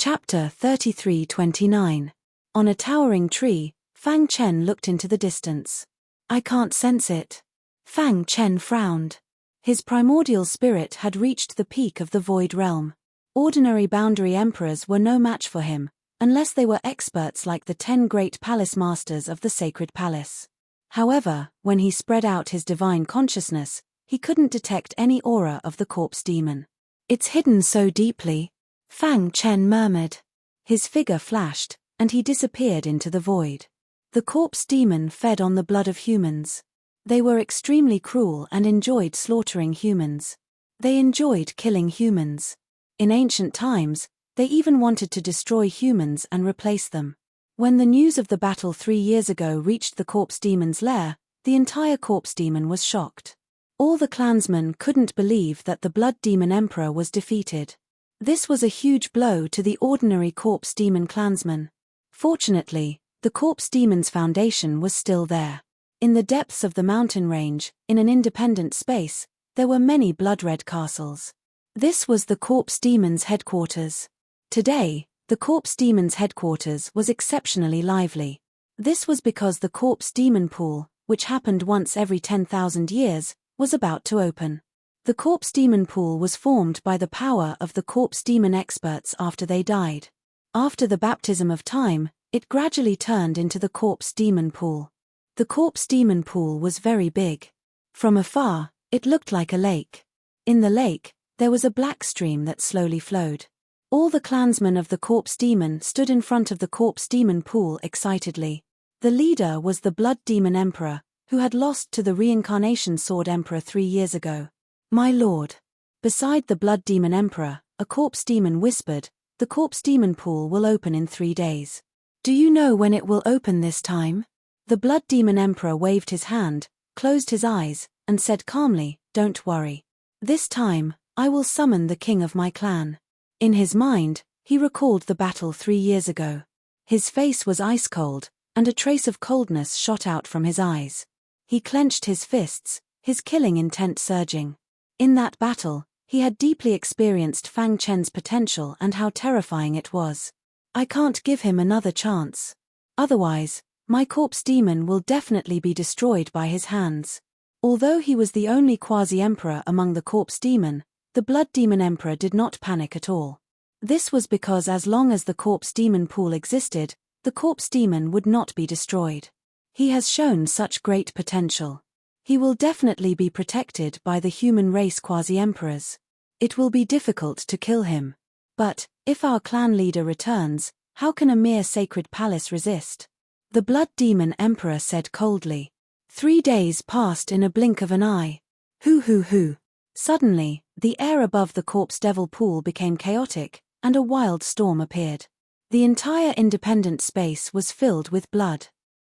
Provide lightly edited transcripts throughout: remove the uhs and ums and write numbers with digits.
Chapter 33-29. On a towering tree, Fang Chen looked into the distance. I can't sense it. Fang Chen frowned. His primordial spirit had reached the peak of the void realm. Ordinary boundary emperors were no match for him, unless they were experts like the 10 great palace masters of the sacred palace. However, when he spread out his divine consciousness, he couldn't detect any aura of the corpse demon. It's hidden so deeply, Fang Chen murmured. His figure flashed, and he disappeared into the void. The corpse demon fed on the blood of humans. They were extremely cruel and enjoyed slaughtering humans. They enjoyed killing humans. In ancient times, they even wanted to destroy humans and replace them. When the news of the battle 3 years ago reached the corpse demon's lair, the entire corpse demon was shocked. All the clansmen couldn't believe that the blood demon emperor was defeated. This was a huge blow to the ordinary corpse demon clansmen. Fortunately, the corpse demon's foundation was still there. In the depths of the mountain range, in an independent space, there were many blood-red castles. This was the corpse demon's headquarters. Today, the corpse demon's headquarters was exceptionally lively. This was because the corpse demon pool, which happened once every 10,000 years, was about to open. The corpse demon pool was formed by the power of the corpse demon experts after they died. After the baptism of time, it gradually turned into the corpse demon pool. The corpse demon pool was very big. From afar, it looked like a lake. In the lake, there was a black stream that slowly flowed. All the clansmen of the corpse demon stood in front of the corpse demon pool excitedly. The leader was the blood demon emperor, who had lost to the reincarnation sword emperor 3 years ago. My lord. Beside the blood demon emperor, a corpse demon whispered, the corpse demon pool will open in 3 days. Do you know when it will open this time? The blood demon emperor waved his hand, closed his eyes, and said calmly, don't worry. This time, I will summon the king of my clan. In his mind, he recalled the battle 3 years ago. His face was ice cold, and a trace of coldness shot out from his eyes. He clenched his fists, his killing intent surging. In that battle, he had deeply experienced Fang Chen's potential and how terrifying it was. I can't give him another chance. Otherwise, my corpse demon will definitely be destroyed by his hands. Although he was the only quasi-emperor among the corpse demon, the blood demon emperor did not panic at all. This was because as long as the corpse demon pool existed, the corpse demon would not be destroyed. He has shown such great potential. He will definitely be protected by the human race quasi-emperors. It will be difficult to kill him. But, if our clan leader returns, how can a mere sacred palace resist? The blood demon emperor said coldly. 3 days passed in a blink of an eye. Hoo. Suddenly, the air above the corpse devil pool became chaotic, and a wild storm appeared. The entire independent space was filled with blood.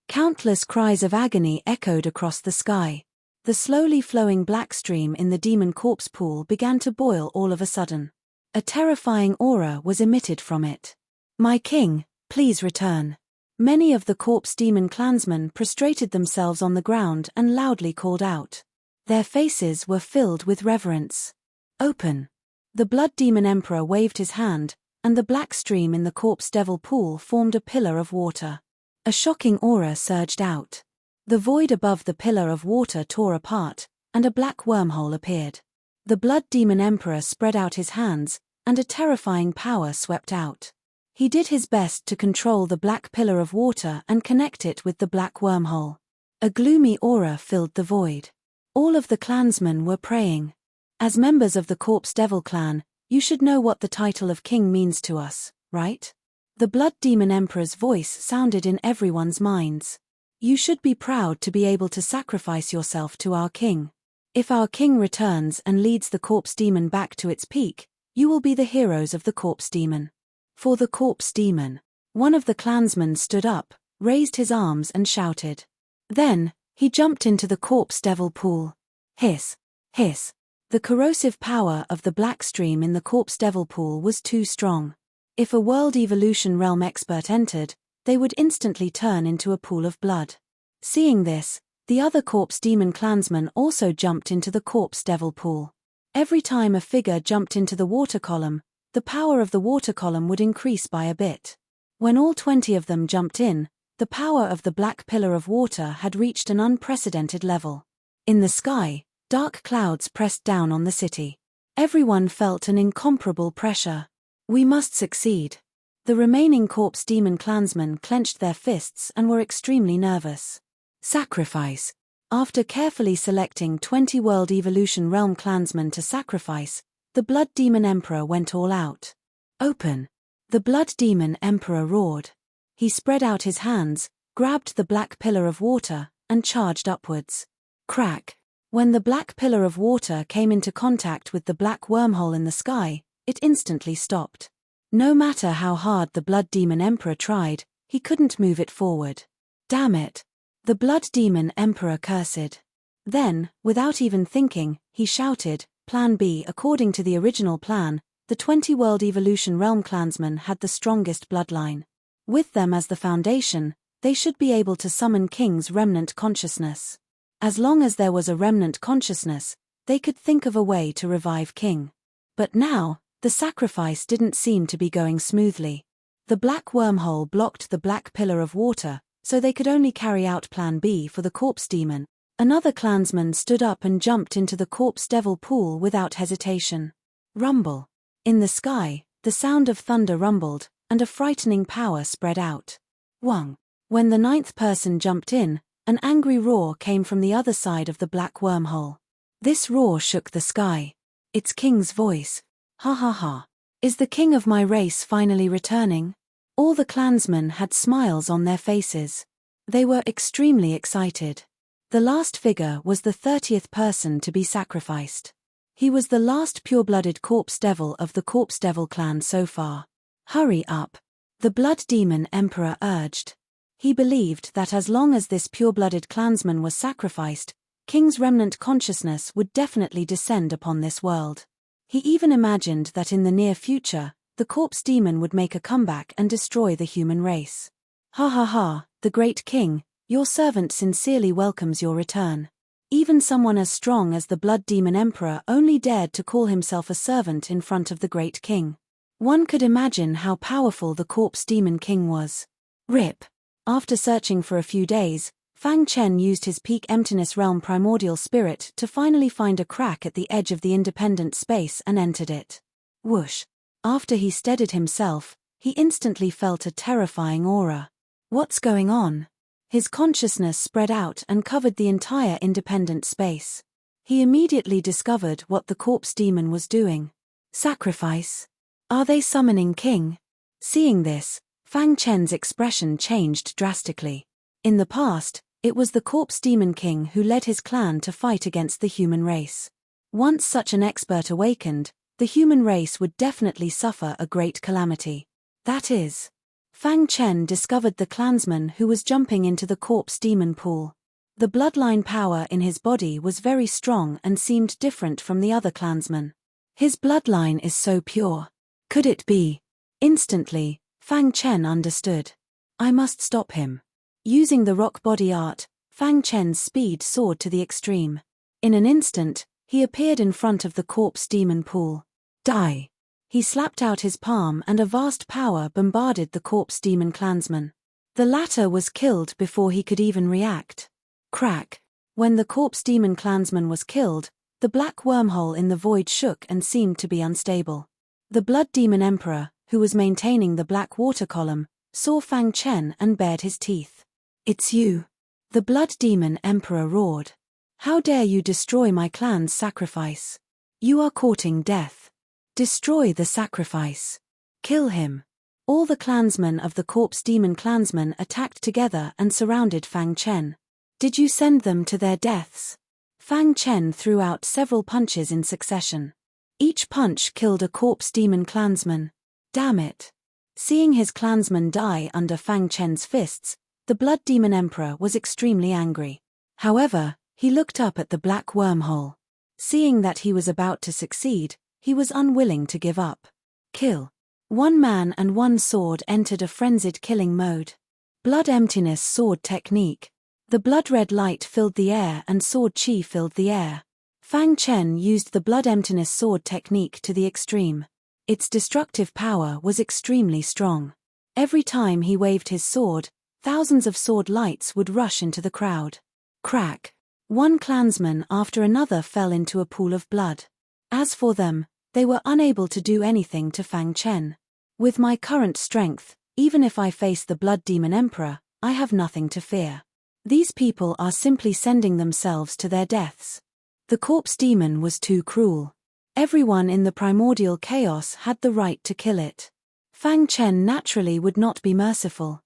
Countless cries of agony echoed across the sky. The slowly flowing black stream in the demon corpse pool began to boil all of a sudden. A terrifying aura was emitted from it. My king, please return. Many of the corpse demon clansmen prostrated themselves on the ground and loudly called out. Their faces were filled with reverence. Open. The blood demon emperor waved his hand, and the black stream in the corpse devil pool formed a pillar of water. A shocking aura surged out. The void above the pillar of water tore apart, and a black wormhole appeared. The blood demon emperor spread out his hands, and a terrifying power swept out. He did his best to control the black pillar of water and connect it with the black wormhole. A gloomy aura filled the void. All of the clansmen were praying. As members of the corpse devil clan, you should know what the title of king means to us, right? The blood demon emperor's voice sounded in everyone's minds. You should be proud to be able to sacrifice yourself to our king. If our king returns and leads the corpse demon back to its peak, you will be the heroes of the corpse demon. For the corpse demon. One of the clansmen stood up, raised his arms and shouted. Then, he jumped into the corpse devil pool. Hiss. The corrosive power of the black stream in the corpse devil pool was too strong. If a world evolution realm expert entered, they would instantly turn into a pool of blood. Seeing this, the other corpse demon clansmen also jumped into the corpse devil pool. Every time a figure jumped into the water column, the power of the water column would increase by a bit. When all 20 of them jumped in, the power of the black pillar of water had reached an unprecedented level. In the sky, dark clouds pressed down on the city. Everyone felt an incomparable pressure. We must succeed. The remaining corpse demon clansmen clenched their fists and were extremely nervous. Sacrifice. After carefully selecting 20 World Evolution Realm clansmen to sacrifice, the Blood Demon Emperor went all out. Open. The Blood Demon Emperor roared. He spread out his hands, grabbed the black pillar of water, and charged upwards. Crack. When the black pillar of water came into contact with the black wormhole in the sky, it instantly stopped. No matter how hard the Blood Demon Emperor tried, he couldn't move it forward. Damn it! The Blood Demon Emperor cursed. Then, without even thinking, he shouted, Plan B. According to the original plan, the 20 World Evolution Realm clansmen had the strongest bloodline. With them as the foundation, they should be able to summon King's remnant consciousness. As long as there was a remnant consciousness, they could think of a way to revive King. But now, the sacrifice didn't seem to be going smoothly. The black wormhole blocked the black pillar of water, so they could only carry out Plan B for the corpse demon. Another clansman stood up and jumped into the corpse devil pool without hesitation. Rumble. In the sky, the sound of thunder rumbled, and a frightening power spread out. Wang. When the 9th person jumped in, an angry roar came from the other side of the black wormhole. This roar shook the sky. It's King's voice. Ha ha ha. Is the king of my race finally returning? All the clansmen had smiles on their faces. They were extremely excited. The last figure was the 30th person to be sacrificed. He was the last pure-blooded corpse devil of the corpse devil clan so far. Hurry up. The Blood Demon Emperor urged. He believed that as long as this pure-blooded clansman was sacrificed, King's remnant consciousness would definitely descend upon this world. He even imagined that in the near future, the corpse demon would make a comeback and destroy the human race. Ha ha ha, the great king, your servant sincerely welcomes your return. Even someone as strong as the Blood Demon Emperor only dared to call himself a servant in front of the great king. One could imagine how powerful the corpse demon king was. RIP. After searching for a few days, Fang Chen used his peak emptiness realm primordial spirit to finally find a crack at the edge of the independent space and entered it. Whoosh. After he steadied himself, he instantly felt a terrifying aura. What's going on? His consciousness spread out and covered the entire independent space. He immediately discovered what the corpse demon was doing. Sacrifice. Are they summoning King? Seeing this, Fang Chen's expression changed drastically. In the past, it was the corpse demon king who led his clan to fight against the human race. Once such an expert awakened, the human race would definitely suffer a great calamity. That is, Fang Chen discovered the clansman who was jumping into the corpse demon pool. The bloodline power in his body was very strong and seemed different from the other clansmen. His bloodline is so pure. Could it be? Instantly, Fang Chen understood. I must stop him. Using the rock body art, Fang Chen's speed soared to the extreme. In an instant, he appeared in front of the corpse demon pool. Die! He slapped out his palm and a vast power bombarded the corpse demon clansman. The latter was killed before he could even react. Crack! When the corpse demon clansman was killed, the black wormhole in the void shook and seemed to be unstable. The Blood Demon Emperor, who was maintaining the black water column, saw Fang Chen and bared his teeth. It's you. The Blood Demon Emperor roared. How dare you destroy my clan's sacrifice? You are courting death. Destroy the sacrifice. Kill him. All the clansmen of the corpse demon clansmen attacked together and surrounded Fang Chen. Did you send them to their deaths? Fang Chen threw out several punches in succession. Each punch killed a corpse demon clansman. Damn it. Seeing his clansmen die under Fang Chen's fists, the Blood Demon Emperor was extremely angry. However, he looked up at the black wormhole. Seeing that he was about to succeed, he was unwilling to give up. Kill. One man and one sword entered a frenzied killing mode. Blood Emptiness Sword Technique. The blood-red light filled the air and sword chi filled the air. Fang Chen used the Blood Emptiness Sword Technique to the extreme. Its destructive power was extremely strong. Every time he waved his sword, thousands of sword lights would rush into the crowd. Crack! One clansman after another fell into a pool of blood. As for them, they were unable to do anything to Fang Chen. With my current strength, even if I face the Blood Demon Emperor, I have nothing to fear. These people are simply sending themselves to their deaths. The corpse demon was too cruel. Everyone in the primordial chaos had the right to kill it. Fang Chen naturally would not be merciful.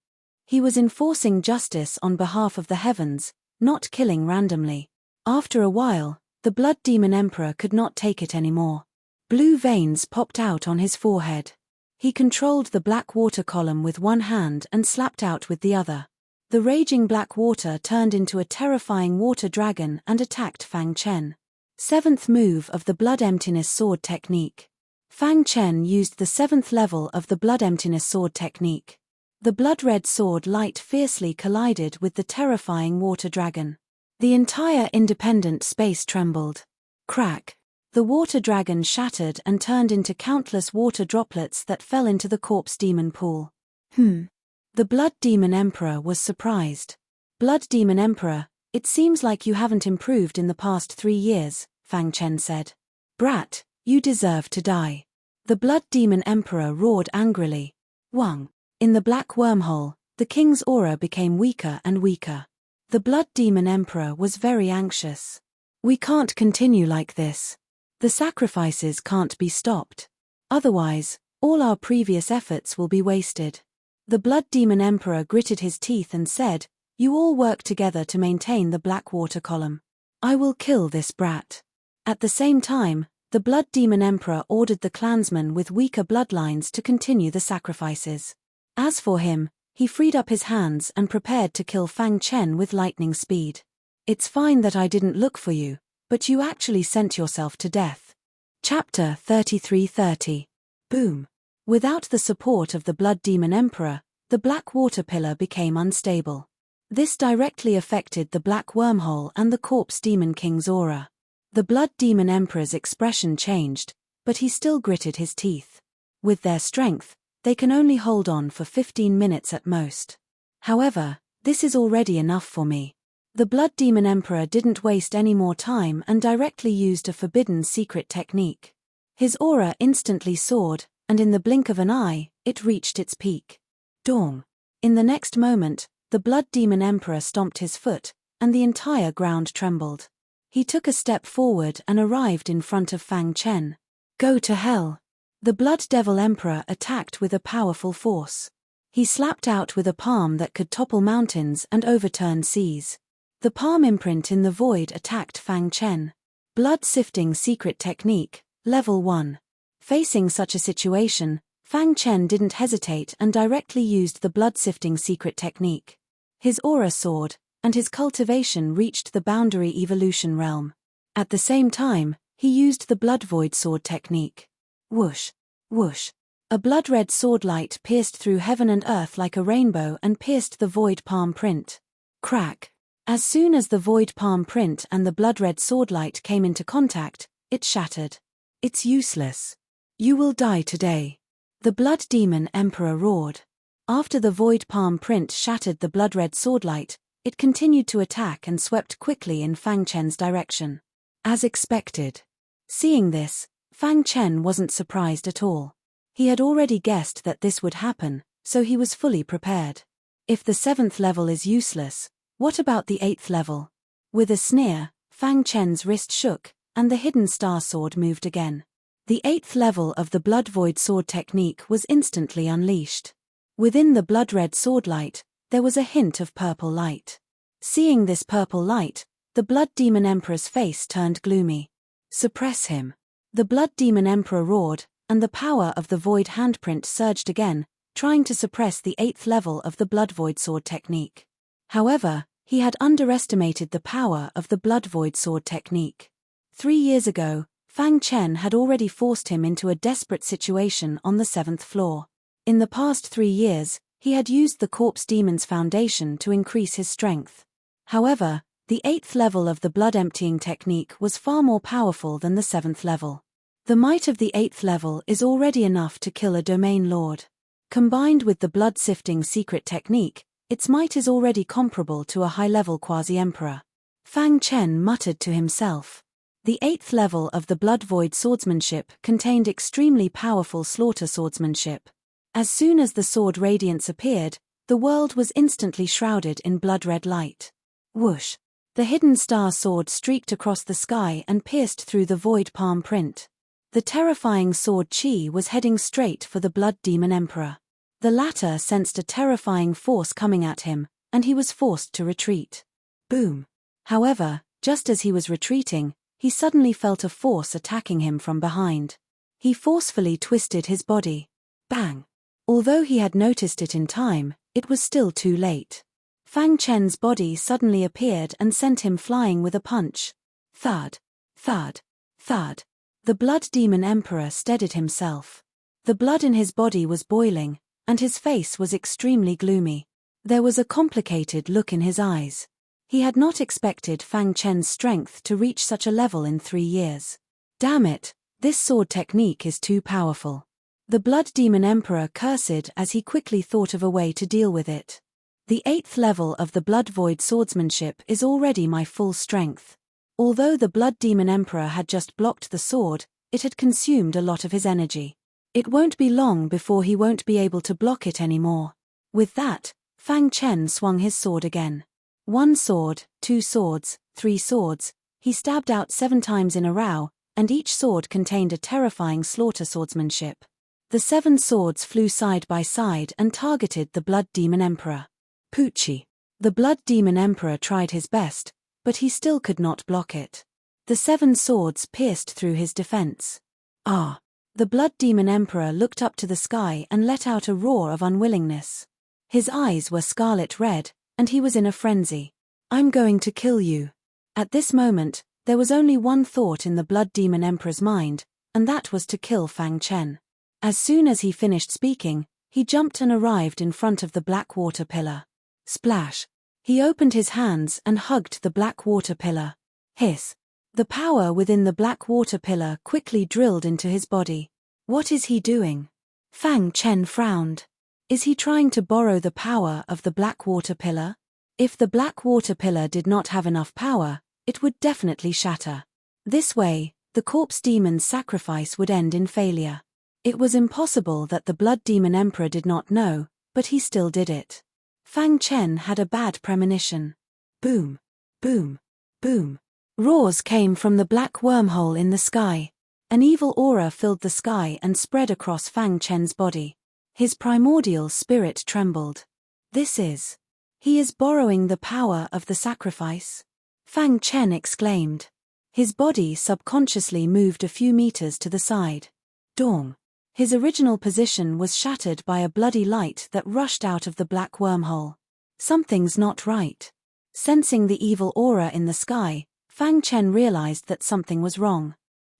He was enforcing justice on behalf of the heavens, not killing randomly. After a while, the Blood Demon Emperor could not take it anymore. Blue veins popped out on his forehead. He controlled the black water column with one hand and slapped out with the other. The raging black water turned into a terrifying water dragon and attacked Fang Chen. Seventh move of the Blood Emptiness Sword Technique. Fang Chen used the 7th level of the Blood Emptiness Sword Technique. The blood-red sword light fiercely collided with the terrifying water dragon. The entire independent space trembled. Crack! The water dragon shattered and turned into countless water droplets that fell into the corpse demon pool. The Blood Demon Emperor was surprised. Blood Demon Emperor, it seems like you haven't improved in the past 3 years, Fang Chen said. Brat, you deserve to die. The Blood Demon Emperor roared angrily. Wang. In the black wormhole, the king's aura became weaker and weaker. The Blood Demon Emperor was very anxious. We can't continue like this. The sacrifices can't be stopped. Otherwise, all our previous efforts will be wasted. The Blood Demon Emperor gritted his teeth and said, You all work together to maintain the black water column. I will kill this brat. At the same time, the Blood Demon Emperor ordered the clansmen with weaker bloodlines to continue the sacrifices. As for him, he freed up his hands and prepared to kill Fang Chen with lightning speed. It's fine that I didn't look for you, but you actually sent yourself to death. Chapter 33:30. Boom. Without the support of the Blood Demon Emperor, the black water pillar became unstable. This directly affected the black wormhole and the corpse demon king's aura. The Blood Demon Emperor's expression changed, but he still gritted his teeth. With their strength, they can only hold on for 15 minutes at most. However, this is already enough for me. The Blood Demon Emperor didn't waste any more time and directly used a forbidden secret technique. His aura instantly soared, and in the blink of an eye, it reached its peak. Dong! In the next moment, the Blood Demon Emperor stomped his foot, and the entire ground trembled. He took a step forward and arrived in front of Fang Chen. Go to hell! The Blood Devil Emperor attacked with a powerful force. He slapped out with a palm that could topple mountains and overturn seas. The palm imprint in the void attacked Fang Chen. Blood-sifting secret technique, level 1. Facing such a situation, Fang Chen didn't hesitate and directly used the blood-sifting secret technique. His aura soared, and his cultivation reached the boundary evolution realm. At the same time, he used the blood void sword technique. Whoosh, whoosh. A blood-red sword light pierced through heaven and earth like a rainbow and pierced the void palm print. Crack. As soon as the void palm print and the blood-red sword light came into contact, it shattered. It's useless. You will die today. The Blood Demon Emperor roared. After the void palm print shattered the blood-red sword light, it continued to attack and swept quickly in Fang Chen's direction. As expected. Seeing this, Fang Chen wasn't surprised at all. He had already guessed that this would happen, so he was fully prepared. If the 7th level is useless, what about the 8th level? With a sneer, Fang Chen's wrist shook, and the hidden star sword moved again. The 8th level of the Blood Void Sword technique was instantly unleashed. Within the blood-red sword light, there was a hint of purple light. Seeing this purple light, the Blood Demon Emperor's face turned gloomy. Suppress him. The Blood Demon Emperor roared, and the power of the void handprint surged again, trying to suppress the 8th level of the Blood Void Sword technique. However, he had underestimated the power of the Blood Void Sword technique. 3 years ago, Fang Chen had already forced him into a desperate situation on the 7th floor. In the past 3 years, he had used the Corpse Demon's foundation to increase his strength. However, the 8th level of the blood emptying technique was far more powerful than the 7th level. The might of the 8th level is already enough to kill a domain lord. Combined with the blood-sifting secret technique, its might is already comparable to a high-level quasi-emperor. Fang Chen muttered to himself. The 8th level of the Blood Void swordsmanship contained extremely powerful slaughter swordsmanship. As soon as the sword radiance appeared, the world was instantly shrouded in blood-red light. Whoosh! The hidden star sword streaked across the sky and pierced through the void palm print. The terrifying sword Qi was heading straight for the Blood Demon Emperor. The latter sensed a terrifying force coming at him, and he was forced to retreat. Boom! However, just as he was retreating, he suddenly felt a force attacking him from behind. He forcefully twisted his body. Bang! Although he had noticed it in time, it was still too late. Fang Chen's body suddenly appeared and sent him flying with a punch. Thud! Thud! Thud! The Blood Demon Emperor steadied himself. The blood in his body was boiling, and his face was extremely gloomy. There was a complicated look in his eyes. He had not expected Fang Chen's strength to reach such a level in 3 years. Damn it, this sword technique is too powerful. The Blood Demon Emperor cursed as he quickly thought of a way to deal with it. The 8th level of the Blood Void swordsmanship is already my full strength. Although the Blood Demon Emperor had just blocked the sword, it had consumed a lot of his energy. It won't be long before he won't be able to block it anymore. With that, Fang Chen swung his sword again. 1 sword, 2 swords, 3 swords, he stabbed out 7 times in a row, and each sword contained a terrifying slaughter swordsmanship. The 7 swords flew side by side and targeted the Blood Demon Emperor. Poochie! The Blood Demon Emperor tried his best, but he still could not block it. The 7 swords pierced through his defense. Ah! The Blood Demon Emperor looked up to the sky and let out a roar of unwillingness. His eyes were scarlet red, and he was in a frenzy. I'm going to kill you. At this moment, there was only one thought in the Blood Demon Emperor's mind, and that was to kill Fang Chen. As soon as he finished speaking, he jumped and arrived in front of the black water pillar. Splash! He opened his hands and hugged the black water pillar. Hiss! The power within the black water pillar quickly drilled into his body. What is he doing? Fang Chen frowned. Is he trying to borrow the power of the black water pillar? If the black water pillar did not have enough power, it would definitely shatter. This way, the corpse demon's sacrifice would end in failure. It was impossible that the Blood Demon Emperor did not know, but he still did it. Fang Chen had a bad premonition. Boom! Boom! Boom! Roars came from the black wormhole in the sky. An evil aura filled the sky and spread across Fang Chen's body. His primordial spirit trembled. He is borrowing the power of the sacrifice? Fang Chen exclaimed. His body subconsciously moved a few meters to the side. Dong! His original position was shattered by a bloody light that rushed out of the black wormhole. Something's not right. Sensing the evil aura in the sky, Fang Chen realized that something was wrong.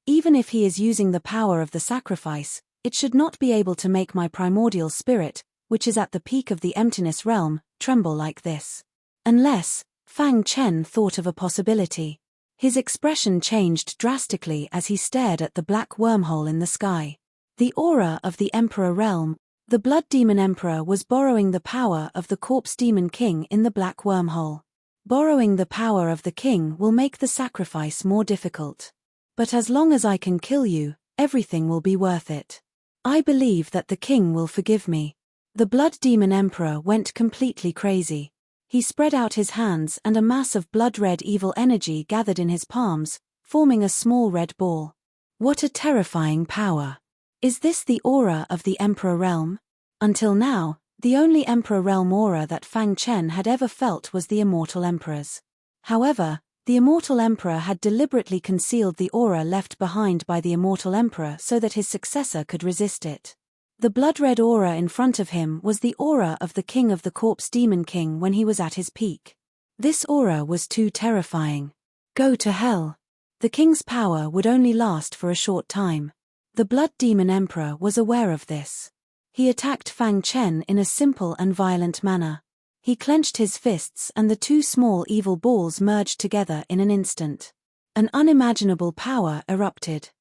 Even if he is using the power of the sacrifice, it should not be able to make my primordial spirit, which is at the peak of the emptiness realm, tremble like this. Unless, Fang Chen thought of a possibility. His expression changed drastically as he stared at the black wormhole in the sky. The aura of the Emperor realm. The Blood Demon Emperor was borrowing the power of the Corpse Demon King in the black wormhole. Borrowing the power of the king will make the sacrifice more difficult. But as long as I can kill you, everything will be worth it. I believe that the king will forgive me. The Blood Demon Emperor went completely crazy. He spread out his hands and a mass of blood-red evil energy gathered in his palms, forming a small red ball. What a terrifying power! Is this the aura of the Emperor realm? Until now, the only Emperor realm aura that Fang Chen had ever felt was the Immortal Emperor's. However, the Immortal Emperor had deliberately concealed the aura left behind by the Immortal Emperor so that his successor could resist it. The blood-red aura in front of him was the aura of the King of the Corpse Demon King when he was at his peak. This aura was too terrifying. Go to hell. The king's power would only last for a short time. The Blood Demon Emperor was aware of this. He attacked Fang Chen in a simple and violent manner. He clenched his fists and the 2 small evil balls merged together in an instant. An unimaginable power erupted.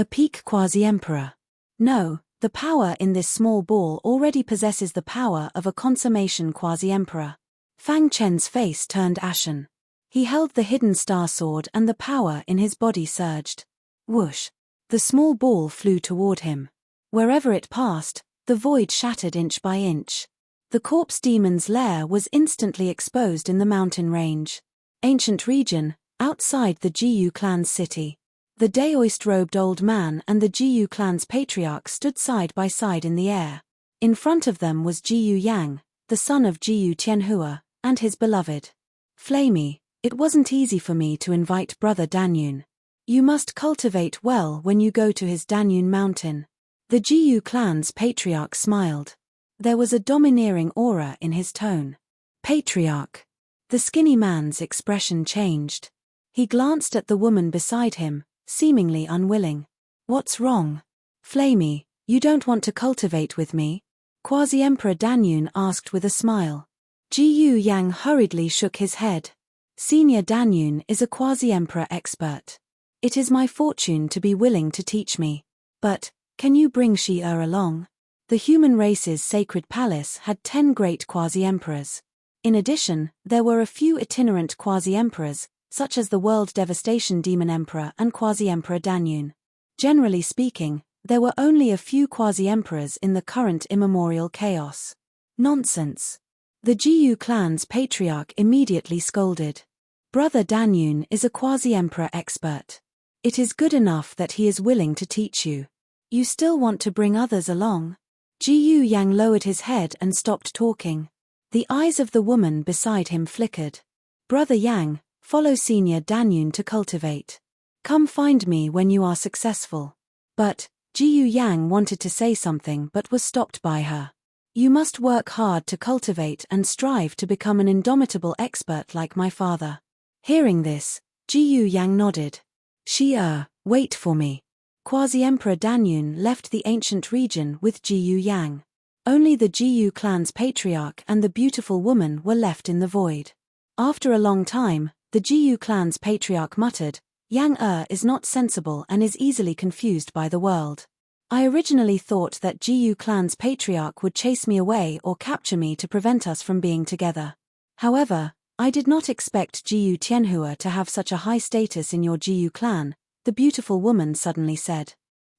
A peak quasi-emperor. No, the power in this small ball already possesses the power of a consummation quasi-emperor. Fang Chen's face turned ashen. He held the hidden star sword and the power in his body surged. Whoosh! The small ball flew toward him. Wherever it passed, the void shattered inch by inch. The corpse demon's lair was instantly exposed in the mountain range. Ancient region, outside the Jiyu clan's city. The daoist-robed old man and the Jiyu clan's patriarch stood side by side in the air. In front of them was Jiyu Yang, the son of Jiyu Tianhua, and his beloved. Flamey, it wasn't easy for me to invite brother Danyun. You must cultivate well when you go to his Danyun mountain. The Jiyu clan's patriarch smiled. There was a domineering aura in his tone. Patriarch. The skinny man's expression changed. He glanced at the woman beside him, seemingly unwilling. What's wrong? Flamey, you don't want to cultivate with me? Quasi-Emperor Danyun asked with a smile. Jiyu Yang hurriedly shook his head. Senior Danyun is a quasi-emperor expert. It is my fortune to be willing to teach me. But, can you bring Shi-Er along? The human race's sacred palace had 10 great quasi-emperors. In addition, there were a few itinerant quasi-emperors, such as the World Devastation Demon Emperor and Quasi-Emperor Danyun. Generally speaking, there were only a few quasi-emperors in the current immemorial chaos. Nonsense. The Jiyu clan's patriarch immediately scolded. Brother Danyun is a quasi-emperor expert. It is good enough that he is willing to teach you. You still want to bring others along? Jiyu Yang lowered his head and stopped talking. The eyes of the woman beside him flickered. Brother Yang, follow Senior Danyun to cultivate. Come find me when you are successful. But, Jiyu Yang wanted to say something but was stopped by her. You must work hard to cultivate and strive to become an indomitable expert like my father. Hearing this, Jiyu Yang nodded. Shi-Er, wait for me. Quasi-Emperor Danyun left the ancient region with Jiyu Yang. Only the Jiyu clan's patriarch and the beautiful woman were left in the void. After a long time, the Jiyu clan's patriarch muttered, Yang is not sensible and is easily confused by the world. I originally thought that Jiyu clan's patriarch would chase me away or capture me to prevent us from being together. However, I did not expect Jiyu Tianhua to have such a high status in your Jiyu clan, the beautiful woman suddenly said.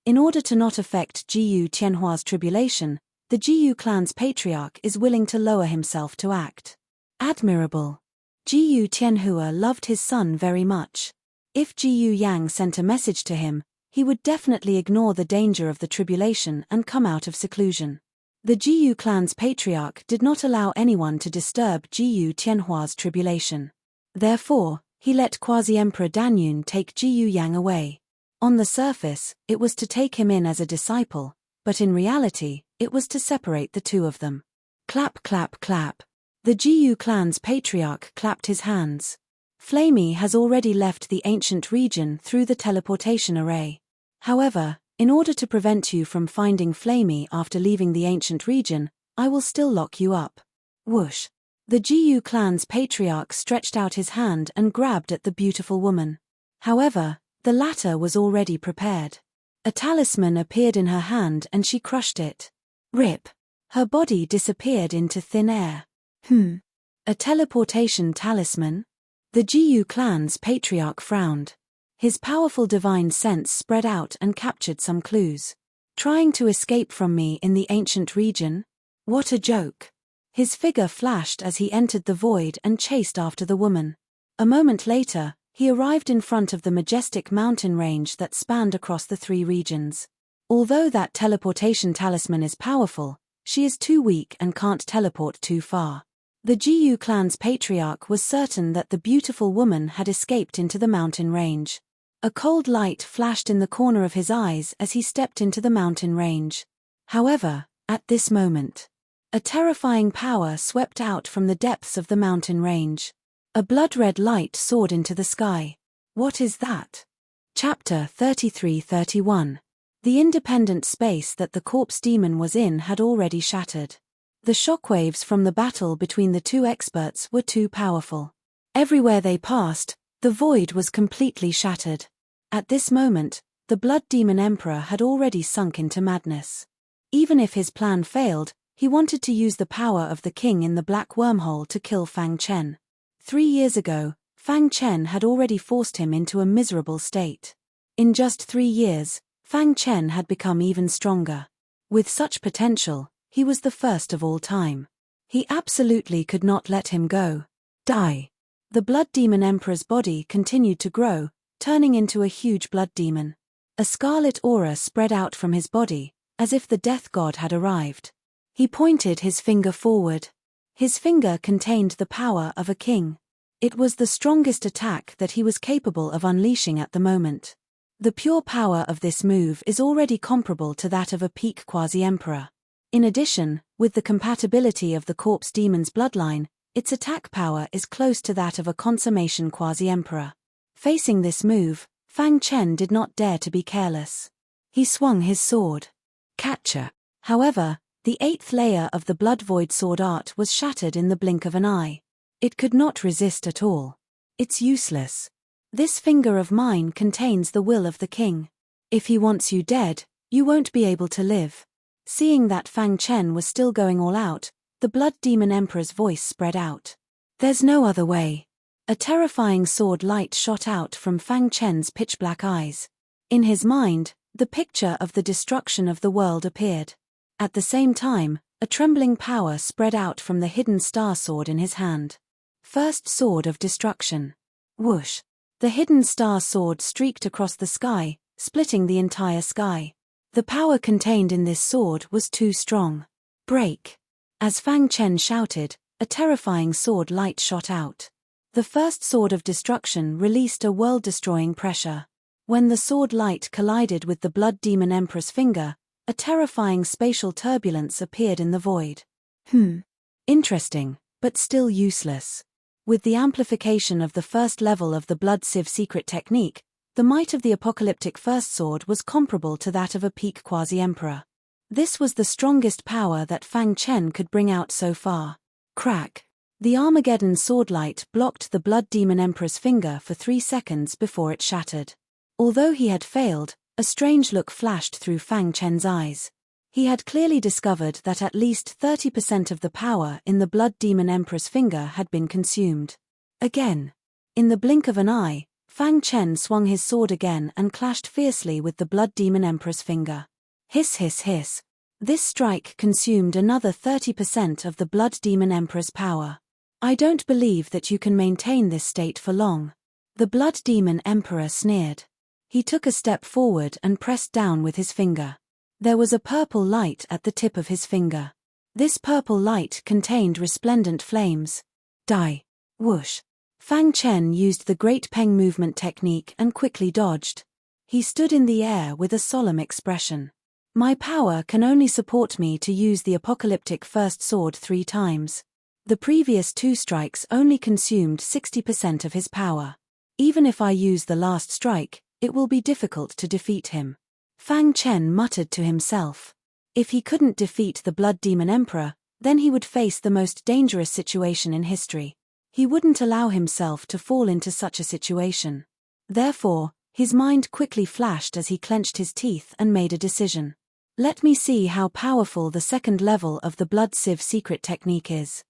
In order to not affect Jiyu Tianhua's tribulation, the Jiyu clan's patriarch is willing to lower himself to act. Admirable. Jiyu Tianhua loved his son very much. If Jiyu Yang sent a message to him, he would definitely ignore the danger of the tribulation and come out of seclusion. The Jiyu clan's patriarch did not allow anyone to disturb Jiyu Tianhua's tribulation. Therefore, he let Quasi-Emperor Danyun take Jiyu Yang away. On the surface, it was to take him in as a disciple, but in reality, it was to separate the two of them. Clap clap clap. The Jiyu clan's patriarch clapped his hands. Flamey has already left the ancient region through the teleportation array. However, in order to prevent you from finding Flamey after leaving the ancient region, I will still lock you up. Whoosh. The Jiyu clan's patriarch stretched out his hand and grabbed at the beautiful woman. However, the latter was already prepared. A talisman appeared in her hand and she crushed it. Rip. Her body disappeared into thin air. A teleportation talisman? The Jiyu clan's patriarch frowned. His powerful divine sense spread out and captured some clues. Trying to escape from me in the ancient region? What a joke. His figure flashed as he entered the void and chased after the woman. A moment later, he arrived in front of the majestic mountain range that spanned across the 3 regions. Although that teleportation talisman is powerful, she is too weak and can't teleport too far. The Jiyu clan's patriarch was certain that the beautiful woman had escaped into the mountain range. A cold light flashed in the corner of his eyes as he stepped into the mountain range. However, at this moment, a terrifying power swept out from the depths of the mountain range. A blood-red light soared into the sky. What is that? Chapter 33-31. The independent space that the corpse demon was in had already shattered. The shockwaves from the battle between the 2 experts were too powerful. Everywhere they passed, the void was completely shattered. At this moment, the Blood Demon Emperor had already sunk into madness. Even if his plan failed, he wanted to use the power of the king in the black wormhole to kill Fang Chen. 3 years ago, Fang Chen had already forced him into a miserable state. In just 3 years, Fang Chen had become even stronger. With such potential, he was the first of all time. He absolutely could not let him go. Die. The Blood Demon Emperor's body continued to grow, turning into a huge blood demon. A scarlet aura spread out from his body, as if the death god had arrived. He pointed his finger forward. His finger contained the power of a king. It was the strongest attack that he was capable of unleashing at the moment. The pure power of this move is already comparable to that of a peak quasi-emperor. In addition, with the compatibility of the corpse demon's bloodline, its attack power is close to that of a consummation quasi-emperor. Facing this move, Fang Chen did not dare to be careless. He swung his sword. Catcher. However, the 8th layer of the Blood Void sword art was shattered in the blink of an eye. It could not resist at all. It's useless. This finger of mine contains the will of the king. If he wants you dead, you won't be able to live. Seeing that Fang Chen was still going all out, the Blood Demon Emperor's voice spread out. There's no other way. A terrifying sword light shot out from Fang Chen's pitch-black eyes. In his mind, the picture of the destruction of the world appeared. At the same time, a trembling power spread out from the hidden star sword in his hand. First sword of destruction. Whoosh. The hidden star sword streaked across the sky, splitting the entire sky. The power contained in this sword was too strong. Break. As Fang Chen shouted, a terrifying sword light shot out. The first sword of destruction released a world-destroying pressure. When the sword light collided with the Blood Demon Emperor's finger, a terrifying spatial turbulence appeared in the void. Interesting, but still useless. With the amplification of the first level of the Blood Sieve secret technique, the might of the apocalyptic first sword was comparable to that of a peak quasi-emperor. This was the strongest power that Fang Chen could bring out so far. Crack. The Armageddon sword light blocked the Blood Demon Emperor's finger for 3 seconds before it shattered. Although he had failed, a strange look flashed through Fang Chen's eyes. He had clearly discovered that at least 30% of the power in the Blood Demon Emperor's finger had been consumed. Again. In the blink of an eye, Fang Chen swung his sword again and clashed fiercely with the Blood Demon Emperor's finger. Hiss hiss hiss. This strike consumed another 30% of the Blood Demon Emperor's power. I don't believe that you can maintain this state for long. The Blood Demon Emperor sneered. He took a step forward and pressed down with his finger. There was a purple light at the tip of his finger. This purple light contained resplendent flames. Die. Whoosh. Fang Chen used the Great Peng movement technique and quickly dodged. He stood in the air with a solemn expression. My power can only support me to use the apocalyptic first sword 3 times. The previous 2 strikes only consumed 60% of his power. Even if I use the last strike, it will be difficult to defeat him. Fang Chen muttered to himself. If he couldn't defeat the Blood Demon Emperor, then he would face the most dangerous situation in history. He wouldn't allow himself to fall into such a situation. Therefore, his mind quickly flashed as he clenched his teeth and made a decision. Let me see how powerful the second level of the Blood Sieve secret technique is.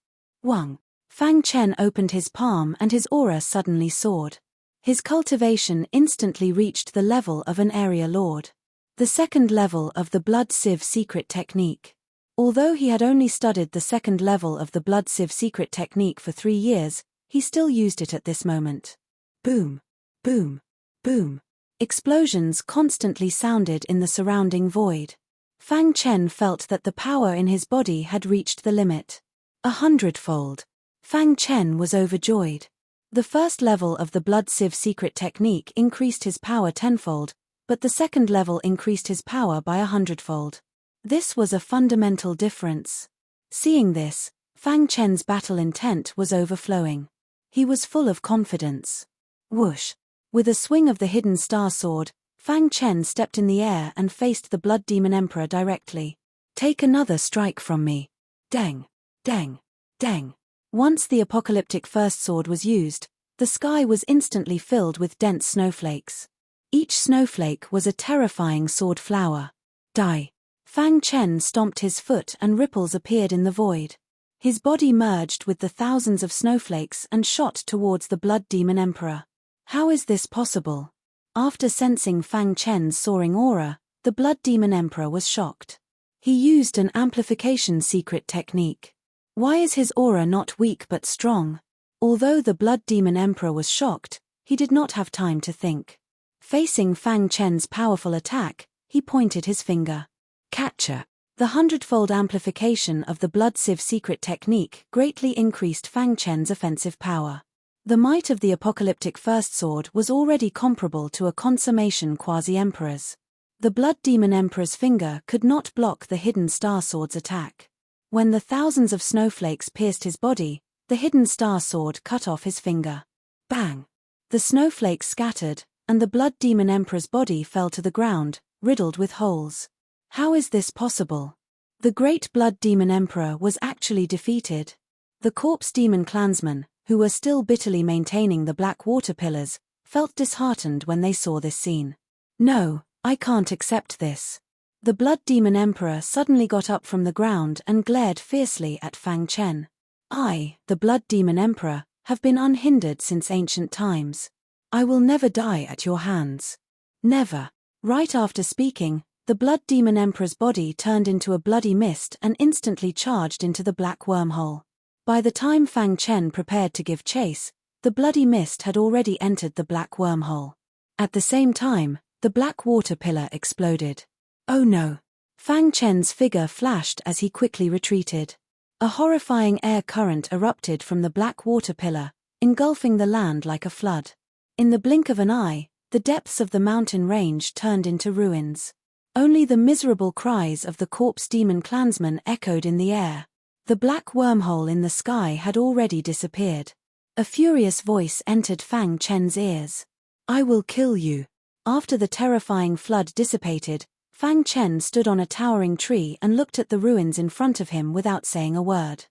Wang. Fang Chen opened his palm and his aura suddenly soared. His cultivation instantly reached the level of an area lord. The second level of the Blood Sieve secret technique. Although he had only studied the second level of the Blood Sieve secret technique for 3 years, he still used it at this moment. Boom. Boom. Boom. Explosions constantly sounded in the surrounding void. Fang Chen felt that the power in his body had reached the limit. 100-fold. Fang Chen was overjoyed. The first level of the Blood Sieve secret technique increased his power 10-fold, but the second level increased his power by 100-fold. This was a fundamental difference. Seeing this, Fang Chen's battle intent was overflowing. He was full of confidence. Whoosh. With a swing of the hidden star sword, Fang Chen stepped in the air and faced the Blood Demon Emperor directly. Take another strike from me. Dang. Dang. Dang. Once the apocalyptic first sword was used, the sky was instantly filled with dense snowflakes. Each snowflake was a terrifying sword flower. Die. Fang Chen stomped his foot and ripples appeared in the void. His body merged with the thousands of snowflakes and shot towards the Blood Demon Emperor. How is this possible? After sensing Fang Chen's soaring aura, the Blood Demon Emperor was shocked. He used an amplification secret technique. Why is his aura not weak but strong? Although the Blood Demon Emperor was shocked, he did not have time to think. Facing Fang Chen's powerful attack, he pointed his finger. Catcher. The 100-fold amplification of the Blood Sieve secret technique greatly increased Fang Chen's offensive power. The might of the apocalyptic First Sword was already comparable to a consummation quasi-emperor's. The Blood Demon Emperor's finger could not block the hidden Star Sword's attack. When the thousands of snowflakes pierced his body, the hidden Star Sword cut off his finger. Bang! The snowflakes scattered, and the Blood Demon Emperor's body fell to the ground, riddled with holes. How is this possible? The great Blood Demon Emperor was actually defeated. The corpse demon clansmen, who were still bitterly maintaining the black water pillars, felt disheartened when they saw this scene. No, I can't accept this. The Blood Demon Emperor suddenly got up from the ground and glared fiercely at Fang Chen. I, the Blood Demon Emperor, have been unhindered since ancient times. I will never die at your hands. Never. Right after speaking, the Blood Demon Emperor's body turned into a bloody mist and instantly charged into the black wormhole. By the time Fang Chen prepared to give chase, the bloody mist had already entered the black wormhole. At the same time, the black water pillar exploded. Oh no! Fang Chen's figure flashed as he quickly retreated. A horrifying air current erupted from the black water pillar, engulfing the land like a flood. In the blink of an eye, the depths of the mountain range turned into ruins. Only the miserable cries of the corpse demon clansmen echoed in the air. The black wormhole in the sky had already disappeared. A furious voice entered Fang Chen's ears. I will kill you. After the terrifying flood dissipated, Fang Chen stood on a towering tree and looked at the ruins in front of him without saying a word.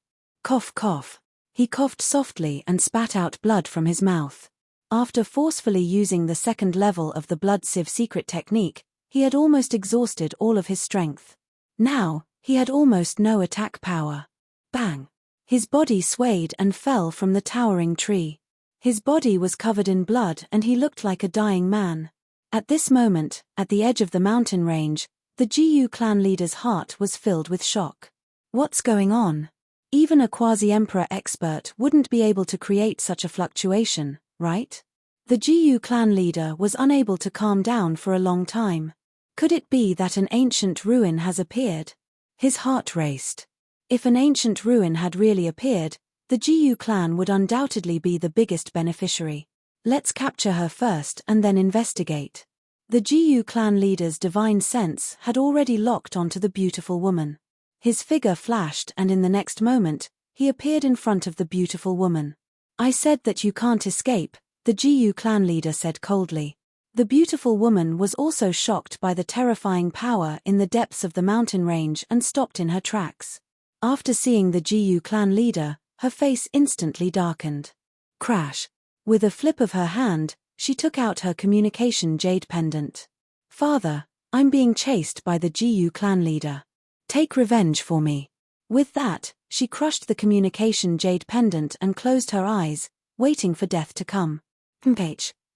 Cough cough. He coughed softly and spat out blood from his mouth. After forcefully using the second level of the Blood Sieve secret technique, he had almost exhausted all of his strength. Now, he had almost no attack power. Bang! His body swayed and fell from the towering tree. His body was covered in blood and he looked like a dying man. At this moment, at the edge of the mountain range, the Jiyu clan leader's heart was filled with shock. What's going on? Even a quasi-emperor expert wouldn't be able to create such a fluctuation, right? The Jiyu clan leader was unable to calm down for a long time. Could it be that an ancient ruin has appeared? His heart raced. If an ancient ruin had really appeared, the Jiyu clan would undoubtedly be the biggest beneficiary. Let's capture her first and then investigate. The Jiyu clan leader's divine sense had already locked onto the beautiful woman. His figure flashed and in the next moment, he appeared in front of the beautiful woman. I said that you can't escape, the Jiyu clan leader said coldly. The beautiful woman was also shocked by the terrifying power in the depths of the mountain range and stopped in her tracks. After seeing the Jiyu clan leader, her face instantly darkened. Crash! With a flip of her hand, she took out her communication jade pendant. Father, I'm being chased by the Jiyu clan leader. Take revenge for me. With that, she crushed the communication jade pendant and closed her eyes, waiting for death to come.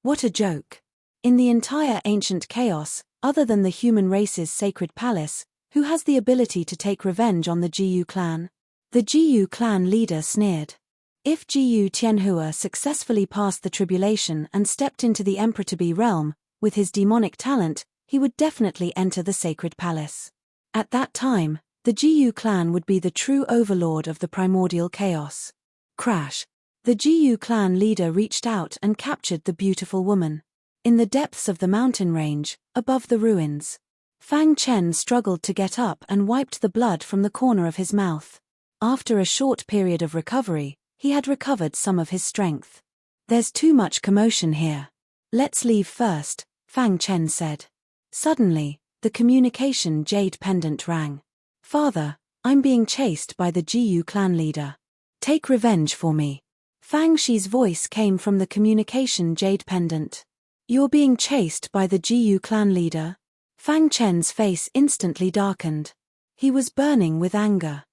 What a joke. In the entire ancient chaos, other than the human race's sacred palace, who has the ability to take revenge on the Jiyu clan? The Jiyu clan leader sneered. If Jiyu Tianhua successfully passed the tribulation and stepped into the Emperor-to-be realm, with his demonic talent, he would definitely enter the sacred palace. At that time, the Jiyu clan would be the true overlord of the primordial chaos. Crash! The Jiyu clan leader reached out and captured the beautiful woman. In the depths of the mountain range, above the ruins, Fang Chen struggled to get up and wiped the blood from the corner of his mouth. After a short period of recovery, he had recovered some of his strength. There's too much commotion here. Let's leave first, Fang Chen said. Suddenly, the communication jade pendant rang. Father, I'm being chased by the Jiyu clan leader. Take revenge for me. Fang Shi's voice came from the communication jade pendant. You're being chased by the Jiyu clan leader? Fang Chen's face instantly darkened. He was burning with anger.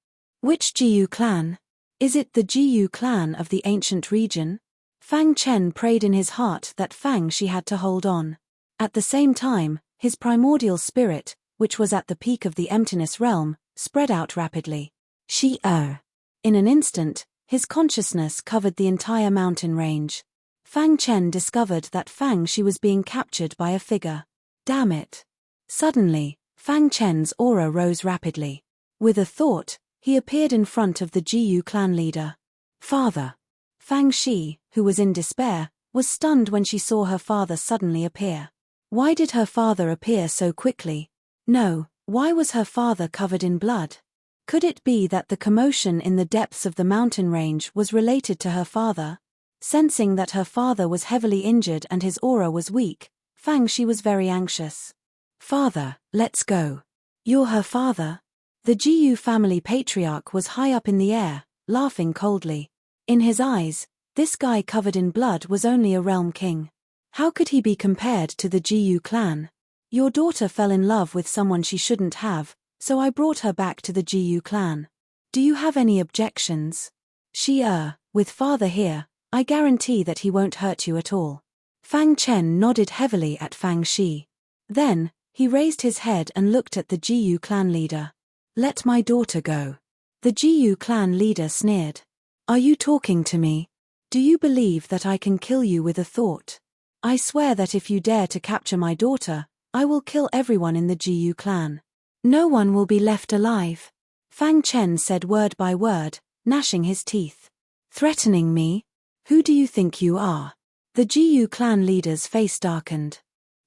Which Jiyu clan? Is it the Jiyu clan of the ancient region? Fang Chen prayed in his heart that Fang Shi had to hold on. At the same time, his primordial spirit, which was at the peak of the emptiness realm, spread out rapidly. In an instant, his consciousness covered the entire mountain range. Fang Chen discovered that Fang Shi was being captured by a figure. Damn it. Suddenly, Fang Chen's aura rose rapidly. With a thought, he appeared in front of the Jiyu clan leader. Father. Fang Shi, who was in despair, was stunned when she saw her father suddenly appear. Why did her father appear so quickly? No, why was her father covered in blood? Could it be that the commotion in the depths of the mountain range was related to her father? Sensing that her father was heavily injured and his aura was weak, Fang Shi was very anxious. Father, let's go. You're her father? The Jiyu family patriarch was high up in the air, laughing coldly. In his eyes, this guy covered in blood was only a realm king. How could he be compared to the Jiyu clan? Your daughter fell in love with someone she shouldn't have, so I brought her back to the Jiyu clan. Do you have any objections? With father here, I guarantee that he won't hurt you at all. Fang Chen nodded heavily at Fang Shi. Then, he raised his head and looked at the Jiyu clan leader. Let my daughter go. The Jiyu clan leader sneered. Are you talking to me? Do you believe that I can kill you with a thought? I swear that if you dare to capture my daughter, I will kill everyone in the Jiyu clan. No one will be left alive. Fang Chen said word by word, gnashing his teeth. Threatening me? Who do you think you are? The Jiyu clan leader's face darkened.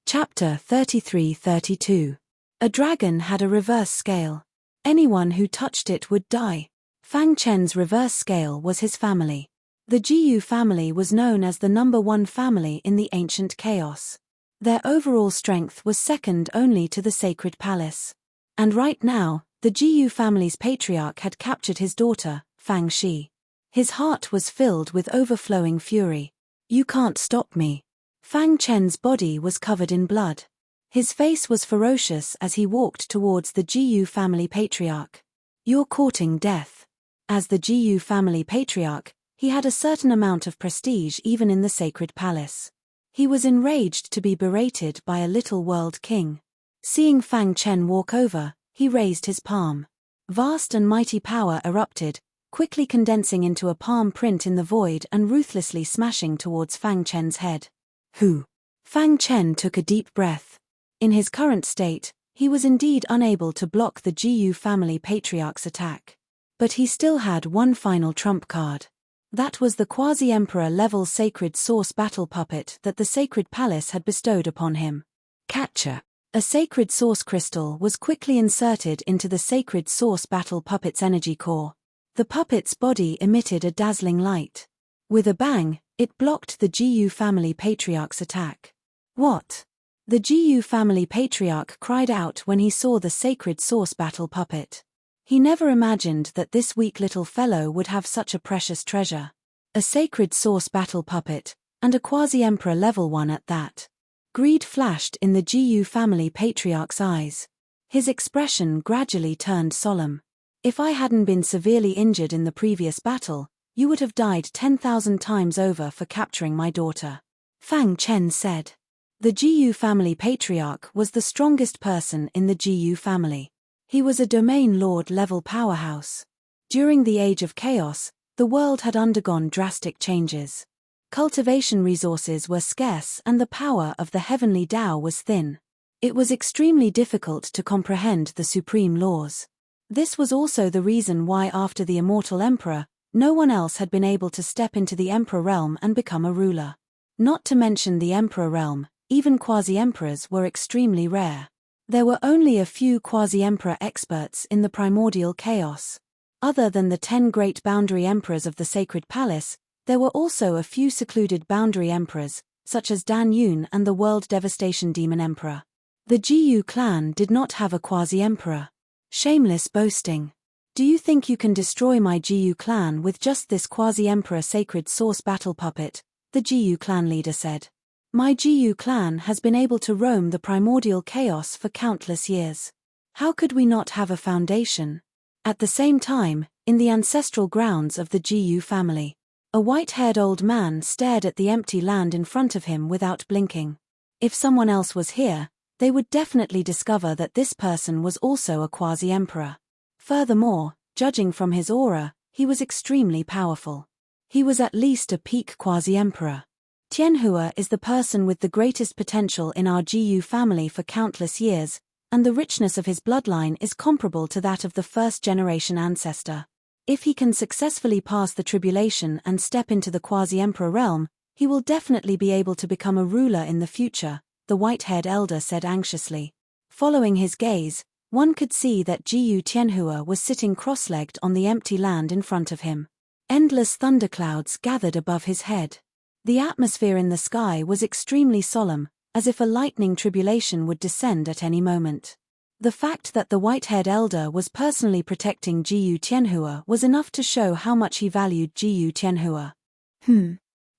Chapter 33-32. A dragon had a reverse scale. Anyone who touched it would die. Fang Chen's reverse scale was his family. The Jiyu family was known as the #1 family in the ancient chaos. Their overall strength was second only to the sacred palace. And right now, the Jiyu family's patriarch had captured his daughter, Fang Shi. His heart was filled with overflowing fury. You can't stop me. Fang Chen's body was covered in blood. His face was ferocious as he walked towards the Jiyu family patriarch. You're courting death. As the Jiyu family patriarch, he had a certain amount of prestige even in the sacred palace. He was enraged to be berated by a little world king. Seeing Fang Chen walk over, he raised his palm. Vast and mighty power erupted, quickly condensing into a palm print in the void and ruthlessly smashing towards Fang Chen's head. Who? Fang Chen took a deep breath. In his current state, he was indeed unable to block the Jiyu family patriarch's attack. But he still had one final trump card. That was the quasi-emperor level sacred source battle puppet that the sacred palace had bestowed upon him. Catcher. A sacred source crystal was quickly inserted into the sacred source battle puppet's energy core. The puppet's body emitted a dazzling light. With a bang, it blocked the Jiyu family patriarch's attack. What? The Jiyu family patriarch cried out when he saw the sacred source battle puppet. He never imagined that this weak little fellow would have such a precious treasure. A sacred source battle puppet, and a quasi-emperor level one at that. Greed flashed in the Jiyu family patriarch's eyes. His expression gradually turned solemn. If I hadn't been severely injured in the previous battle, you would have died 10,000 times over for capturing my daughter. Fang Chen said. The Jiyu family patriarch was the strongest person in the Jiyu family. He was a domain lord level powerhouse. During the Age of Chaos, the world had undergone drastic changes. Cultivation resources were scarce and the power of the heavenly Tao was thin. It was extremely difficult to comprehend the supreme laws. This was also the reason why after the immortal emperor, no one else had been able to step into the emperor realm and become a ruler. Not to mention the emperor realm, even quasi-emperors were extremely rare. There were only a few quasi-emperor experts in the primordial chaos. Other than the 10 great boundary emperors of the sacred palace, there were also a few secluded boundary emperors, such as Dan Yun and the world devastation demon emperor. The Jiyu clan did not have a quasi-emperor. Shameless boasting. Do you think you can destroy my Jiyu clan with just this quasi-emperor sacred source battle puppet? The Jiyu clan leader said. My GU clan has been able to roam the primordial chaos for countless years. How could we not have a foundation? At the same time, in the ancestral grounds of the GU family, a white-haired old man stared at the empty land in front of him without blinking. If someone else was here, they would definitely discover that this person was also a quasi-emperor. Furthermore, judging from his aura, he was extremely powerful. He was at least a peak quasi-emperor. Tianhua is the person with the greatest potential in our GU family for countless years, and the richness of his bloodline is comparable to that of the first-generation ancestor. If he can successfully pass the tribulation and step into the quasi-emperor realm, he will definitely be able to become a ruler in the future, the white-haired elder said anxiously. Following his gaze, one could see that GU Tianhua was sitting cross-legged on the empty land in front of him. Endless thunderclouds gathered above his head. The atmosphere in the sky was extremely solemn, as if a lightning tribulation would descend at any moment. The fact that the white-haired elder was personally protecting GU Tianhua was enough to show how much he valued GU Tianhua.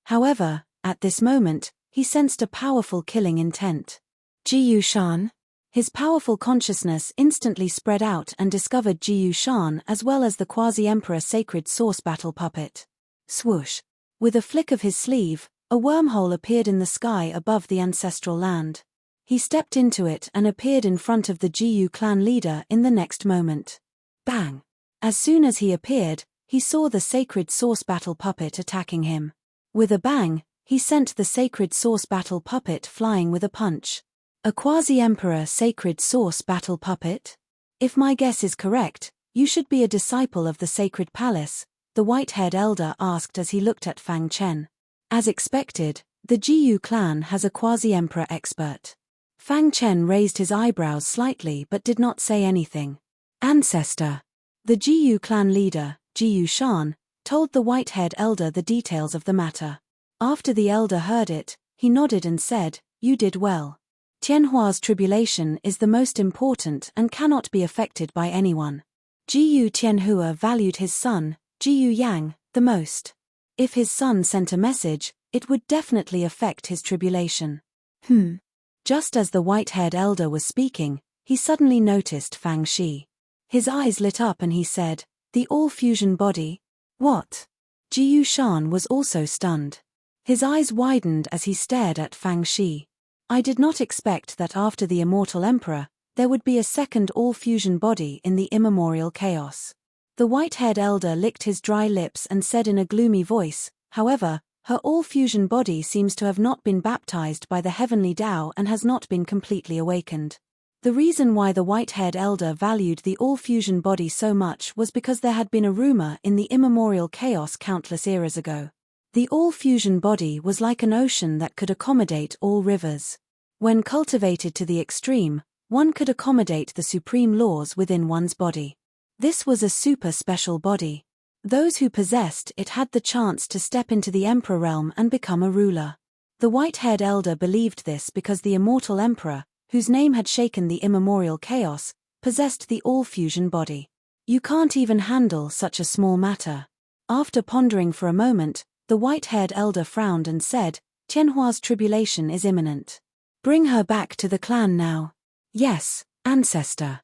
However, at this moment, he sensed a powerful killing intent. GU Shan? His powerful consciousness instantly spread out and discovered GU Shan as well as the quasi-emperor sacred source battle puppet. Swoosh! With a flick of his sleeve, a wormhole appeared in the sky above the ancestral land. He stepped into it and appeared in front of the GU clan leader in the next moment. Bang! As soon as he appeared, he saw the sacred source battle puppet attacking him. With a bang, he sent the sacred source battle puppet flying with a punch. A quasi-emperor sacred source battle puppet? If my guess is correct, you should be a disciple of the sacred palace, the white-haired elder asked as he looked at Fang Chen. As expected, the GU clan has a quasi-emperor expert. Fang Chen raised his eyebrows slightly but did not say anything. Ancestor. The GU clan leader, GU Shan, told the white-haired elder the details of the matter. After the elder heard it, he nodded and said, "You did well. Tianhua's tribulation is the most important and cannot be affected by anyone. GU Tianhua valued his son, GU Yang, the most. If his son sent a message, it would definitely affect his tribulation." Just as the white-haired elder was speaking, he suddenly noticed Fang Shi. His eyes lit up and he said, "The all-fusion body? What?" GU Shan was also stunned. His eyes widened as he stared at Fang Shi. "I did not expect that after the immortal emperor, there would be a second all-fusion body in the immemorial chaos." The white-haired elder licked his dry lips and said in a gloomy voice, "However, her all-fusion body seems to have not been baptized by the heavenly Tao and has not been completely awakened." The reason why the white-haired elder valued the all-fusion body so much was because there had been a rumor in the immemorial chaos countless eras ago. The all-fusion body was like an ocean that could accommodate all rivers. When cultivated to the extreme, one could accommodate the supreme laws within one's body. This was a super special body. Those who possessed it had the chance to step into the emperor realm and become a ruler. The white-haired elder believed this because the immortal emperor, whose name had shaken the immemorial chaos, possessed the all-fusion body. You can't even handle such a small matter. After pondering for a moment, the white-haired elder frowned and said, "Tianhua's tribulation is imminent. Bring her back to the clan now." "Yes, ancestor."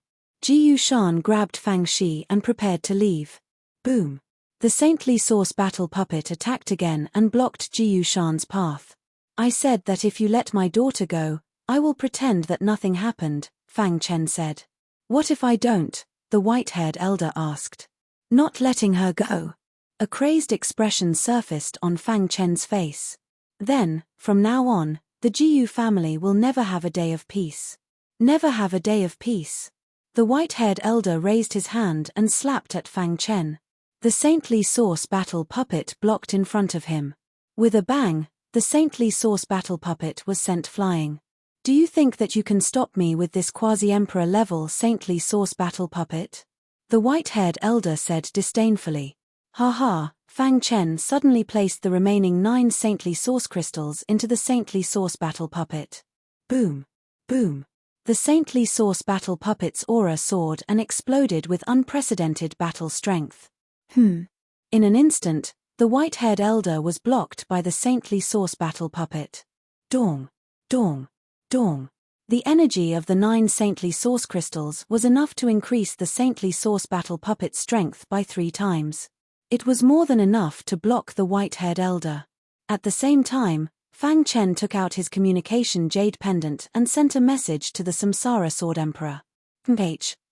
GU Shan grabbed Fang Shi and prepared to leave. Boom. The saintly source battle puppet attacked again and blocked GU Shan's path. "I said that if you let my daughter go, I will pretend that nothing happened," Fang Chen said. "What if I don't?" the white-haired elder asked. "Not letting her go." A crazed expression surfaced on Fang Chen's face. "Then, from now on, the GU family will never have a day of peace. Never have a day of peace." The white-haired elder raised his hand and slapped at Fang Chen. The saintly source battle puppet blocked in front of him. With a bang, the saintly source battle puppet was sent flying. "Do you think that you can stop me with this quasi-emperor level saintly source battle puppet?" the white-haired elder said disdainfully. "Ha ha." Fang Chen suddenly placed the remaining 9 saintly source crystals into the saintly source battle puppet. Boom. Boom. The saintly source battle puppet's aura soared and exploded with unprecedented battle strength. In an instant, the white-haired elder was blocked by the saintly source battle puppet. Dong, dong, dong. The energy of the 9 saintly source crystals was enough to increase the saintly source battle puppet's strength by 3 times. It was more than enough to block the white-haired elder. At the same time, Fang Chen took out his communication jade pendant and sent a message to the Samsara Sword Emperor.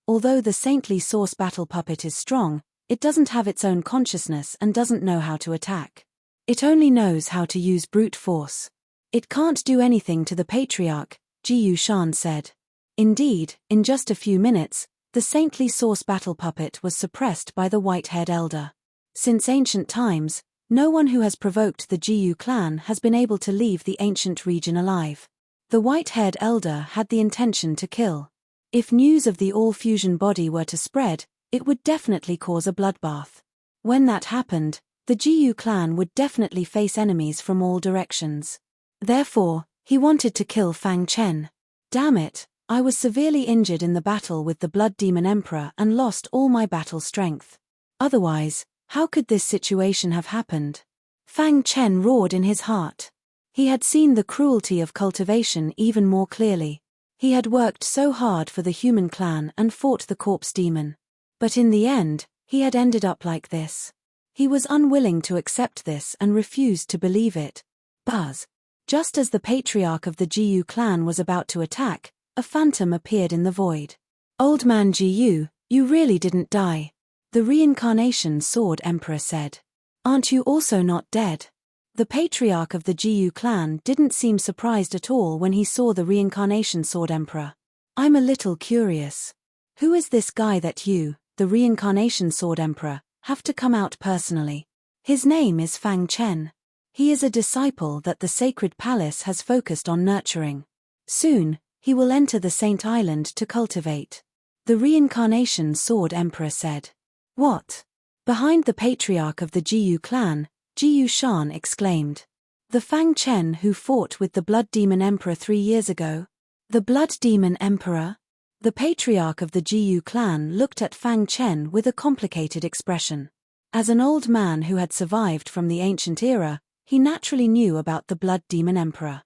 Although the saintly source battle puppet is strong, it doesn't have its own consciousness and doesn't know how to attack. It only knows how to use brute force. It can't do anything to the patriarch, Ji Yushan said. Indeed, in just a few minutes, the saintly source battle puppet was suppressed by the white-haired elder. Since ancient times, no one who has provoked the Jiyu clan has been able to leave the ancient region alive. The white-haired elder had the intention to kill. If news of the all-fusion body were to spread, it would definitely cause a bloodbath. When that happened, the Jiyu clan would definitely face enemies from all directions. Therefore, he wanted to kill Fang Chen. Damn it, I was severely injured in the battle with the Blood Demon Emperor and lost all my battle strength. Otherwise, how could this situation have happened? Fang Chen roared in his heart. He had seen the cruelty of cultivation even more clearly. He had worked so hard for the human clan and fought the corpse demon. But in the end, he had ended up like this. He was unwilling to accept this and refused to believe it. Buzz. Just as the patriarch of the Jiyu clan was about to attack, a phantom appeared in the void. Old man Jiyu, you really didn't die. The reincarnation sword emperor said. Aren't you also not dead? The patriarch of the Jiyu clan didn't seem surprised at all when he saw the reincarnation sword emperor. I'm a little curious. Who is this guy that you, the reincarnation sword emperor, have to come out personally? His name is Fang Chen. He is a disciple that the sacred palace has focused on nurturing. Soon, he will enter the Saint Island to cultivate. The reincarnation sword emperor said. What? Behind the patriarch of the Jiyu clan, Ji Yushan exclaimed. The Fang Chen who fought with the Blood Demon Emperor 3 years ago? The Blood Demon Emperor? The patriarch of the Jiyu clan looked at Fang Chen with a complicated expression. As an old man who had survived from the ancient era, he naturally knew about the Blood Demon Emperor.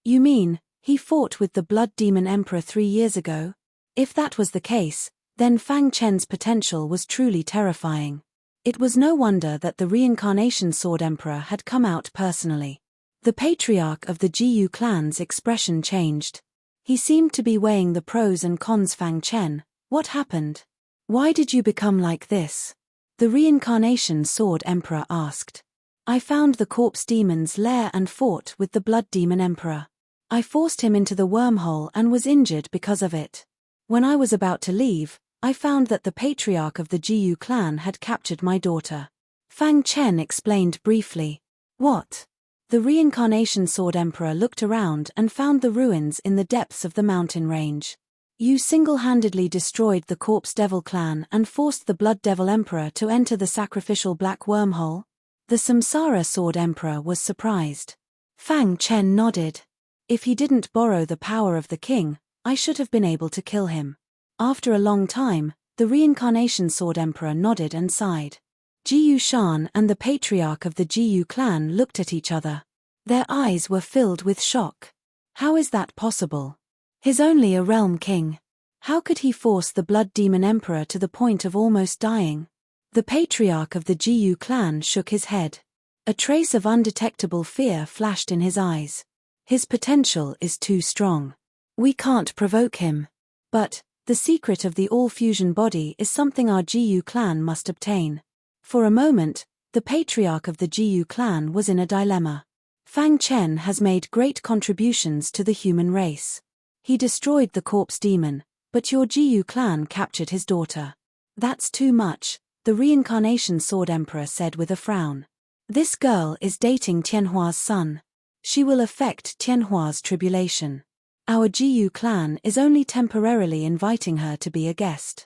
You mean, he fought with the Blood Demon Emperor 3 years ago? If that was the case, then Fang Chen's potential was truly terrifying. It was no wonder that the reincarnation sword emperor had come out personally. The patriarch of the Jiyu clan's expression changed. He seemed to be weighing the pros and cons. Fang Chen, what happened? Why did you become like this? The reincarnation sword emperor asked. I found the corpse demon's lair and fought with the blood demon emperor. I forced him into the wormhole and was injured because of it. When I was about to leave, I found that the patriarch of the Jiyu clan had captured my daughter. Fang Chen explained briefly. What? The reincarnation sword emperor looked around and found the ruins in the depths of the mountain range. You single-handedly destroyed the corpse devil clan and forced the blood devil emperor to enter the sacrificial black wormhole? The Samsara sword emperor was surprised. Fang Chen nodded. If he didn't borrow the power of the king, I should have been able to kill him. After a long time, the reincarnation sword emperor nodded and sighed. Ji Yushan and the patriarch of the Jiyu clan looked at each other. Their eyes were filled with shock. How is that possible? He's only a realm king. How could he force the blood demon emperor to the point of almost dying? The patriarch of the Jiyu clan shook his head. A trace of undetectable fear flashed in his eyes. His potential is too strong. We can't provoke him. But the secret of the all-fusion body is something our Jiyu clan must obtain. For a moment, the patriarch of the Jiyu clan was in a dilemma. Fang Chen has made great contributions to the human race. He destroyed the corpse demon, but your Jiyu clan captured his daughter. That's too much, the reincarnation sword emperor said with a frown. This girl is dating Tianhua's son. She will affect Tianhua's tribulation. Our Jiyu clan is only temporarily inviting her to be a guest.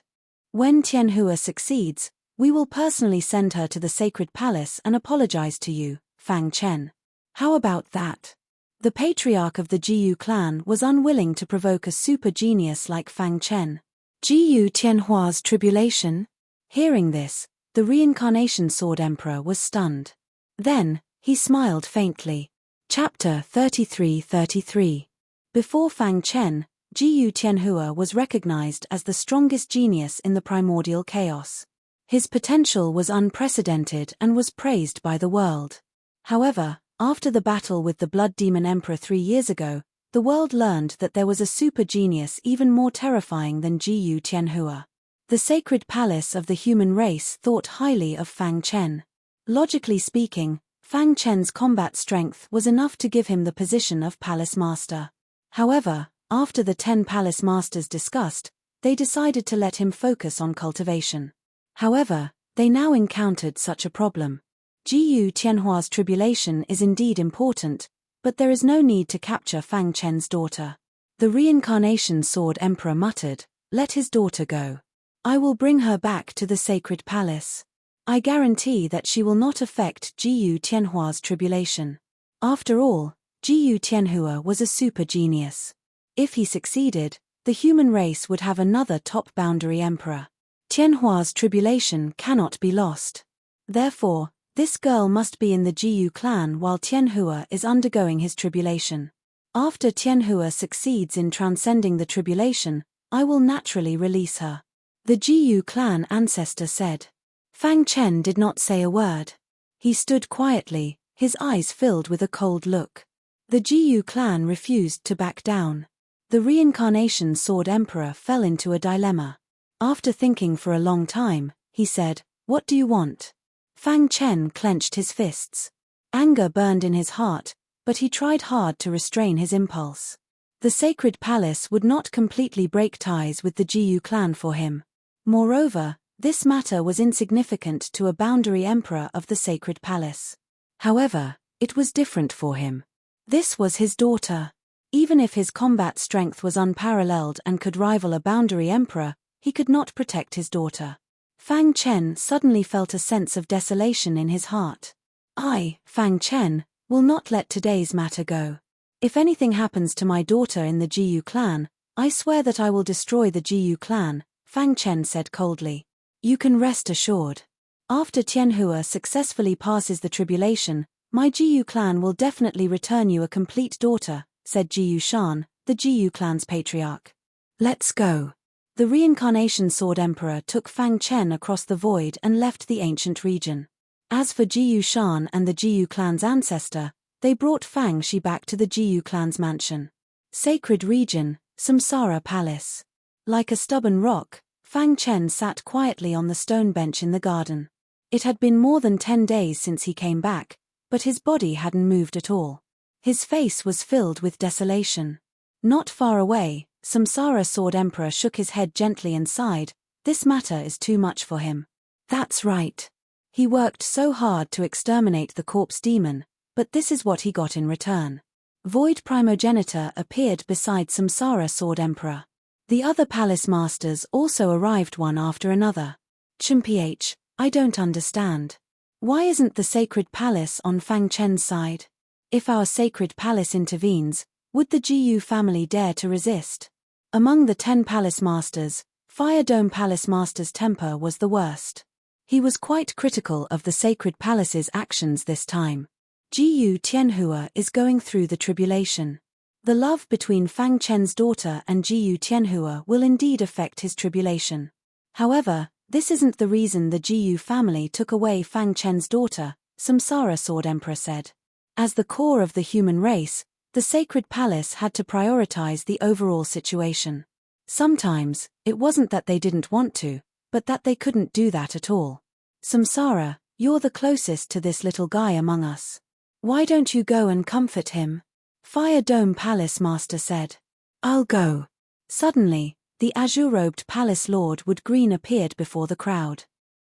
When Tianhua succeeds, we will personally send her to the sacred palace and apologize to you, Fang Chen. How about that? The patriarch of the Jiyu clan was unwilling to provoke a super genius like Fang Chen. Jiyu Tianhua's tribulation? Hearing this, the reincarnation sword emperor was stunned. Then, he smiled faintly. Chapter 33. Before Fang Chen, Jiyu Tianhua was recognized as the strongest genius in the primordial chaos. His potential was unprecedented and was praised by the world. However, after the battle with the Blood Demon Emperor 3 years ago, the world learned that there was a super genius even more terrifying than Jiyu Tianhua. The sacred palace of the human race thought highly of Fang Chen. Logically speaking, Fang Chen's combat strength was enough to give him the position of palace master. However, after the 10 palace masters discussed, they decided to let him focus on cultivation. However, they now encountered such a problem. Jiyu Tianhua's tribulation is indeed important, but there is no need to capture Fang Chen's daughter. The reincarnation sword emperor muttered, "Let his daughter go. I will bring her back to the sacred palace. I guarantee that she will not affect Jiyu Tianhua's tribulation." After all, Jiyu Tianhua was a super genius. If he succeeded, the human race would have another top boundary emperor. Tianhua's tribulation cannot be lost. Therefore, this girl must be in the Jiyu clan while Tianhua is undergoing his tribulation. After Tianhua succeeds in transcending the tribulation, I will naturally release her. The Jiyu clan ancestor said. Fang Chen did not say a word. He stood quietly, his eyes filled with a cold look. The Jiyu clan refused to back down. The reincarnation sword emperor fell into a dilemma. After thinking for a long time, he said, "What do you want?" Fang Chen clenched his fists. Anger burned in his heart, but he tried hard to restrain his impulse. The sacred palace would not completely break ties with the Jiyu clan for him. Moreover, this matter was insignificant to a boundary emperor of the sacred palace. However, it was different for him. This was his daughter. Even if his combat strength was unparalleled and could rival a boundary emperor, he could not protect his daughter. Fang Chen suddenly felt a sense of desolation in his heart. I, Fang Chen, will not let today's matter go. If anything happens to my daughter in the Jiyu clan, I swear that I will destroy the Jiyu clan, Fang Chen said coldly. You can rest assured. After Tianhua successfully passes the tribulation, my Jiyu clan will definitely return you a complete daughter, said Jiyu Shan, the Jiyu clan's patriarch. Let's go. The reincarnation sword emperor took Fang Chen across the void and left the ancient region. As for Jiyu Shan and the Jiyu clan's ancestor, they brought Fang Shi back to the Jiyu clan's mansion. Sacred region, Samsara Palace. Like a stubborn rock, Fang Chen sat quietly on the stone bench in the garden. It had been more than 10 days since he came back, but his body hadn't moved at all. His face was filled with desolation. Not far away, Samsara Sword Emperor shook his head gently and sighed, "This matter is too much for him." That's right. He worked so hard to exterminate the corpse demon, but this is what he got in return. Void Primogenitor appeared beside Samsara Sword Emperor. The other palace masters also arrived one after another. "Chimph, I don't understand. Why isn't the sacred palace on Fang Chen's side? If our sacred palace intervenes, would the Jiyu family dare to resist?" Among the 10 palace masters, Fire Dome Palace Master's temper was the worst. He was quite critical of the sacred palace's actions this time. Jiyu Tianhua is going through the tribulation. The love between Fang Chen's daughter and Jiyu Tianhua will indeed affect his tribulation. However, this isn't the reason the Jiyu family took away Fang Chen's daughter, Samsara Sword Emperor said. As the core of the human race, the sacred palace had to prioritize the overall situation. Sometimes, it wasn't that they didn't want to, but that they couldn't do that at all. "Samsara, you're the closest to this little guy among us. Why don't you go and comfort him?" Fire Dome Palace Master said. "I'll go." Suddenly, the azure-robed Palace Lord Wood Green appeared before the crowd.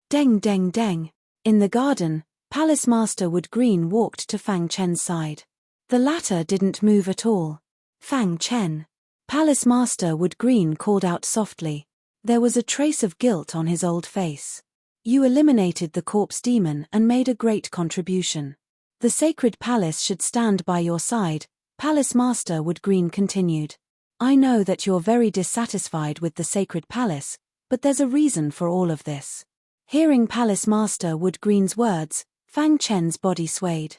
Deng deng deng. In the garden, Palace Master Wood Green walked to Fang Chen's side. The latter didn't move at all. "Fang Chen." Palace Master Wood Green called out softly. There was a trace of guilt on his old face. "You eliminated the corpse demon and made a great contribution. The sacred palace should stand by your side," Palace Master Wood Green continued. "I know that you're very dissatisfied with the sacred palace, but there's a reason for all of this." Hearing Palace Master Wood Green's words, Fang Chen's body swayed.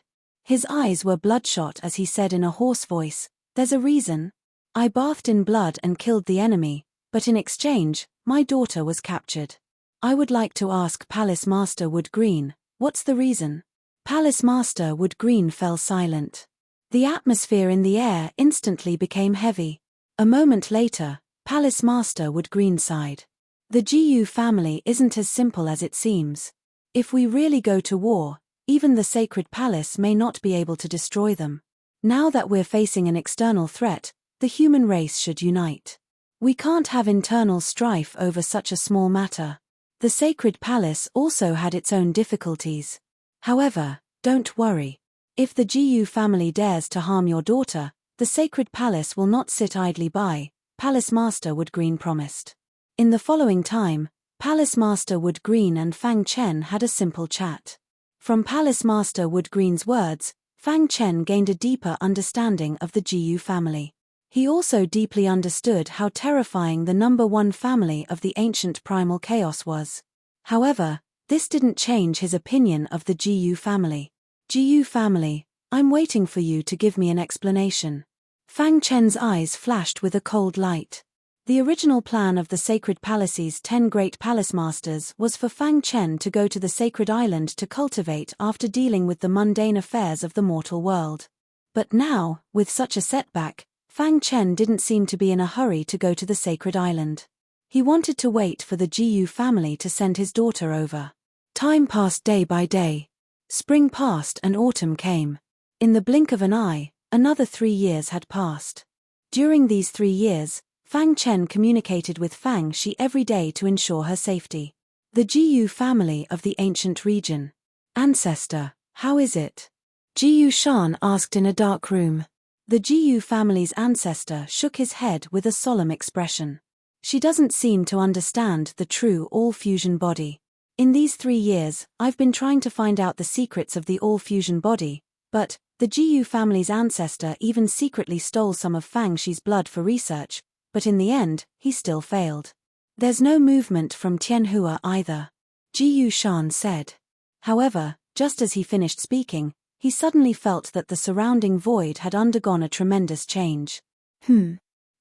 His eyes were bloodshot as he said in a hoarse voice, "There's a reason. I bathed in blood and killed the enemy, but in exchange, my daughter was captured. I would like to ask Palace Master Wood Green, what's the reason?" Palace Master Wood Green fell silent. The atmosphere in the air instantly became heavy. A moment later, Palace Master Wood Green sighed. "The GU family isn't as simple as it seems. If we really go to war, even the sacred palace may not be able to destroy them. Now that we're facing an external threat, the human race should unite. We can't have internal strife over such a small matter." The sacred palace also had its own difficulties. "However, don't worry. If the GU family dares to harm your daughter, the sacred palace will not sit idly by," Palace Master Wood Green promised. In the following time, Palace Master Wood Green and Fang Chen had a simple chat. From Palace Master Wood Green's words, Fang Chen gained a deeper understanding of the GU family. He also deeply understood how terrifying the number one family of the ancient primal chaos was. However, this didn't change his opinion of the GU family. "GU family, I'm waiting for you to give me an explanation." Fang Chen's eyes flashed with a cold light. The original plan of the Sacred Palace's 10 great palace masters was for Fang Chen to go to the sacred island to cultivate after dealing with the mundane affairs of the mortal world. But now, with such a setback, Fang Chen didn't seem to be in a hurry to go to the sacred island. He wanted to wait for the GU family to send his daughter over. Time passed day by day. Spring passed and autumn came. In the blink of an eye, another 3 years had passed. During these 3 years, Fang Chen communicated with Fang Shi every day to ensure her safety. "The GU family of the ancient region. Ancestor, how is it?" Jiu Shan asked in a dark room. The GU family's ancestor shook his head with a solemn expression. "She doesn't seem to understand the true all-fusion body. In these 3 years, I've been trying to find out the secrets of the all-fusion body, but the GU family's ancestor even secretly stole some of Fang Shi's blood for research, but in the end, he still failed. There's no movement from Tianhua either," Jiu Shan said. However, just as he finished speaking, he suddenly felt that the surrounding void had undergone a tremendous change.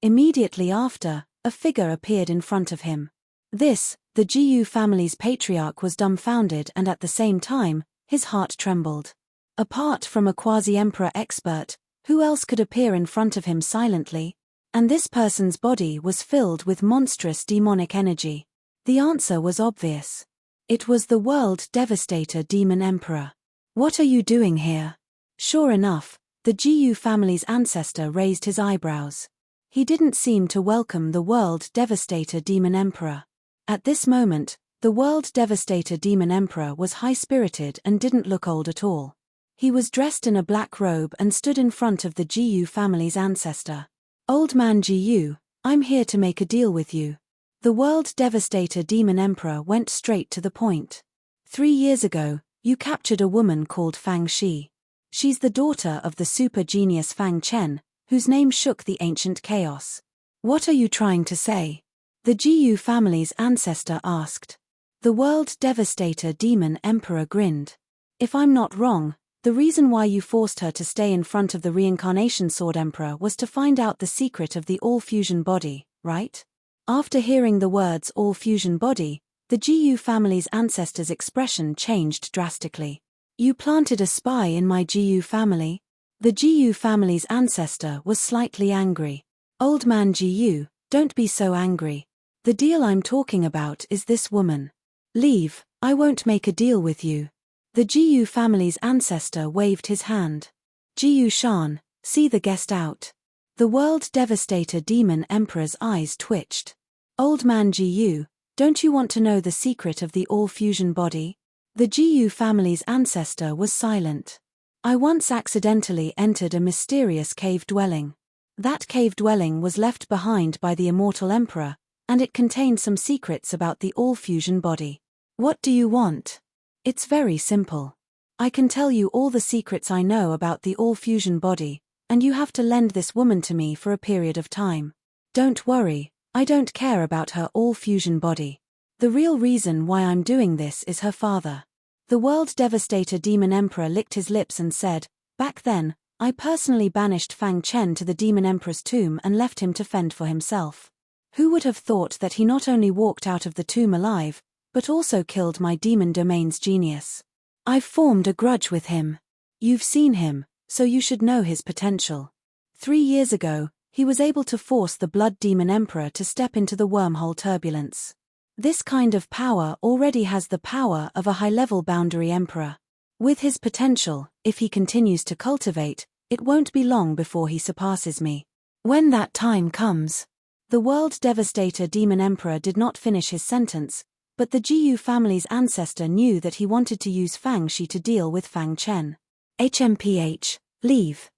Immediately after, a figure appeared in front of him. This, the GU family's patriarch, was dumbfounded and at the same time, his heart trembled. Apart from a quasi-emperor expert, who else could appear in front of him silently? And this person's body was filled with monstrous demonic energy. The answer was obvious. It was the World Devastator Demon Emperor. "What are you doing here?" Sure enough, the GU family's ancestor raised his eyebrows. He didn't seem to welcome the World Devastator Demon Emperor. At this moment, the World Devastator Demon Emperor was high-spirited and didn't look old at all. He was dressed in a black robe and stood in front of the GU family's ancestor. "Old man GU, I'm here to make a deal with you." The World Devastator Demon Emperor went straight to the point. 3 years ago, you captured a woman called Fang Shi. She's the daughter of the super genius Fang Chen, whose name shook the ancient chaos. "What are you trying to say?" the GU family's ancestor asked. The World Devastator Demon Emperor grinned. "If I'm not wrong, the reason why you forced her to stay in front of the Reincarnation Sword Emperor was to find out the secret of the all-fusion body, right?" After hearing the words all-fusion body, the GU family's ancestor's expression changed drastically. "You planted a spy in my GU family?" The GU family's ancestor was slightly angry. "Old man GU, don't be so angry. The deal I'm talking about is this woman. Leave, I won't make a deal with you." The GU family's ancestor waved his hand. "Jiu Shan, see the guest out." The World Devastator Demon Emperor's eyes twitched. "Old man GU, don't you want to know the secret of the all-fusion body?" The GU family's ancestor was silent. "I once accidentally entered a mysterious cave dwelling. That cave dwelling was left behind by the immortal emperor, and it contained some secrets about the all-fusion body. What do you want?" "It's very simple. I can tell you all the secrets I know about the all-fusion body, and you have to lend this woman to me for a period of time. Don't worry, I don't care about her all-fusion body. The real reason why I'm doing this is her father." The World Devastator Demon Emperor licked his lips and said, Back then, I personally banished Fang Chen to the Demon Emperor's tomb and left him to fend for himself. Who would have thought that he not only walked out of the tomb alive, but also killed my demon domain's genius? I've formed a grudge with him. You've seen him, so you should know his potential. 3 years ago, he was able to force the Blood Demon Emperor to step into the wormhole turbulence. This kind of power already has the power of a high-level boundary emperor. With his potential, if he continues to cultivate, it won't be long before he surpasses me. When that time comes. The World Devastator Demon Emperor did not finish his sentence, but the Jiyu family's ancestor knew that he wanted to use Fang Shi to deal with Fang Chen. HMPH, leave.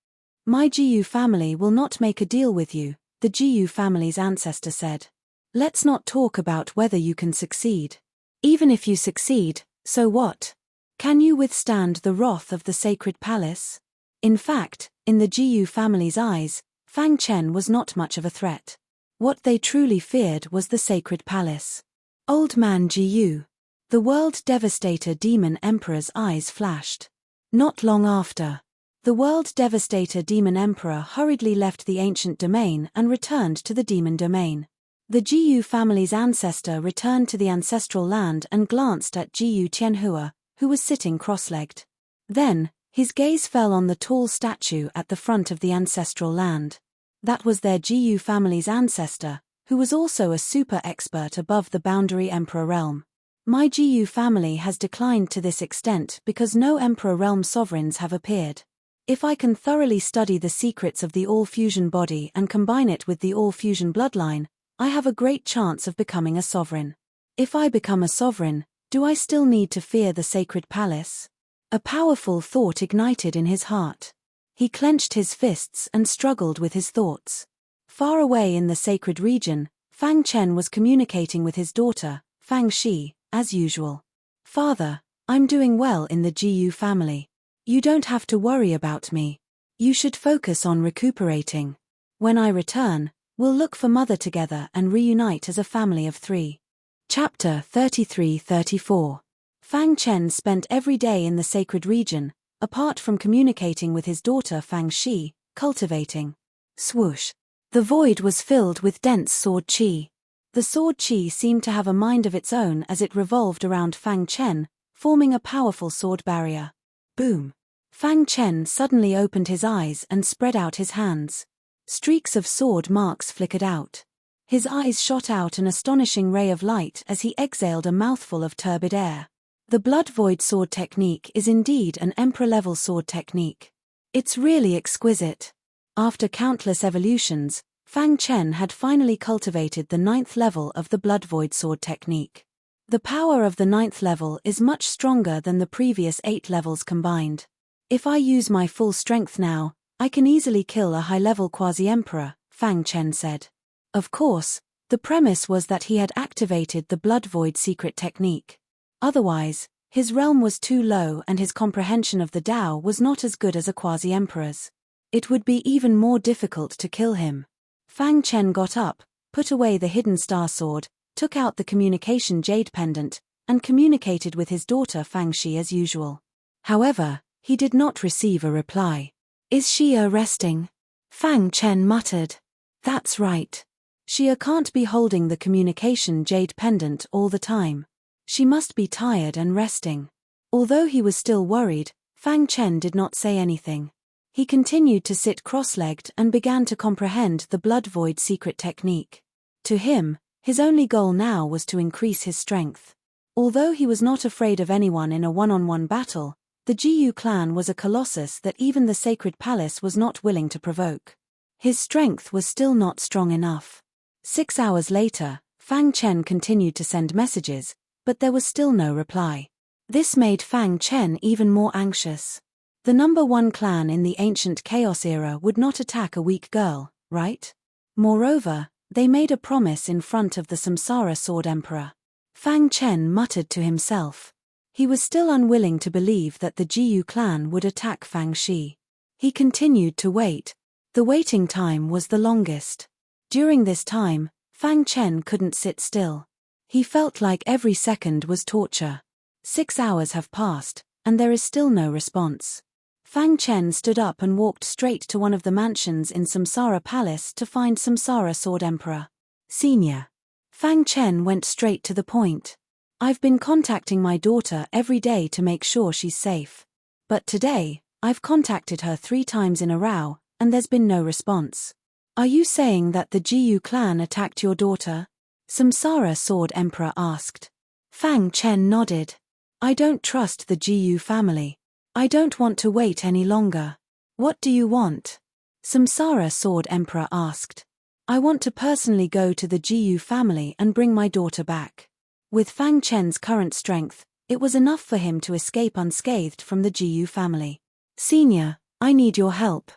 My Jiyu family will not make a deal with you, the Jiyu family's ancestor said. Let's not talk about whether you can succeed. Even if you succeed, so what? Can you withstand the wrath of the sacred palace? In fact, in the Jiyu family's eyes, Fang Chen was not much of a threat. What they truly feared was the sacred palace. Old man Jiyu. The World Devastator Demon Emperor's eyes flashed. Not long after, the World Devastator Demon Emperor hurriedly left the ancient domain and returned to the demon domain. The Jiyu family's ancestor returned to the ancestral land and glanced at Jiyu Tianhua, who was sitting cross-legged. Then, his gaze fell on the tall statue at the front of the ancestral land. That was their Jiyu family's ancestor, who was also a super expert above the boundary emperor realm. My Jiyu family has declined to this extent because no emperor realm sovereigns have appeared. If I can thoroughly study the secrets of the all-fusion body and combine it with the all-fusion bloodline, I have a great chance of becoming a sovereign. If I become a sovereign, do I still need to fear the sacred palace? A powerful thought ignited in his heart. He clenched his fists and struggled with his thoughts. Far away in the sacred region, Fang Chen was communicating with his daughter, Fang Shi, as usual. Father, I'm doing well in the Jiyu family. You don't have to worry about me. You should focus on recuperating. When I return, we'll look for mother together and reunite as a family of 3. Chapter 33-34. Fang Chen spent every day in the sacred region, apart from communicating with his daughter Fang Shi, cultivating. Swoosh. The void was filled with dense sword qi. The sword qi seemed to have a mind of its own as it revolved around Fang Chen, forming a powerful sword barrier. Boom. Fang Chen suddenly opened his eyes and spread out his hands. Streaks of sword marks flickered out. His eyes shot out an astonishing ray of light as he exhaled a mouthful of turbid air. The Blood Void sword technique is indeed an emperor-level sword technique. It's really exquisite. After countless evolutions, Fang Chen had finally cultivated the 9th level of the Blood Void sword technique. The power of the 9th level is much stronger than the previous 8 levels combined. If I use my full strength now, I can easily kill a high-level quasi-emperor, Fang Chen said. Of course, the premise was that he had activated the Blood Void secret technique. Otherwise, his realm was too low and his comprehension of the Tao was not as good as a quasi-emperor's. It would be even more difficult to kill him. Fang Chen got up, put away the hidden star sword, took out the communication jade pendant, and communicated with his daughter Fang Shi as usual. However, he did not receive a reply. Is Xia resting? Fang Chen muttered. That's right. Xia can't be holding the communication jade pendant all the time. She must be tired and resting. Although he was still worried, Fang Chen did not say anything. He continued to sit cross-legged and began to comprehend the Blood Void secret technique. To him, his only goal now was to increase his strength. Although he was not afraid of anyone in a one-on-one battle, the Jiyu clan was a colossus that even the sacred palace was not willing to provoke. His strength was still not strong enough. 6 hours later, Fang Chen continued to send messages, but there was still no reply. This made Fang Chen even more anxious. The number 1 clan in the ancient chaos era would not attack a weak girl, right? Moreover, they made a promise in front of the Samsara Sword Emperor. Fang Chen muttered to himself. He was still unwilling to believe that the Jiyu clan would attack Fang Shi. He continued to wait. The waiting time was the longest. During this time, Fang Chen couldn't sit still. He felt like every second was torture. 6 hours have passed, and there is still no response. Fang Chen stood up and walked straight to one of the mansions in Samsara Palace to find Samsara Sword Emperor. Senior. Fang Chen went straight to the point. I've been contacting my daughter every day to make sure she's safe. But today, I've contacted her 3 times in a row, and there's been no response. Are you saying that the Jiyu clan attacked your daughter? Samsara Sword Emperor asked. Fang Chen nodded. I don't trust the Jiyu family. I don't want to wait any longer. What do you want? Samsara Sword Emperor asked. I want to personally go to the Jiyu family and bring my daughter back. With Fang Chen's current strength, it was enough for him to escape unscathed from the Jiyu family. Senior, I need your help.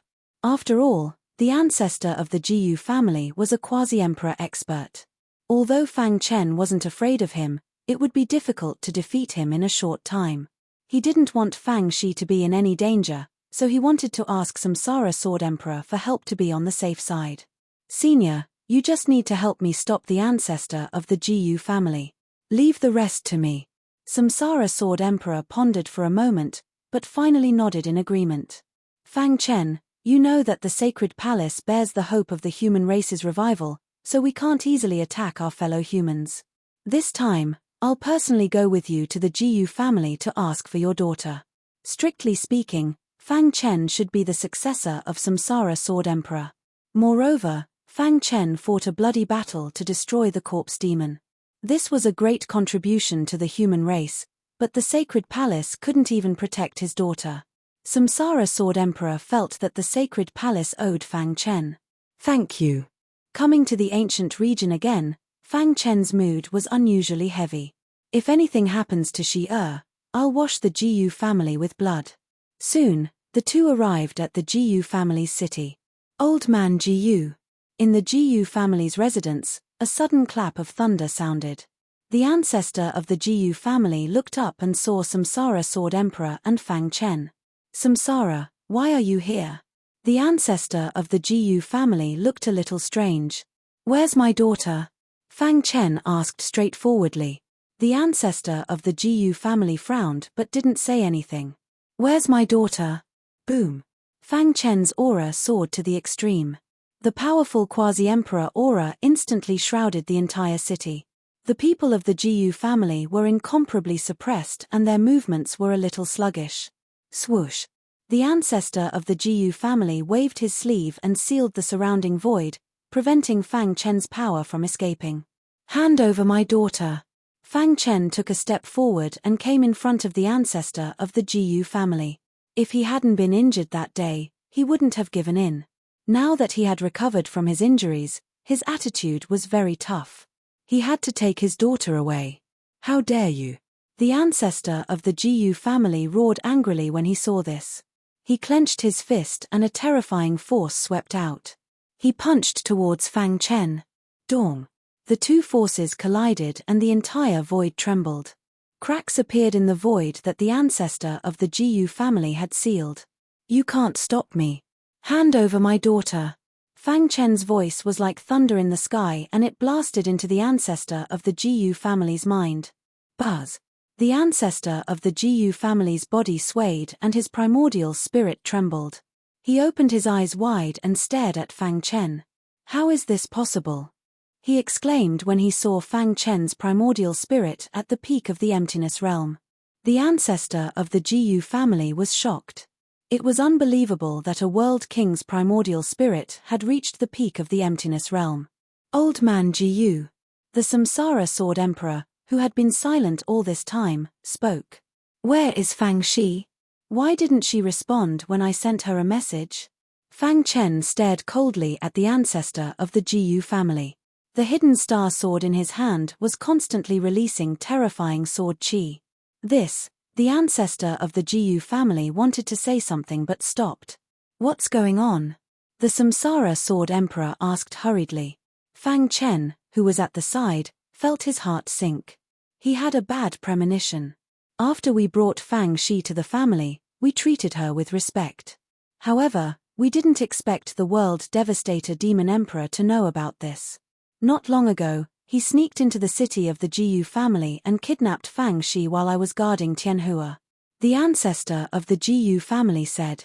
After all, the ancestor of the Jiyu family was a quasi-emperor expert. Although Fang Chen wasn't afraid of him, it would be difficult to defeat him in a short time. He didn't want Fang Shi to be in any danger, so he wanted to ask Samsara Sword Emperor for help to be on the safe side. Senior, you just need to help me stop the ancestor of the Jiyu family. Leave the rest to me. Samsara Sword Emperor pondered for a moment, but finally nodded in agreement. Fang Chen, you know that the sacred palace bears the hope of the human race's revival, so we can't easily attack our fellow humans. This time, I'll personally go with you to the Jiyu family to ask for your daughter. Strictly speaking, Fang Chen should be the successor of Samsara Sword Emperor. Moreover, Fang Chen fought a bloody battle to destroy the corpse demon. This was a great contribution to the human race, but the sacred palace couldn't even protect his daughter. Samsara Sword Emperor felt that the sacred palace owed Fang Chen. Thank you. Coming to the ancient region again, Fang Chen's mood was unusually heavy. If anything happens to Shi-Er, I'll wash the Jiyu family with blood. Soon, the two arrived at the Jiyu family's city. Old Man Jiyu. In the Jiyu family's residence, a sudden clap of thunder sounded. The ancestor of the Jiyu family looked up and saw Samsara Sword Emperor and Fang Chen. Samsara, why are you here? The ancestor of the Jiyu family looked a little strange. Where's my daughter? Fang Chen asked straightforwardly. The ancestor of the Jiyu family frowned but didn't say anything. Where's my daughter? Boom. Fang Chen's aura soared to the extreme. The powerful quasi-emperor aura instantly shrouded the entire city. The people of the Jiyu family were incomparably suppressed and their movements were a little sluggish. Swoosh. The ancestor of the Jiyu family waved his sleeve and sealed the surrounding void, preventing Fang Chen's power from escaping. Hand over my daughter. Fang Chen took a step forward and came in front of the ancestor of the Jiyu family. If he hadn't been injured that day, he wouldn't have given in. Now that he had recovered from his injuries, his attitude was very tough. He had to take his daughter away. How dare you? The ancestor of the Jiyu family roared angrily when he saw this. He clenched his fist and a terrifying force swept out. He punched towards Fang Chen. Dong. The two forces collided and the entire void trembled. Cracks appeared in the void that the ancestor of the Jiyu family had sealed. You can't stop me. Hand over my daughter. Fang Chen's voice was like thunder in the sky and it blasted into the ancestor of the Jiyu family's mind. Buzz. The ancestor of the Jiyu family's body swayed and his primordial spirit trembled. He opened his eyes wide and stared at Fang Chen. How is this possible? He exclaimed when he saw Fang Chen's primordial spirit at the peak of the emptiness realm. The ancestor of the Jiyu family was shocked. It was unbelievable that a world king's primordial spirit had reached the peak of the emptiness realm. Old Man Jiyu, the Samsara Sword Emperor, who had been silent all this time, spoke. Where is Fang Shi? Why didn't she respond when I sent her a message? Fang Chen stared coldly at the ancestor of the Jiyu family. The hidden star sword in his hand was constantly releasing terrifying sword chi. The ancestor of the Jiyu family wanted to say something but stopped. What's going on? The Samsara Sword Emperor asked hurriedly. Fang Chen, who was at the side, felt his heart sink. He had a bad premonition. After we brought Fang Shi to the family, we treated her with respect. However, we didn't expect the world devastator demon emperor to know about this. Not long ago, he sneaked into the city of the Jiyu family and kidnapped Fang Shi while I was guarding Tianhua. The ancestor of the Jiyu family said.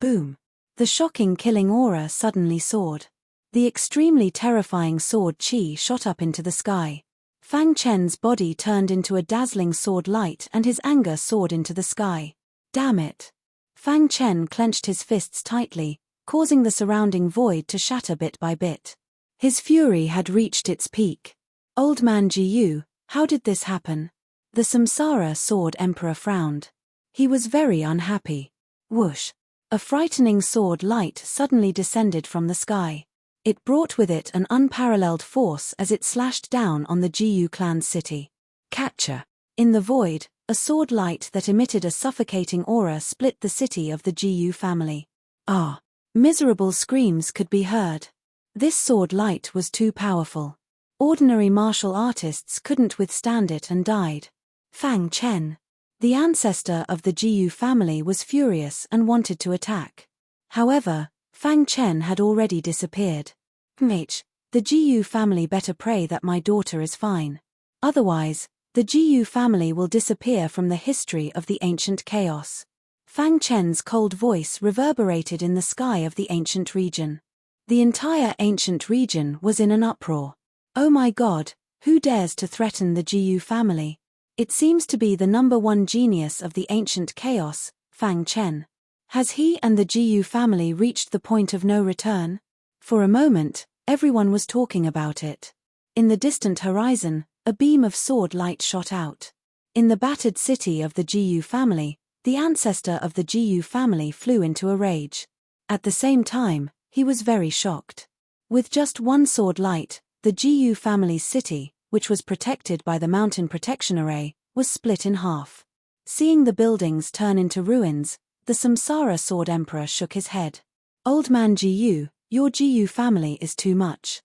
Boom! The shocking killing aura suddenly soared. The extremely terrifying sword chi shot up into the sky. Fang Chen's body turned into a dazzling sword light and his anger soared into the sky. Damn it! Fang Chen clenched his fists tightly, causing the surrounding void to shatter bit by bit. His fury had reached its peak. Old man Jiyu, how did this happen? The Samsara Sword Emperor frowned. He was very unhappy. Whoosh! A frightening sword light suddenly descended from the sky. It brought with it an unparalleled force as it slashed down on the Jiyu clan's city. Catcher! In the void, a sword light that emitted a suffocating aura split the city of the Jiyu family. Ah! Miserable screams could be heard. This sword light was too powerful. Ordinary martial artists couldn't withstand it and died. Fang Chen, the ancestor of the Jiyu family, was furious and wanted to attack. However, Fang Chen had already disappeared. The Jiyu family better pray that my daughter is fine. Otherwise, the Jiyu family will disappear from the history of the ancient chaos. Fang Chen's cold voice reverberated in the sky of the ancient region. The entire ancient region was in an uproar. Oh my God, who dares to threaten the Jiyu family? It seems to be the #1 genius of the ancient chaos, Fang Chen. Has he and the Jiyu family reached the point of no return? For a moment, everyone was talking about it. In the distant horizon, a beam of sword light shot out. In the battered city of the Jiyu family, the ancestor of the Jiyu family flew into a rage. At the same time, he was very shocked. With just one sword light, the Jiyu family's city, which was protected by the mountain protection array, was split in half. Seeing the buildings turn into ruins, the Samsara Sword Emperor shook his head. Old man Jiyu, your Jiyu family is too much.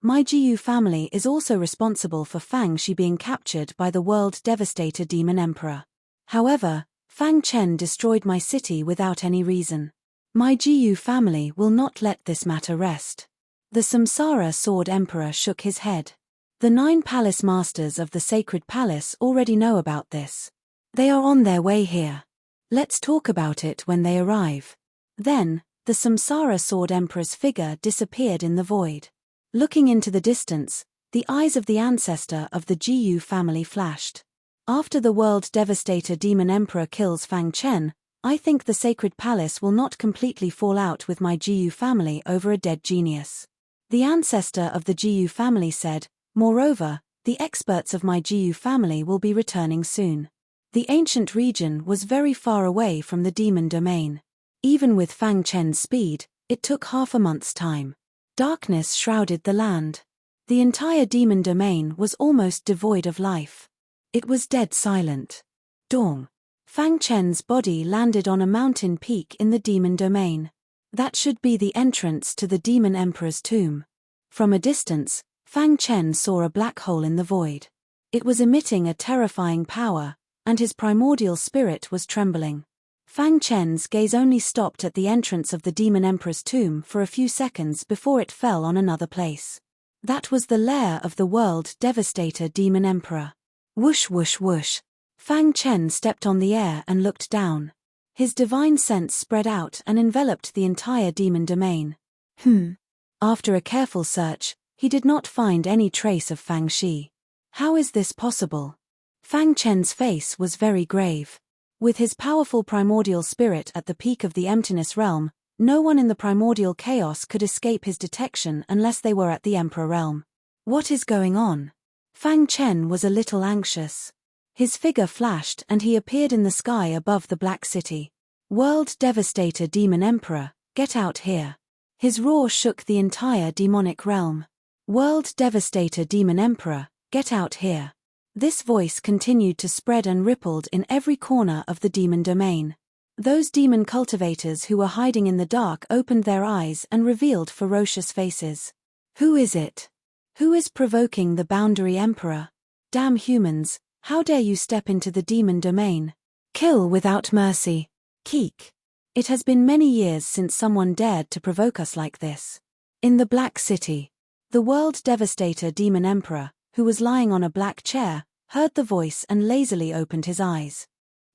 My Jiyu family is also responsible for Fang Shi being captured by the world devastator demon emperor. However, Fang Chen destroyed my city without any reason. My Jiyu family will not let this matter rest. The Samsara Sword Emperor shook his head. The 9 palace masters of the sacred palace already know about this. They are on their way here. Let's talk about it when they arrive. Then, the Samsara Sword Emperor's figure disappeared in the void. Looking into the distance, the eyes of the ancestor of the Jiyu family flashed. After the world devastator demon emperor kills Fang Chen, I think the sacred palace will not completely fall out with my Jiyu family over a dead genius. The ancestor of the Jiyu family said, moreover, the experts of my Jiyu family will be returning soon. The ancient region was very far away from the demon domain. Even with Fang Chen's speed, it took half a month's time. Darkness shrouded the land. The entire demon domain was almost devoid of life. It was dead silent. Dawn. Fang Chen's body landed on a mountain peak in the demon domain. That should be the entrance to the demon emperor's tomb. From a distance, Fang Chen saw a black hole in the void. It was emitting a terrifying power, and his primordial spirit was trembling. Fang Chen's gaze only stopped at the entrance of the demon emperor's tomb for a few seconds before it fell on another place. That was the lair of the world devastator demon emperor. Whoosh whoosh whoosh. Fang Chen stepped on the air and looked down. His divine sense spread out and enveloped the entire demon domain. After a careful search, he did not find any trace of Fang Shi. How is this possible? Fang Chen's face was very grave. With his powerful primordial spirit at the peak of the emptiness realm, no one in the primordial chaos could escape his detection unless they were at the Emperor realm. What is going on? Fang Chen was a little anxious. His figure flashed and he appeared in the sky above the Black City. World Devastator Demon Emperor, get out here. His roar shook the entire demonic realm. World Devastator Demon Emperor, get out here. This voice continued to spread and rippled in every corner of the demon domain. Those demon cultivators who were hiding in the dark opened their eyes and revealed ferocious faces. Who is it? Who is provoking the Boundary Emperor? Damn humans, how dare you step into the demon domain? Kill without mercy. Keek. It has been many years since someone dared to provoke us like this. In the Black City, the world devastator demon emperor, who was lying on a black chair, heard the voice and lazily opened his eyes.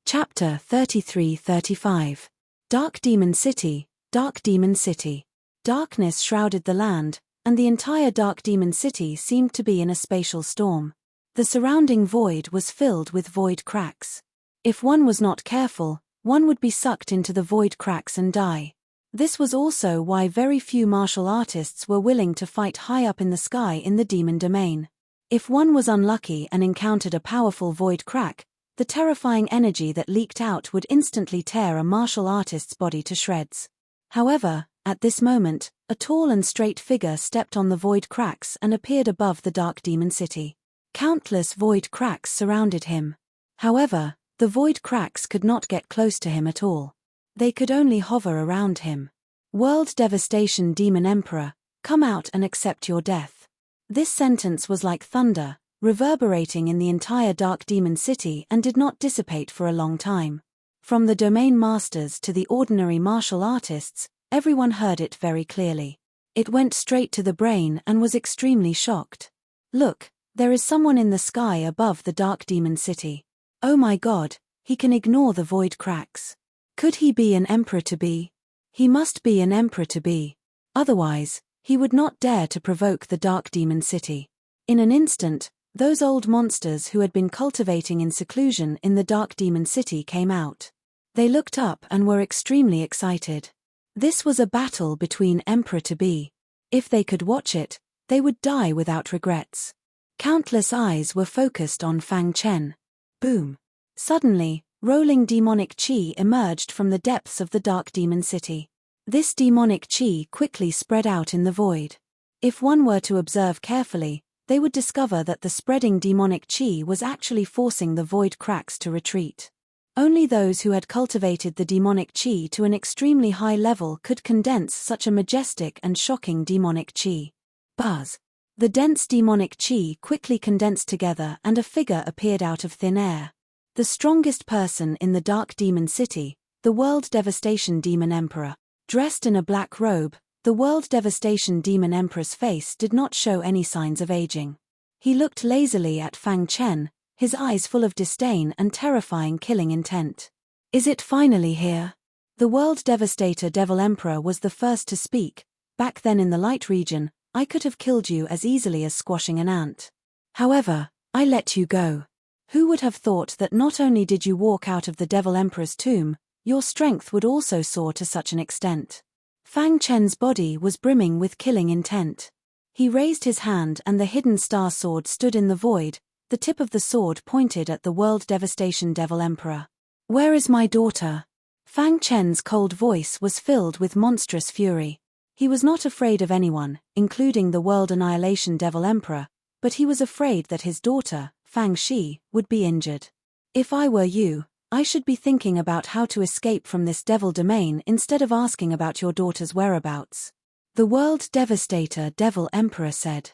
Chapter 33-35. Dark Demon City, Dark Demon City. Darkness shrouded the land, and the entire Dark Demon City seemed to be in a spatial storm. The surrounding void was filled with void cracks. If one was not careful, one would be sucked into the void cracks and die. This was also why very few martial artists were willing to fight high up in the sky in the demon domain. If one was unlucky and encountered a powerful void crack, the terrifying energy that leaked out would instantly tear a martial artist's body to shreds. However, at this moment, a tall and straight figure stepped on the void cracks and appeared above the Dark Demon City. Countless void cracks surrounded him. However, the void cracks could not get close to him at all. They could only hover around him. World Devastation Demon Emperor, come out and accept your death. This sentence was like thunder, reverberating in the entire Dark Demon City and did not dissipate for a long time. From the domain masters to the ordinary martial artists, everyone heard it very clearly. It went straight to the brain and was extremely shocked. Look, there is someone in the sky above the Dark Demon City. Oh my God, he can ignore the void cracks. Could he be an emperor to be? He must be an emperor to be. Otherwise, he would not dare to provoke the Dark Demon City. In an instant, those old monsters who had been cultivating in seclusion in the Dark Demon City came out. They looked up and were extremely excited. This was a battle between emperor to be. If they could watch it, they would die without regrets. Countless eyes were focused on Fang Chen. Boom. Suddenly, rolling demonic chi emerged from the depths of the Dark Demon City. This demonic chi quickly spread out in the void. If one were to observe carefully, they would discover that the spreading demonic chi was actually forcing the void cracks to retreat. Only those who had cultivated the demonic chi to an extremely high level could condense such a majestic and shocking demonic chi. Buzz. The dense demonic chi quickly condensed together and a figure appeared out of thin air. The strongest person in the Dark Demon City, the World Devastation Demon Emperor. Dressed in a black robe, the World Devastation Demon Emperor's face did not show any signs of aging. He looked lazily at Fang Chen, his eyes full of disdain and terrifying killing intent. Is it finally here? The World Devastator Devil Emperor was the first to speak. Back then in the light region, I could have killed you as easily as squashing an ant. However, I let you go. Who would have thought that not only did you walk out of the Devil Emperor's tomb, your strength would also soar to such an extent? Fang Chen's body was brimming with killing intent. He raised his hand and the hidden star sword stood in the void, the tip of the sword pointed at the World Devastation Devil Emperor. Where is my daughter? Fang Chen's cold voice was filled with monstrous fury. He was not afraid of anyone, including the World Annihilation Devil Emperor, but he was afraid that his daughter, Fang Shi, would be injured. If I were you, I should be thinking about how to escape from this devil domain instead of asking about your daughter's whereabouts. The World Devastator Devil Emperor said.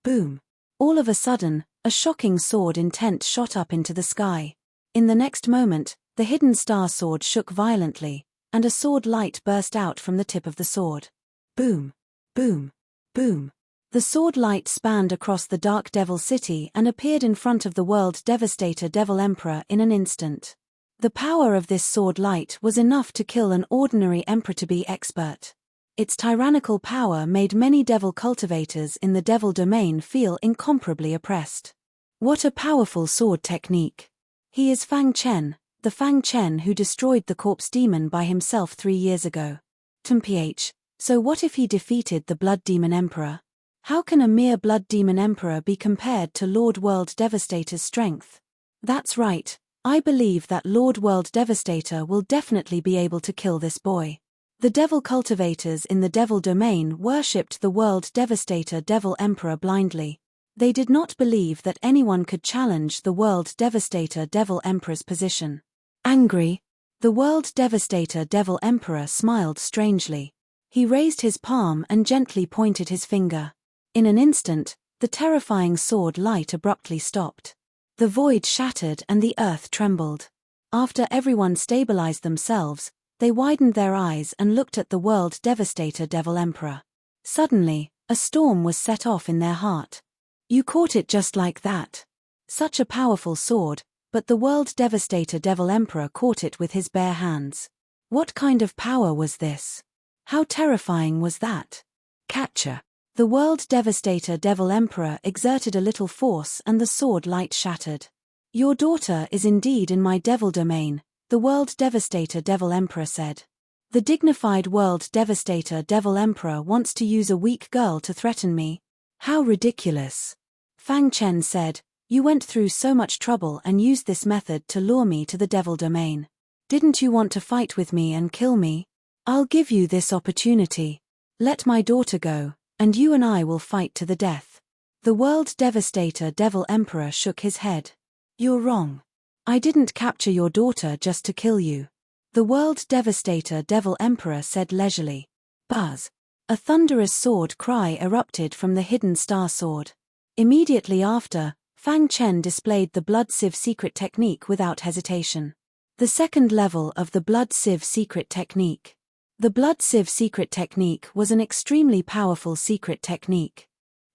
Boom. All of a sudden, a shocking sword intent shot up into the sky. In the next moment, the hidden star sword shook violently, and a sword light burst out from the tip of the sword. Boom. Boom. Boom. The sword light spanned across the Dark Devil City and appeared in front of the World Devastator Devil Emperor in an instant. The power of this sword light was enough to kill an ordinary emperor-to-be expert. Its tyrannical power made many devil cultivators in the devil domain feel incomparably oppressed. What a powerful sword technique. He is Fang Chen, the Fang Chen who destroyed the corpse demon by himself 3 years ago. TMPH, so what if he defeated the Blood Demon Emperor? How can a mere Blood Demon Emperor be compared to Lord World Devastator's strength? That's right, I believe that Lord World Devastator will definitely be able to kill this boy. The devil cultivators in the devil domain worshipped the World Devastator Devil Emperor blindly. They did not believe that anyone could challenge the World Devastator Devil Emperor's position. Angry, the World Devastator Devil Emperor smiled strangely. He raised his palm and gently pointed his finger. In an instant, the terrifying sword light abruptly stopped. The void shattered and the earth trembled. After everyone stabilized themselves, they widened their eyes and looked at the World Devastator Devil Emperor. Suddenly, a storm was set off in their heart. You caught it just like that. Such a powerful sword, but the World Devastator Devil Emperor caught it with his bare hands. What kind of power was this? How terrifying was that? Catcher. The world devastator Devil Emperor exerted a little force and the sword light shattered. Your daughter is indeed in my devil domain, the world devastator Devil Emperor said. The dignified world devastator Devil Emperor wants to use a weak girl to threaten me. How ridiculous. Fang Chen said, you went through so much trouble and used this method to lure me to the devil domain. Didn't you want to fight with me and kill me? I'll give you this opportunity. Let my daughter go, and you and I will fight to the death. The world devastator Devil Emperor shook his head. You're wrong. I didn't capture your daughter just to kill you. The world devastator Devil Emperor said leisurely. Buzz. A thunderous sword cry erupted from the hidden star sword. Immediately after, Fang Chen displayed the blood sieve secret technique without hesitation. The second level of the blood sieve secret technique. The blood sieve secret technique was an extremely powerful secret technique.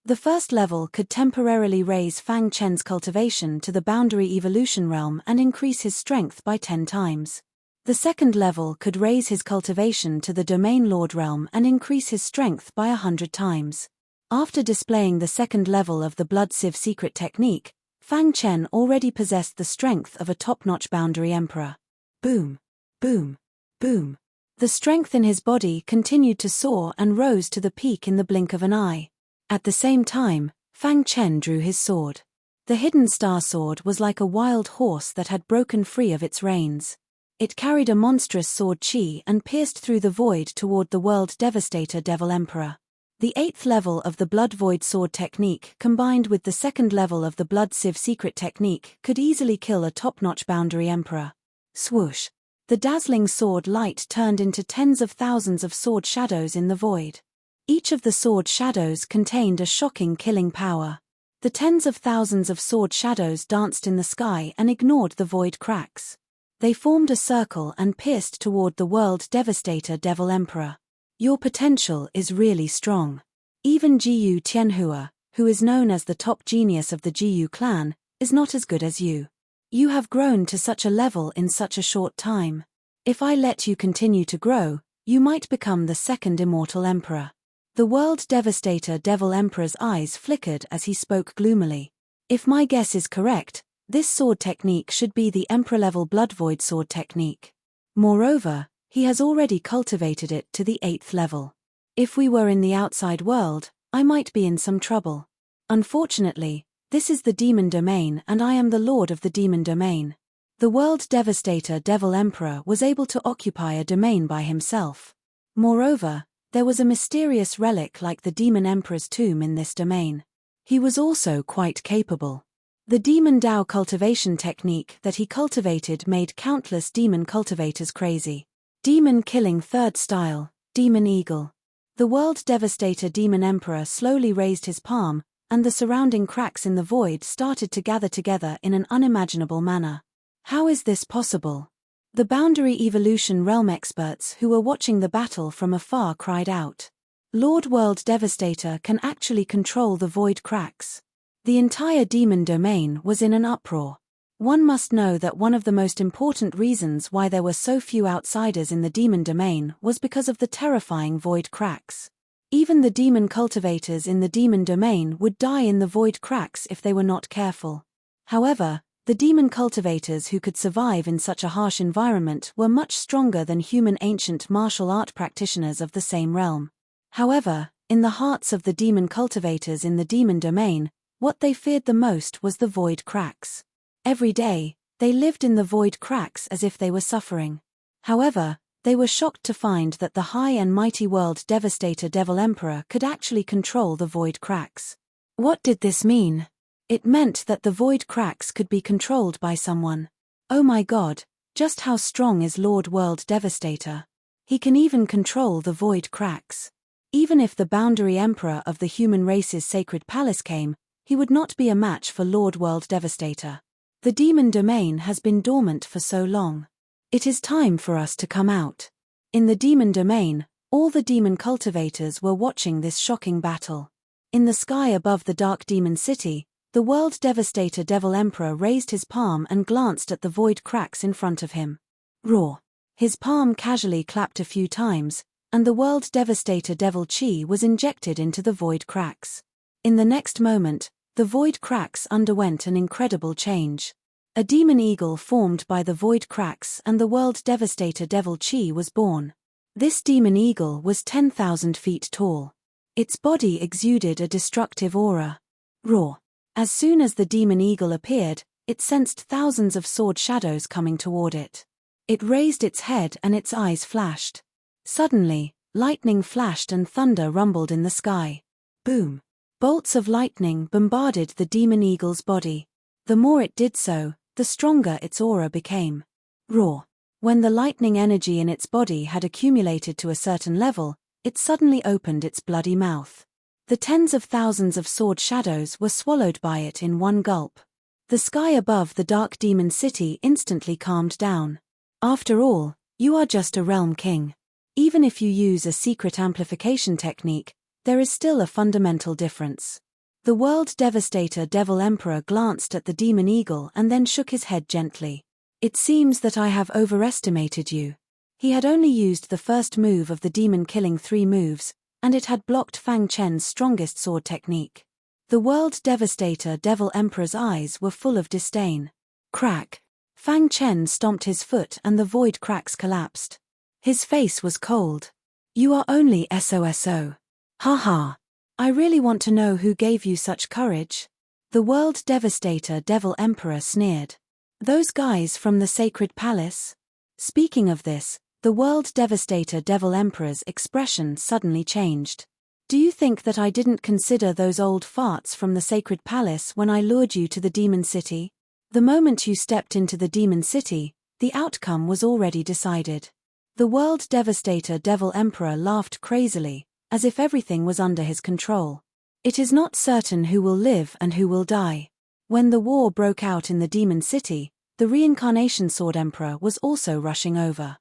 The first level could temporarily raise Fang Chen's cultivation to the boundary evolution realm and increase his strength by 10 times. The second level could raise his cultivation to the domain lord realm and increase his strength by 100 times. After displaying the second level of the blood sieve secret technique, Fang Chen already possessed the strength of a top-notch boundary emperor. Boom, boom, boom. The strength in his body continued to soar and rose to the peak in the blink of an eye. At the same time, Fang Chen drew his sword. The hidden star sword was like a wild horse that had broken free of its reins. It carried a monstrous sword chi and pierced through the void toward the world devastator Devil Emperor. The 8th level of the Blood Void Sword technique combined with the second level of the Blood Sieve secret technique could easily kill a top-notch boundary emperor. Swoosh. The dazzling sword light turned into tens of thousands of sword shadows in the void. Each of the sword shadows contained a shocking killing power. The tens of thousands of sword shadows danced in the sky and ignored the void cracks. They formed a circle and pierced toward the world devastator Devil Emperor. Your potential is really strong. Even Jiyu Tianhua, who is known as the top genius of the Jiyu clan, is not as good as you. You have grown to such a level in such a short time. If I let you continue to grow, you might become the second immortal emperor. The world devastator Devil Emperor's eyes flickered as he spoke gloomily. If my guess is correct, this sword technique should be the emperor-level blood void sword technique. Moreover, he has already cultivated it to the 8th level. If we were in the outside world, I might be in some trouble. Unfortunately, this is the demon domain and I am the lord of the demon domain. The world devastator Devil Emperor was able to occupy a domain by himself. Moreover, there was a mysterious relic like the demon emperor's tomb in this domain. He was also quite capable. The demon Dao cultivation technique that he cultivated made countless demon cultivators crazy. Demon killing third style, Demon Eagle. The world devastator Demon Emperor slowly raised his palm, and the surrounding cracks in the void started to gather together in an unimaginable manner. How is this possible? The boundary evolution realm experts who were watching the battle from afar cried out. Lord World Devastator can actually control the void cracks. The entire demon domain was in an uproar. One must know that one of the most important reasons why there were so few outsiders in the demon domain was because of the terrifying void cracks. Even the demon cultivators in the demon domain would die in the void cracks if they were not careful. However, the demon cultivators who could survive in such a harsh environment were much stronger than human ancient martial art practitioners of the same realm. However, in the hearts of the demon cultivators in the demon domain, what they feared the most was the void cracks. Every day, they lived in the void cracks as if they were suffering. However, they were shocked to find that the high and mighty world devastator Devil Emperor could actually control the void cracks. What did this mean? It meant that the void cracks could be controlled by someone. Oh my god, just how strong is Lord World Devastator? He can even control the void cracks. Even if the boundary emperor of the human race's sacred palace came, he would not be a match for Lord World Devastator. The demon domain has been dormant for so long. It is time for us to come out. In the demon domain, all the demon cultivators were watching this shocking battle. In the sky above the dark demon city, the world devastator Devil Emperor raised his palm and glanced at the void cracks in front of him. Roar. His palm casually clapped a few times, and the world devastator devil chi was injected into the void cracks. In the next moment, the void cracks underwent an incredible change. A demon eagle formed by the void cracks and the world devastator devil chi was born. This demon eagle was 10,000 feet tall. Its body exuded a destructive aura. Roar. As soon as the demon eagle appeared, it sensed thousands of sword shadows coming toward it. It raised its head and its eyes flashed. Suddenly, lightning flashed and thunder rumbled in the sky. Boom. Bolts of lightning bombarded the demon eagle's body. The more it did so, the stronger its aura became. Roar. When the lightning energy in its body had accumulated to a certain level, it suddenly opened its bloody mouth. The tens of thousands of sword shadows were swallowed by it in one gulp. The sky above the dark demon city instantly calmed down. After all, you are just a realm king. Even if you use a secret amplification technique, there is still a fundamental difference. The world devastator devil emperor glanced at the demon eagle and then shook his head gently. It seems that I have overestimated you. He had only used the first move of the demon killing 3 moves, and it had blocked Fang Chen's strongest sword technique. The world devastator devil emperor's eyes were full of disdain. Crack. Fang Chen stomped his foot and the void cracks collapsed. His face was cold. You are only SOSO. Haha. I really want to know who gave you such courage. The world devastator devil emperor sneered. Those guys from the sacred palace? Speaking of this, the world devastator devil emperor's expression suddenly changed. Do you think that I didn't consider those old farts from the sacred palace when I lured you to the demon city? The moment you stepped into the demon city, the outcome was already decided. The world devastator devil emperor laughed crazily, as if everything was under his control. It is not certain who will live and who will die. When the war broke out in the demon city, the reincarnation sword emperor was also rushing over.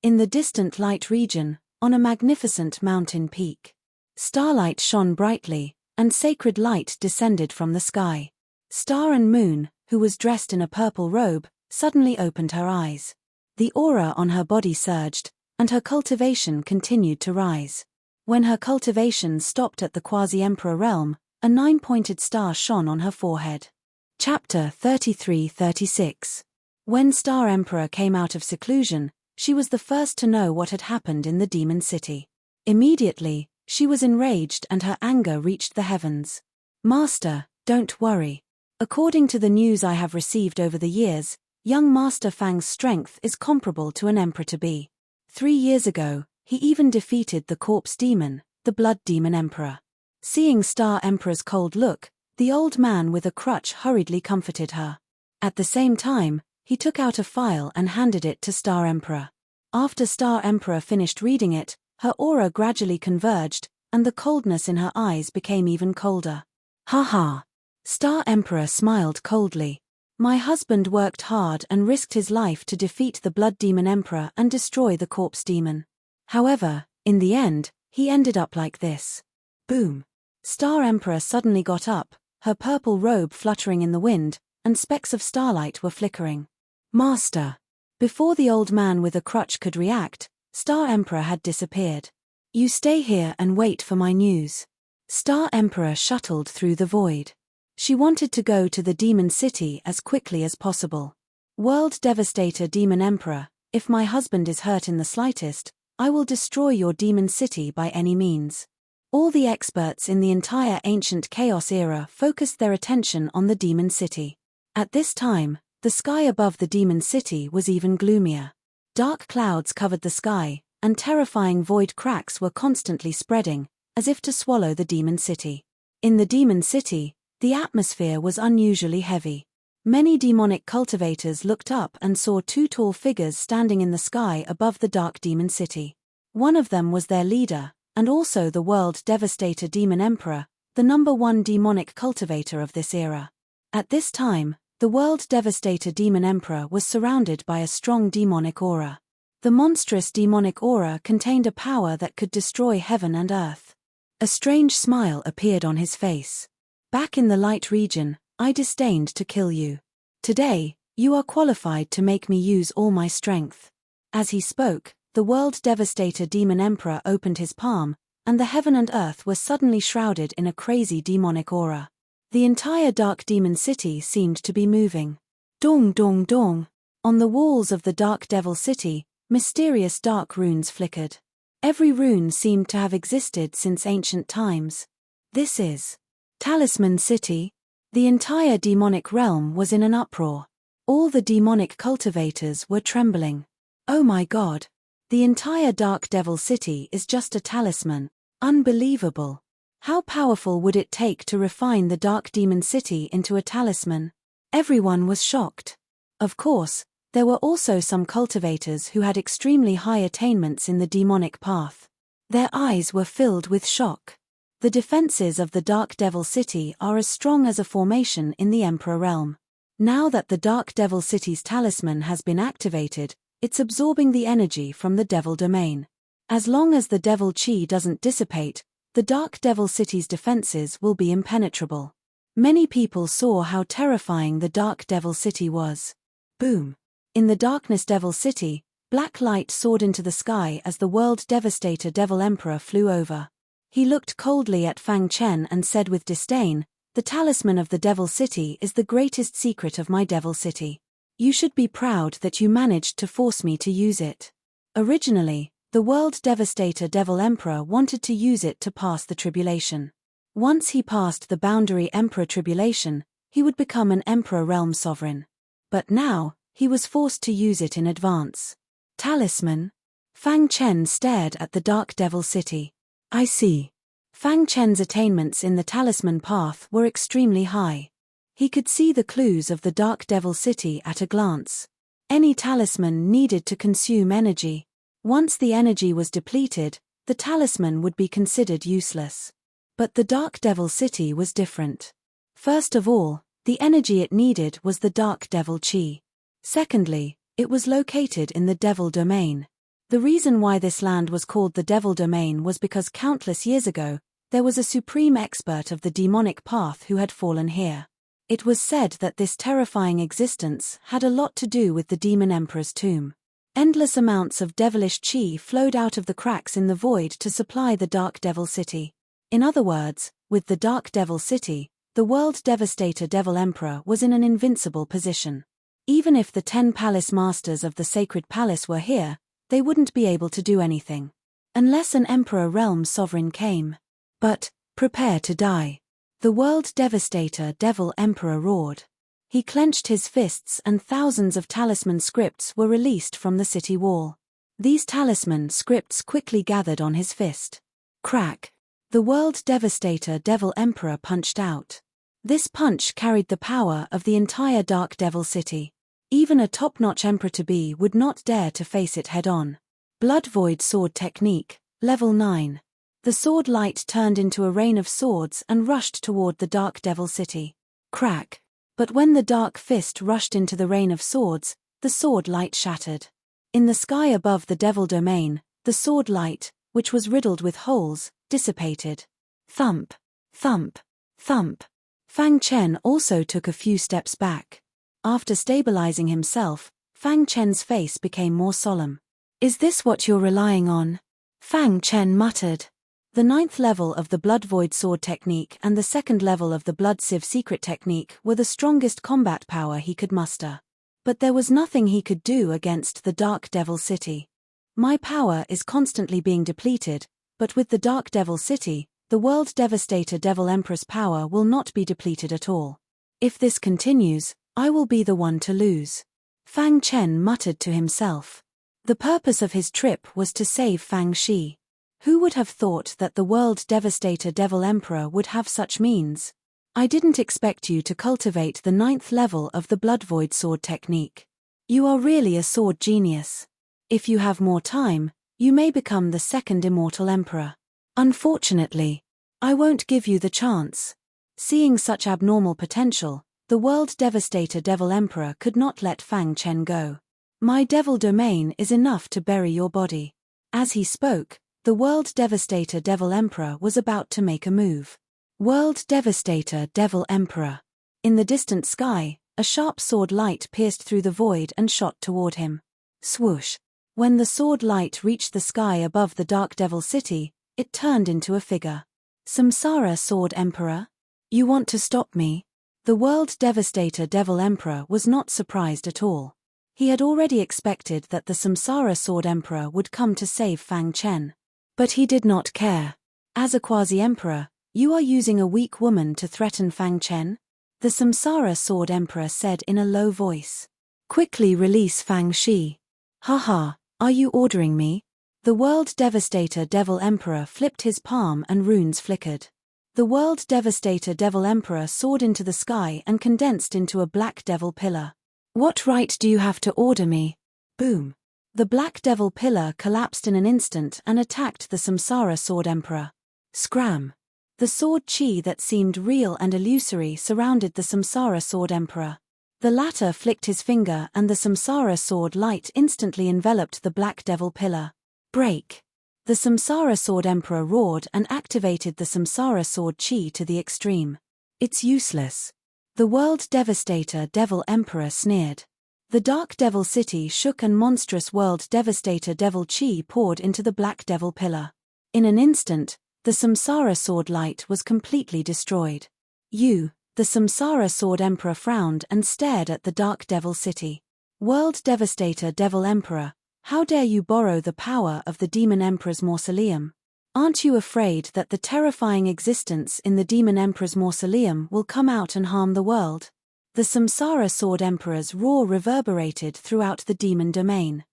In the distant light region, on a magnificent mountain peak, starlight shone brightly, and sacred light descended from the sky. Star and Moon, who was dressed in a purple robe, suddenly opened her eyes. The aura on her body surged, and her cultivation continued to rise. When her cultivation stopped at the quasi-emperor realm, a 9-pointed star shone on her forehead. Chapter 33-36. When Star Emperor came out of seclusion, she was the first to know what had happened in the demon city. Immediately, she was enraged and her anger reached the heavens. Master, don't worry. According to the news I have received over the years, young Master Fang's strength is comparable to an emperor-to-be. 3 years ago, he even defeated the corpse demon, the blood demon emperor. Seeing Star Emperor's cold look, the old man with a crutch hurriedly comforted her. At the same time, he took out a file and handed it to Star Emperor. After Star Emperor finished reading it, her aura gradually converged, and the coldness in her eyes became even colder. Ha. Star Emperor smiled coldly. My husband worked hard and risked his life to defeat the blood demon emperor and destroy the corpse demon. However, in the end, he ended up like this. Boom. Star Emperor suddenly got up, her purple robe fluttering in the wind, and specks of starlight were flickering. Master. Before the old man with a crutch could react, Star Emperor had disappeared. You stay here and wait for my news. Star Emperor shuttled through the void. She wanted to go to the demon city as quickly as possible. World Devastator Demon Emperor, if my husband is hurt in the slightest, I will destroy your demon city by any means. All the experts in the entire ancient chaos era focused their attention on the demon city. At this time, the sky above the demon city was even gloomier. Dark clouds covered the sky, and terrifying void cracks were constantly spreading, as if to swallow the demon city. In the demon city, the atmosphere was unusually heavy. Many demonic cultivators looked up and saw 2 tall figures standing in the sky above the dark demon city. One of them was their leader, and also the world devastator demon emperor, the #1 demonic cultivator of this era. At this time, the world devastator demon emperor was surrounded by a strong demonic aura. The monstrous demonic aura contained a power that could destroy heaven and earth. A strange smile appeared on his face. Back in the light region, I disdained to kill you. Today, you are qualified to make me use all my strength. As he spoke, the World Devastator Demon Emperor opened his palm, and the heaven and earth were suddenly shrouded in a crazy demonic aura. The entire Dark Demon City seemed to be moving. Dong dong dong. On the walls of the Dark Devil City, mysterious dark runes flickered. Every rune seemed to have existed since ancient times. This is Talisman City. The entire demonic realm was in an uproar. All the demonic cultivators were trembling. Oh my God! The entire Dark Devil City is just a talisman. Unbelievable! How powerful would it take to refine the Dark Demon City into a talisman? Everyone was shocked. Of course, there were also some cultivators who had extremely high attainments in the demonic path. Their eyes were filled with shock. The defenses of the Dark Devil City are as strong as a formation in the Emperor realm. Now that the Dark Devil City's talisman has been activated, it's absorbing the energy from the Devil Domain. As long as the Devil Chi doesn't dissipate, the Dark Devil City's defenses will be impenetrable. Many people saw how terrifying the Dark Devil City was. Boom! In the Darkness Devil City, black light soared into the sky as the World Devastator Devil Emperor flew over. He looked coldly at Fang Chen and said with disdain, "The talisman of the Devil City is the greatest secret of my Devil City. You should be proud that you managed to force me to use it." Originally, the World Devastator Devil Emperor wanted to use it to pass the tribulation. Once he passed the boundary Emperor tribulation, he would become an Emperor realm sovereign. But now, he was forced to use it in advance. Talisman? Fang Chen stared at the Dark Devil City. I see. Fang Chen's attainments in the talisman path were extremely high. He could see the clues of the Dark Devil City at a glance. Any talisman needed to consume energy. Once the energy was depleted, the talisman would be considered useless. But the Dark Devil City was different. First of all, the energy it needed was the Dark Devil Chi. Secondly, it was located in the Devil Domain. The reason why this land was called the Devil Domain was because countless years ago, there was a supreme expert of the demonic path who had fallen here. It was said that this terrifying existence had a lot to do with the Demon Emperor's tomb. Endless amounts of devilish chi flowed out of the cracks in the void to supply the Dark Devil City. In other words, with the Dark Devil City, the World Devastator Devil Emperor was in an invincible position. Even if the 10 palace masters of the Sacred Palace were here, they wouldn't be able to do anything. Unless an Emperor realm sovereign came. But, prepare to die. The World Devastator Devil Emperor roared. He clenched his fists and thousands of talisman scripts were released from the city wall. These talisman scripts quickly gathered on his fist. Crack! The World Devastator Devil Emperor punched out. This punch carried the power of the entire Dark Devil City. Even a top-notch Emperor-to-be would not dare to face it head-on. Blood Void Sword Technique, Level 9. The sword light turned into a rain of swords and rushed toward the Dark Devil City. Crack! But when the Dark Fist rushed into the rain of swords, the sword light shattered. In the sky above the Devil Domain, the sword light, which was riddled with holes, dissipated. Thump! Thump! Thump! Fang Chen also took a few steps back. After stabilizing himself, Fang Chen's face became more solemn. Is this what you're relying on? Fang Chen muttered. The 9th level of the Blood Void Sword Technique and the 2nd level of the Blood Sieve Secret Technique were the strongest combat power he could muster. But there was nothing he could do against the Dark Devil City. My power is constantly being depleted, but with the Dark Devil City, the World Devastator Devil Emperor's power will not be depleted at all. If this continues, I will be the one to lose. Fang Chen muttered to himself. The purpose of his trip was to save Fang Shi. Who would have thought that the World Devastator Devil Emperor would have such means? I didn't expect you to cultivate the 9th level of the Blood Void Sword Technique. You are really a sword genius. If you have more time, you may become the 2nd Immortal Emperor. Unfortunately, I won't give you the chance. Seeing such abnormal potential, the World Devastator Devil Emperor could not let Fang Chen go. My Devil Domain is enough to bury your body. As he spoke, the World Devastator Devil Emperor was about to make a move. World Devastator Devil Emperor. In the distant sky, a sharp sword light pierced through the void and shot toward him. Swoosh! When the sword light reached the sky above the Dark Devil City, it turned into a figure. Samsara Sword Emperor? You want to stop me? The World Devastator Devil Emperor was not surprised at all. He had already expected that the Samsara Sword Emperor would come to save Fang Chen. But he did not care. As a quasi-emperor, you are using a weak woman to threaten Fang Chen? The Samsara Sword Emperor said in a low voice. Quickly release Fang Shi. Haha, are you ordering me? The World Devastator Devil Emperor flipped his palm and runes flickered. The World Devastator Devil Emperor soared into the sky and condensed into a black devil pillar. What right do you have to order me? Boom. The black devil pillar collapsed in an instant and attacked the Samsara Sword Emperor. Scram. The sword chi that seemed real and illusory surrounded the Samsara Sword Emperor. The latter flicked his finger and the Samsara sword light instantly enveloped the black devil pillar. Break. The Samsara Sword Emperor roared and activated the Samsara Sword Chi to the extreme. It's useless. The World Devastator Devil Emperor sneered. The Dark Devil City shook and monstrous World Devastator Devil Chi poured into the black devil pillar. In an instant, the Samsara Sword light was completely destroyed. The Samsara Sword Emperor frowned and stared at the Dark Devil City. World Devastator Devil Emperor, how dare you borrow the power of the Demon Emperor's mausoleum? Aren't you afraid that the terrifying existence in the Demon Emperor's mausoleum will come out and harm the world? The Samsara Sword Emperor's roar reverberated throughout the demon domain.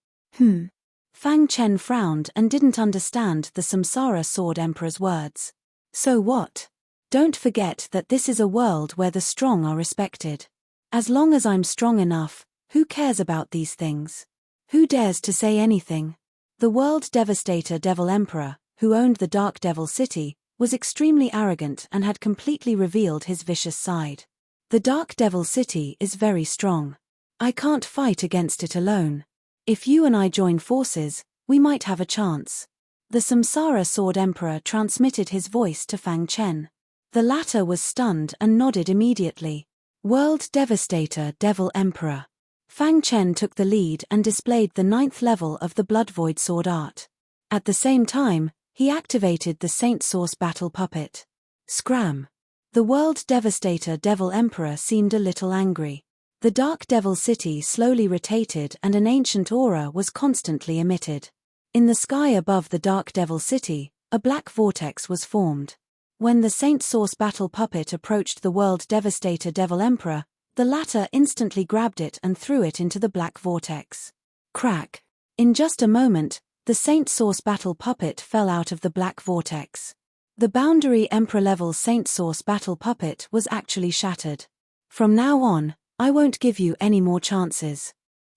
Fang Chen frowned and didn't understand the Samsara Sword Emperor's words. So what? Don't forget that this is a world where the strong are respected. As long as I'm strong enough, who cares about these things? Who dares to say anything? The World Devastator Devil Emperor, who owned the Dark Devil City, was extremely arrogant and had completely revealed his vicious side. The Dark Devil City is very strong. I can't fight against it alone. If you and I join forces, we might have a chance. The Samsara Sword Emperor transmitted his voice to Fang Chen. The latter was stunned and nodded immediately. World Devastator Devil Emperor. Fang Chen took the lead and displayed the 9th level of the Blood Void sword art. At the same time, he activated the Saint Source Battle Puppet. Scram. The World Devastator Devil Emperor seemed a little angry. The Dark Devil City slowly rotated and an ancient aura was constantly emitted. In the sky above the Dark Devil City, a black vortex was formed. When the Saint Source Battle Puppet approached the World Devastator Devil Emperor, the latter instantly grabbed it and threw it into the black vortex. Crack. In just a moment, the Saint Source Battle Puppet fell out of the black vortex. The Boundary Emperor-level Saint Source Battle Puppet was actually shattered. From now on, I won't give you any more chances.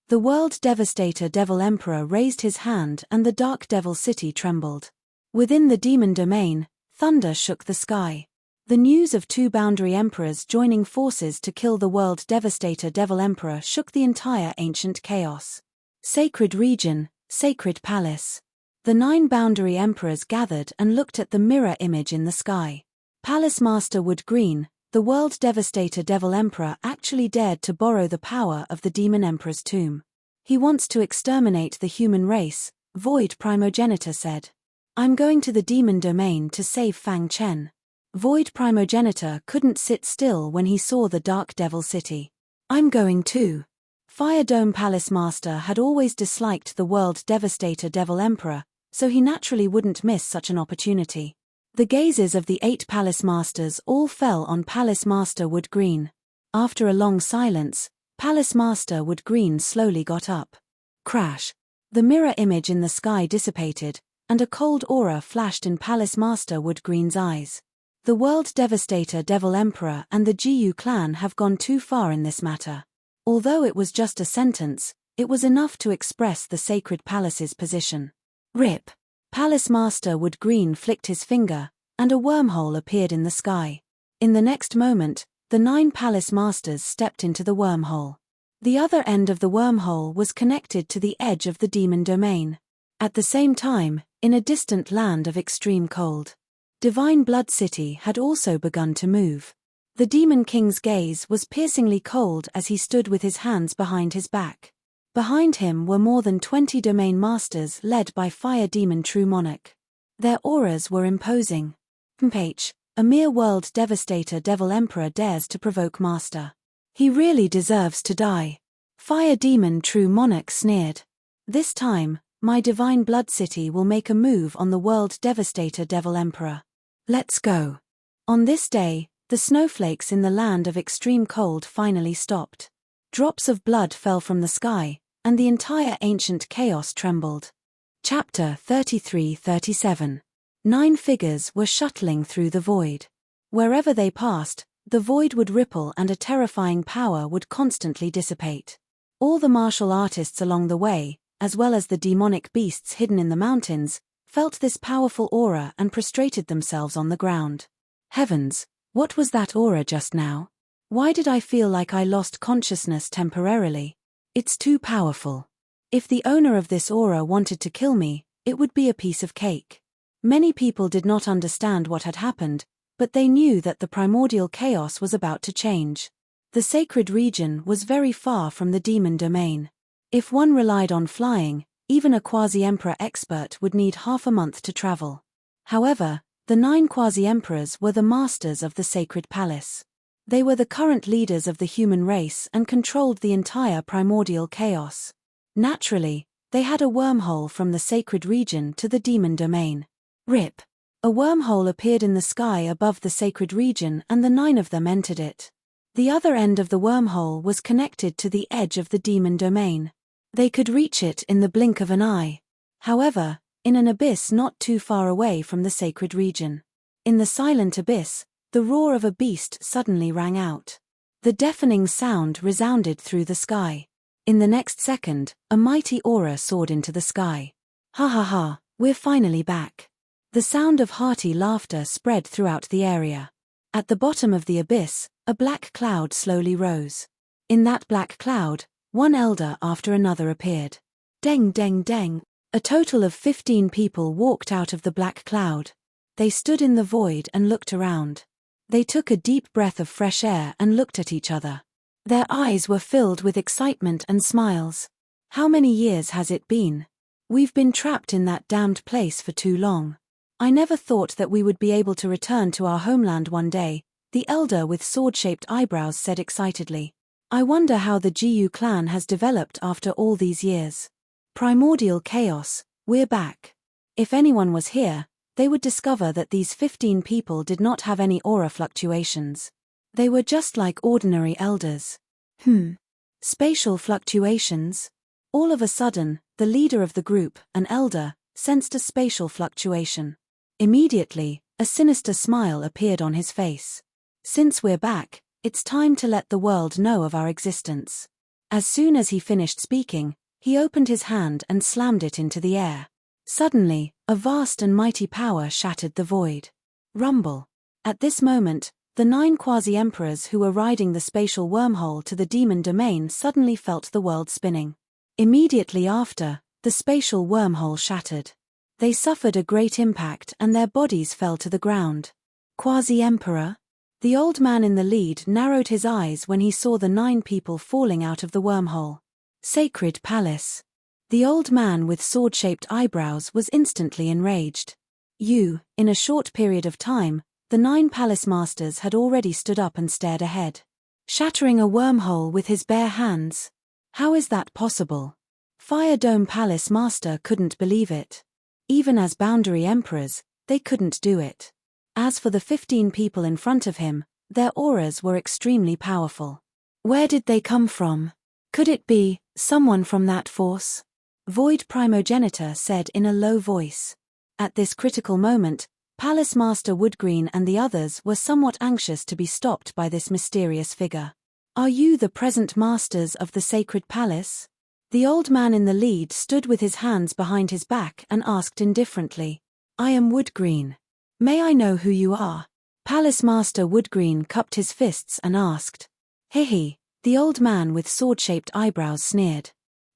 The World Devastator Devil Emperor raised his hand and the Dark Devil City trembled. Within the demon domain, thunder shook the sky. The news of 2 Boundary Emperors joining forces to kill the World Devastator Devil Emperor shook the entire ancient chaos. Sacred Region, Sacred Palace. The 9 Boundary Emperors gathered and looked at the mirror image in the sky. Palace Master Wood Green, the World Devastator Devil Emperor actually dared to borrow the power of the Demon Emperor's tomb. He wants to exterminate the human race, Void Primogenitor said. I'm going to the demon domain to save Fang Chen. Void Primogenitor couldn't sit still when he saw the Dark Devil City. I'm going too. Fire Dome Palace Master had always disliked the World Devastator Devil Emperor, so he naturally wouldn't miss such an opportunity. The gazes of the 8 Palace Masters all fell on Palace Master Wood Green. After a long silence, Palace Master Wood Green slowly got up. Crash. The mirror image in the sky dissipated, and a cold aura flashed in Palace Master Wood Green's eyes. The World Devastator Devil Emperor and the Jiyu clan have gone too far in this matter. Although it was just a sentence, it was enough to express the Sacred Palace's position. Rip. Palace Master Wood Green flicked his finger, and a wormhole appeared in the sky. In the next moment, the 9 Palace Masters stepped into the wormhole. The other end of the wormhole was connected to the edge of the demon domain. At the same time, in a distant land of extreme cold, Divine Blood City had also begun to move. The Demon King's gaze was piercingly cold as he stood with his hands behind his back. Behind him were more than 20 domain masters led by fire demon True Monarch. Their auras were imposing. H. A mere world devastator devil emperor dares to provoke master. He really deserves to die. Fire demon True Monarch sneered. This time, my divine blood city will make a move on the world devastator devil emperor. Let's go. On this day, the snowflakes in the land of extreme cold finally stopped. Drops of blood fell from the sky, and the entire ancient chaos trembled. Chapter 33-37. 9 figures were shuttling through the void. Wherever they passed, the void would ripple and a terrifying power would constantly dissipate. All the martial artists along the way, as well as the demonic beasts hidden in the mountains, felt this powerful aura and prostrated themselves on the ground. Heavens, what was that aura just now? Why did I feel like I lost consciousness temporarily? It's too powerful. If the owner of this aura wanted to kill me, it would be a piece of cake. Many people did not understand what had happened, but they knew that the primordial chaos was about to change. The sacred region was very far from the demon domain. If one relied on flying, even a quasi-emperor expert would need half a month to travel. However, the 9 quasi-emperors were the masters of the sacred palace. They were the current leaders of the human race and controlled the entire primordial chaos. Naturally, they had a wormhole from the sacred region to the demon domain. Rip. A wormhole appeared in the sky above the sacred region and the 9 of them entered it. The other end of the wormhole was connected to the edge of the demon domain. They could reach it in the blink of an eye. However, in an abyss not too far away from the sacred region. In the silent abyss, the roar of a beast suddenly rang out. The deafening sound resounded through the sky. In the next second, a mighty aura soared into the sky. Ha ha ha, we're finally back. The sound of hearty laughter spread throughout the area. At the bottom of the abyss, a black cloud slowly rose. In that black cloud, one elder after another appeared. Deng deng deng. A total of 15 people walked out of the black cloud. They stood in the void and looked around. They took a deep breath of fresh air and looked at each other. Their eyes were filled with excitement and smiles. How many years has it been? We've been trapped in that damned place for too long. I never thought that we would be able to return to our homeland one day, the elder with sword-shaped eyebrows said excitedly. I wonder how the GU clan has developed after all these years. Primordial chaos, we're back. If anyone was here, they would discover that these 15 people did not have any aura fluctuations. They were just like ordinary elders. Spatial fluctuations? All of a sudden, the leader of the group, an elder, sensed a spatial fluctuation. Immediately, a sinister smile appeared on his face. Since we're back, it's time to let the world know of our existence. As soon as he finished speaking, he opened his hand and slammed it into the air. Suddenly, a vast and mighty power shattered the void. Rumble. At this moment, the 9 quasi-emperors who were riding the spatial wormhole to the demon domain suddenly felt the world spinning. Immediately after, the spatial wormhole shattered. They suffered a great impact and their bodies fell to the ground. Quasi-emperor? The old man in the lead narrowed his eyes when he saw the 9 people falling out of the wormhole. Sacred palace. The old man with sword-shaped eyebrows was instantly enraged. In a short period of time, the 9 palace masters had already stood up and stared ahead. Shattering a wormhole with his bare hands? How is that possible? Fire Dome Palace Master couldn't believe it. Even as boundary emperors, they couldn't do it. As for the 15 people in front of him, their auras were extremely powerful. Where did they come from? Could it be someone from that force? Void Primogenitor said in a low voice. At this critical moment, Palace Master Woodgreen and the others were somewhat anxious to be stopped by this mysterious figure. Are you the present masters of the sacred palace? The old man in the lead stood with his hands behind his back and asked indifferently. I am Woodgreen. May I know who you are? Palace Master Woodgreen cupped his fists and asked. Hehe, the old man with sword-shaped eyebrows sneered.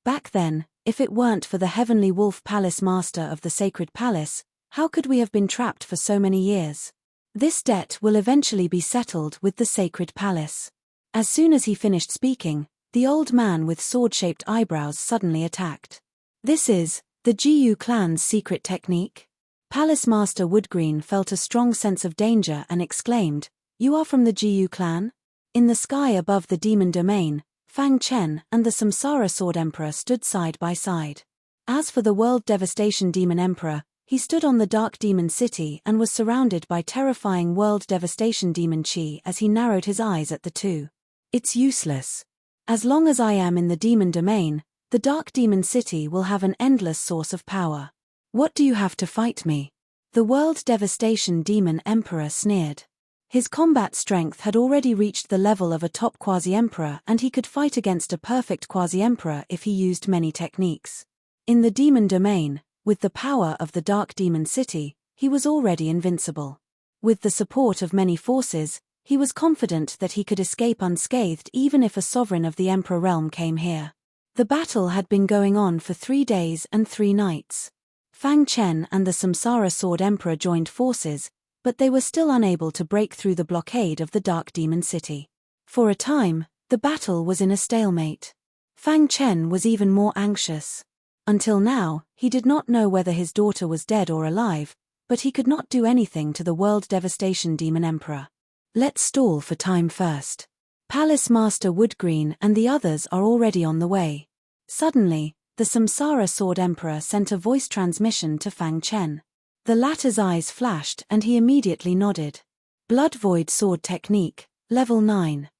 Back then, if it weren't for the Heavenly Wolf Palace Master of the Sacred Palace, how could we have been trapped for so many years? This debt will eventually be settled with the Sacred Palace. As soon as he finished speaking, The old man with sword-shaped eyebrows suddenly attacked. This is the Jiyu clan's secret technique? Palace Master Woodgreen felt a strong sense of danger and exclaimed, "You are from the Jiyu clan?" In the sky above the demon domain, Fang Chen and the Samsara Sword Emperor stood side by side. As for the World Devastation Demon Emperor, he stood on the Dark Demon City and was surrounded by terrifying World Devastation Demon Chi as he narrowed his eyes at the two. "It's useless. As long as I am in the demon domain, the Dark Demon City will have an endless source of power. What do you have to fight me?" The World Devastation Demon Emperor sneered. His combat strength had already reached the level of a top quasi-emperor, and he could fight against a perfect quasi-emperor if he used many techniques. In the demon domain, with the power of the Dark Demon City, he was already invincible. With the support of many forces, he was confident that he could escape unscathed even if a sovereign of the Emperor realm came here. The battle had been going on for 3 days and 3 nights. Fang Chen and the Samsara Sword Emperor joined forces, but they were still unable to break through the blockade of the Dark Demon City. For a time, the battle was in a stalemate. Fang Chen was even more anxious. Until now, he did not know whether his daughter was dead or alive, but he could not do anything to the World Devastation Demon Emperor. Let's stall for time first. Palace Master Woodgreen and the others are already on the way. Suddenly, the Samsara Sword Emperor sent a voice transmission to Fang Chen. The latter's eyes flashed and he immediately nodded. Blood Void Sword Technique, Level 9.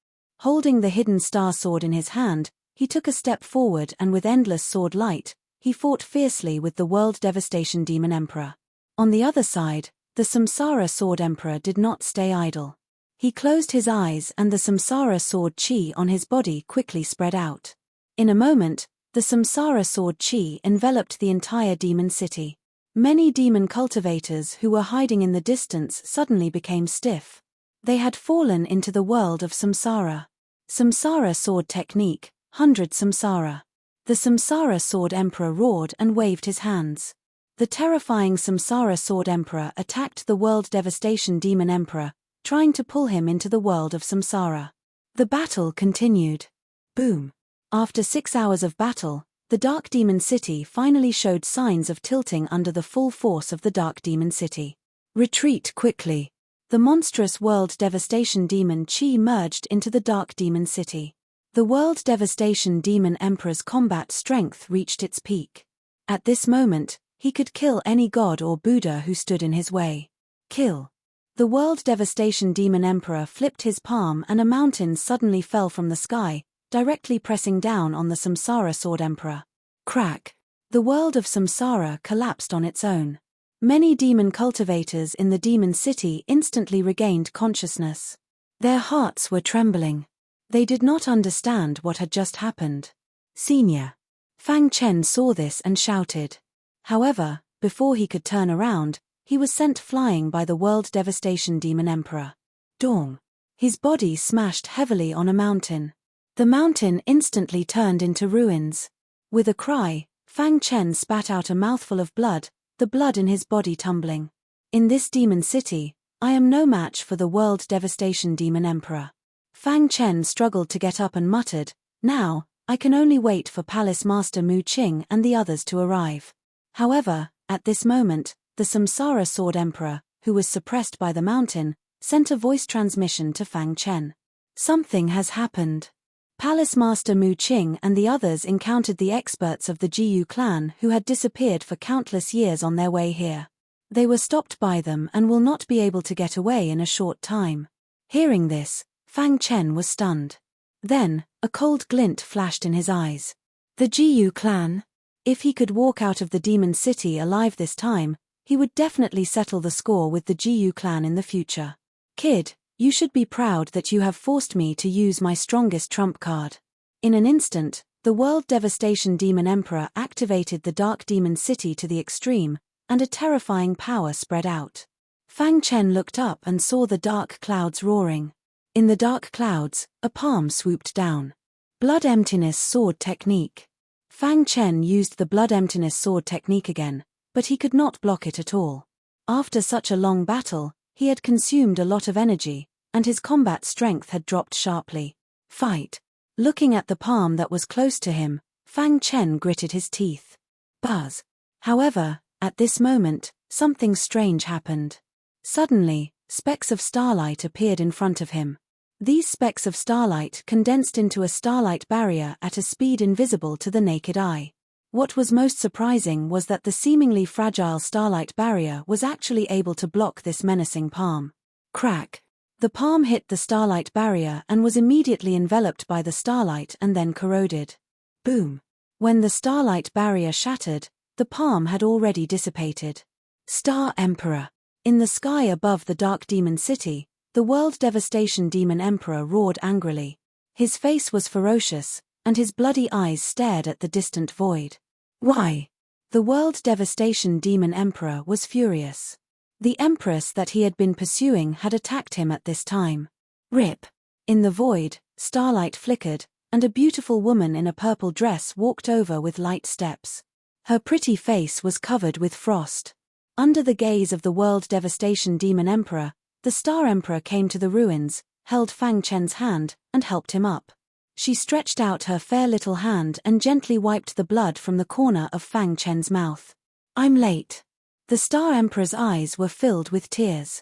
Holding the hidden star sword in his hand, he took a step forward and with endless sword light, he fought fiercely with the World Devastation Demon Emperor. On the other side, the Samsara Sword Emperor did not stay idle. He closed his eyes and the Samsara Sword Chi on his body quickly spread out. In a moment, the Samsara Sword Chi enveloped the entire demon city. Many demon cultivators who were hiding in the distance suddenly became stiff. They had fallen into the world of Samsara. Samsara Sword Technique, 100 Samsara. The Samsara Sword Emperor roared and waved his hands. The terrifying Samsara Sword Emperor attacked the World Devastation Demon Emperor, trying to pull him into the world of Samsara. The battle continued. Boom. After 6 hours of battle, the Dark Demon City finally showed signs of tilting under the full force of the Dark Demon City. Retreat quickly. The monstrous World Devastation Demon Chi merged into the Dark Demon City. The World Devastation Demon Emperor's combat strength reached its peak. At this moment, he could kill any god or Buddha who stood in his way. Kill. The World Devastation Demon Emperor flipped his palm and a mountain suddenly fell from the sky, directly pressing down on the Samsara Sword Emperor. Crack. The world of Samsara collapsed on its own. Many demon cultivators in the demon city instantly regained consciousness. Their hearts were trembling. They did not understand what had just happened. Senior. Fang Chen saw this and shouted. However, before he could turn around, he was sent flying by the World Devastation Demon Emperor. Dong. His body smashed heavily on a mountain. The mountain instantly turned into ruins. With a cry, Fang Chen spat out a mouthful of blood, the blood in his body tumbling. In this demon city, I am no match for the World Devastation Demon Emperor. Fang Chen struggled to get up and muttered, "Now, I can only wait for Palace Master Mu Qing and the others to arrive." However, at this moment, the Samsara Sword Emperor, who was suppressed by the mountain, sent a voice transmission to Fang Chen. Something has happened. Palace Master Mu Qing and the others encountered the experts of the Jiyu clan who had disappeared for countless years on their way here. They were stopped by them and will not be able to get away in a short time. Hearing this, Fang Chen was stunned. Then, a cold glint flashed in his eyes. The Jiyu clan? If he could walk out of the demon city alive this time, he would definitely settle the score with the Jiyu clan in the future. Kid, you should be proud that you have forced me to use my strongest trump card. In an instant, the World Devastation Demon Emperor activated the Dark Demon City to the extreme, and a terrifying power spread out. Fang Chen looked up and saw the dark clouds roaring. In the dark clouds, a palm swooped down. Blood Emptiness Sword Technique. Fang Chen used the Blood Emptiness Sword Technique again, but he could not block it at all. After such a long battle, he had consumed a lot of energy, and his combat strength had dropped sharply. Fight. Looking at the palm that was close to him, Fang Chen gritted his teeth. Buzz. However, at this moment, something strange happened. Suddenly, specks of starlight appeared in front of him. These specks of starlight condensed into a starlight barrier at a speed invisible to the naked eye. What was most surprising was that the seemingly fragile starlight barrier was actually able to block this menacing palm. Crack! The palm hit the starlight barrier and was immediately enveloped by the starlight and then corroded. Boom! When the starlight barrier shattered, the palm had already dissipated. Star Emperor. In the sky above the Dark Demon City, the World Devastation Demon Emperor roared angrily. His face was ferocious, and his bloody eyes stared at the distant void. Why? The World Devastation Demon Emperor was furious. The Empress that he had been pursuing had attacked him at this time. Rip! In the void, starlight flickered, and a beautiful woman in a purple dress walked over with light steps. Her pretty face was covered with frost. Under the gaze of the World Devastation Demon Emperor, the Star Emperor came to the ruins, held Fang Chen's hand, and helped him up. She stretched out her fair little hand and gently wiped the blood from the corner of Fang Chen's mouth. I'm late. The Star Emperor's eyes were filled with tears.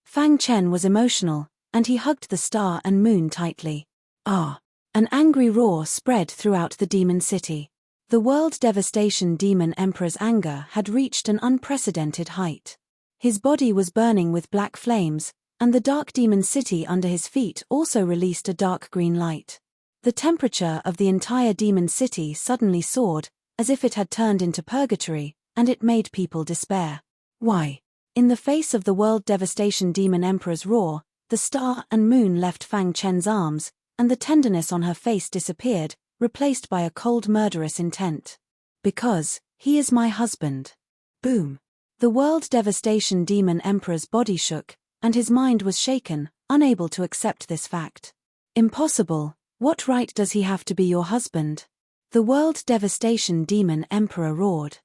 Fang Chen was emotional, and he hugged the star and moon tightly. Ah! An angry roar spread throughout the demon city. The World Devastation Demon Emperor's anger had reached an unprecedented height. His body was burning with black flames, and the dark demon city under his feet also released a dark green light. The temperature of the entire demon city suddenly soared, as if it had turned into purgatory, and it made people despair. Why? In the face of the World Devastation Demon Emperor's roar, the star and moon left Fang Chen's arms, and the tenderness on her face disappeared, replaced by a cold murderous intent. Because he is my husband. Boom! The World Devastation Demon Emperor's body shook, and his mind was shaken, unable to accept this fact. Impossible! What right does he have to be your husband? The World Devastation Demon Emperor roared.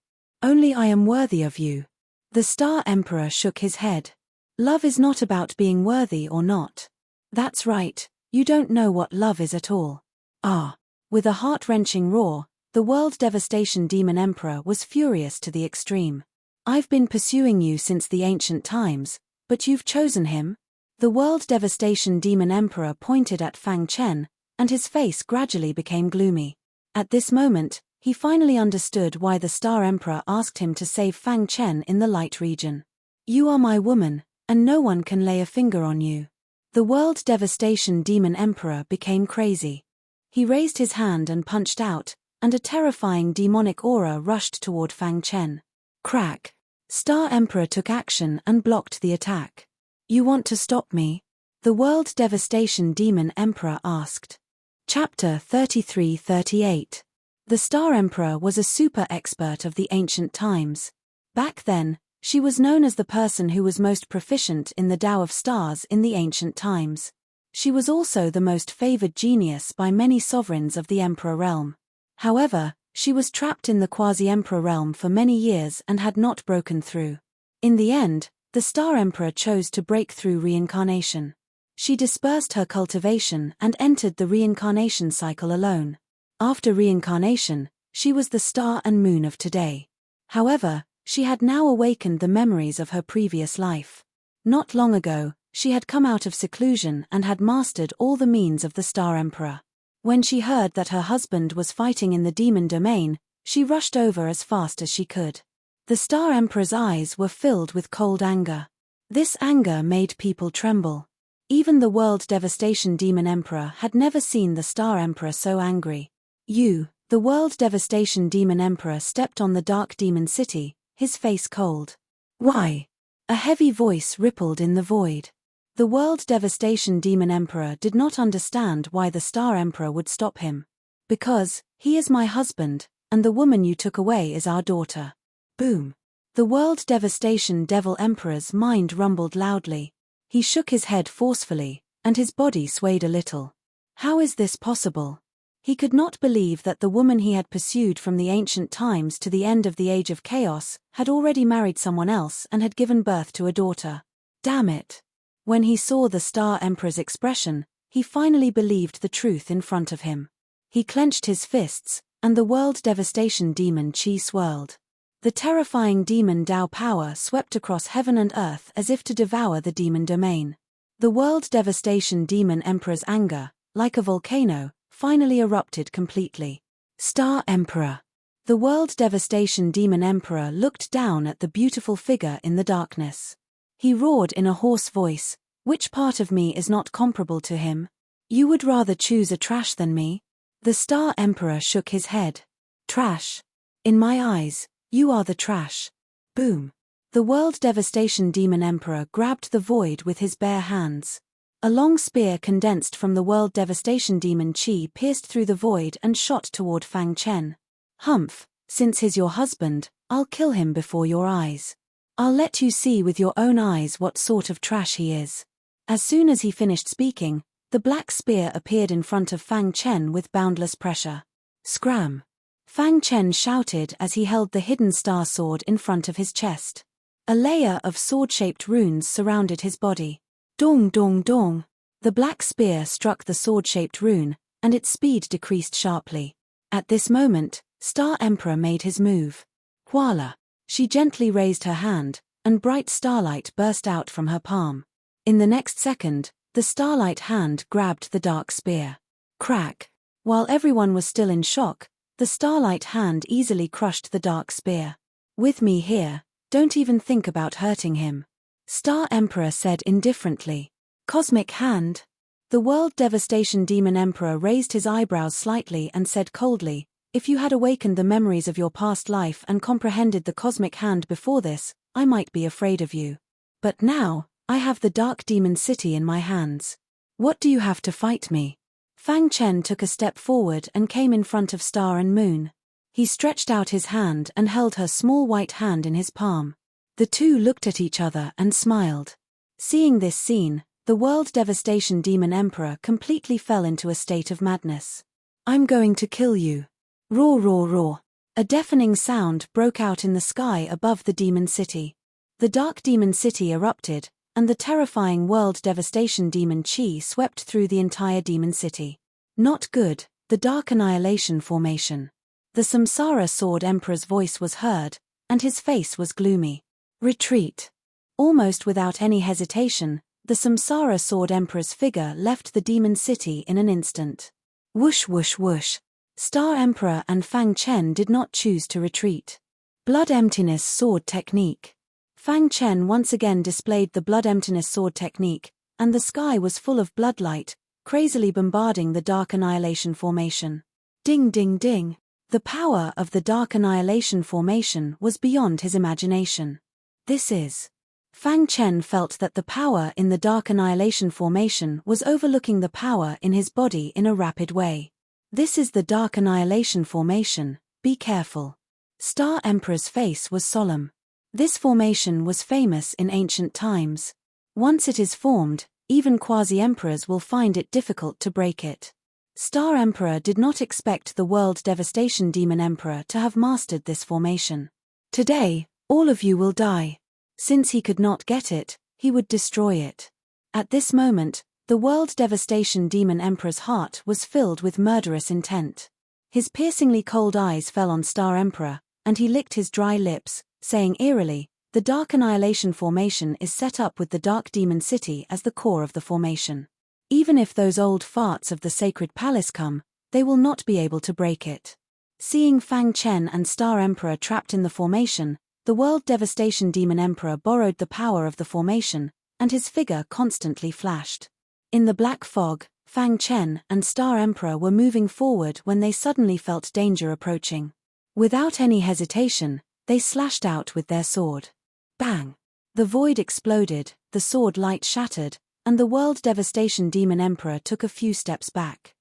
Only I am worthy of you. The Star Emperor shook his head. Love is not about being worthy or not. That's right, you don't know what love is at all. Ah! With a heart-wrenching roar, the World Devastation Demon Emperor was furious to the extreme. I've been pursuing you since the ancient times, but you've chosen him? The World Devastation Demon Emperor pointed at Fang Chen, and his face gradually became gloomy. At this moment, he finally understood why the Star Emperor asked him to save Fang Chen in the light region. You are my woman, and no one can lay a finger on you. The World Devastation Demon Emperor became crazy. He raised his hand and punched out, and a terrifying demonic aura rushed toward Fang Chen. Crack! Star Emperor took action and blocked the attack. You want to stop me? The World Devastation Demon Emperor asked. Chapter 33-38. The Star Emperor was a super expert of the ancient times. Back then, she was known as the person who was most proficient in the Tao of Stars in the ancient times. She was also the most favored genius by many sovereigns of the Emperor realm. However, she was trapped in the quasi-Emperor realm for many years and had not broken through. In the end, the Star Emperor chose to break through reincarnation. She dispersed her cultivation and entered the reincarnation cycle alone. After reincarnation, she was the star and moon of today. However, she had now awakened the memories of her previous life. Not long ago, she had come out of seclusion and had mastered all the means of the Star Emperor. When she heard that her husband was fighting in the demon domain, she rushed over as fast as she could. The Star Emperor's eyes were filled with cold anger. This anger made people tremble. Even the World Devastation Demon Emperor had never seen the Star Emperor so angry. The World Devastation Demon Emperor stepped on the Dark Demon City, his face cold. Why? A heavy voice rippled in the void. The World Devastation Demon Emperor did not understand why the Star Emperor would stop him. Because, he is my husband, and the woman you took away is our daughter. Boom. The World Devastation Devil Emperor's mind rumbled loudly. He shook his head forcefully, and his body swayed a little. How is this possible? He could not believe that the woman he had pursued from the ancient times to the end of the Age of Chaos had already married someone else and had given birth to a daughter. Damn it! When he saw the Star Emperor's expression, He finally believed the truth in front of him. He clenched his fists, and the world devastation demon Qi swirled. The terrifying demon Dao power swept across heaven and earth as if to devour the demon domain. The world devastation demon emperor's anger, like a volcano, finally erupted completely. Star Emperor. The world devastation demon emperor looked down at the beautiful figure in the darkness. He roared in a hoarse voice, "Which part of me is not comparable to him? You would rather choose a trash than me?" The Star Emperor shook his head. "Trash? In my eyes, you are the trash." Boom. The world devastation demon emperor grabbed the void with his bare hands. A long spear condensed from the world devastation demon Qi pierced through the void and shot toward Fang Chen. "Humph, since he's your husband, I'll kill him before your eyes. I'll let you see with your own eyes what sort of trash he is." As soon as he finished speaking, the black spear appeared in front of Fang Chen with boundless pressure. Scram! Fang Chen shouted as he held the hidden star sword in front of his chest. A layer of sword-shaped runes surrounded his body. Dong dong dong! The black spear struck the sword-shaped rune, and its speed decreased sharply. At this moment, Star Emperor made his move. Voila! She gently raised her hand, and bright starlight burst out from her palm. In the next second, the starlight hand grabbed the dark spear. Crack! While everyone was still in shock, the starlight hand easily crushed the dark spear. "With me here, don't even think about hurting him," Star Emperor said indifferently. "Cosmic hand?" The world devastation demon emperor raised his eyebrows slightly and said coldly, "If you had awakened the memories of your past life and comprehended the cosmic hand before this, I might be afraid of you. But now, I have the dark demon city in my hands. What do you have to fight me?" Fang Chen took a step forward and came in front of Star and Moon. He stretched out his hand and held her small white hand in his palm. The two looked at each other and smiled. Seeing this scene, the world devastation demon emperor completely fell into a state of madness. "I'm going to kill you." Roar roar roar. A deafening sound broke out in the sky above the demon city. The dark demon city erupted, and the terrifying world devastation demon Qi swept through the entire demon city. "Not good," the dark annihilation formation. The Samsara sword emperor's voice was heard, and his face was gloomy. "Retreat." Almost without any hesitation, the Samsara sword emperor's figure left the demon city in an instant. Whoosh whoosh whoosh. Star Emperor and Fang Chen did not choose to retreat. Blood emptiness sword technique. Fang Chen once again displayed the blood emptiness sword technique, and the sky was full of bloodlight, crazily bombarding the dark annihilation formation. Ding ding ding. The power of the dark annihilation formation was beyond his imagination. This is. Fang Chen felt that the power in the dark annihilation formation was overlooking the power in his body in a rapid way. "This is the dark annihilation formation, be careful." Star Emperor's face was solemn. This formation was famous in ancient times. Once it is formed, even quasi-emperors will find it difficult to break it. Star Emperor did not expect the world devastation demon emperor to have mastered this formation. "Today, all of you will die." Since he could not get it, he would destroy it. At this moment, the world devastation demon emperor's heart was filled with murderous intent. His piercingly cold eyes fell on Star Emperor, and he licked his dry lips, saying eerily, "The dark annihilation formation is set up with the dark demon city as the core of the formation. Even if those old farts of the sacred palace come, they will not be able to break it." Seeing Fang Chen and Star Emperor trapped in the formation, the world devastation demon emperor borrowed the power of the formation, and his figure constantly flashed. In the black fog, Fang Chen and Star Emperor were moving forward when they suddenly felt danger approaching. Without any hesitation, they slashed out with their sword. Bang! The void exploded, the sword light shattered, and the world devastation demon emperor took a few steps back.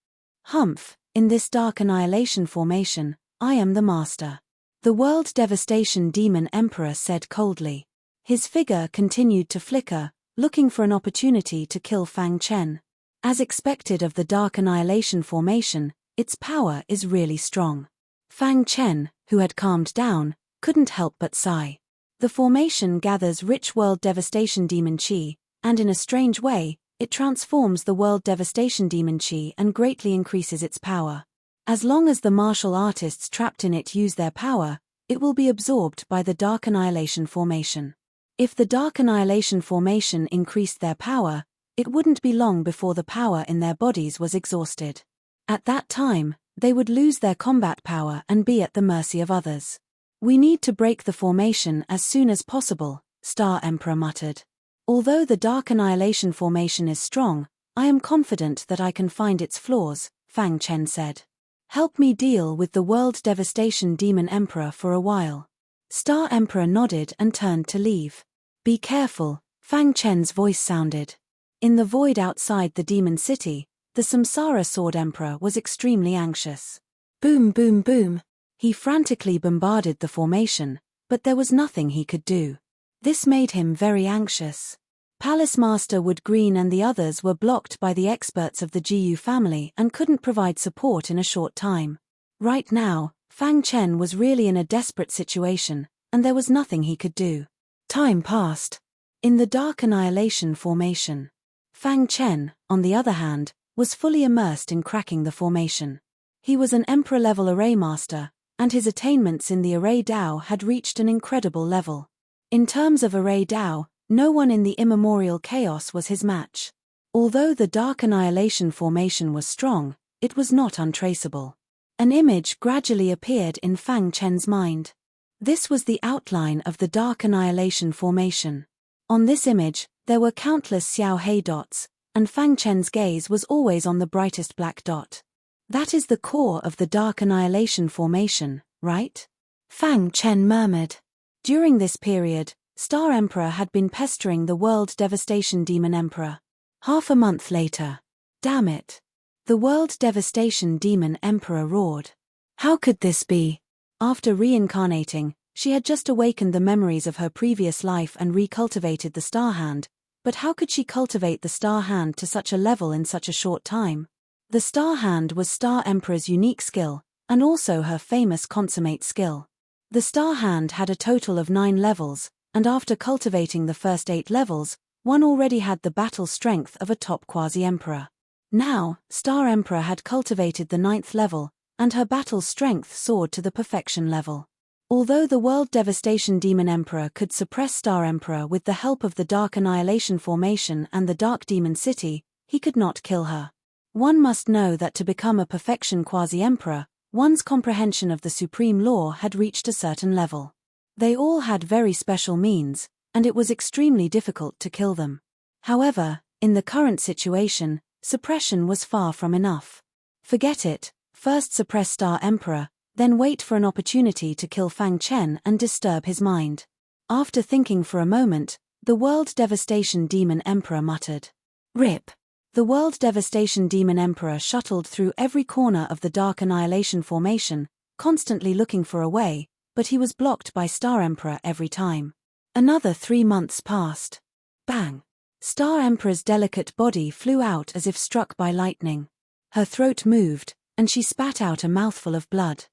"Humph, in this dark annihilation formation, I am the master," the world devastation demon emperor said coldly. His figure continued to flicker, looking for an opportunity to kill Fang Chen. As expected of the dark annihilation formation, its power is really strong. Fang Chen, who had calmed down, couldn't help but sigh. The formation gathers rich world devastation demon Qi, and in a strange way, It transforms the world devastation demon chi and greatly increases its power. As long as the martial artists trapped in it use their power, it will be absorbed by the Dark Annihilation Formation. If the Dark Annihilation Formation increased their power, it wouldn't be long before the power in their bodies was exhausted. At that time, they would lose their combat power and be at the mercy of others. We need to break the formation as soon as possible, Star Emperor muttered. Although the Dark Annihilation Formation is strong, I am confident that I can find its flaws, Fang Chen said. Help me deal with the World Devastation Demon Emperor for a while. Star Emperor nodded and turned to leave. Be careful, Fang Chen's voice sounded. In the void outside the demon city, the Samsara Sword Emperor was extremely anxious. Boom boom boom. He frantically bombarded the formation, but there was nothing he could do. This made him very anxious. Palace Master Wood Green and the others were blocked by the experts of the Jiyu family and couldn't provide support in a short time. Right now, Fang Chen was really in a desperate situation, and there was nothing he could do. Time passed. In the Dark Annihilation Formation. Fang Chen, on the other hand, was fully immersed in cracking the formation. He was an Emperor-level array master, and his attainments in the array Dao had reached an incredible level. In terms of array Dao, no one in the immemorial chaos was his match. Although the Dark Annihilation Formation was strong, it was not untraceable. An image gradually appeared in Fang Chen's mind. This was the outline of the Dark Annihilation Formation. On this image, there were countless Xiao Hei dots, and Fang Chen's gaze was always on the brightest black dot. That is the core of the Dark Annihilation Formation, right? Fang Chen murmured. During this period, Star Emperor had been pestering the World Devastation Demon Emperor. Half a month later. Damn it. The World Devastation Demon Emperor roared. How could this be? After reincarnating, she had just awakened the memories of her previous life and recultivated the Star Hand, but how could she cultivate the Star Hand to such a level in such a short time? The Star Hand was Star Emperor's unique skill, and also her famous consummate skill. The Star Hand had a total of 9 levels, and after cultivating the first 8 levels, one already had the battle strength of a top quasi-emperor. Now, Star Emperor had cultivated the 9th level, and her battle strength soared to the perfection level. Although the World Devastation Demon Emperor could suppress Star Emperor with the help of the Dark Annihilation Formation and the Dark Demon City, he could not kill her. One must know that to become a perfection quasi-emperor, one's comprehension of the supreme law had reached a certain level. They all had very special means, and it was extremely difficult to kill them. However, in the current situation, suppression was far from enough. Forget it, first suppress Star Emperor, then wait for an opportunity to kill Fang Chen and disturb his mind. After thinking for a moment, the World Devastation Demon Emperor muttered. Rip. The World Devastation Demon Emperor shuttled through every corner of the Dark Annihilation Formation, constantly looking for a way, but he was blocked by Star Emperor every time. Another 3 months passed. Bang! Star Emperor's delicate body flew out as if struck by lightning. Her throat moved, and she spat out a mouthful of blood.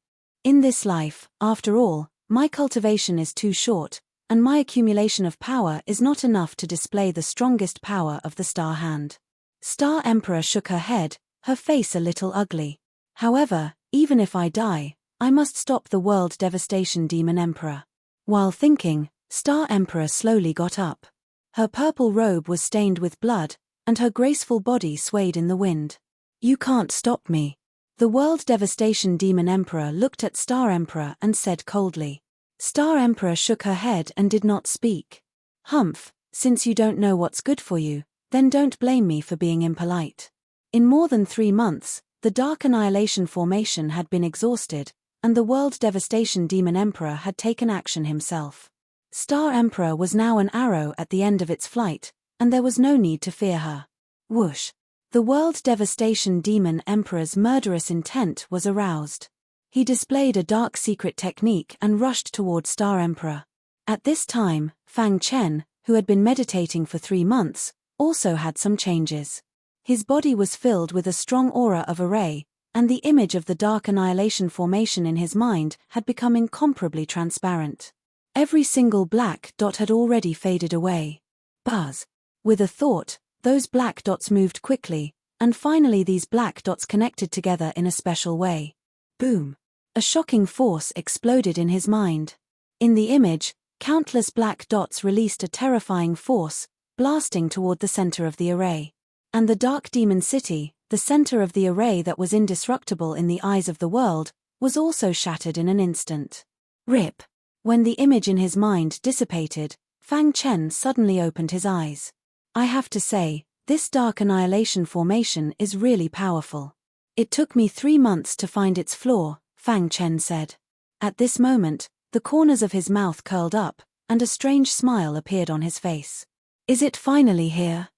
In this life, after all, my cultivation is too short, and my accumulation of power is not enough to display the strongest power of the Star Hand. Star Emperor shook her head, her face a little ugly. However, even if I die, I must stop the World Devastation Demon Emperor. While thinking, Star Emperor slowly got up. Her purple robe was stained with blood, and her graceful body swayed in the wind. You can't stop me. The World Devastation Demon Emperor looked at Star Emperor and said coldly. Star Emperor shook her head and did not speak. Humph, since you don't know what's good for you, then don't blame me for being impolite. In more than 3 months, the Dark Annihilation Formation had been exhausted, and the World Devastation Demon Emperor had taken action himself. Star Emperor was now an arrow at the end of its flight, and there was no need to fear her. Whoosh! The World Devastation Demon Emperor's murderous intent was aroused. He displayed a dark secret technique and rushed toward Star Emperor. At this time, Fang Chen, who had been meditating for 3 months, also had some changes. His body was filled with a strong aura of array, and the image of the Dark Annihilation Formation in his mind had become incomparably transparent. Every single black dot had already faded away. Buzz! With a thought, Those black dots moved quickly, and finally these black dots connected together in a special way. Boom! A shocking force exploded in his mind. In the image, countless black dots released a terrifying force, blasting toward the center of the array. And the Dark Demon City, the center of the array that was indestructible in the eyes of the world, was also shattered in an instant. Rip! When the image in his mind dissipated, Fang Chen suddenly opened his eyes. I have to say, this dark annihilation formation is really powerful. It took me 3 months to find its flaw, Fang Chen said. At this moment, the corners of his mouth curled up, and a strange smile appeared on his face. Is it finally here?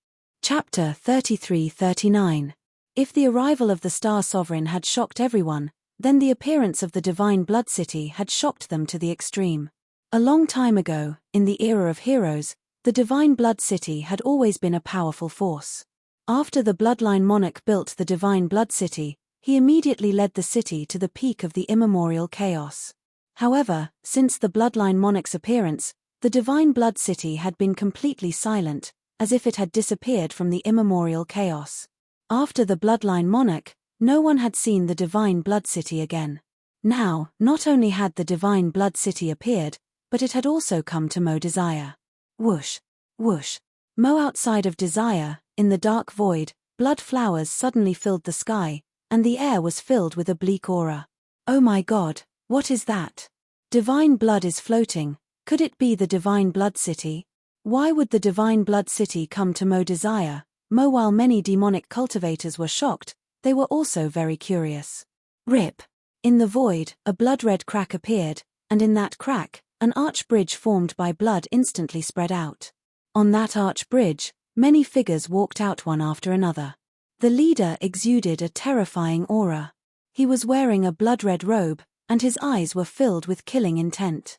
Chapter 33-39. If the arrival of the Star Sovereign had shocked everyone, then the appearance of the Divine Blood City had shocked them to the extreme. A long time ago, in the era of heroes, the Divine Blood City had always been a powerful force. After the Bloodline Monarch built the Divine Blood City, he immediately led the city to the peak of the immemorial chaos. However, since the Bloodline Monarch's appearance, the Divine Blood City had been completely silent, as if it had disappeared from the immemorial chaos. After the Bloodline Monarch, no one had seen the Divine Blood City again. Now, not only had the Divine Blood City appeared, but it had also come to Mo Desire. Whoosh! Whoosh! Mo outside of Desire, in the dark void, blood flowers suddenly filled the sky, and the air was filled with a bleak aura. Oh my God, what is that? Divine blood is floating. Could it be the Divine Blood City? Why would the Divine Blood City come to Mo Desire? While many demonic cultivators were shocked, they were also very curious. Rip! In the void, a blood-red crack appeared, and in that crack, an arch bridge formed by blood instantly spread out. On that arch bridge, many figures walked out one after another. The leader exuded a terrifying aura. He was wearing a blood-red robe, and his eyes were filled with killing intent.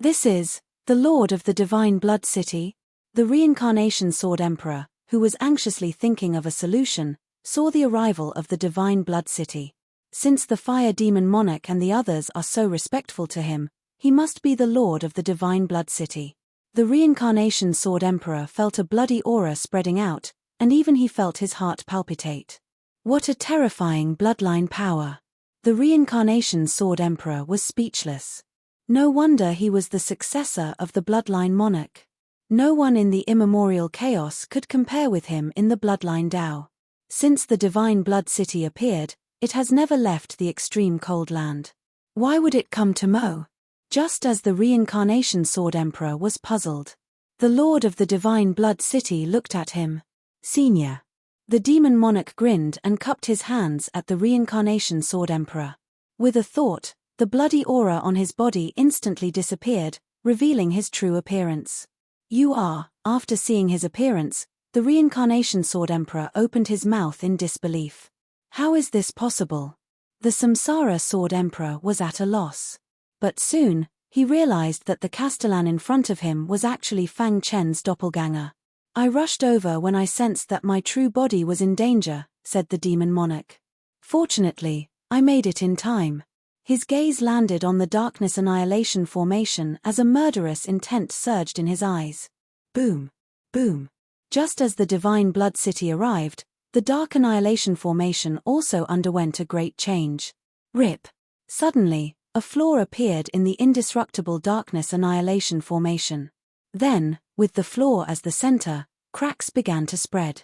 This is the Lord of the Divine Blood City. The Reincarnation Sword Emperor, who was anxiously thinking of a solution, saw the arrival of the Divine Blood City. Since the Fire Demon Monarch and the others are so respectful to him, he must be the Lord of the Divine Blood City. The Reincarnation Sword Emperor felt a bloody aura spreading out, and even he felt his heart palpitate. What a terrifying bloodline power! The Reincarnation Sword Emperor was speechless. No wonder he was the successor of the Bloodline Monarch. No one in the immemorial chaos could compare with him in the Bloodline Tao. Since the Divine Blood City appeared, it has never left the extreme cold land. Why would it come to Mo? Just as the Reincarnation Sword Emperor was puzzled. The Lord of the Divine Blood City looked at him. Senior. The Demon Monarch grinned and cupped his hands at the Reincarnation Sword Emperor. With a thought, the bloody aura on his body instantly disappeared, revealing his true appearance. You are. After seeing his appearance, the Reincarnation Sword Emperor opened his mouth in disbelief. How is this possible? The Samsara Sword Emperor was at a loss. But soon, he realized that the Castellan in front of him was actually Fang Chen's doppelganger. I rushed over when I sensed that my true body was in danger, said the Demon Monarch. Fortunately, I made it in time. His gaze landed on the darkness annihilation formation as a murderous intent surged in his eyes. Boom! Boom! Just as the Divine Blood City arrived, the dark annihilation formation also underwent a great change. Rip! Suddenly, a flaw appeared in the indestructible darkness annihilation formation. Then, with the flaw as the center, cracks began to spread.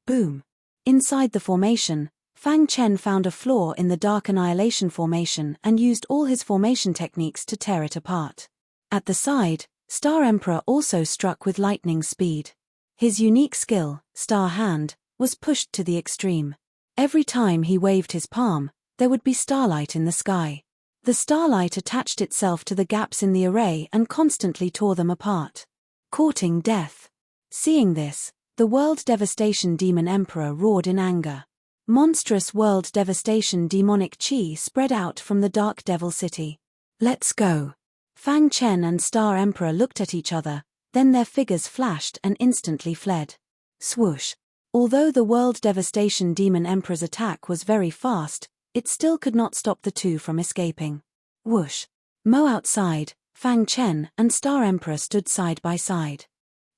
Boom! Inside the formation, Fang Chen found a flaw in the dark annihilation formation and used all his formation techniques to tear it apart. At the side, Star Emperor also struck with lightning speed. His unique skill, Star Hand, was pushed to the extreme. Every time he waved his palm, there would be starlight in the sky. The starlight attached itself to the gaps in the array and constantly tore them apart. Courting death. Seeing this, the World Devastation Demon Emperor roared in anger. Monstrous World Devastation demonic chi spread out from the Dark Devil City. Let's go. Fang Chen and Star Emperor looked at each other, then their figures flashed and instantly fled. Swoosh. Although the World Devastation Demon Emperor's attack was very fast, it still could not stop the two from escaping. Whoosh. Mo outside, Fang Chen and Star Emperor stood side by side.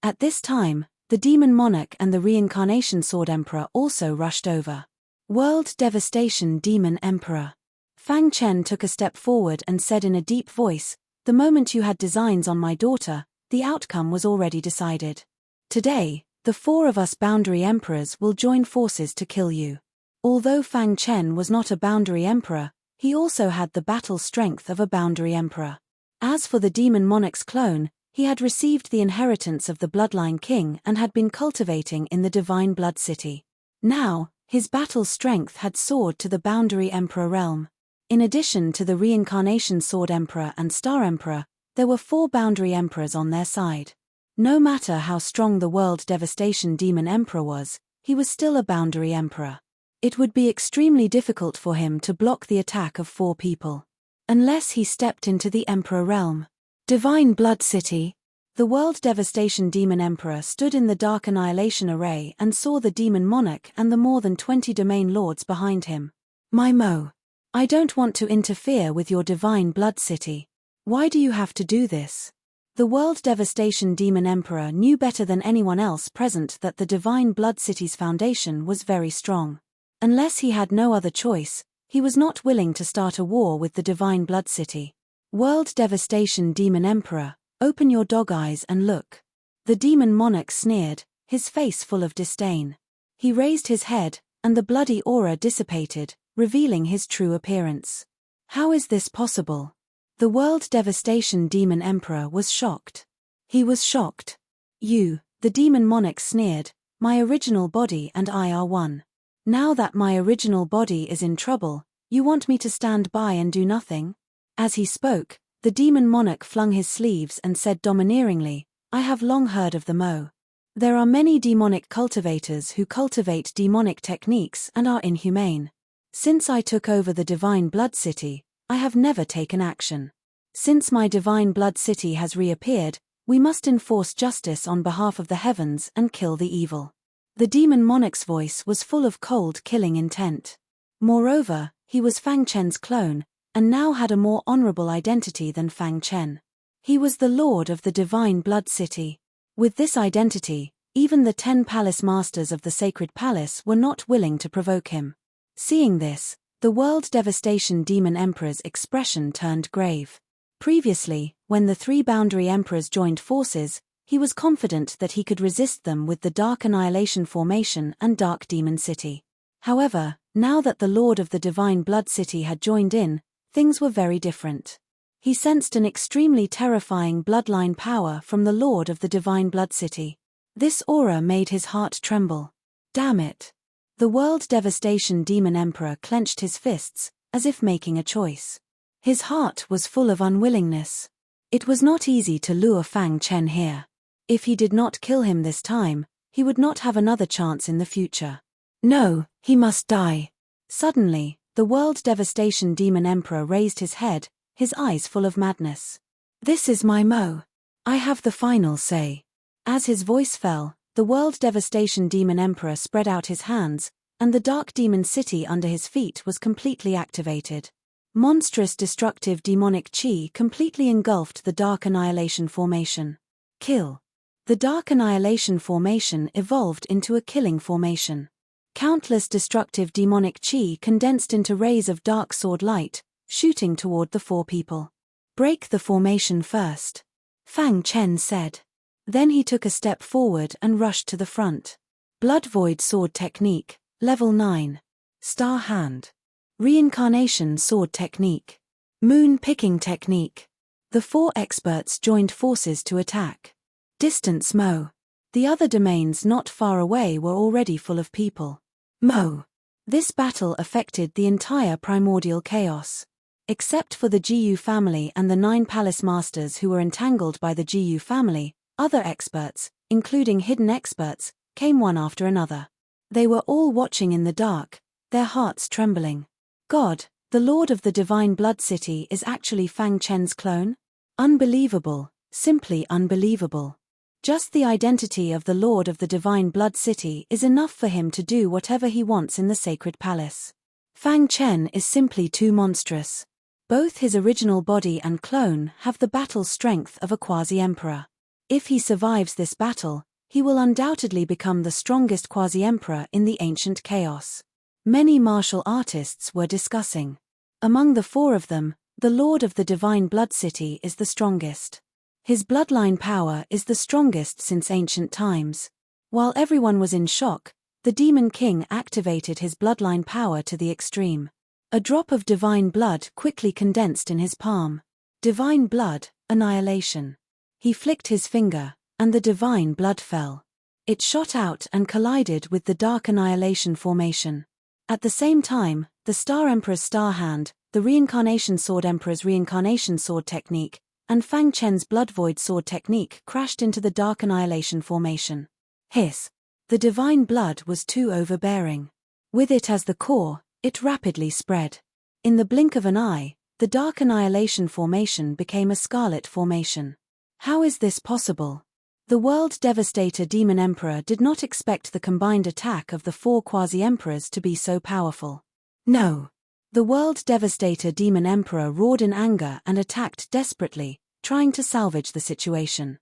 At this time, The demon monarch and the reincarnation sword emperor also rushed over. World devastation demon emperor. Fang Chen took a step forward and said in a deep voice, "The moment you had designs on my daughter, the outcome was already decided. Today, the 4 of us boundary emperors will join forces to kill you." Although Fang Chen was not a boundary emperor, he also had the battle strength of a boundary emperor. As for the demon monarch's clone, he had received the inheritance of the bloodline king and had been cultivating in the divine blood city. Now, his battle strength had soared to the boundary emperor realm. In addition to the reincarnation sword emperor and star emperor, there were 4 boundary emperors on their side. No matter how strong the world devastation demon emperor was, he was still a boundary emperor. It would be extremely difficult for him to block the attack of 4 people. Unless he stepped into the emperor realm. Divine Blood City. The world devastation demon emperor stood in the dark annihilation array and saw the demon monarch and the more than 20 domain lords behind him. "My Mo. I don't want to interfere with your divine blood city. Why do you have to do this?" The world devastation demon emperor knew better than anyone else present that the divine blood city's foundation was very strong. Unless he had no other choice, he was not willing to start a war with the divine blood city. World devastation demon emperor, open your dog eyes and look. The demon monarch sneered, his face full of disdain. He raised his head, and the bloody aura dissipated, revealing his true appearance. How is this possible? The world devastation demon emperor was shocked. He was shocked. "You," the demon monarch sneered, "my original body and I are one. Now that my original body is in trouble, you want me to stand by and do nothing?" As he spoke, the demon monarch flung his sleeves and said domineeringly, "I have long heard of the Mo. There are many demonic cultivators who cultivate demonic techniques and are inhumane. Since I took over the divine blood city, I have never taken action. Since my divine blood city has reappeared, we must enforce justice on behalf of the heavens and kill the evil." The demon monarch's voice was full of cold killing intent. Moreover, he was Fang Chen's clone, and now had a more honorable identity than Fang Chen. He was the lord of the divine blood city. With this identity, even the 10 palace masters of the sacred palace were not willing to provoke him. Seeing this, the world devastation demon emperor's expression turned grave. Previously, when the 3 boundary emperors joined forces, he was confident that he could resist them with the Dark Annihilation Formation and Dark Demon City. However, now that the Lord of the Divine Blood City had joined in, things were very different. He sensed an extremely terrifying bloodline power from the Lord of the Divine Blood City. This aura made his heart tremble. Damn it! The World Devastation Demon Emperor clenched his fists, as if making a choice. His heart was full of unwillingness. It was not easy to lure Fang Chen here. If he did not kill him this time, he would not have another chance in the future. No, he must die. Suddenly, the World Devastation Demon Emperor raised his head, his eyes full of madness. "This is my Mo. I have the final say." As his voice fell, the World Devastation Demon Emperor spread out his hands, and the Dark Demon City under his feet was completely activated. Monstrous destructive demonic chi completely engulfed the Dark Annihilation Formation. Kill. The Dark Annihilation Formation evolved into a killing formation. Countless destructive demonic chi condensed into rays of dark sword light, shooting toward the 4 people. "Break the formation first," Fang Chen said. Then he took a step forward and rushed to the front. Blood Void Sword Technique, Level 9. Star Hand. Reincarnation Sword Technique. Moon Picking Technique. The 4 experts joined forces to attack. Distance Mo. The other domains not far away were already full of people. Mo. This battle affected the entire primordial chaos. Except for the Jiyu family and the 9 palace masters who were entangled by the Jiyu family, other experts, including hidden experts, came one after another. They were all watching in the dark, their hearts trembling. God, the Lord of the Divine Blood City is actually Fang Chen's clone? Unbelievable, simply unbelievable. Just the identity of the Lord of the Divine Blood City is enough for him to do whatever he wants in the sacred palace. Fang Chen is simply too monstrous. Both his original body and clone have the battle strength of a quasi-emperor. If he survives this battle, He will undoubtedly become the strongest quasi-emperor in the ancient chaos. Many martial artists were discussing. Among the four of them, the Lord of the Divine Blood City is the strongest. His bloodline power is the strongest since ancient times. While everyone was in shock, the Demon King activated his bloodline power to the extreme. A drop of divine blood quickly condensed in his palm. Divine blood, annihilation. He flicked his finger, and the divine blood fell. It shot out and collided with the dark annihilation formation. At the same time, the Star Emperor's Star Hand, the Reincarnation Sword Emperor's Reincarnation Sword Technique, and Fang Chen's Blood Void Sword Technique crashed into the dark annihilation formation. Hiss. The divine blood was too overbearing. With it as the core, it rapidly spread. In the blink of an eye, the dark annihilation formation became a scarlet formation. How is this possible? The World Devastator Demon Emperor did not expect the combined attack of the four quasi-emperors to be so powerful. No. The World Devastator Demon Emperor roared in anger and attacked desperately, trying to salvage the situation.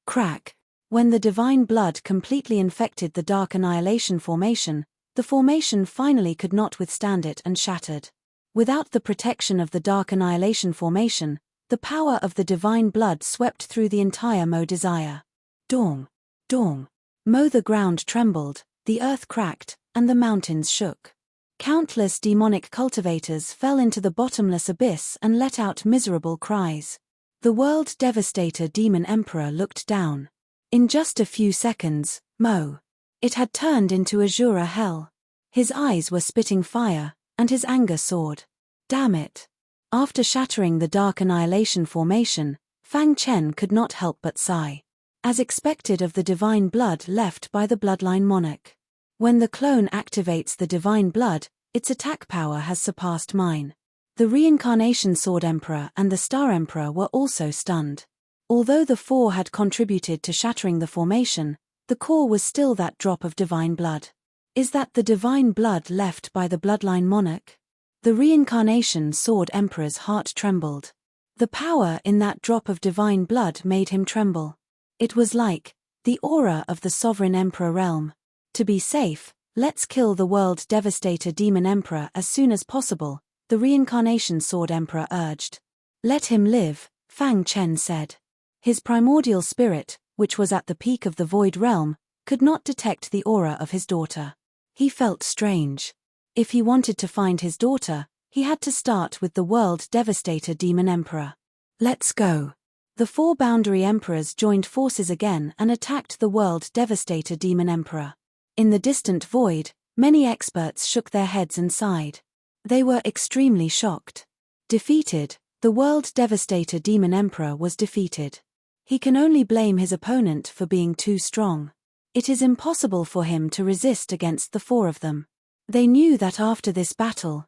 Crack. When the divine blood completely infected the dark annihilation formation, the formation finally could not withstand it and shattered. Without the protection of the dark annihilation formation, the power of the divine blood swept through the entire Mo Desire. Dong. Dong. Mo the ground trembled, the earth cracked, and the mountains shook. Countless demonic cultivators fell into the bottomless abyss and let out miserable cries. The World Devastator Demon Emperor looked down. In just a few seconds, it had turned into Azura hell. His eyes were spitting fire, and his anger soared. Damn it. After shattering the dark annihilation formation, Fang Chen could not help but sigh. As expected of the divine blood left by the bloodline monarch. When the clone activates the divine blood, its attack power has surpassed mine. The Reincarnation Sword Emperor and the Star Emperor were also stunned. Although the four had contributed to shattering the formation, the core was still that drop of divine blood. Is that the divine blood left by the bloodline monarch? The Reincarnation Sword Emperor's heart trembled. The power in that drop of divine blood made him tremble. It was like the aura of the sovereign emperor realm. To be safe, let's kill the World Devastator Demon Emperor as soon as possible, the Reincarnation Sword Emperor urged. Let him live, Fang Chen said. His primordial spirit, which was at the peak of the void realm, could not detect the aura of his daughter. He felt strange. If he wanted to find his daughter, he had to start with the World Devastator Demon Emperor. Let's go. The four boundary emperors joined forces again and attacked the World Devastator Demon Emperor. In the distant void, many experts shook their heads and sighed. They were extremely shocked. Defeated, the World Devastator Demon Emperor was defeated. He can only blame his opponent for being too strong. It is impossible for him to resist against the four of them. They knew that after this battle,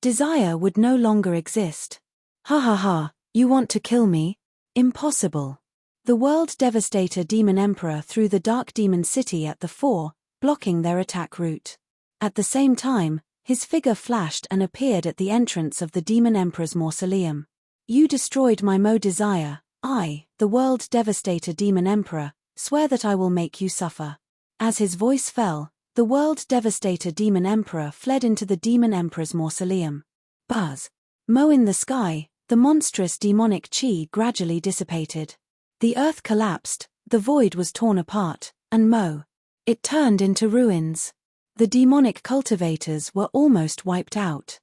Desire would no longer exist. Ha ha ha, you want to kill me? Impossible. The World Devastator Demon Emperor threw the Dark Demon City at the four, blocking their attack route. At the same time, his figure flashed and appeared at the entrance of the Demon Emperor's mausoleum. You destroyed my Mo Desire. I, the World Devastator Demon Emperor, swear that I will make you suffer. As his voice fell, the World Devastator Demon Emperor fled into the Demon Emperor's mausoleum. Buzz. Mo in the sky, the monstrous demonic chi gradually dissipated. The earth collapsed, the void was torn apart, and it turned into ruins. The demonic cultivators were almost wiped out.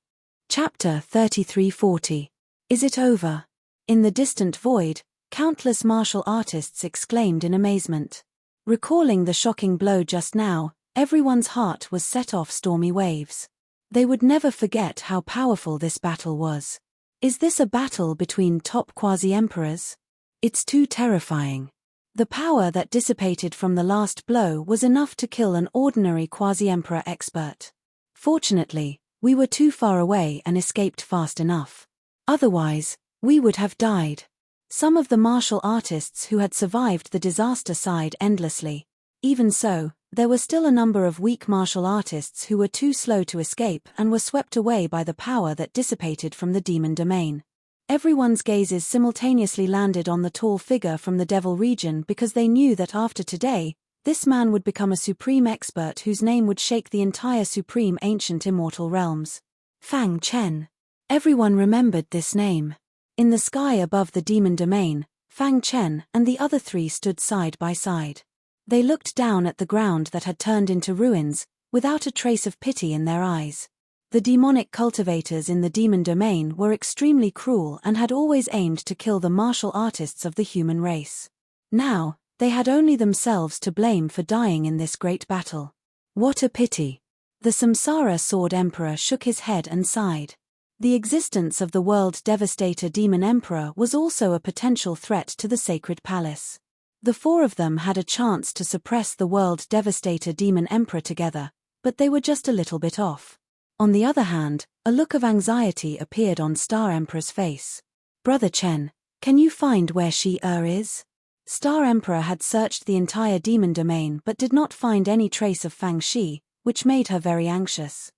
Chapter 3340. Is it over? In the distant void, countless martial artists exclaimed in amazement. Recalling the shocking blow just now, everyone's heart was set off stormy waves. They would never forget how powerful this battle was. Is this a battle between top quasi-emperors? It's too terrifying. The power that dissipated from the last blow was enough to kill an ordinary quasi-emperor expert. Fortunately, we were too far away and escaped fast enough. Otherwise, we would have died. Some of the martial artists who had survived the disaster sighed endlessly. Even so, there were still a number of weak martial artists who were too slow to escape and were swept away by the power that dissipated from the demon domain. Everyone's gazes simultaneously landed on the tall figure from the Devil region because they knew that after today, this man would become a supreme expert whose name would shake the entire supreme ancient immortal realms. Fang Chen. Everyone remembered this name. In the sky above the demon domain, Fang Chen and the other three stood side by side. They looked down at the ground that had turned into ruins, without a trace of pity in their eyes. The demonic cultivators in the demon domain were extremely cruel and had always aimed to kill the martial artists of the human race. Now, they had only themselves to blame for dying in this great battle. What a pity! The Samsara Sword Emperor shook his head and sighed. The existence of the World Devastator Demon Emperor was also a potential threat to the Sacred Palace. The four of them had a chance to suppress the World Devastator Demon Emperor together, but they were just a little bit off. On the other hand, a look of anxiety appeared on Star Emperor's face. Brother Chen, can you find where Shi is? Star Emperor had searched the entire demon domain but did not find any trace of Fang Shi, which made her very anxious.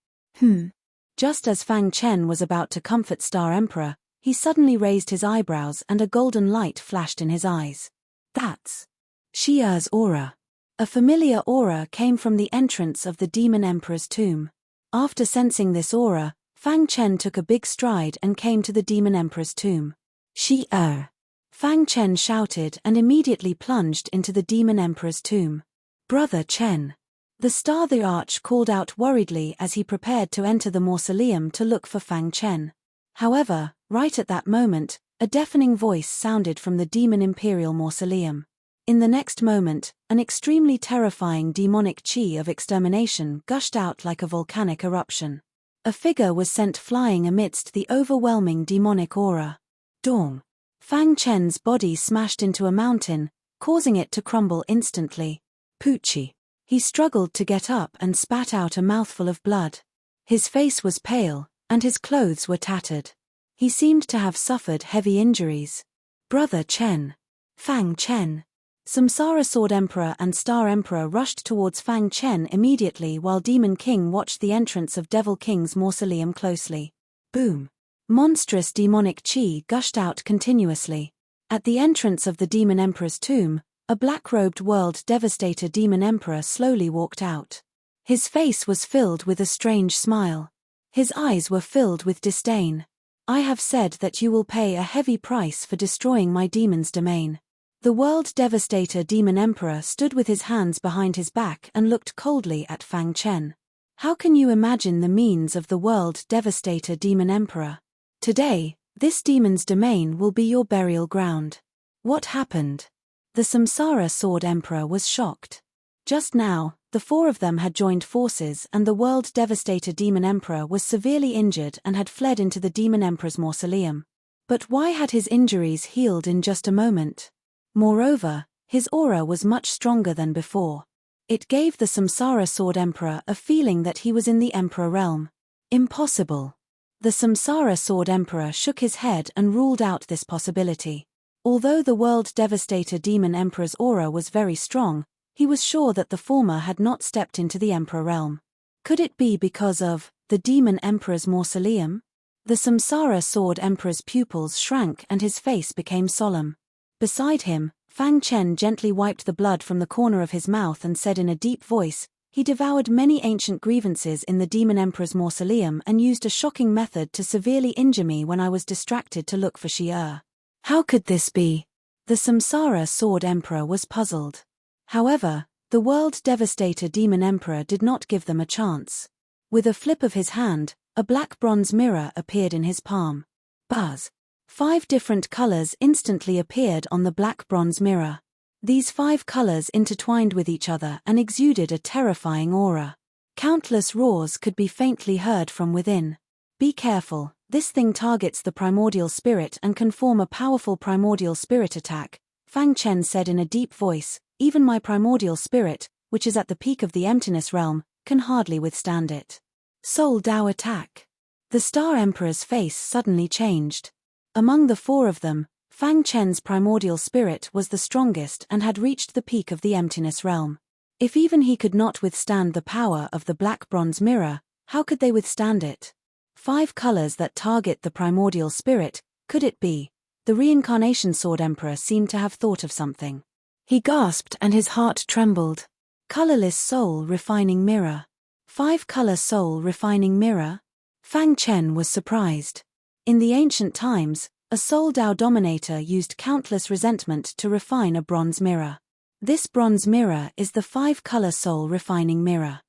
Just as Fang Chen was about to comfort Star Emperor, he suddenly raised his eyebrows and a golden light flashed in his eyes. That's Shi's aura. A familiar aura came from the entrance of the Demon Emperor's tomb. After sensing this aura, Fang Chen took a big stride and came to the Demon Emperor's tomb. Shi-er! Fang Chen shouted and immediately plunged into the Demon Emperor's tomb. Brother Chen! The Star the Arch called out worriedly as he prepared to enter the mausoleum to look for Fang Chen. However, right at that moment, a deafening voice sounded from the Demon Imperial Mausoleum. In the next moment, an extremely terrifying demonic chi of extermination gushed out like a volcanic eruption. A figure was sent flying amidst the overwhelming demonic aura. Dong! Fang Chen's body smashed into a mountain, causing it to crumble instantly. Poochie! He struggled to get up and spat out a mouthful of blood. His face was pale, and his clothes were tattered. He seemed to have suffered heavy injuries. Brother Chen! Fang Chen! Samsara Sword Emperor and Star Emperor rushed towards Fang Chen immediately while Demon King watched the entrance of Devil King's mausoleum closely. Boom! Monstrous demonic chi gushed out continuously. At the entrance of the Demon Emperor's tomb, a black-robed World Devastator Demon Emperor slowly walked out. His face was filled with a strange smile. His eyes were filled with disdain. I have said that you will pay a heavy price for destroying my demon's domain. The World Devastator Demon Emperor stood with his hands behind his back and looked coldly at Fang Chen. How can you imagine the means of the World Devastator Demon Emperor? Today, this demon's domain will be your burial ground. What happened? The Samsara Sword Emperor was shocked. Just now, the four of them had joined forces and the World Devastator Demon Emperor was severely injured and had fled into the Demon Emperor's mausoleum. But why had his injuries healed in just a moment? Moreover, his aura was much stronger than before. It gave the Samsara Sword Emperor a feeling that he was in the Emperor realm. Impossible. The Samsara Sword Emperor shook his head and ruled out this possibility. Although the World Devastator Demon Emperor's aura was very strong, he was sure that the former had not stepped into the Emperor realm. Could it be because of the Demon Emperor's mausoleum? The Samsara Sword Emperor's pupils shrank and his face became solemn. Beside him, Fang Chen gently wiped the blood from the corner of his mouth and said in a deep voice, "He devoured many ancient grievances in the Demon Emperor's mausoleum and used a shocking method to severely injure me when I was distracted to look for Shi-er." How could this be? The Samsara Sword Emperor was puzzled. However, the World Devastator Demon Emperor did not give them a chance. With a flip of his hand, a black bronze mirror appeared in his palm. Buzz! 5 different colors instantly appeared on the black bronze mirror. These 5 colors intertwined with each other and exuded a terrifying aura. Countless roars could be faintly heard from within. Be careful, this thing targets the primordial spirit and can form a powerful primordial spirit attack, Fang Chen said in a deep voice. Even my primordial spirit, which is at the peak of the emptiness realm, can hardly withstand it. Soul Dao attack. The Star Emperor's face suddenly changed. Among the 4 of them, Fang Chen's primordial spirit was the strongest and had reached the peak of the emptiness realm. If even he could not withstand the power of the black bronze mirror, how could they withstand it? 5 colors that target the primordial spirit, Could it be? The reincarnation sword emperor seemed to have thought of something. He gasped and his heart trembled. Colorless soul refining mirror. 5-color soul refining mirror? Fang Chen was surprised. In the ancient times, a soul Dao dominator used countless resentment to refine a bronze mirror. This bronze mirror is the 5-color soul refining mirror.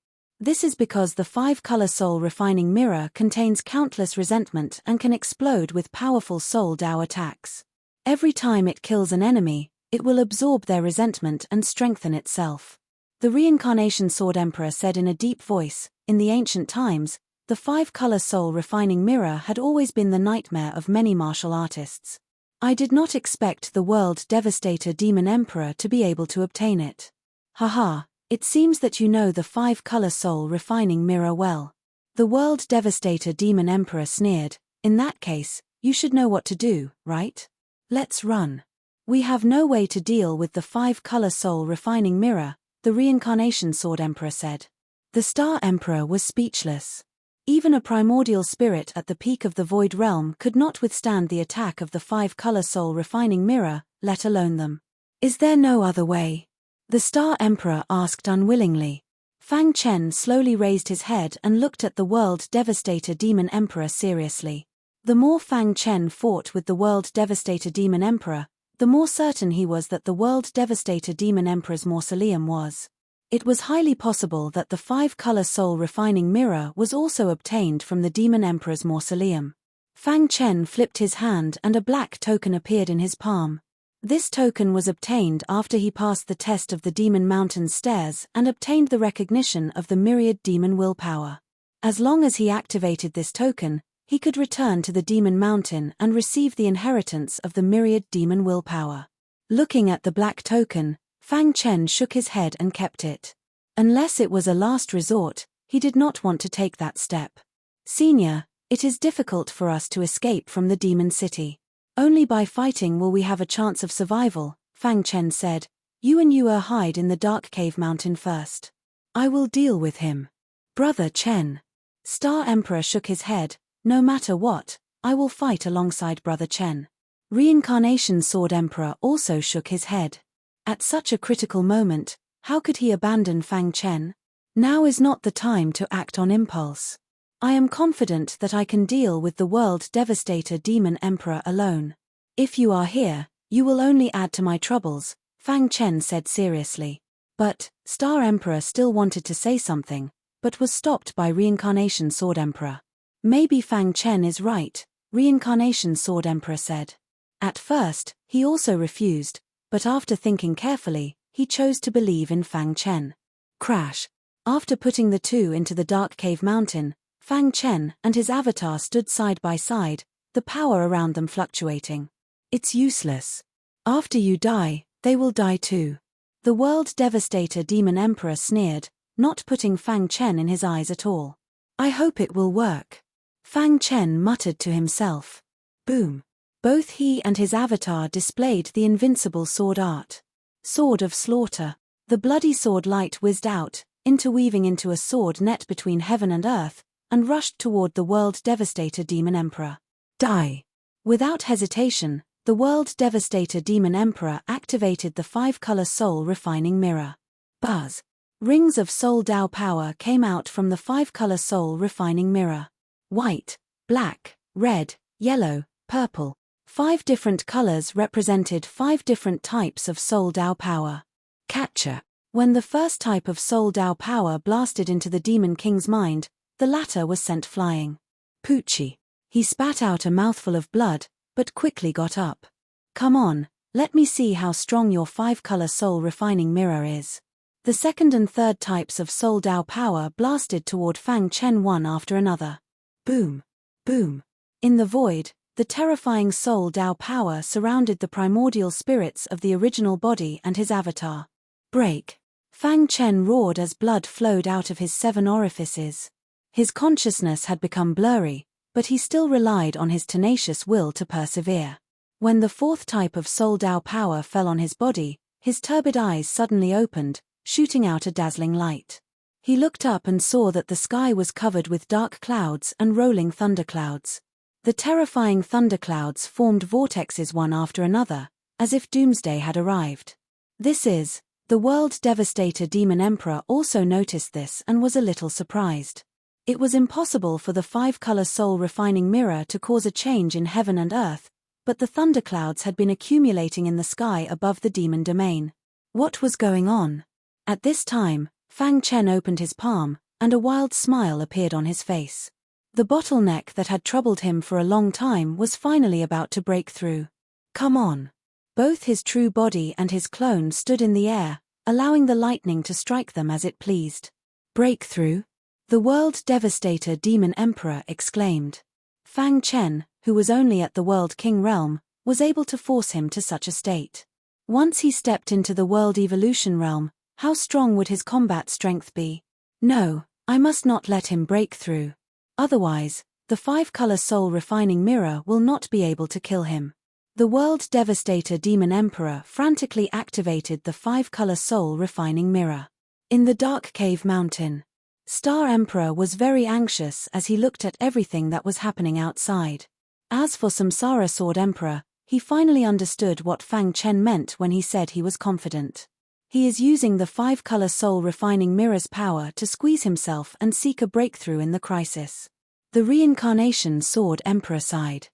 This is because the 5-color soul refining mirror contains countless resentment and can explode with powerful soul Dao attacks. Every time it kills an enemy, it will absorb their resentment and strengthen itself. The reincarnation sword emperor said in a deep voice, in the ancient times, the 5-color soul refining mirror had always been the nightmare of many martial artists. I did not expect the world devastator demon emperor to be able to obtain it. Haha, it seems that you know the 5-color soul refining mirror well. The world devastator demon emperor sneered, in that case, you should know what to do, right? Let's run. We have no way to deal with the 5-color soul refining mirror, the reincarnation sword emperor said. The star emperor was speechless. Even a primordial spirit at the peak of the void realm could not withstand the attack of the 5-color soul refining mirror, let alone them. Is there no other way? The star emperor asked unwillingly. Fang Chen slowly raised his head and looked at the world devastator demon emperor seriously. The more Fang Chen fought with the world devastator demon emperor, the more certain he was that the world devastator demon emperor's mausoleum was. It was highly possible that the 5-color soul refining mirror was also obtained from the demon emperor's mausoleum. Fang Chen flipped his hand and a black token appeared in his palm. This token was obtained after he passed the test of the demon mountain stairs and obtained the recognition of the myriad demon willpower. As long as he activated this token, he could return to the demon mountain and receive the inheritance of the myriad demon willpower. Looking at the black token, Fang Chen shook his head and kept it. Unless it was a last resort, he did not want to take that step. Senior, it is difficult for us to escape from the demon city. Only by fighting will we have a chance of survival, Fang Chen said. You hide in the dark cave mountain first. I will deal with him. Brother Chen. Star Emperor shook his head. No matter what, I will fight alongside Brother Chen. Reincarnation Sword Emperor also shook his head. At such a critical moment, how could he abandon Fang Chen? Now is not the time to act on impulse. I am confident that I can deal with the world devastator demon emperor alone. If you are here, you will only add to my troubles, Fang Chen said seriously. But, Star Emperor still wanted to say something, but was stopped by Reincarnation Sword Emperor. Maybe Fang Chen is right, Reincarnation Sword Emperor said. At first, he also refused, but after thinking carefully, he chose to believe in Fang Chen. Crash. After putting the two into the dark cave mountain, Fang Chen and his avatar stood side by side, the power around them fluctuating. It's useless. After you die, they will die too. The world devastator demon emperor sneered, not putting Fang Chen in his eyes at all. I hope it will work. Fang Chen muttered to himself. Boom. Both he and his avatar displayed the invincible sword art. Sword of Slaughter. The bloody sword light whizzed out, interweaving into a sword net between heaven and earth, and rushed toward the world devastator demon emperor. Die. Without hesitation, the world devastator demon emperor activated the 5-color soul refining mirror. Buzz. Rings of soul Dao power came out from the 5-color soul refining mirror. White, black, red, yellow, purple. 5 different colors represented 5 different types of soul Dao power. Catcher. When the first type of soul Dao power blasted into the demon king's mind, the latter was sent flying. Poochie. He spat out a mouthful of blood, but quickly got up. Come on, let me see how strong your 5-color soul refining mirror is. The second and third types of soul Dao power blasted toward Fang Chen one after another. Boom. Boom. In the void, the terrifying soul Dao power surrounded the primordial spirits of the original body and his avatar. Break. Fang Chen roared as blood flowed out of his 7 orifices. His consciousness had become blurry, but he still relied on his tenacious will to persevere. When the 4th type of soul Dao power fell on his body, his turbid eyes suddenly opened, shooting out a dazzling light. He looked up and saw that the sky was covered with dark clouds and rolling thunderclouds. The terrifying thunderclouds formed vortexes one after another, as if doomsday had arrived. The world devastator demon emperor also noticed this and was a little surprised. It was impossible for the five-color soul refining mirror to cause a change in heaven and earth, but the thunderclouds had been accumulating in the sky above the demon domain. What was going on? At this time, Fang Chen opened his palm, and a wild smile appeared on his face. The bottleneck that had troubled him for a long time was finally about to break through. Come on. Both his true body and his clone stood in the air, allowing the lightning to strike them as it pleased. Breakthrough? The world devastator demon emperor exclaimed. Fang Chen, who was only at the world king realm, was able to force him to such a state. Once he stepped into the world evolution realm, how strong would his combat strength be? No, I must not let him break through. Otherwise, the five-color soul refining mirror will not be able to kill him. The world devastator demon emperor frantically activated the five-color soul refining mirror. In the dark cave mountain, Star Emperor was very anxious as he looked at everything that was happening outside. As for Samsara Sword Emperor, he finally understood what Fang Chen meant when he said he was confident. He is using the five-color soul refining mirror's power to squeeze himself and seek a breakthrough in the crisis. The Reincarnation Sword Emperor sighed.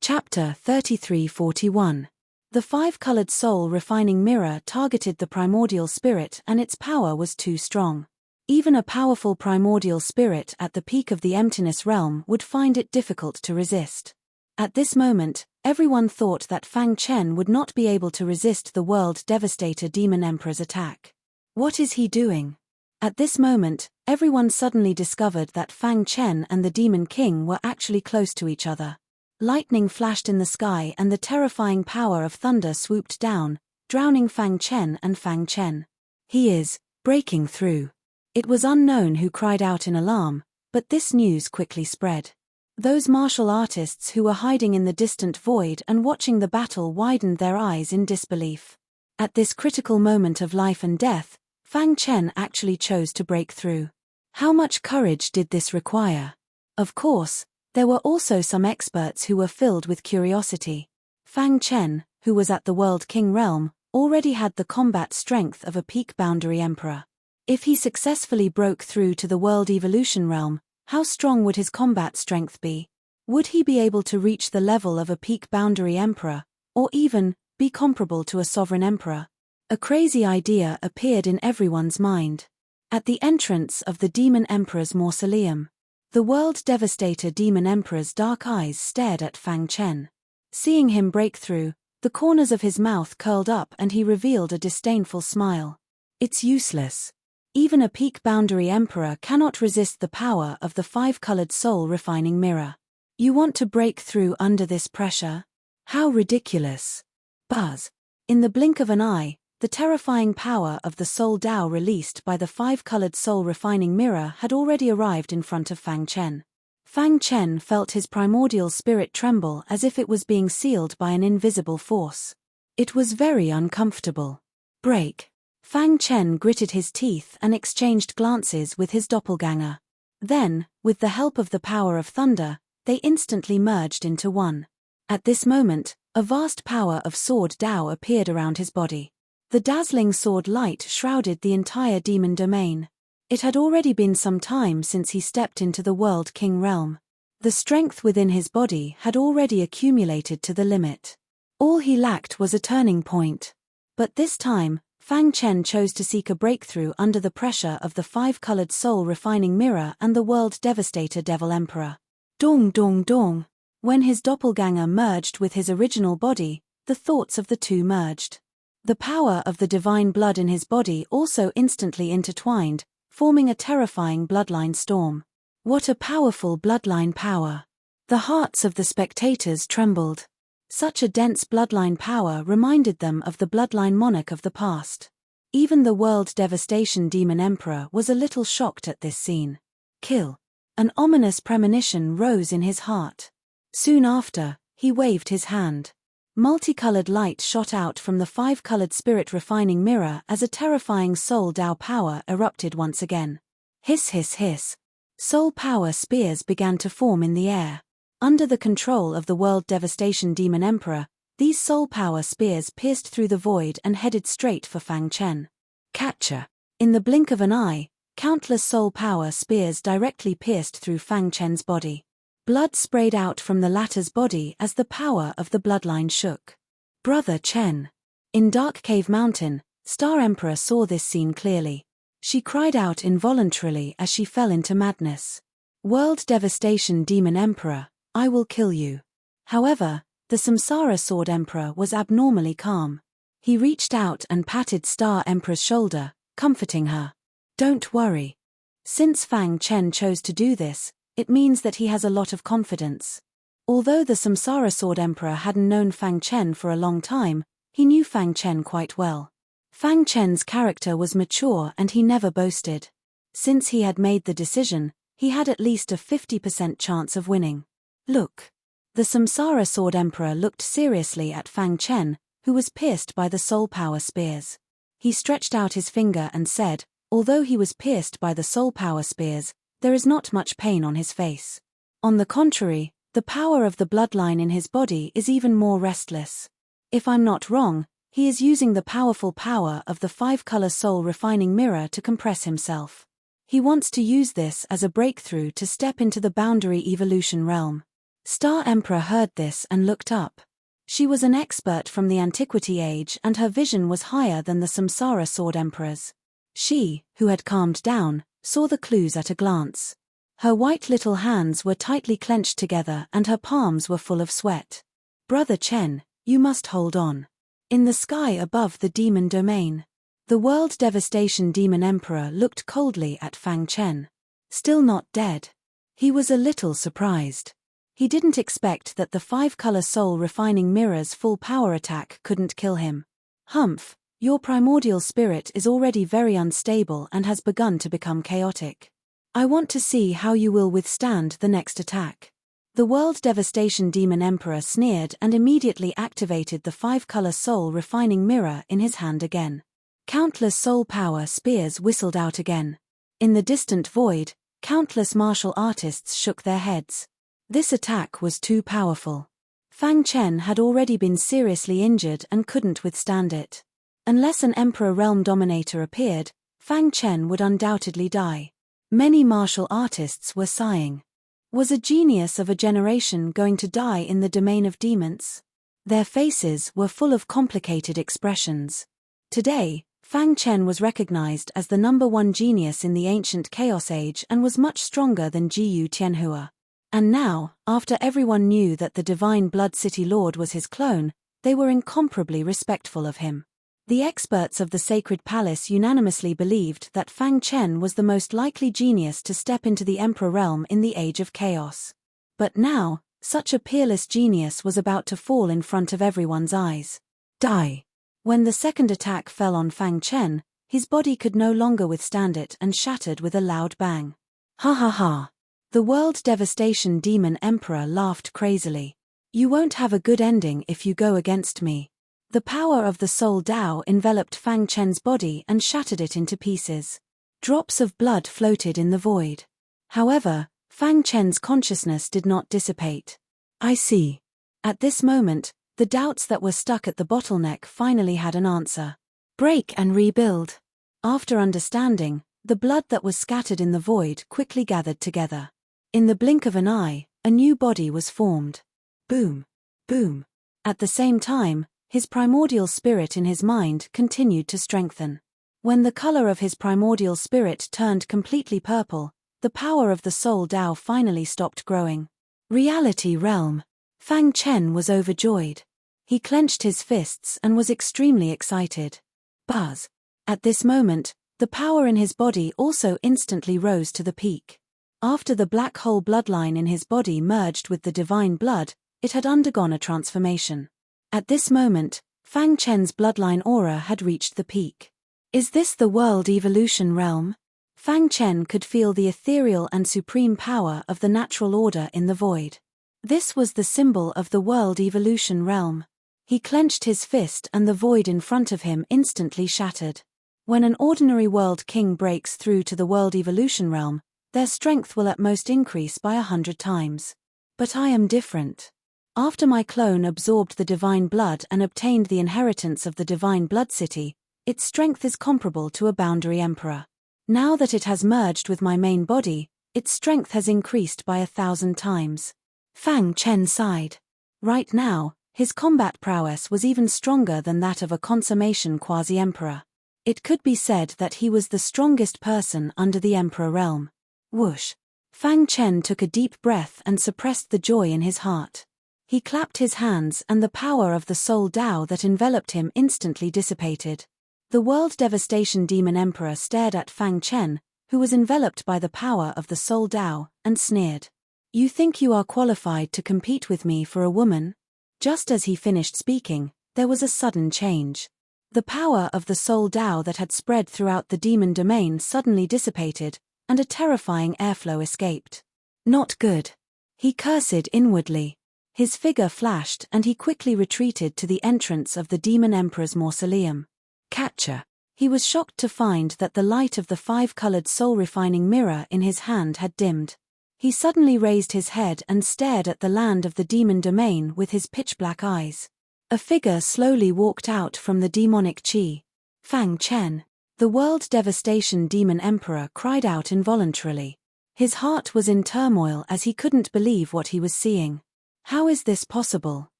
Chapter 3341. The five-colored soul refining mirror targeted the primordial spirit and its power was too strong. Even a powerful primordial spirit at the peak of the emptiness realm would find it difficult to resist. At this moment, everyone thought that Fang Chen would not be able to resist the world devastator demon emperor's attack. What is he doing? At this moment, everyone suddenly discovered that Fang Chen and the demon king were actually close to each other. Lightning flashed in the sky and the terrifying power of thunder swooped down, drowning Fang Chen and Fang Chen. He is breaking through. It was unknown who cried out in alarm, but this news quickly spread. Those martial artists who were hiding in the distant void and watching the battle widened their eyes in disbelief. At this critical moment of life and death, Fang Chen actually chose to break through. How much courage did this require? Of course, there were also some experts who were filled with curiosity. Fang Chen, who was at the World King realm, already had the combat strength of a peak boundary emperor. If he successfully broke through to the World Evolution realm, how strong would his combat strength be? Would he be able to reach the level of a peak boundary emperor, or even be comparable to a sovereign emperor? A crazy idea appeared in everyone's mind. At the entrance of the demon emperor's mausoleum, the world devastator demon emperor's dark eyes stared at Fang Chen. Seeing him break through, the corners of his mouth curled up and he revealed a disdainful smile. It's useless. Even a peak boundary emperor cannot resist the power of the five-colored soul refining mirror. You want to break through under this pressure? How ridiculous. Buzz. In the blink of an eye, the terrifying power of the soul Dao released by the five-colored soul refining mirror had already arrived in front of Fang Chen. Fang Chen felt his primordial spirit tremble as if it was being sealed by an invisible force. It was very uncomfortable. Break. Fang Chen gritted his teeth and exchanged glances with his doppelganger. Then, with the help of the power of thunder, they instantly merged into one. At this moment, a vast power of sword Dao appeared around his body. The dazzling sword light shrouded the entire demon domain. It had already been some time since he stepped into the World King realm. The strength within his body had already accumulated to the limit. All he lacked was a turning point. But this time, Fang Chen chose to seek a breakthrough under the pressure of the five-colored soul refining mirror and the world devastator devil emperor. Dong dong dong. When his doppelganger merged with his original body, the thoughts of the two merged. The power of the divine blood in his body also instantly intertwined, forming a terrifying bloodline storm. What a powerful bloodline power! The hearts of the spectators trembled. Such a dense bloodline power reminded them of the bloodline monarch of the past. Even the world devastation demon emperor was a little shocked at this scene. Kill. An ominous premonition rose in his heart. Soon after, he waved his hand. Multicolored light shot out from the five-colored spirit refining mirror as a terrifying soul Dao power erupted once again. Hiss hiss hiss. Soul power spears began to form in the air. Under the control of the World Devastation Demon Emperor, these soul power spears pierced through the void and headed straight for Fang Chen. Catcher. In the blink of an eye, countless soul power spears directly pierced through Fang Chen's body. Blood sprayed out from the latter's body as the power of the bloodline shook. Brother Chen. In Dark Cave Mountain, Star Emperor saw this scene clearly. She cried out involuntarily as she fell into madness. World Devastation Demon Emperor, I will kill you. However, the Samsara Sword Emperor was abnormally calm. He reached out and patted Star Emperor's shoulder, comforting her. Don't worry. Since Fang Chen chose to do this, it means that he has a lot of confidence. Although the Samsara Sword Emperor hadn't known Fang Chen for a long time, he knew Fang Chen quite well. Fang Chen's character was mature and he never boasted. Since he had made the decision, he had at least a 50% chance of winning. Look. The Samsara Sword Emperor looked seriously at Fang Chen, who was pierced by the soul power spears. He stretched out his finger and said, although he was pierced by the soul power spears, there is not much pain on his face. On the contrary, the power of the bloodline in his body is even more restless. If I'm not wrong, he is using the powerful power of the 5-color soul refining mirror to compress himself. He wants to use this as a breakthrough to step into the boundary evolution realm. Star Emperor heard this and looked up. She was an expert from the Antiquity Age and her vision was higher than the Samsara Sword Emperor's. She, who had calmed down, saw the clues at a glance. Her white little hands were tightly clenched together and her palms were full of sweat. Brother Chen, you must hold on. In the sky above the demon domain, the World Devastation Demon Emperor looked coldly at Fang Chen. Still not dead. He was a little surprised. He didn't expect that the 5-color soul refining mirror's full power attack couldn't kill him. Humph, your primordial spirit is already very unstable and has begun to become chaotic. I want to see how you will withstand the next attack. The World Devastation Demon Emperor sneered and immediately activated the 5-color soul refining mirror in his hand again. Countless soul power spears whistled out again. In the distant void, countless martial artists shook their heads. This attack was too powerful. Fang Chen had already been seriously injured and couldn't withstand it. Unless an Emperor Realm Dominator appeared, Fang Chen would undoubtedly die. Many martial artists were sighing. Was a genius of a generation going to die in the domain of demons? Their faces were full of complicated expressions. Today, Fang Chen was recognized as the #1 genius in the ancient Chaos Age and was much stronger than Jiyu Tianhua. And now, after everyone knew that the Divine Blood City Lord was his clone, they were incomparably respectful of him. The experts of the Sacred Palace unanimously believed that Fang Chen was the most likely genius to step into the Emperor realm in the Age of Chaos. But now, such a peerless genius was about to fall in front of everyone's eyes. Die! When the second attack fell on Fang Chen, his body could no longer withstand it and shattered with a loud bang. Ha ha ha! The World Devastation Demon Emperor laughed crazily. You won't have a good ending if you go against me. The power of the Soul Dao enveloped Fang Chen's body and shattered it into pieces. Drops of blood floated in the void. However, Fang Chen's consciousness did not dissipate. I see. At this moment, the doubts that were stuck at the bottleneck finally had an answer. Break and rebuild. After understanding, the blood that was scattered in the void quickly gathered together. In the blink of an eye, a new body was formed. Boom. Boom. At the same time, his primordial spirit in his mind continued to strengthen. When the color of his primordial spirit turned completely purple, the power of the Soul Dao finally stopped growing. Reality realm. Fang Chen was overjoyed. He clenched his fists and was extremely excited. Buzz. At this moment, the power in his body also instantly rose to the peak. After the black hole bloodline in his body merged with the divine blood, it had undergone a transformation. At this moment, Fang Chen's bloodline aura had reached the peak. Is this the world evolution realm? Fang Chen could feel the ethereal and supreme power of the natural order in the void. This was the symbol of the world evolution realm. He clenched his fist and the void in front of him instantly shattered. When an ordinary world king breaks through to the world evolution realm, their strength will at most increase by 100 times. But I am different. After my clone absorbed the divine blood and obtained the inheritance of the divine blood city, its strength is comparable to a boundary emperor. Now that it has merged with my main body, its strength has increased by 1,000 times. Fang Chen sighed. Right now, his combat prowess was even stronger than that of a consummation quasi-emperor. It could be said that he was the strongest person under the emperor realm. Whoosh! Fang Chen took a deep breath and suppressed the joy in his heart. He clapped his hands and the power of the soul Tao that enveloped him instantly dissipated. The World Devastation Demon Emperor stared at Fang Chen, who was enveloped by the power of the soul Tao, and sneered. You think you are qualified to compete with me for a woman? Just as he finished speaking, there was a sudden change. The power of the soul Tao that had spread throughout the demon domain suddenly dissipated, and a terrifying airflow escaped. Not good. He cursed inwardly. His figure flashed and he quickly retreated to the entrance of the demon emperor's mausoleum. Catcher. He was shocked to find that the light of the 5-colored soul-refining mirror in his hand had dimmed. He suddenly raised his head and stared at the land of the demon domain with his pitch-black eyes. A figure slowly walked out from the demonic chi. Fang Chen, the World Devastation Demon Emperor, cried out involuntarily. His heart was in turmoil as he couldn't believe what he was seeing. How is this possible?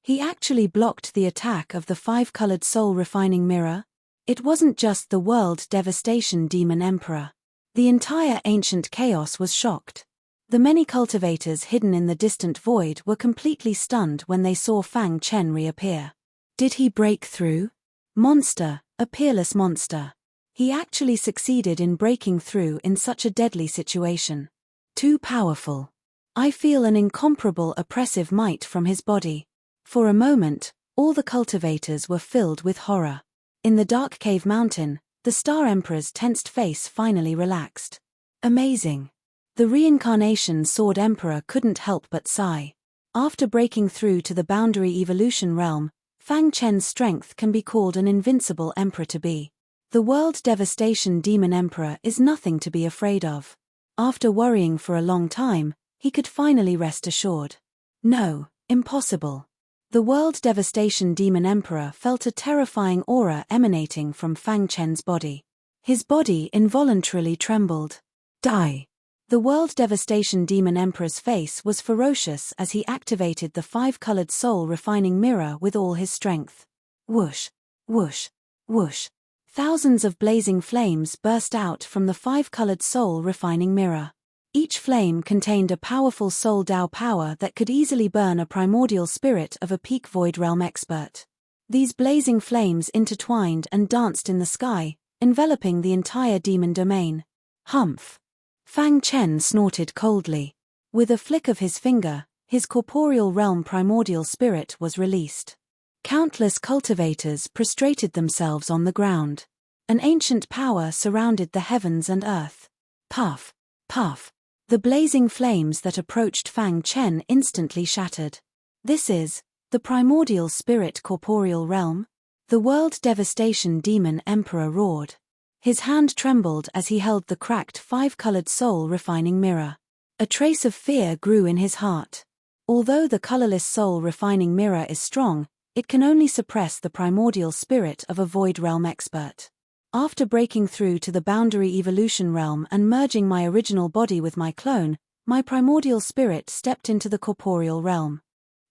He actually blocked the attack of the 5-colored soul-refining mirror? It wasn't just the World Devastation Demon Emperor. The entire ancient chaos was shocked. The many cultivators hidden in the distant void were completely stunned when they saw Fang Chen reappear. Did he break through? Monster, a peerless monster. He actually succeeded in breaking through in such a deadly situation. Too powerful. I feel an incomparable oppressive might from his body. For a moment, all the cultivators were filled with horror. In the dark cave mountain, the Star Emperor's tensed face finally relaxed. Amazing. The reincarnation Sword Emperor couldn't help but sigh. After breaking through to the boundary evolution realm, Fang Chen's strength can be called an invincible emperor to be. The World Devastation Demon Emperor is nothing to be afraid of. After worrying for a long time, he could finally rest assured. No, impossible. The World Devastation Demon Emperor felt a terrifying aura emanating from Fang Chen's body. His body involuntarily trembled. Die. The World Devastation Demon Emperor's face was ferocious as he activated the 5-colored soul-refining mirror with all his strength. Whoosh, whoosh, whoosh. Thousands of blazing flames burst out from the 5-colored soul-refining mirror. Each flame contained a powerful soul Tao power that could easily burn a primordial spirit of a peak void realm expert. These blazing flames intertwined and danced in the sky, enveloping the entire demon domain. Humph! Fang Chen snorted coldly. With a flick of his finger, his corporeal realm primordial spirit was released. Countless cultivators prostrated themselves on the ground. An ancient power surrounded the heavens and earth. Puff! Puff! The blazing flames that approached Fang Chen instantly shattered. This is the primordial spirit corporeal realm? The World Devastation Demon Emperor roared. His hand trembled as he held the cracked 5-colored soul-refining mirror. A trace of fear grew in his heart. Although the colorless soul-refining mirror is strong, it can only suppress the primordial spirit of a void realm expert. After breaking through to the boundary evolution realm and merging my original body with my clone, my primordial spirit stepped into the corporeal realm.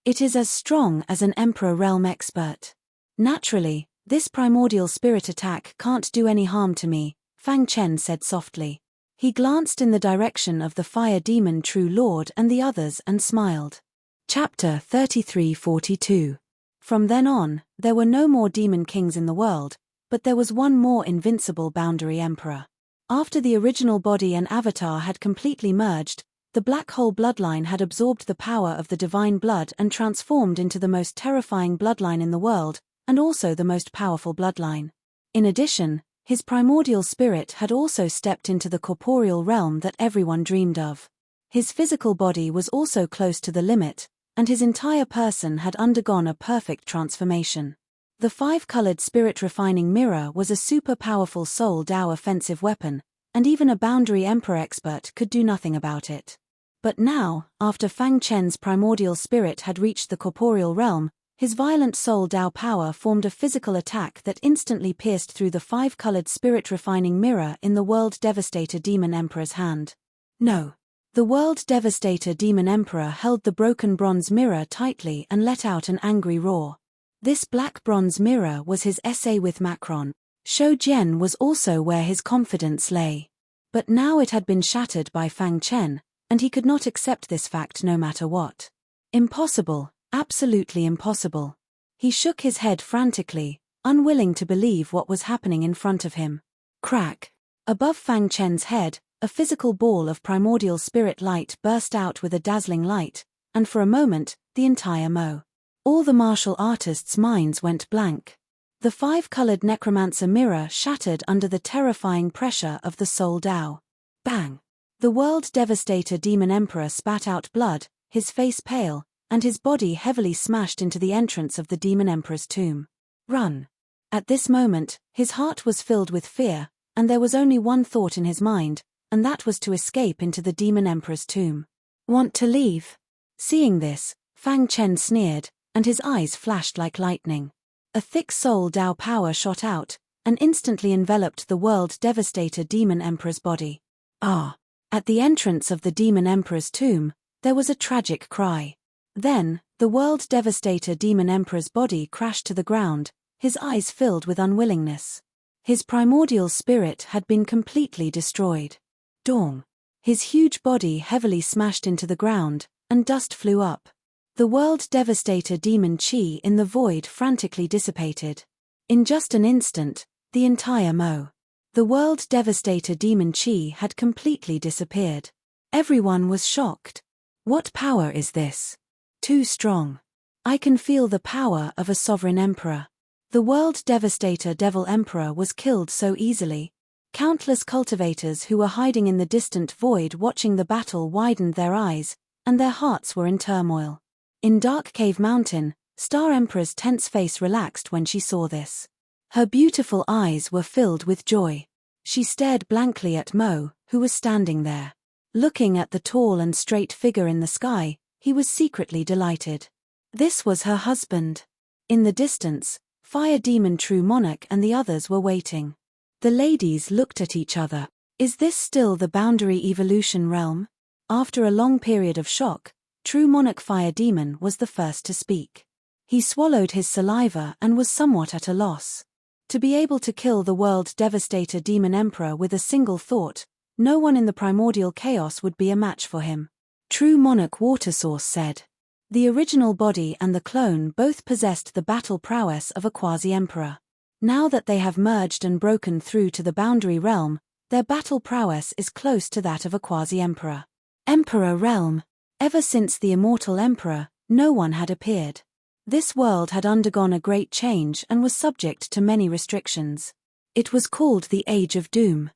It is as strong as an emperor realm expert. Naturally, this primordial spirit attack can't do any harm to me, Fang Chen said softly. He glanced in the direction of the fire demon True Lord and the others and smiled. Chapter 3342. From then on, there were no more demon kings in the world, but there was one more invincible boundary emperor. After the original body and avatar had completely merged, the black hole bloodline had absorbed the power of the divine blood and transformed into the most terrifying bloodline in the world, and also the most powerful bloodline. In addition, his primordial spirit had also stepped into the corporeal realm that everyone dreamed of. His physical body was also close to the limit, and his entire person had undergone a perfect transformation. The 5-colored spirit-refining mirror was a super-powerful soul Tao offensive weapon, and even a boundary emperor expert could do nothing about it. But now, after Fang Chen's primordial spirit had reached the corporeal realm, his violent soul Dao power formed a physical attack that instantly pierced through the five-colored spirit-refining mirror in the World Devastator Demon Emperor's hand. No. The World Devastator Demon Emperor held the broken bronze mirror tightly and let out an angry roar. This black bronze mirror was his essay with Macron. Shou Jian was also where his confidence lay. But now it had been shattered by Fang Chen, and he could not accept this fact no matter what. Impossible, absolutely impossible. He shook his head frantically, unwilling to believe what was happening in front of him. Crack! Above Fang Chen's head, a physical ball of primordial spirit light burst out with a dazzling light, and for a moment, the entire Mo. All the martial artists' minds went blank. The five-colored necromancer mirror shattered under the terrifying pressure of the soul Dao. Bang! The World Devastator Demon Emperor spat out blood, his face pale, and his body heavily smashed into the entrance of the Demon Emperor's tomb. Run! At this moment, his heart was filled with fear, and there was only one thought in his mind, and that was to escape into the Demon Emperor's tomb. Want to leave? Seeing this, Fang Chen sneered, and his eyes flashed like lightning. A thick soul Dao power shot out, and instantly enveloped the World Devastator Demon Emperor's body. Ah! At the entrance of the Demon Emperor's tomb, there was a tragic cry. Then, the World Devastator Demon Emperor's body crashed to the ground, his eyes filled with unwillingness. His primordial spirit had been completely destroyed. Dong! His huge body heavily smashed into the ground, and dust flew up. The World Devastator Demon Chi in the void frantically dissipated. In just an instant, the entire Mo. The World Devastator Demon Chi had completely disappeared. Everyone was shocked. What power is this? Too strong. I can feel the power of a sovereign emperor. The World Devastator Devil Emperor was killed so easily. Countless cultivators who were hiding in the distant void watching the battle widened their eyes, and their hearts were in turmoil. In Dark Cave Mountain, Star Emperor's tense face relaxed when she saw this. Her beautiful eyes were filled with joy. She stared blankly at Mo, who was standing there. Looking at the tall and straight figure in the sky, he was secretly delighted. This was her husband. In the distance, Fire Demon True Monarch and the others were waiting. The ladies looked at each other. Is this still the boundary evolution realm? After a long period of shock, True Monarch Fire Demon was the first to speak. He swallowed his saliva and was somewhat at a loss. To be able to kill the World Devastator Demon Emperor with a single thought, no one in the primordial chaos would be a match for him. True Monarch Water Source said. The original body and the clone both possessed the battle prowess of a quasi-emperor. Now that they have merged and broken through to the boundary realm, their battle prowess is close to that of a quasi-emperor. Emperor realm. Ever since the immortal emperor, no one had appeared. This world had undergone a great change and was subject to many restrictions. It was called the Age of Doom.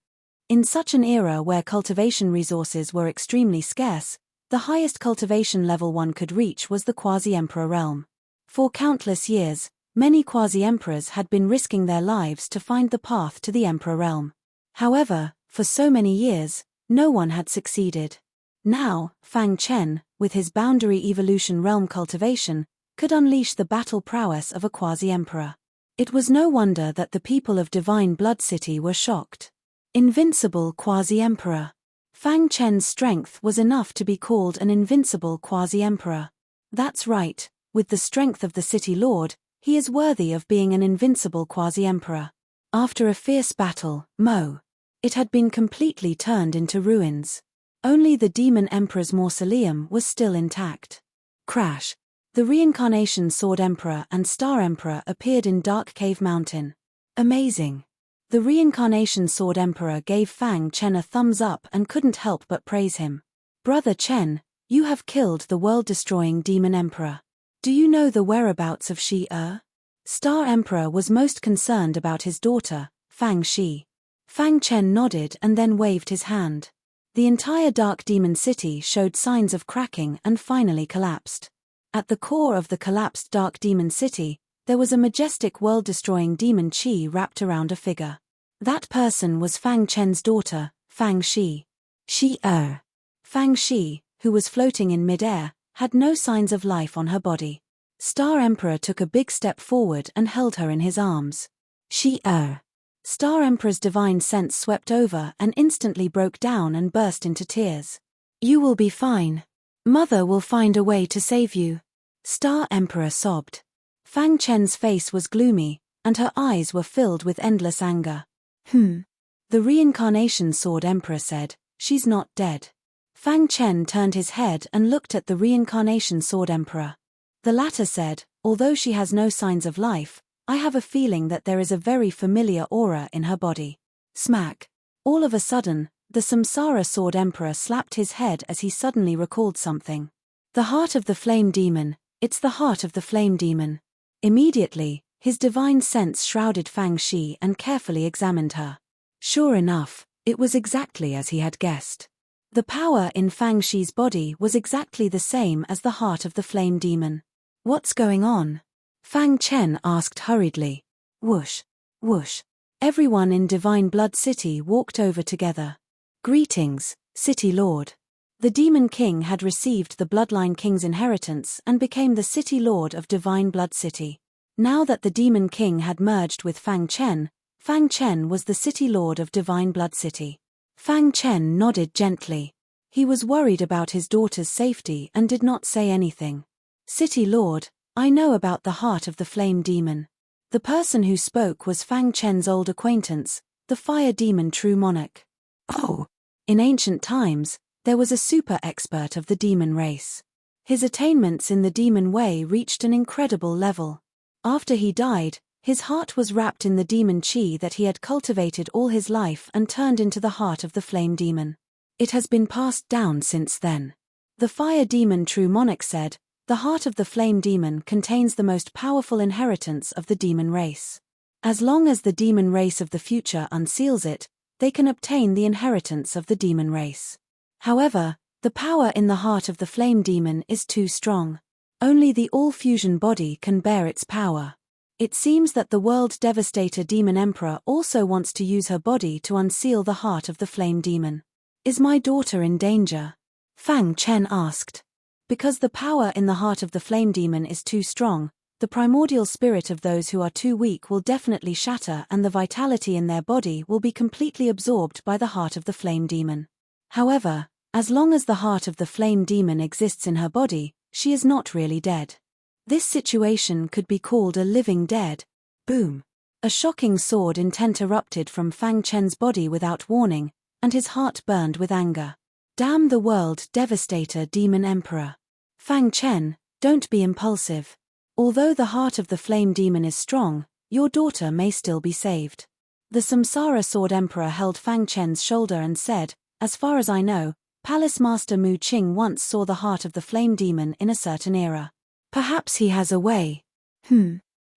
In such an era where cultivation resources were extremely scarce, the highest cultivation level one could reach was the quasi-emperor realm. For countless years, many quasi-emperors had been risking their lives to find the path to the emperor realm. However, for so many years, no one had succeeded. Now, Fang Chen, with his boundary evolution realm cultivation, could unleash the battle prowess of a quasi-emperor. It was no wonder that the people of Divine Blood City were shocked. Invincible quasi-emperor. Fang Chen's strength was enough to be called an invincible quasi-emperor. That's right, with the strength of the city lord, he is worthy of being an invincible quasi-emperor. After a fierce battle, it had been completely turned into ruins. Only the Demon Emperor's mausoleum was still intact. Crash! The Reincarnation Sword Emperor and Star Emperor appeared in Dark Cave Mountain. Amazing! The Reincarnation Sword Emperor gave Fang Chen a thumbs up and couldn't help but praise him. Brother Chen, you have killed the world-destroying Demon Emperor. Do you know the whereabouts of Shi-Er? Star Emperor was most concerned about his daughter, Fang Shi. Fang Chen nodded and then waved his hand. The entire Dark Demon City showed signs of cracking and finally collapsed. At the core of the collapsed Dark Demon City, there was a majestic world-destroying demon Qi wrapped around a figure. That person was Fang Chen's daughter, Fang Shi. Shi-Er. Fang Shi, who was floating in mid-air, had no signs of life on her body. Star Emperor took a big step forward and held her in his arms. Star Emperor's divine sense swept over and instantly broke down and burst into tears. You will be fine. Mother will find a way to save you. Star Emperor sobbed. Fang Chen's face was gloomy, and her eyes were filled with endless anger. The reincarnation sword Emperor said, she's not dead. Fang Chen turned his head and looked at the reincarnation sword Emperor. The latter said, although she has no signs of life, I have a feeling that there is a very familiar aura in her body. Smack. All of a sudden, the Samsara sword Emperor slapped his head as he suddenly recalled something. The heart of the flame demon, it's the heart of the flame demon. Immediately, his divine sense shrouded Fang Shi and carefully examined her. Sure enough, it was exactly as he had guessed. The power in Fang Shi's body was exactly the same as the heart of the flame demon. What's going on? Fang Chen asked hurriedly. Whoosh, whoosh. Everyone in Divine Blood City walked over together. Greetings, City Lord. The Demon King had received the Bloodline King's inheritance and became the City Lord of Divine Blood City. Now that the Demon King had merged with Fang Chen was the City Lord of Divine Blood City. Fang Chen nodded gently. He was worried about his daughter's safety and did not say anything. City Lord, I know about the heart of the flame demon. The person who spoke was Fang Chen's old acquaintance, the fire demon True Monarch. Oh! In ancient times, there was a super expert of the demon race. His attainments in the demon way reached an incredible level. After he died, his heart was wrapped in the demon chi that he had cultivated all his life and turned into the heart of the flame demon. It has been passed down since then. The fire demon True Monarch said, the heart of the flame demon contains the most powerful inheritance of the demon race. As long as the demon race of the future unseals it, they can obtain the inheritance of the demon race. However, the power in the heart of the flame demon is too strong. Only the all-fusion body can bear its power. It seems that the World Devastator Demon Emperor also wants to use her body to unseal the heart of the flame demon. Is my daughter in danger? Fang Chen asked. Because the power in the heart of the flame demon is too strong, the primordial spirit of those who are too weak will definitely shatter and the vitality in their body will be completely absorbed by the heart of the flame demon. However, as long as the heart of the flame demon exists in her body, she is not really dead. This situation could be called a living dead. Boom! A shocking sword intent erupted from Fang Chen's body without warning, and his heart burned with anger. Damn the World Devastator Demon Emperor. Fang Chen, don't be impulsive. Although the heart of the flame demon is strong, your daughter may still be saved. The Samsara Sword Emperor held Fang Chen's shoulder and said, as far as I know, Palace Master Mu Qing once saw the heart of the flame demon in a certain era. Perhaps he has a way.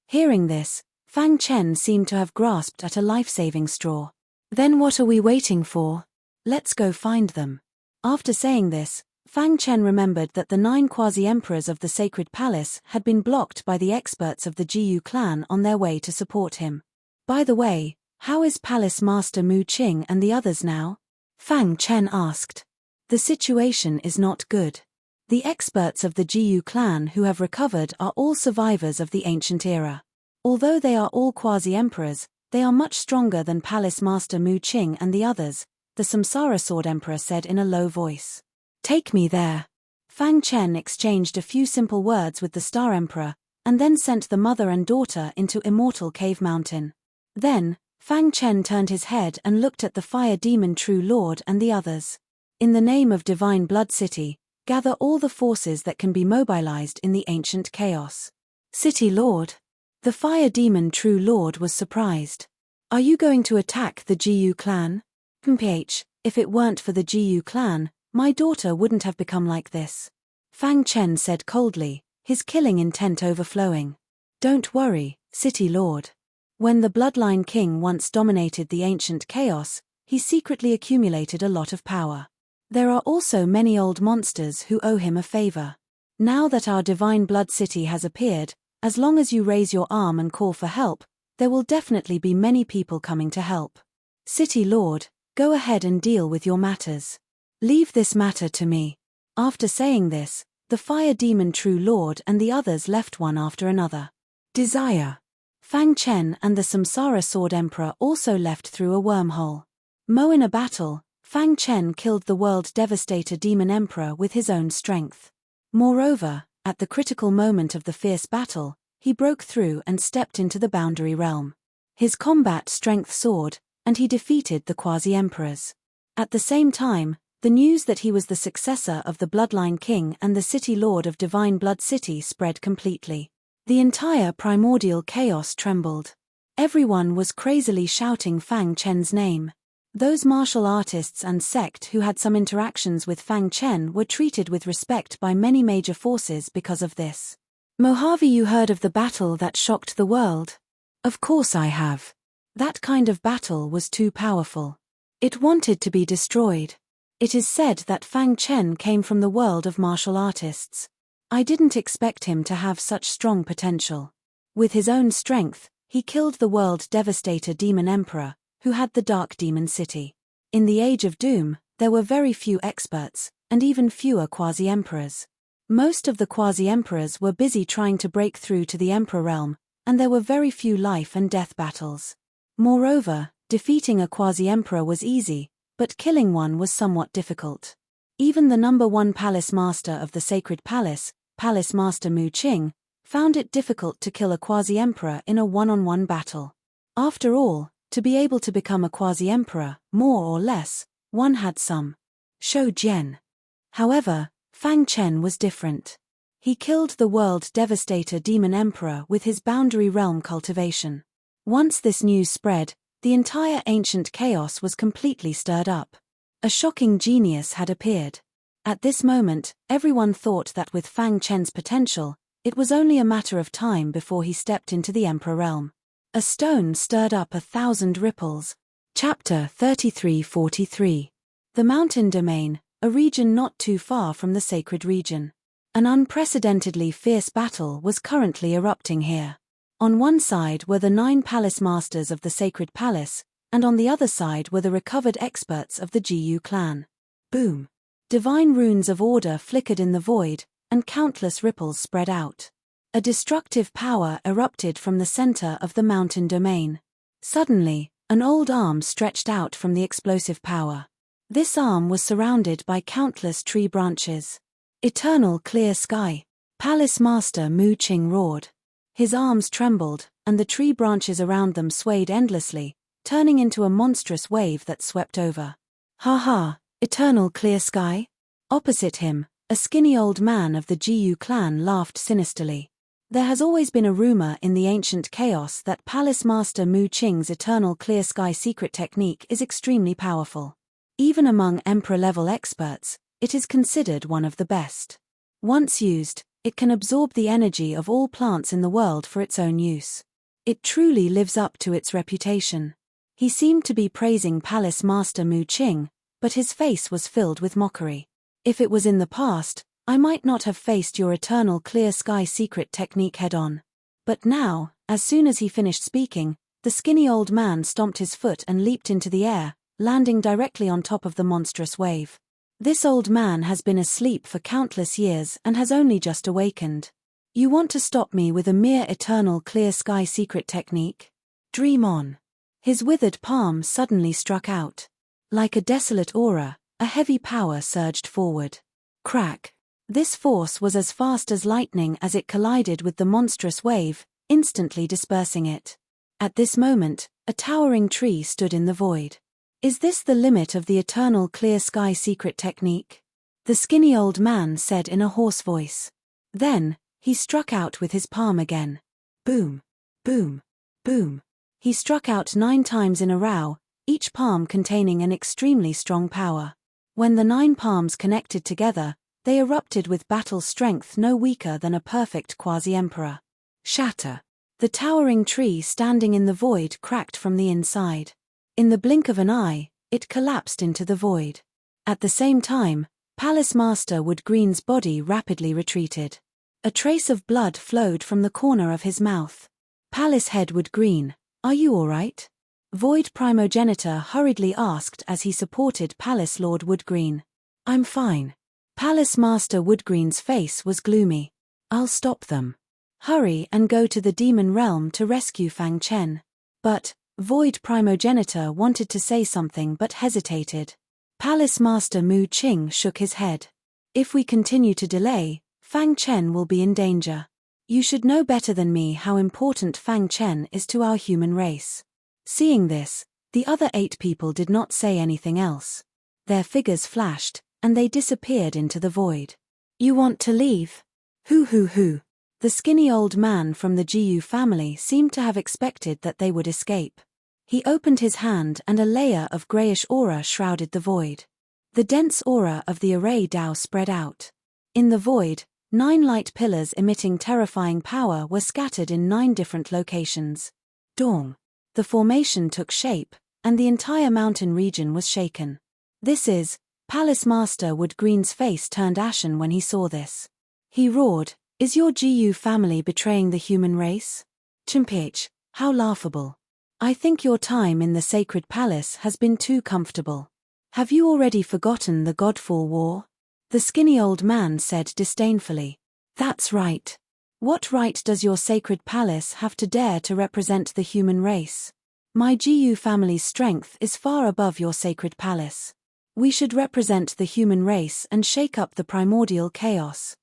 Hearing this, Fang Chen seemed to have grasped at a life-saving straw. Then what are we waiting for? Let's go find them. After saying this, Fang Chen remembered that the 9 quasi-emperors of the Sacred Palace had been blocked by the experts of the Jiyu clan on their way to support him. By the way, how is Palace Master Mu Qing and the others now? Fang Chen asked. The situation is not good. The experts of the Jiyu clan who have recovered are all survivors of the ancient era. Although they are all quasi-emperors, they are much stronger than Palace Master Mu Qing and the others, the Samsara Sword Emperor said in a low voice. Take me there. Fang Chen exchanged a few simple words with the Star Emperor, and then sent the mother and daughter into Immortal Cave Mountain. Then, Fang Chen turned his head and looked at the Fire Demon True Lord and the others. In the name of Divine Blood City, gather all the forces that can be mobilized in the ancient chaos. City Lord. The Fire Demon True Lord was surprised. Are you going to attack the Jiyu clan? If it weren't for the Jiyu clan, my daughter wouldn't have become like this. Fang Chen said coldly, his killing intent overflowing. Don't worry, City Lord. When the Bloodline King once dominated the ancient chaos, he secretly accumulated a lot of power. There are also many old monsters who owe him a favor. Now that our Divine Blood City has appeared, as long as you raise your arm and call for help, there will definitely be many people coming to help. City Lord, go ahead and deal with your matters. Leave this matter to me. After saying this, the fire demon True Lord and the others left one after another. Desire. Fang Chen and the Samsara Sword Emperor also left through a wormhole. In a battle, Fang Chen killed the World Devastator Demon Emperor with his own strength. Moreover, at the critical moment of the fierce battle, he broke through and stepped into the boundary realm. His combat strength soared, and he defeated the Quasi-Emperors. At the same time, the news that he was the successor of the Bloodline King and the City Lord of Divine Blood City spread completely. The entire primordial chaos trembled. Everyone was crazily shouting Fang Chen's name. Those martial artists and sect who had some interactions with Fang Chen were treated with respect by many major forces because of this. Mojave, you heard of the battle that shocked the world? Of course I have. That kind of battle was too powerful. It wanted to be destroyed. It is said that Fang Chen came from the world of martial artists. I didn't expect him to have such strong potential. With his own strength, he killed the World Devastator Demon Emperor, who had the Dark Demon City. In the Age of Doom, there were very few experts, and even fewer Quasi-Emperors. Most of the Quasi-Emperors were busy trying to break through to the Emperor realm, and there were very few life and death battles. Moreover, defeating a Quasi-Emperor was easy, but killing one was somewhat difficult. Even the number 1 Palace Master of the Sacred Palace, Palace Master Mu Qing, found it difficult to kill a Quasi-Emperor in a one-on-one battle. After all, to be able to become a Quasi-Emperor, more or less, one had some Shou Jian. However, Fang Chen was different. He killed the World Devastator Demon Emperor with his boundary realm cultivation. Once this news spread, the entire ancient chaos was completely stirred up. A shocking genius had appeared. At this moment, everyone thought that with Fang Chen's potential, it was only a matter of time before he stepped into the Emperor realm. A stone stirred up 1,000 ripples. Chapter 3343. The Mountain Domain, a region not too far from the sacred region. An unprecedentedly fierce battle was currently erupting here. On one side were the 9 palace masters of the sacred palace, and on the other side were the recovered experts of the Jiyu clan. Boom! Divine runes of order flickered in the void, and countless ripples spread out. A destructive power erupted from the center of the mountain domain. Suddenly, an old arm stretched out from the explosive power. This arm was surrounded by countless tree branches. Eternal clear sky. Palace Master Mu Qing roared. His arms trembled, and the tree branches around them swayed endlessly, turning into a monstrous wave that swept over. Ha ha, eternal clear sky? Opposite him, a skinny old man of the Jiyu clan laughed sinisterly. There has always been a rumor in the ancient chaos that Palace Master Mu Qing's eternal clear sky secret technique is extremely powerful. Even among emperor-level experts, it is considered one of the best. Once used, it can absorb the energy of all plants in the world for its own use. It truly lives up to its reputation. He seemed to be praising Palace Master Mu Qing, but his face was filled with mockery. If it was in the past, I might not have faced your eternal clear sky secret technique head-on. But now, as soon as he finished speaking, the skinny old man stomped his foot and leaped into the air, landing directly on top of the monstrous wave. This old man has been asleep for countless years and has only just awakened. You want to stop me with a mere eternal clear sky secret technique? Dream on. His withered palm suddenly struck out. Like a desolate aura, a heavy power surged forward. Crack. This force was as fast as lightning as it collided with the monstrous wave, instantly dispersing it. At this moment, a towering tree stood in the void. Is this the limit of the eternal clear sky secret technique? The skinny old man said in a hoarse voice. Then, he struck out with his palm again. Boom, boom, boom. He struck out 9 times in a row, each palm containing an extremely strong power. When the 9 palms connected together, they erupted with battle strength no weaker than a perfect quasi-emperor. Shatter. The towering tree standing in the void cracked from the inside. In the blink of an eye, it collapsed into the void. At the same time, Palace Master Wood Green's body rapidly retreated. A trace of blood flowed from the corner of his mouth. Palace Head Wood Green, are you all right? Void Primogenitor hurriedly asked as he supported Palace Lord Wood Green. I'm fine. Palace Master Woodgreen's face was gloomy. I'll stop them. Hurry and go to the demon realm to rescue Fang Chen. But Void Primogenitor wanted to say something but hesitated. Palace Master Mu Qing shook his head. If we continue to delay, Fang Chen will be in danger. You should know better than me how important Fang Chen is to our human race. Seeing this, the other 8 people did not say anything else. Their figures flashed, and they disappeared into the void. You want to leave? Hoo. The skinny old man from the Jiyu family seemed to have expected that they would escape. He opened his hand and a layer of greyish aura shrouded the void. The dense aura of the array Dao spread out. In the void, 9 light pillars emitting terrifying power were scattered in 9 different locations. Dong. The formation took shape, and the entire mountain region was shaken. This is, Palace Master Woodgreen's face turned ashen when he saw this. He roared, "Is your Jiyu family betraying the human race? Chimpich, how laughable. I think your time in the sacred palace has been too comfortable. Have you already forgotten the Godfall War?" The skinny old man said disdainfully. That's right. What right does your sacred palace have to dare to represent the human race? My Jiyu family's strength is far above your sacred palace. We should represent the human race and shake up the primordial chaos.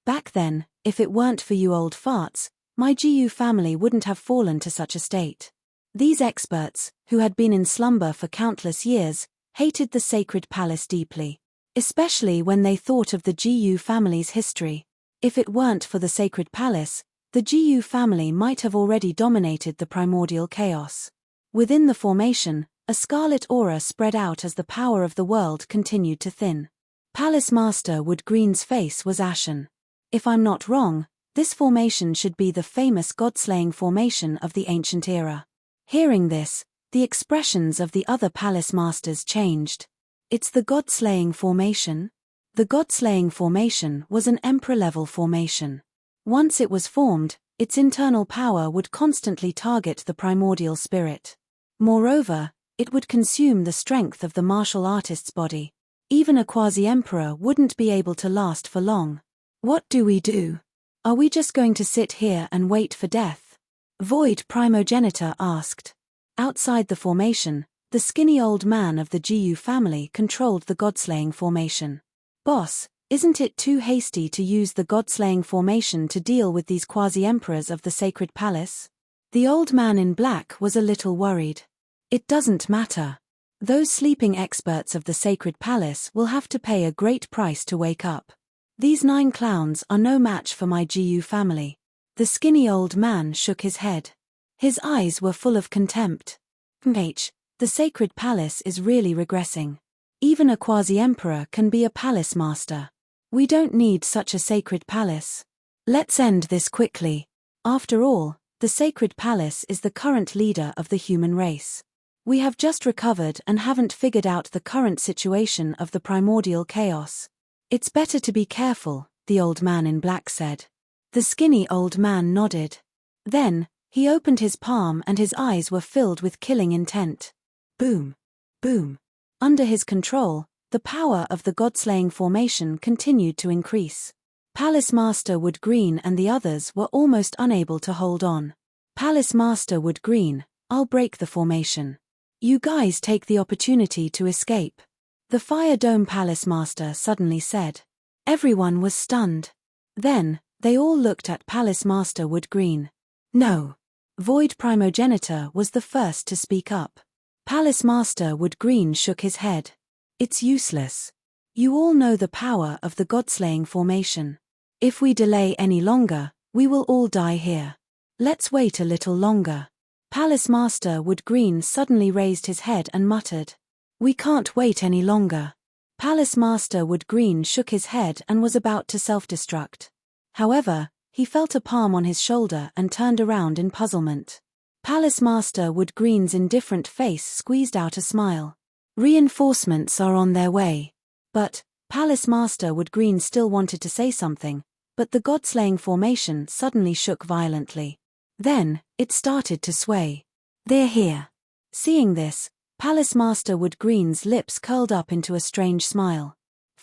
Back then, if it weren't for you old farts, my Jiyu family wouldn't have fallen to such a state. These experts, who had been in slumber for countless years, hated the sacred palace deeply. Especially when they thought of the Jiyu family's history. If it weren't for the sacred palace, the Jiyu family might have already dominated the primordial chaos. Within the formation, a scarlet aura spread out as the power of the world continued to thin. Palace Master Woodgreen's face was ashen. If I'm not wrong, this formation should be the famous god-slaying formation of the ancient era. Hearing this, the expressions of the other palace masters changed. It's the god-slaying formation? The god-slaying formation was an emperor-level formation. Once it was formed, its internal power would constantly target the primordial spirit. Moreover, it would consume the strength of the martial artist's body. Even a quasi-emperor wouldn't be able to last for long. What do we do? Are we just going to sit here and wait for death? Void Primogenitor asked. Outside the formation, the skinny old man of the Jiyu family controlled the god-slaying formation. Boss, isn't it too hasty to use the god-slaying formation to deal with these quasi-emperors of the sacred palace? The old man in black was a little worried. It doesn't matter. Those sleeping experts of the sacred palace will have to pay a great price to wake up. These 9 clowns are no match for my Jiyu family. The skinny old man shook his head. His eyes were full of contempt. The sacred palace is really regressing. Even a quasi-emperor can be a palace master. We don't need such a sacred palace. Let's end this quickly. After all, the sacred palace is the current leader of the human race. We have just recovered and haven't figured out the current situation of the primordial chaos. It's better to be careful, the old man in black said. The skinny old man nodded. Then, he opened his palm and his eyes were filled with killing intent. Boom. Boom. Under his control, the power of the god-slaying formation continued to increase. Palace Master Woodgreen and the others were almost unable to hold on. Palace Master Woodgreen, I'll break the formation. You guys take the opportunity to escape. The Fire Dome Palace Master suddenly said. Everyone was stunned. Then, they all looked at Palace Master Woodgreen. No. Void Primogenitor was the first to speak up. Palace Master Woodgreen shook his head. It's useless. You all know the power of the god-slaying formation. If we delay any longer, we will all die here. Let's wait a little longer. Palace Master Woodgreen suddenly raised his head and muttered. We can't wait any longer. Palace Master Woodgreen shook his head and was about to self-destruct. However, he felt a palm on his shoulder and turned around in puzzlement. Palace Master Woodgreen's indifferent face squeezed out a smile. Reinforcements are on their way. But, Palace Master Woodgreen still wanted to say something, but the god-slaying formation suddenly shook violently. Then, it started to sway. They're here. Seeing this, Palace Master Woodgreen's lips curled up into a strange smile.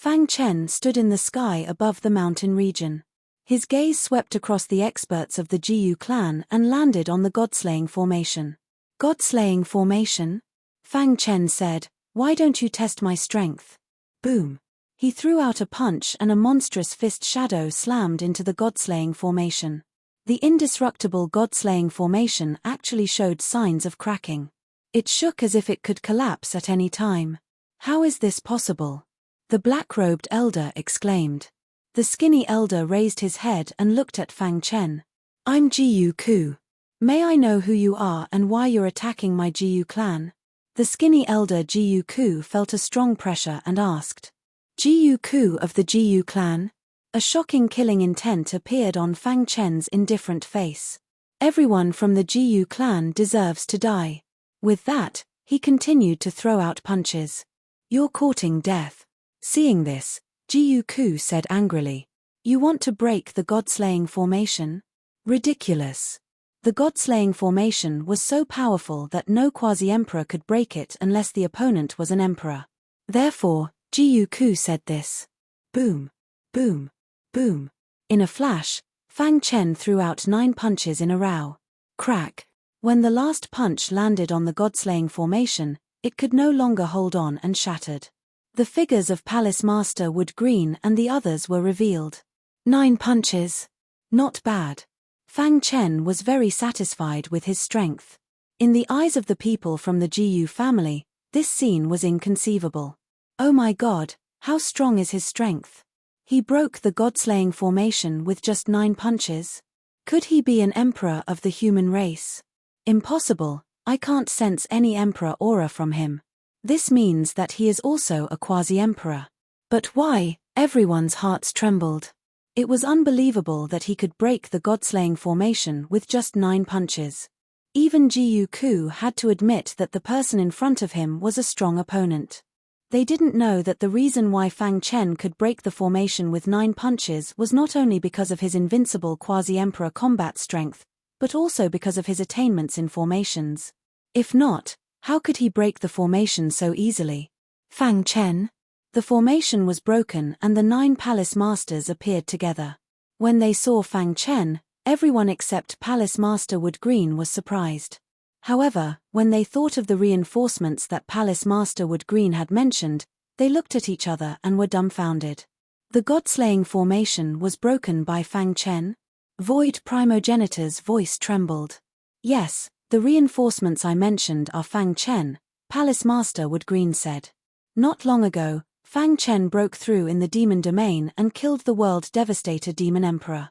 Fang Chen stood in the sky above the mountain region. His gaze swept across the experts of the Jiyu clan and landed on the God-slaying formation. God-slaying formation? Fang Chen said, "Why don't you test my strength?" Boom. He threw out a punch and a monstrous fist shadow slammed into the God-slaying formation. The indestructible God-slaying formation actually showed signs of cracking. It shook as if it could collapse at any time. How is this possible? The black-robed elder exclaimed. The skinny elder raised his head and looked at Fang Chen. "I'm Jiyu Ku. May I know who you are and why you're attacking my Jiyu clan?" The skinny elder Jiyu Ku felt a strong pressure and asked. "Jiyu Ku of the Jiyu clan?" A shocking killing intent appeared on Fang Chen's indifferent face. "Everyone from the Jiyu clan deserves to die." With that, he continued to throw out punches. "You're courting death." Seeing this, Jiyu Ku said angrily. "You want to break the God-slaying formation? Ridiculous. The God-slaying formation was so powerful that no quasi-emperor could break it unless the opponent was an emperor. Therefore, Jiyu Ku said this. Boom. Boom. Boom. In a flash, Fang Chen threw out 9 punches in a row. Crack. When the last punch landed on the God-slaying formation, it could no longer hold on and shattered. The figures of Palace Master Wood Green and the others were revealed. 9 punches. Not bad. Fang Chen was very satisfied with his strength. In the eyes of the people from the Jiyu family, this scene was inconceivable. Oh my god, how strong is his strength? He broke the god-slaying formation with just 9 punches? Could he be an emperor of the human race? Impossible, I can't sense any emperor aura from him. This means that he is also a quasi-emperor. But why? Everyone's hearts trembled. It was unbelievable that he could break the god-slaying formation with just 9 punches. Even Jiyu Ku had to admit that the person in front of him was a strong opponent. They didn't know that the reason why Fang Chen could break the formation with 9 punches was not only because of his invincible quasi-emperor combat strength, but also because of his attainments in formations. If not, how could he break the formation so easily? Fang Chen? The formation was broken and the 9 palace masters appeared together. When they saw Fang Chen, everyone except Palace Master Wood Green was surprised. However, when they thought of the reinforcements that Palace Master Wood Green had mentioned, they looked at each other and were dumbfounded. The god-slaying formation was broken by Fang Chen? Void Primogenitor's voice trembled. Yes, the reinforcements I mentioned are Fang Chen, Palace Master Wood Green said. Not long ago, Fang Chen broke through in the demon domain and killed the world devastator demon emperor.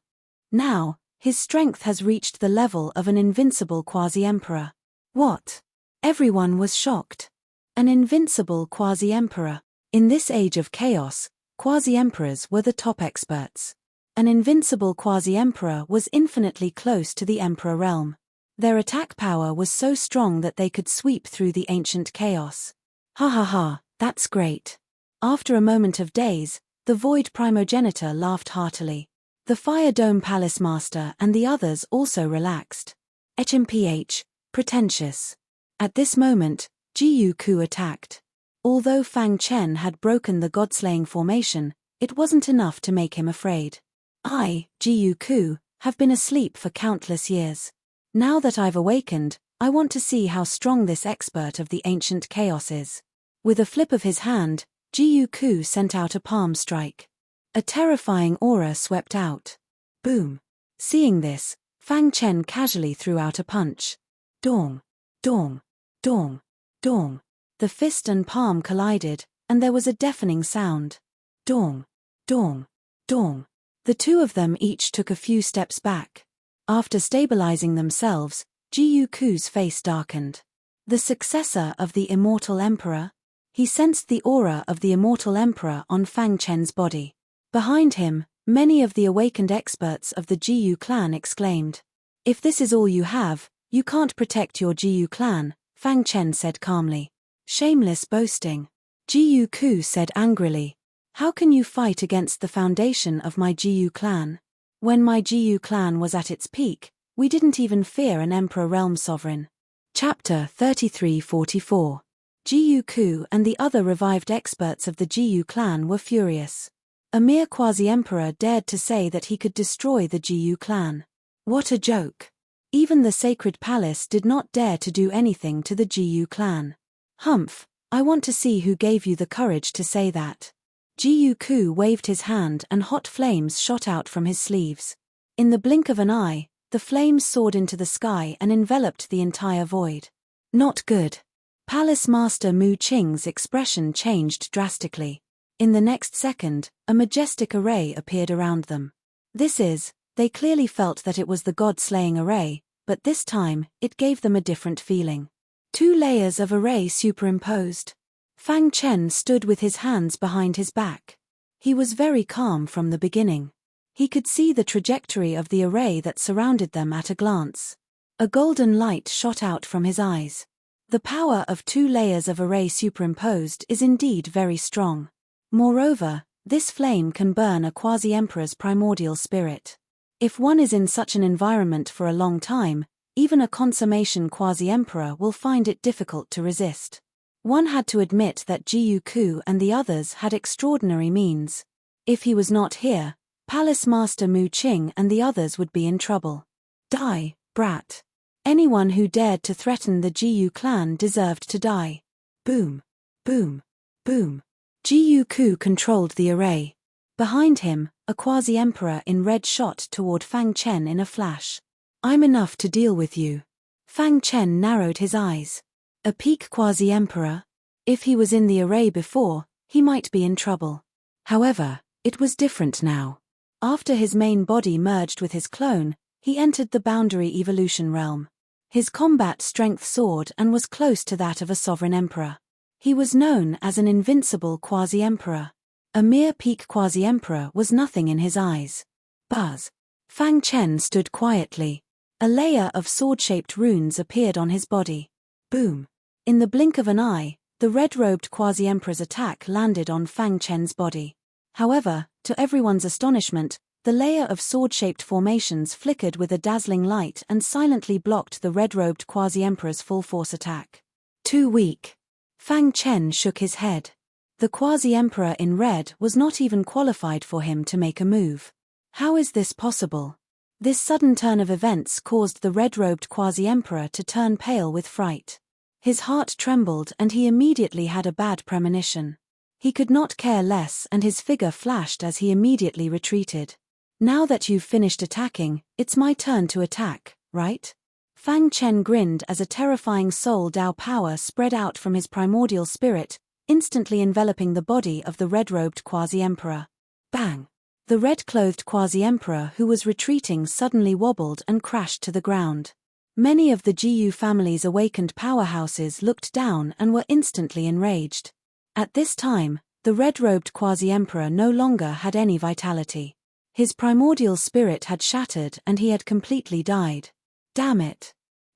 Now, his strength has reached the level of an invincible quasi-emperor. What? Everyone was shocked. An invincible quasi-emperor. In this age of chaos, quasi-emperors were the top experts. An invincible quasi-emperor was infinitely close to the emperor realm. Their attack power was so strong that they could sweep through the ancient chaos. Ha ha ha, that's great. After a moment of daze, the Void Primogenitor laughed heartily. The Fire Dome Palace Master and the others also relaxed. HMPH, pretentious. At this moment, Jiyu Ku attacked. Although Fang Chen had broken the god-slaying formation, it wasn't enough to make him afraid. I, Jiyu Ku, have been asleep for countless years. Now that I've awakened, I want to see how strong this expert of the ancient chaos is. With a flip of his hand, Jiyu Ku sent out a palm strike. A terrifying aura swept out. Boom. Seeing this, Fang Chen casually threw out a punch. Dong. Dong. Dong. Dong. The fist and palm collided, and there was a deafening sound. Dong. Dong. Dong. The two of them each took a few steps back. After stabilizing themselves, Jiyu Ku's face darkened. The successor of the Immortal Emperor? He sensed the aura of the Immortal Emperor on Fang Chen's body. Behind him, many of the awakened experts of the Jiyu clan exclaimed. If this is all you have, you can't protect your Jiyu clan, Fang Chen said calmly. Shameless boasting. Jiyu Ku said angrily. How can you fight against the foundation of my Jiyu clan? When my Jiyu clan was at its peak, we didn't even fear an emperor realm sovereign. Chapter 3344. Jiyu Ku and the other revived experts of the Jiyu clan were furious. A mere quasi-emperor dared to say that he could destroy the Jiyu clan. What a joke! Even the sacred palace did not dare to do anything to the Jiyu clan. Humph, I want to see who gave you the courage to say that. Jiyu Ku waved his hand and hot flames shot out from his sleeves. In the blink of an eye, the flames soared into the sky and enveloped the entire void. Not good. Palace Master Mu Qing's expression changed drastically. In the next second, a majestic array appeared around them. They clearly felt that it was the god-slaying array, but this time, it gave them a different feeling. 2 layers of array superimposed. Fang Chen stood with his hands behind his back. He was very calm from the beginning. He could see the trajectory of the array that surrounded them at a glance. A golden light shot out from his eyes. The power of 2 layers of array superimposed is indeed very strong. Moreover, this flame can burn a quasi-emperor's primordial spirit. If one is in such an environment for a long time, even a consummation quasi-emperor will find it difficult to resist. One had to admit that Jiyu Ku and the others had extraordinary means. If he was not here, Palace Master Mu Qing and the others would be in trouble. Die, brat. Anyone who dared to threaten the Jiyu clan deserved to die. Boom. Boom. Boom. Jiyu Ku controlled the array. Behind him, a quasi-emperor in red shot toward Fang Chen in a flash. I'm enough to deal with you. Fang Chen narrowed his eyes. A peak quasi-emperor? If he was in the array before, he might be in trouble. However, it was different now. After his main body merged with his clone, he entered the boundary evolution realm. His combat strength soared and was close to that of a sovereign emperor. He was known as an invincible quasi-emperor. A mere peak quasi-emperor was nothing in his eyes. Buzz. Fang Chen stood quietly. A layer of sword-shaped runes appeared on his body. Boom. In the blink of an eye, the red-robed quasi-emperor's attack landed on Fang Chen's body. However, to everyone's astonishment, the layer of sword-shaped formations flickered with a dazzling light and silently blocked the red-robed quasi-emperor's full-force attack. Too weak. Fang Chen shook his head. The quasi-emperor in red was not even qualified for him to make a move. How is this possible? This sudden turn of events caused the red-robed quasi-emperor to turn pale with fright. His heart trembled and he immediately had a bad premonition. He could not care less and his figure flashed as he immediately retreated. Now that you've finished attacking, it's my turn to attack, right? Fang Chen grinned as a terrifying soul Dao power spread out from his primordial spirit, instantly enveloping the body of the red-robed quasi-emperor. Bang! The red-clothed quasi-emperor who was retreating suddenly wobbled and crashed to the ground. Many of the Jiyu family's awakened powerhouses looked down and were instantly enraged. At this time, the red-robed quasi-emperor no longer had any vitality. His primordial spirit had shattered and he had completely died. Damn it!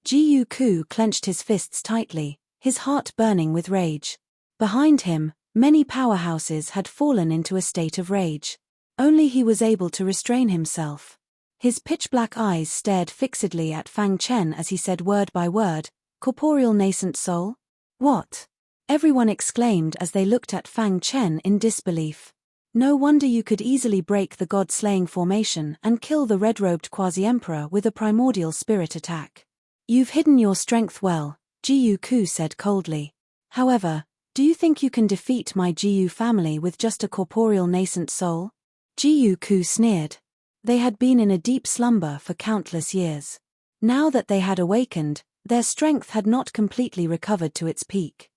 Jiyu Ku clenched his fists tightly, his heart burning with rage. Behind him, many powerhouses had fallen into a state of rage. Only he was able to restrain himself. His pitch-black eyes stared fixedly at Fang Chen as he said word by word, "Corporeal nascent soul? What?" Everyone exclaimed as they looked at Fang Chen in disbelief. No wonder you could easily break the god-slaying formation and kill the red-robed quasi-emperor with a primordial spirit attack. You've hidden your strength well, Jiyu Ku said coldly. However, do you think you can defeat my Jiyu family with just a corporeal nascent soul? Jiyu Ku sneered. They had been in a deep slumber for countless years. Now that they had awakened, their strength had not completely recovered to its peak.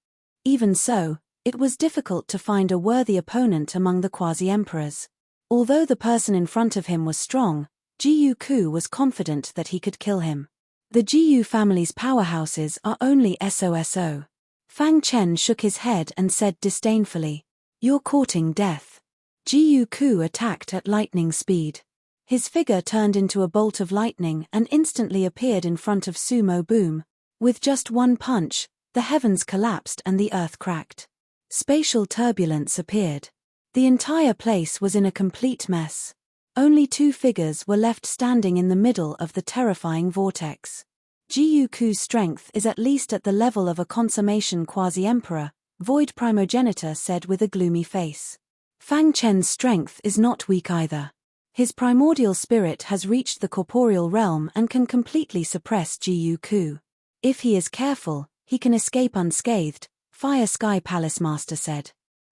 Even so, it was difficult to find a worthy opponent among the quasi-emperors. Although the person in front of him was strong, Jiyu Ku was confident that he could kill him. The Jiyu family's powerhouses are only SOSO. Fang Chen shook his head and said disdainfully, "You're courting death." Jiyu Ku attacked at lightning speed. His figure turned into a bolt of lightning and instantly appeared in front of Sumo Boom. With just one punch, the heavens collapsed and the earth cracked. Spatial turbulence appeared. The entire place was in a complete mess. Only 2 figures were left standing in the middle of the terrifying vortex. Jiyuku's strength is at least at the level of a consummation quasi-emperor, Void Primogenitor said with a gloomy face. Fang Chen's strength is not weak either. His primordial spirit has reached the corporeal realm and can completely suppress Jiyuku. If he is careful, he can escape unscathed, Fire Sky Palace Master said.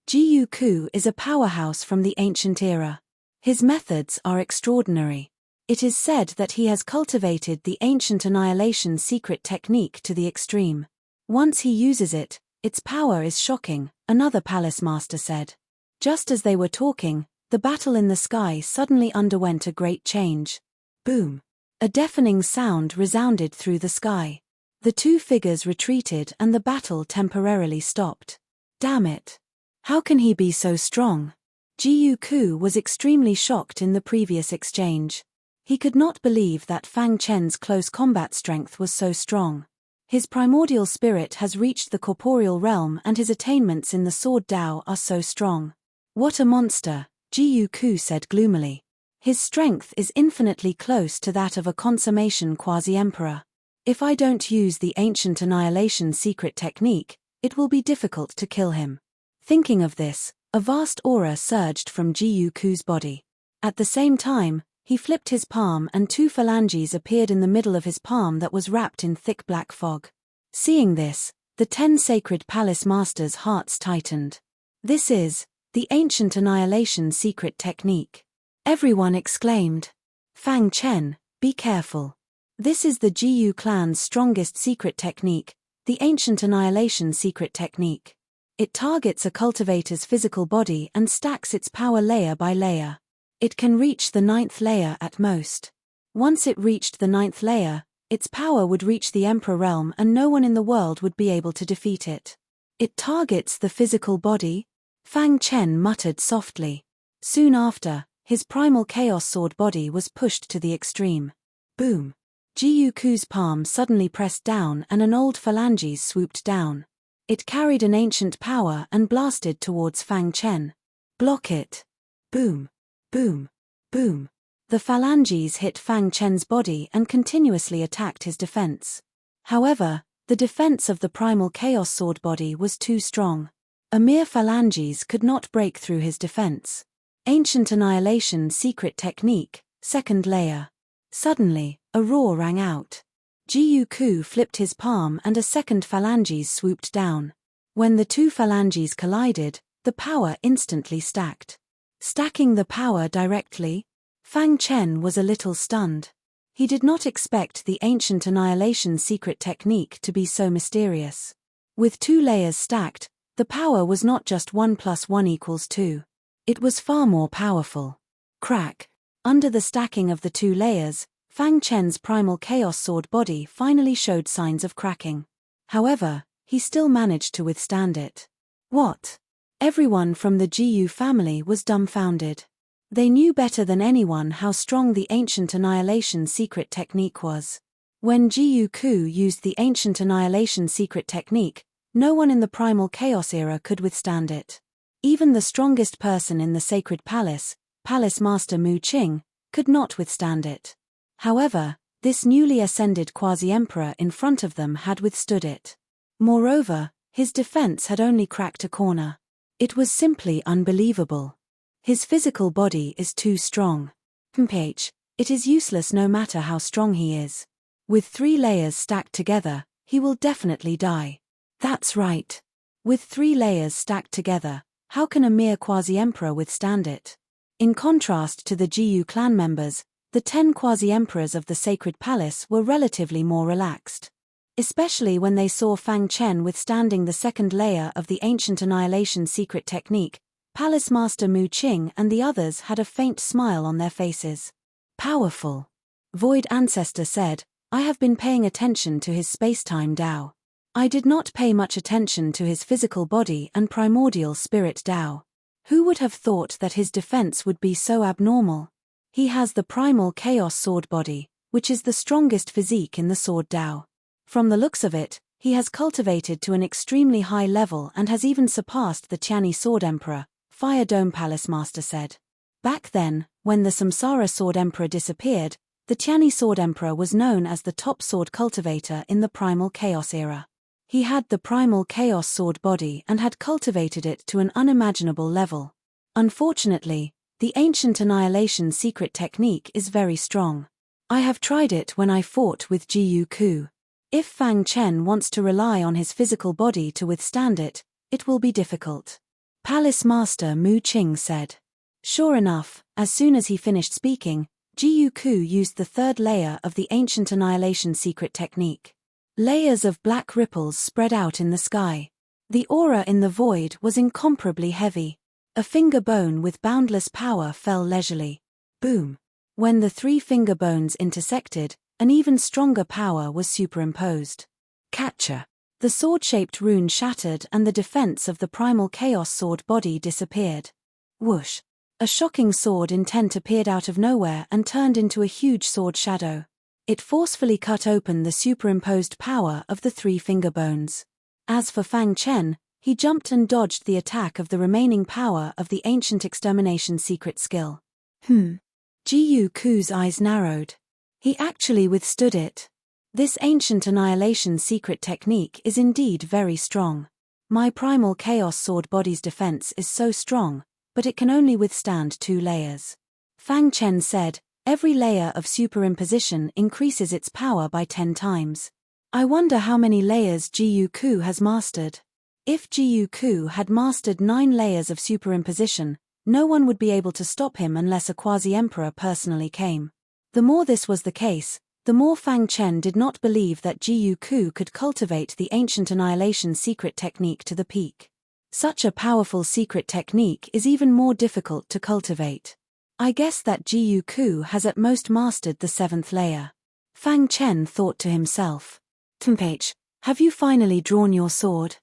Jiyuku is a powerhouse from the ancient era. His methods are extraordinary. It is said that he has cultivated the ancient annihilation secret technique to the extreme. Once he uses it, its power is shocking, another palace master said. Just as they were talking, the battle in the sky suddenly underwent a great change. Boom! A deafening sound resounded through the sky. The two figures retreated and the battle temporarily stopped. Damn it! How can he be so strong? Jiyuku was extremely shocked in the previous exchange. He could not believe that Fang Chen's close combat strength was so strong. His primordial spirit has reached the corporeal realm and his attainments in the Sword Dao are so strong. What a monster, Jiyuku said gloomily. His strength is infinitely close to that of a consummation quasi-emperor. If I don't use the ancient annihilation secret technique, it will be difficult to kill him. Thinking of this, a vast aura surged from Jiyuku's body. At the same time, he flipped his palm and two phalanges appeared in the middle of his palm that was wrapped in thick black fog. Seeing this, the 10 sacred palace masters' hearts tightened. This is the ancient annihilation secret technique. Everyone exclaimed. Fang Chen, be careful. This is the Jiyu clan's strongest secret technique, the ancient annihilation secret technique. It targets a cultivator's physical body and stacks its power layer by layer. It can reach the 9th layer at most. Once it reached the 9th layer, its power would reach the Emperor realm and no one in the world would be able to defeat it. It targets the physical body? Fang Chen muttered softly. Soon after, his primal chaos sword body was pushed to the extreme. Boom! Jiyuku's palm suddenly pressed down and an old phalanges swooped down. It carried an ancient power and blasted towards Fang Chen. Block it! Boom! Boom! Boom! The phalanges hit Fang Chen's body and continuously attacked his defense. However, the defense of the primal chaos sword body was too strong. A mere phalanges could not break through his defense. Ancient annihilation secret technique, 2nd layer. Suddenly, a roar rang out. Jiyuku flipped his palm and a second phalanges swooped down. When the two phalanges collided, the power instantly stacked. Stacking the power directly? Fang Chen was a little stunned. He did not expect the ancient annihilation secret technique to be so mysterious. With 2 layers stacked, the power was not just 1 + 1 = 2. It was far more powerful. Crack! Under the stacking of the 2 layers, Fang Chen's primal chaos sword body finally showed signs of cracking. However, he still managed to withstand it. What? Everyone from the Jiyu family was dumbfounded. They knew better than anyone how strong the ancient annihilation secret technique was. When Jiyuku used the ancient annihilation secret technique, no one in the primal chaos era could withstand it. Even the strongest person in the sacred palace, Palace Master Mu Qing, could not withstand it. However, this newly ascended quasi-emperor in front of them had withstood it. Moreover, his defense had only cracked a corner. It was simply unbelievable. His physical body is too strong. It is useless no matter how strong he is. With 3 layers stacked together, he will definitely die. That's right. With 3 layers stacked together, how can a mere quasi-emperor withstand it? In contrast to the Jiyu clan members, the 10 quasi-emperors of the sacred palace were relatively more relaxed. Especially when they saw Fang Chen withstanding the 2nd layer of the ancient annihilation secret technique, Palace Master Mu Qing and the others had a faint smile on their faces. Powerful. Void Ancestor said, I have been paying attention to his space-time Dao. I did not pay much attention to his physical body and primordial spirit Dao. Who would have thought that his defense would be so abnormal? He has the primal chaos sword body, which is the strongest physique in the sword Dao. From the looks of it, he has cultivated to an extremely high level and has even surpassed the Qiani Sword Emperor, Fire Dome Palace Master said. Back then, when the Samsara Sword Emperor disappeared, The Tianyi Sword Emperor was known as the top sword cultivator in the Primal Chaos era. He had the Primal Chaos sword body and had cultivated it to an unimaginable level. Unfortunately, the Ancient Annihilation secret technique is very strong. I have tried it when I fought with Jiyu Ku. If Fang Chen wants to rely on his physical body to withstand it, it will be difficult. Palace Master Mu Qing said. Sure enough, as soon as he finished speaking, Jiyu Ku used the third layer of the Ancient Annihilation secret technique. Layers of black ripples spread out in the sky. The aura in the void was incomparably heavy. A finger bone with boundless power fell leisurely. Boom. When the three finger bones intersected, an even stronger power was superimposed. Catcher. The sword-shaped rune shattered and the defense of the Primal Chaos sword body disappeared. Whoosh. A shocking sword intent appeared out of nowhere and turned into a huge sword shadow. It forcefully cut open the superimposed power of the three finger bones. As for Fang Chen, he jumped and dodged the attack of the remaining power of the Ancient Extermination secret skill. Jiyu Ku's eyes narrowed. He actually withstood it. This Ancient Annihilation secret technique is indeed very strong. My Primal Chaos sword body's defense is so strong, but it can only withstand 2 layers. Fang Chen said, every layer of superimposition increases its power by 10 times. I wonder how many layers Jiyu Ku has mastered. If Jiyu Ku had mastered 9 layers of superimposition, no one would be able to stop him unless a quasi-emperor personally came. The more this was the case, the more Fang Chen did not believe that Jiyu Ku could cultivate the Ancient Annihilation secret technique to the peak. Such a powerful secret technique is even more difficult to cultivate. I guess that Jiyu Ku has at most mastered the 7th layer. Fang Chen thought to himself. Tempage, have you finally drawn your sword?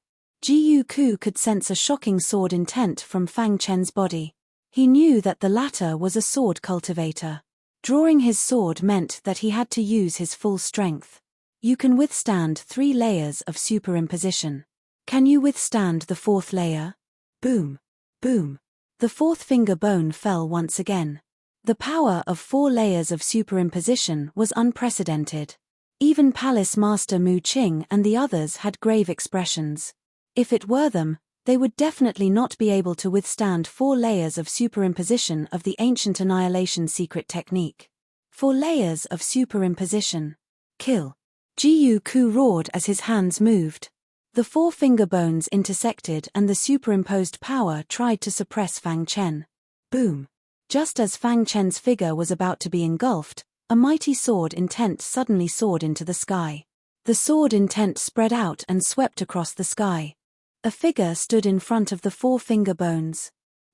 Jiyu Ku could sense a shocking sword intent from Fang Chen's body. He knew that the latter was a sword cultivator. Drawing his sword meant that he had to use his full strength. You can withstand 3 layers of superimposition. Can you withstand the 4th layer? Boom. Boom. The 4th finger bone fell once again. The power of 4 layers of superimposition was unprecedented. Even Palace Master Mu Qing and the others had grave expressions. If it were them, they would definitely not be able to withstand 4 layers of superimposition of the Ancient Annihilation secret technique. 4 layers of superimposition. Kill. Jiyu Ku roared as his hands moved. The 4 finger bones intersected and the superimposed power tried to suppress Fang Chen. Boom. Just as Fang Chen's figure was about to be engulfed, a mighty sword intent suddenly soared into the sky. The sword intent spread out and swept across the sky. A figure stood in front of the 4 finger bones.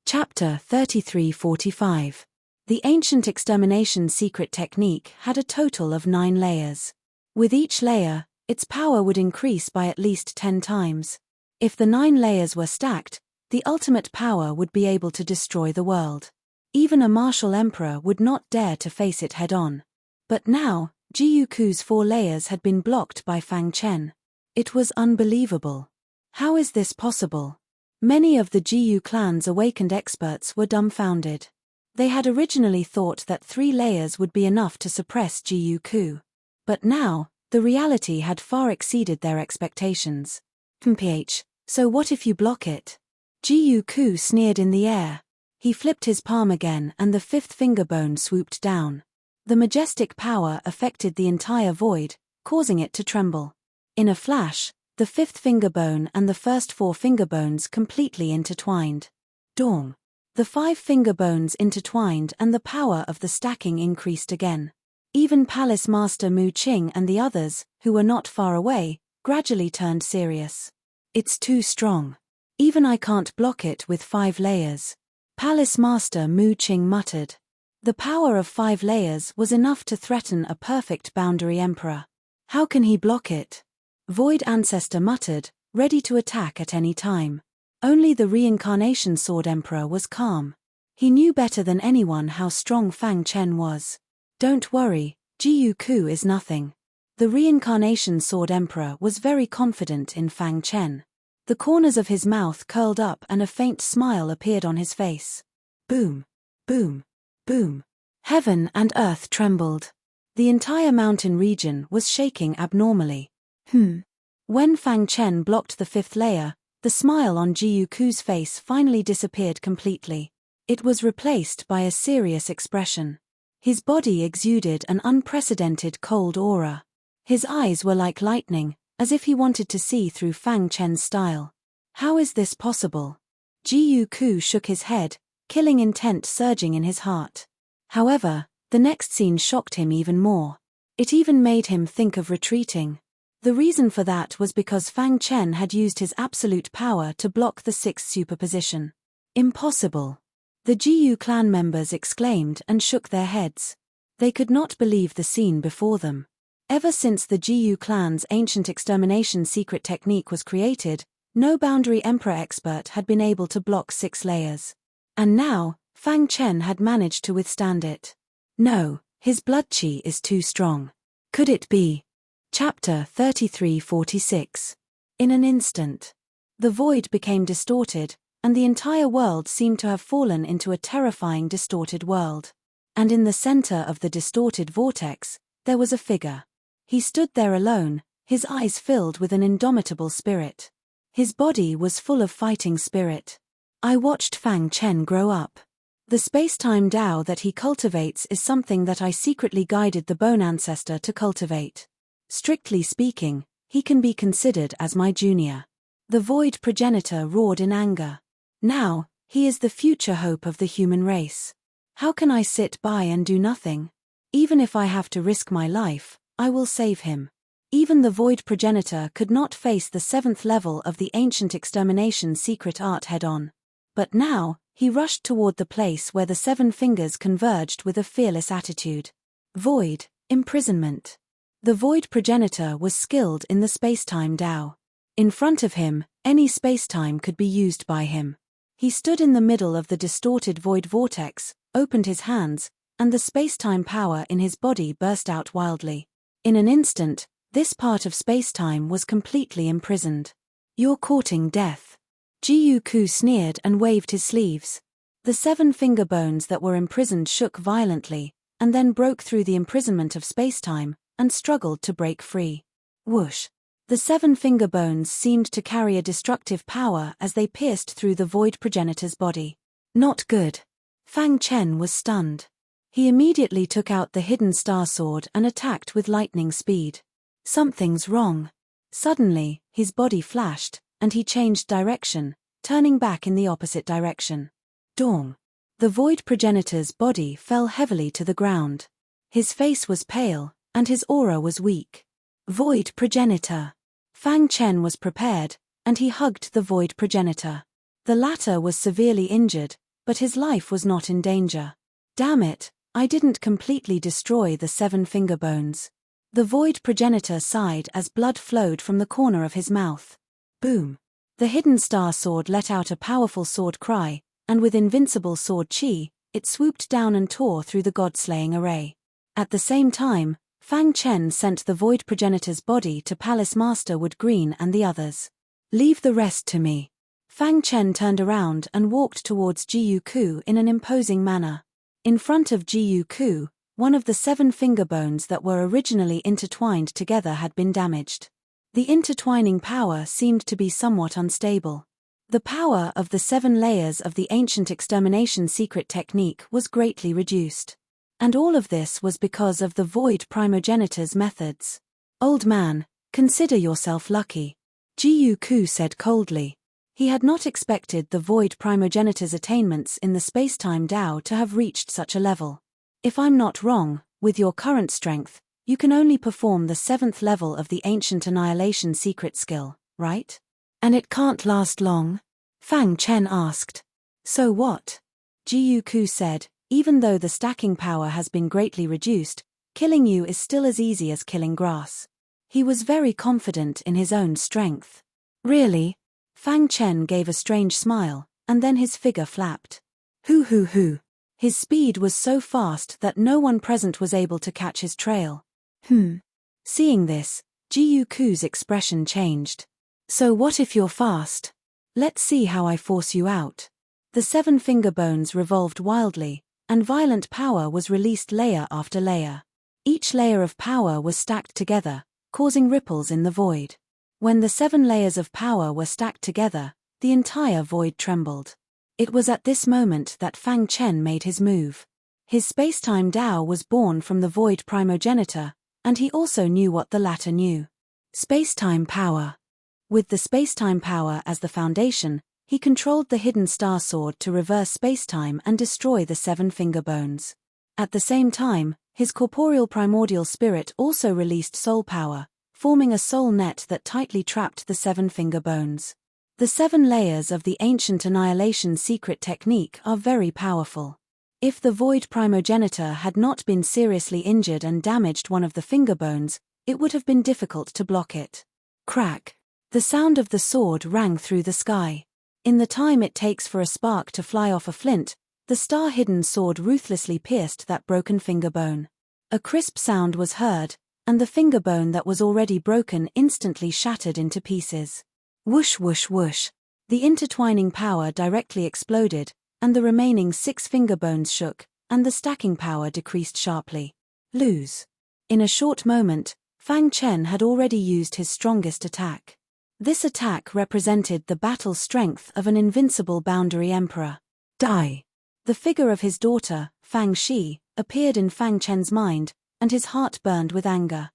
Chapter 3345. The Ancient Extermination secret technique had a total of 9 layers. With each layer, its power would increase by at least 10 times. If the 9 layers were stacked, the ultimate power would be able to destroy the world. Even a martial emperor would not dare to face it head-on. But now, Jiyu Ku's 4 layers had been blocked by Fang Chen. It was unbelievable. How is this possible? Many of the Jiyu clan's awakened experts were dumbfounded. They had originally thought that 3 layers would be enough to suppress Jiyu Ku. But now, the reality had far exceeded their expectations. So what if you block it? Jiyu Ku sneered in the air. He flipped his palm again and the 5th finger bone swooped down. The majestic power affected the entire void, causing it to tremble. In a flash, the 5th finger bone and the first 4 finger bones completely intertwined. Dong. The 5 finger bones intertwined and the power of the stacking increased again. Even Palace Master Mu Qing and the others, who were not far away, gradually turned serious. It's too strong. Even I can't block it with 5 layers. Palace Master Mu Qing muttered. The power of 5 layers was enough to threaten a perfect boundary emperor. How can he block it? Void Ancestor muttered, ready to attack at any time. Only the Reincarnation Sword Emperor was calm. He knew better than anyone how strong Fang Chen was. Don't worry, Jiyu Ku is nothing. The Reincarnation Sword Emperor was very confident in Fang Chen. The corners of his mouth curled up and a faint smile appeared on his face. Boom. Boom. Boom. Heaven and earth trembled. The entire mountain region was shaking abnormally. When Fang Chen blocked the fifth layer, the smile on Ji Yuku's face finally disappeared completely. It was replaced by a serious expression. His body exuded an unprecedented cold aura. His eyes were like lightning, as if he wanted to see through Fang Chen's style. How is this possible? Ji Yuku shook his head, killing intent surging in his heart. However, the next scene shocked him even more. It even made him think of retreating. The reason for that was because Fang Chen had used his absolute power to block the sixth superposition. Impossible! The Jiyu clan members exclaimed and shook their heads. They could not believe the scene before them. Ever since the Jiyu clan's ancient extermination secret technique was created, no boundary emperor expert had been able to block 6 layers. And now, Fang Chen had managed to withstand it. No, his blood qi is too strong. Could it be? Chapter 3346. In an instant, the void became distorted, and the entire world seemed to have fallen into a terrifying distorted world. And in the center of the distorted vortex, there was a figure. He stood there alone, his eyes filled with an indomitable spirit. His body was full of fighting spirit. I watched Fang Chen grow up. The space-time Tao that he cultivates is something that I secretly guided the bone ancestor to cultivate. Strictly speaking, he can be considered as my junior. The void progenitor roared in anger. Now, he is the future hope of the human race. How can I sit by and do nothing? Even if I have to risk my life, I will save him. Even the void progenitor could not face the 7th level of the ancient extermination secret art head-on. But now, he rushed toward the place where the 7 fingers converged with a fearless attitude. Void, imprisonment. The void progenitor was skilled in the space-time Tao. In front of him, any space-time could be used by him. He stood in the middle of the distorted void vortex, opened his hands, and the space-time power in his body burst out wildly. In an instant, this part of space-time was completely imprisoned. You're courting death. Ji Yuku sneered and waved his sleeves. The 7 finger bones that were imprisoned shook violently, and then broke through the imprisonment of space-time, and struggled to break free. Whoosh! The 7 finger bones seemed to carry a destructive power as they pierced through the void progenitor's body. Not good. Fang Chen was stunned. He immediately took out the hidden star sword and attacked with lightning speed. Something's wrong. Suddenly, his body flashed, and he changed direction, turning back in the opposite direction. Dong! The void progenitor's body fell heavily to the ground. His face was pale, and his aura was weak. Void progenitor. Fang Chen was prepared, and he hugged the void progenitor. The latter was severely injured, but his life was not in danger. Damn it, I didn't completely destroy the 7 finger bones. The void progenitor sighed as blood flowed from the corner of his mouth. Boom! The hidden star sword let out a powerful sword cry, and with invincible sword chi, it swooped down and tore through the god-slaying array. At the same time, Fang Chen sent the void progenitor's body to Palace Master Wood Green and the others. Leave the rest to me. Fang Chen turned around and walked towards Ji Yuku in an imposing manner. In front of Ji Yuku, one of the 7 finger bones that were originally intertwined together had been damaged. The intertwining power seemed to be somewhat unstable. The power of the 7 layers of the ancient extermination secret technique was greatly reduced. And all of this was because of the void primogenitor's methods. Old man, consider yourself lucky. Ji Yuku said coldly. He had not expected the void primogenitor's attainments in the space-time Tao to have reached such a level. If I'm not wrong, with your current strength, you can only perform the 7th level of the ancient annihilation secret skill, right? And it can't last long? Fang Chen asked. So what? Ji Yuku said, even though the stacking power has been greatly reduced, killing you is still as easy as killing grass. He was very confident in his own strength. Really? Fang Chen gave a strange smile, and then his figure flapped. Hoo. His speed was so fast that no one present was able to catch his trail. Seeing this, Ji Yuku's expression changed. So what if you're fast? Let's see how I force you out. The 7 finger bones revolved wildly, and violent power was released layer after layer. Each layer of power was stacked together, causing ripples in the void. When the 7 layers of power were stacked together, the entire void trembled. It was at this moment that Fang Chen made his move. His spacetime Tao was born from the void primogenitor, and he also knew what the latter knew. Spacetime power. With the spacetime power as the foundation, he controlled the hidden star sword to reverse spacetime and destroy the 7 finger bones. At the same time, his corporeal primordial spirit also released soul power, forming a soul net that tightly trapped the 7 finger bones. The 7 layers of the ancient annihilation secret technique are very powerful. If the void primogenitor had not been seriously injured and damaged one of the finger bones, it would have been difficult to block it. Crack. The sound of the sword rang through the sky. In the time it takes for a spark to fly off a flint, the star-hidden sword ruthlessly pierced that broken finger bone. A crisp sound was heard, and the finger bone that was already broken instantly shattered into pieces. Whoosh whoosh whoosh. The intertwining power directly exploded, and the remaining 6 finger bones shook, and the stacking power decreased sharply. Lose. In a short moment, Fang Chen had already used his strongest attack. This attack represented the battle strength of an invincible boundary emperor. Die. The figure of his daughter, Fang Shi, appeared in Fang Chen's mind, and his heart burned with anger.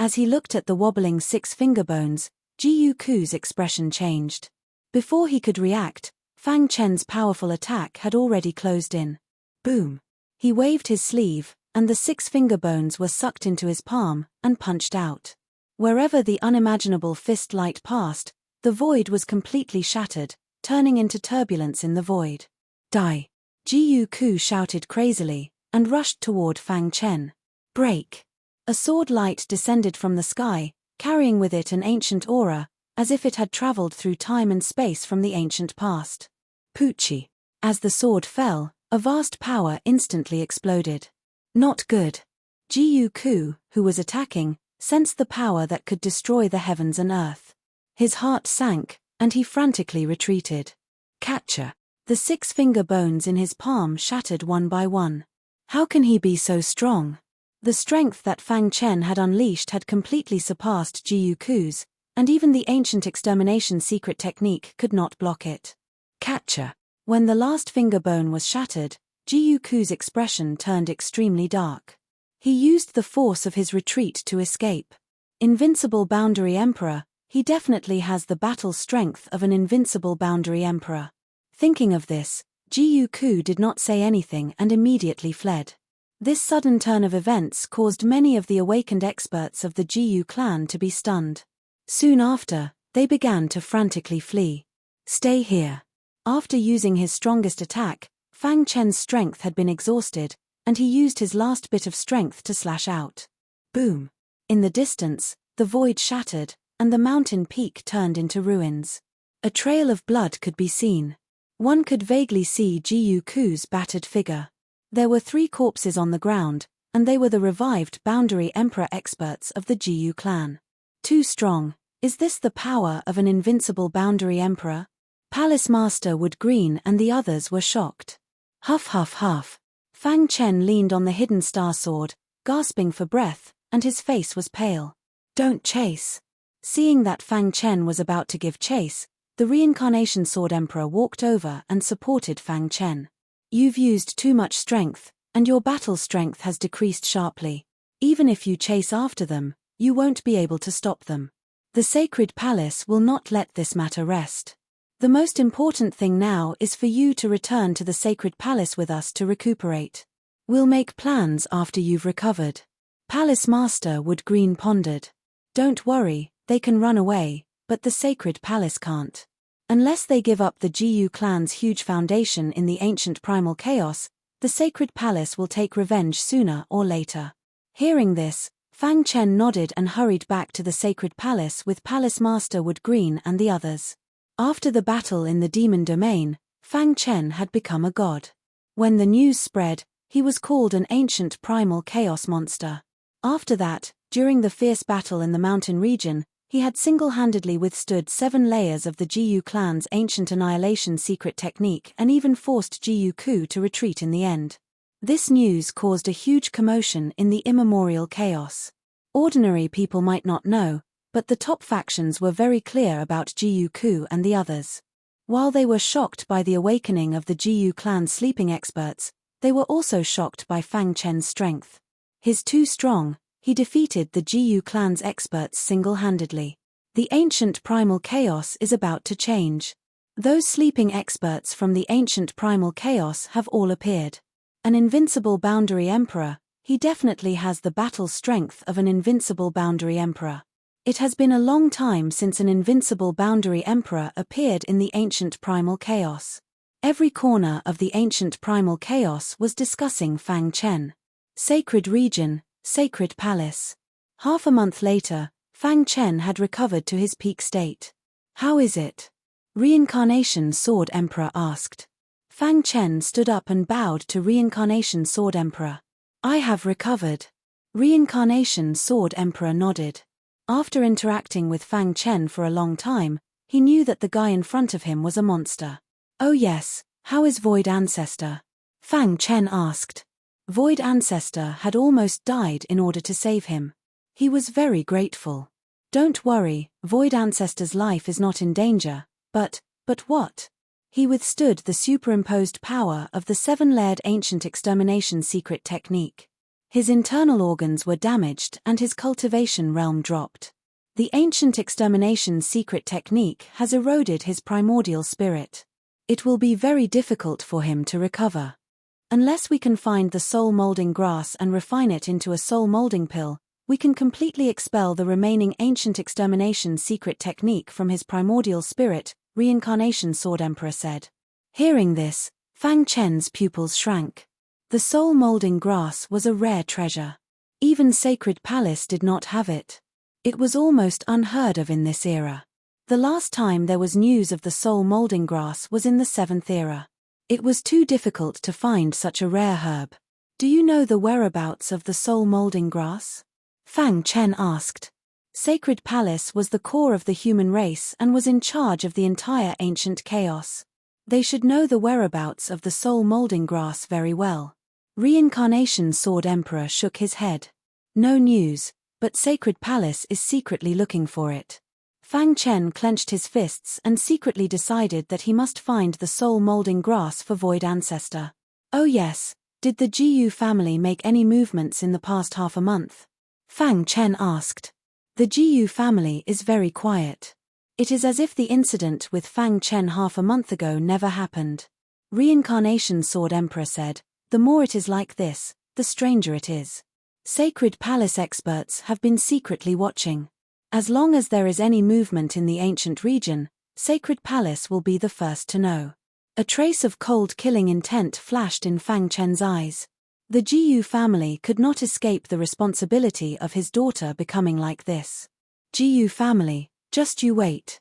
As he looked at the wobbling 6 finger bones, Ji Yuku's expression changed. Before he could react, Fang Chen's powerful attack had already closed in. Boom. He waved his sleeve, and the 6 finger bones were sucked into his palm, and punched out. Wherever the unimaginable fist light passed, the void was completely shattered, turning into turbulence in the void. Die. Ji Yuku shouted crazily, and rushed toward Fang Chen. Break. A sword light descended from the sky, carrying with it an ancient aura, as if it had traveled through time and space from the ancient past. Poochie. As the sword fell, a vast power instantly exploded. Not good. Ji Yuku, who was attacking, sensed the power that could destroy the heavens and earth. His heart sank, and he frantically retreated. Catcher. The 6 finger bones in his palm shattered one by one. How can he be so strong? The strength that Fang Chen had unleashed had completely surpassed Ji Yuku's, and even the ancient extermination secret technique could not block it. Catcher. When the last finger bone was shattered, Ji Yuku's expression turned extremely dark. He used the force of his retreat to escape. Invincible boundary emperor, he definitely has the battle strength of an invincible boundary emperor. Thinking of this, Ji Yuku did not say anything and immediately fled. This sudden turn of events caused many of the awakened experts of the Jiyu clan to be stunned. Soon after, they began to frantically flee. Stay here. After using his strongest attack, Fang Chen's strength had been exhausted, and he used his last bit of strength to slash out. Boom. In the distance, the void shattered, and the mountain peak turned into ruins. A trail of blood could be seen. One could vaguely see Ji Yuku's battered figure. There were 3 corpses on the ground, and they were the revived boundary emperor experts of the Jiyu clan. Too strong. Is this the power of an invincible boundary emperor? Palace Master Wood Green and the others were shocked. Huff huff huff. Fang Chen leaned on the hidden star sword, gasping for breath, and his face was pale. Don't chase. Seeing that Fang Chen was about to give chase, the Reincarnation Sword Emperor walked over and supported Fang Chen. You've used too much strength, and your battle strength has decreased sharply. Even if you chase after them, you won't be able to stop them. The Sacred Palace will not let this matter rest. The most important thing now is for you to return to the Sacred Palace with us to recuperate. We'll make plans after you've recovered. Palace Master Wood Green pondered. Don't worry, they can run away, but the Sacred Palace can't. Unless they give up the Jiyu clan's huge foundation in the ancient primal chaos, the Sacred Palace will take revenge sooner or later. Hearing this, Fang Chen nodded and hurried back to the Sacred Palace with Palace Master Wood Green and the others. After the battle in the demon domain, Fang Chen had become a god. When the news spread, he was called an ancient primal chaos monster. After that, during the fierce battle in the mountain region, he had single-handedly withstood 7 layers of the Jiyu clan's ancient annihilation secret technique and even forced Ji Yuku to retreat in the end. This news caused a huge commotion in the immemorial chaos. Ordinary people might not know, but the top factions were very clear about Jiyu Ku and the others. While they were shocked by the awakening of the Jiyu clan's sleeping experts, they were also shocked by Fang Chen's strength. He's too strong, he defeated the Jiyu clan's experts single-handedly. The ancient primal chaos is about to change. Those sleeping experts from the ancient primal chaos have all appeared. An invincible boundary emperor, he definitely has the battle strength of an invincible boundary emperor. It has been a long time since an invincible boundary emperor appeared in the ancient primal chaos. Every corner of the ancient primal chaos was discussing Fang Chen. Sacred region, sacred palace. Half a month later, Fang Chen had recovered to his peak state. How is it? Reincarnation Sword Emperor asked. Fang Chen stood up and bowed to Reincarnation Sword Emperor. I have recovered. Reincarnation Sword Emperor nodded. After interacting with Fang Chen for a long time, he knew that the guy in front of him was a monster. Oh yes, how is Void Ancestor? Fang Chen asked. Void Ancestor had almost died in order to save him. He was very grateful. Don't worry, Void Ancestor's life is not in danger, but what? He withstood the superimposed power of the seven-layered ancient extermination secret technique. His internal organs were damaged and his cultivation realm dropped. The ancient extermination secret technique has eroded his primordial spirit. It will be very difficult for him to recover. Unless we can find the soul-molding grass and refine it into a soul-molding pill, we can completely expel the remaining ancient extermination secret technique from his primordial spirit, Reincarnation Sword Emperor said. Hearing this, Fang Chen's pupils shrank. The soul-molding grass was a rare treasure. Even Sacred Palace did not have it. It was almost unheard of in this era. The last time there was news of the soul-molding grass was in the 7th era. It was too difficult to find such a rare herb. Do you know the whereabouts of the soul-molding grass? Fang Chen asked. Sacred Palace was the core of the human race and was in charge of the entire ancient chaos. They should know the whereabouts of the soul-molding grass very well. Reincarnation Sword Emperor shook his head. No news, but Sacred Palace is secretly looking for it. Fang Chen clenched his fists and secretly decided that he must find the soul-molding grass for Void Ancestor. Oh yes, did the Jiyu family make any movements in the past half a month? Fang Chen asked. The Jiyu family is very quiet. It is as if the incident with Fang Chen half a month ago never happened. Reincarnation Sword Emperor said, the more it is like this, the stranger it is. Sacred Palace experts have been secretly watching. As long as there is any movement in the ancient region, Sacred Palace will be the first to know. A trace of cold killing intent flashed in Fang Chen's eyes. The Jiyu family could not escape the responsibility of his daughter becoming like this. Jiyu family, just you wait.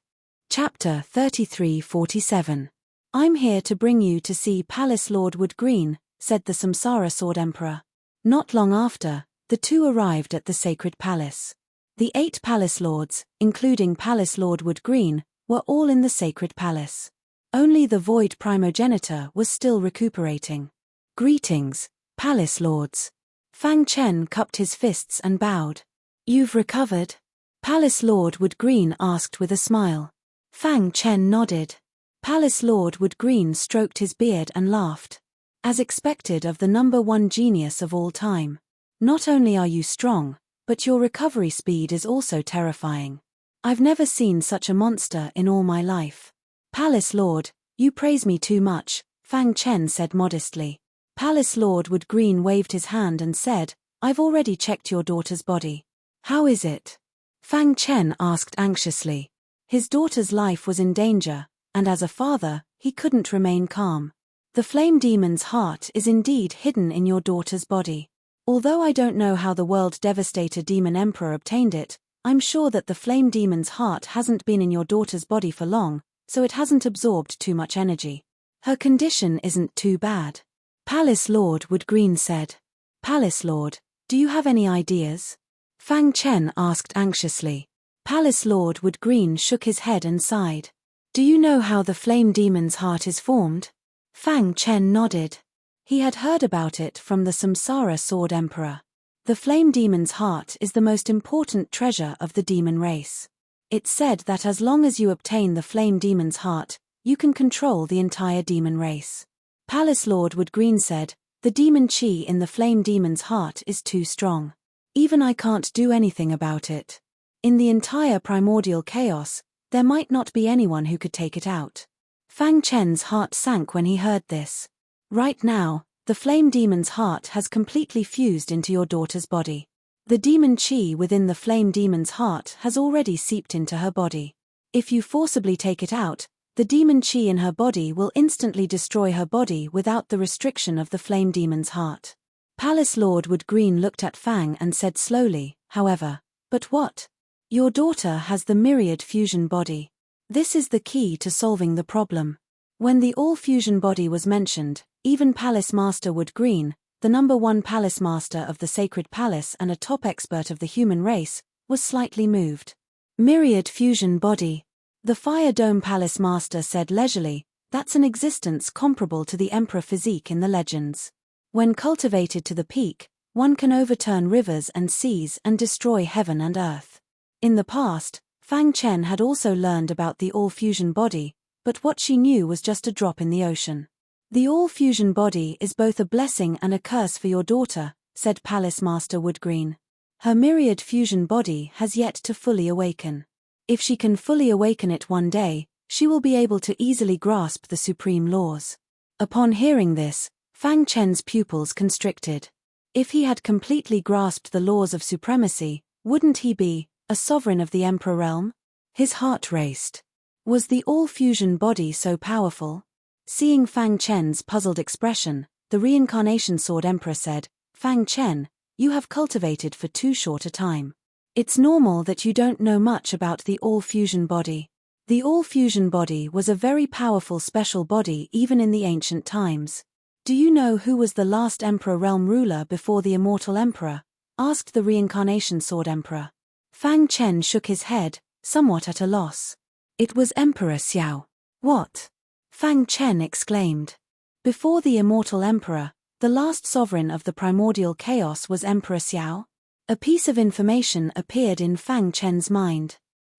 Chapter 3347. I'm here to bring you to see Palace Lord Wood Green, said the Samsara Sword Emperor. Not long after, the two arrived at the Sacred Palace. The 8 Palace Lords, including Palace Lord Wood Green, were all in the Sacred Palace. Only the Void Primogenitor was still recuperating. Greetings, Palace Lords. Fang Chen cupped his fists and bowed. You've recovered? Palace Lord Wood Green asked with a smile. Fang Chen nodded. Palace Lord Wood Green stroked his beard and laughed. As expected of the #1 genius of all time. Not only are you strong, but your recovery speed is also terrifying. I've never seen such a monster in all my life. Palace Lord, you praise me too much, Fang Chen said modestly. Palace Lord Wood Green waved his hand and said, I've already checked your daughter's body. How is it? Fang Chen asked anxiously. His daughter's life was in danger, and as a father, he couldn't remain calm. The flame demon's heart is indeed hidden in your daughter's body. Although I don't know how the World Devastator Demon Emperor obtained it, I'm sure that the flame demon's heart hasn't been in your daughter's body for long, so it hasn't absorbed too much energy. Her condition isn't too bad. Palace Lord Wood Green said. Palace Lord, do you have any ideas? Fang Chen asked anxiously. Palace Lord Wood Green shook his head and sighed. Do you know how the flame demon's heart is formed? Fang Chen nodded. He had heard about it from the Samsara Sword Emperor. The flame demon's heart is the most important treasure of the demon race. It's said that as long as you obtain the flame demon's heart, you can control the entire demon race. Palace Lord Wood Green said, "The demon chi in the flame demon's heart is too strong. Even I can't do anything about it. In the entire primordial chaos, there might not be anyone who could take it out." Fang Chen's heart sank when he heard this. Right now, the flame demon's heart has completely fused into your daughter's body. The demon chi within the flame demon's heart has already seeped into her body. If you forcibly take it out, the demon chi in her body will instantly destroy her body without the restriction of the flame demon's heart. Palace Lord Wood Green looked at Fang and said slowly, however, "But what? Your daughter has the myriad fusion body. This is the key to solving the problem." When the all-fusion body was mentioned, even Palace Master Wood Green, the #1 Palace Master of the Sacred Palace and a top expert of the human race, was slightly moved. Myriad fusion body. The Fire Dome Palace Master said leisurely, "That's an existence comparable to the Emperor physique in the legends. When cultivated to the peak, one can overturn rivers and seas and destroy heaven and earth." In the past, Fang Chen had also learned about the all-fusion body, but what she knew was just a drop in the ocean. "The all-fusion body is both a blessing and a curse for your daughter," said Palace Master Wood Green. "Her myriad fusion body has yet to fully awaken. If she can fully awaken it one day, she will be able to easily grasp the supreme laws." Upon hearing this, Fang Chen's pupils constricted. If he had completely grasped the laws of supremacy, wouldn't he be a sovereign of the Emperor realm? His heart raced. Was the all-fusion body so powerful? Seeing Fang Chen's puzzled expression, the Reincarnation Sword Emperor said, "Fang Chen, you have cultivated for too short a time. It's normal that you don't know much about the all-fusion body. The all-fusion body was a very powerful special body even in the ancient times. Do you know who was the last Emperor realm ruler before the Immortal Emperor?" asked the Reincarnation Sword Emperor. Fang Chen shook his head, somewhat at a loss. "It was Emperor Xiao." "What?" Fang Chen exclaimed. "Before the Immortal Emperor, the last sovereign of the primordial chaos was Emperor Xiao?" A piece of information appeared in Fang Chen's mind.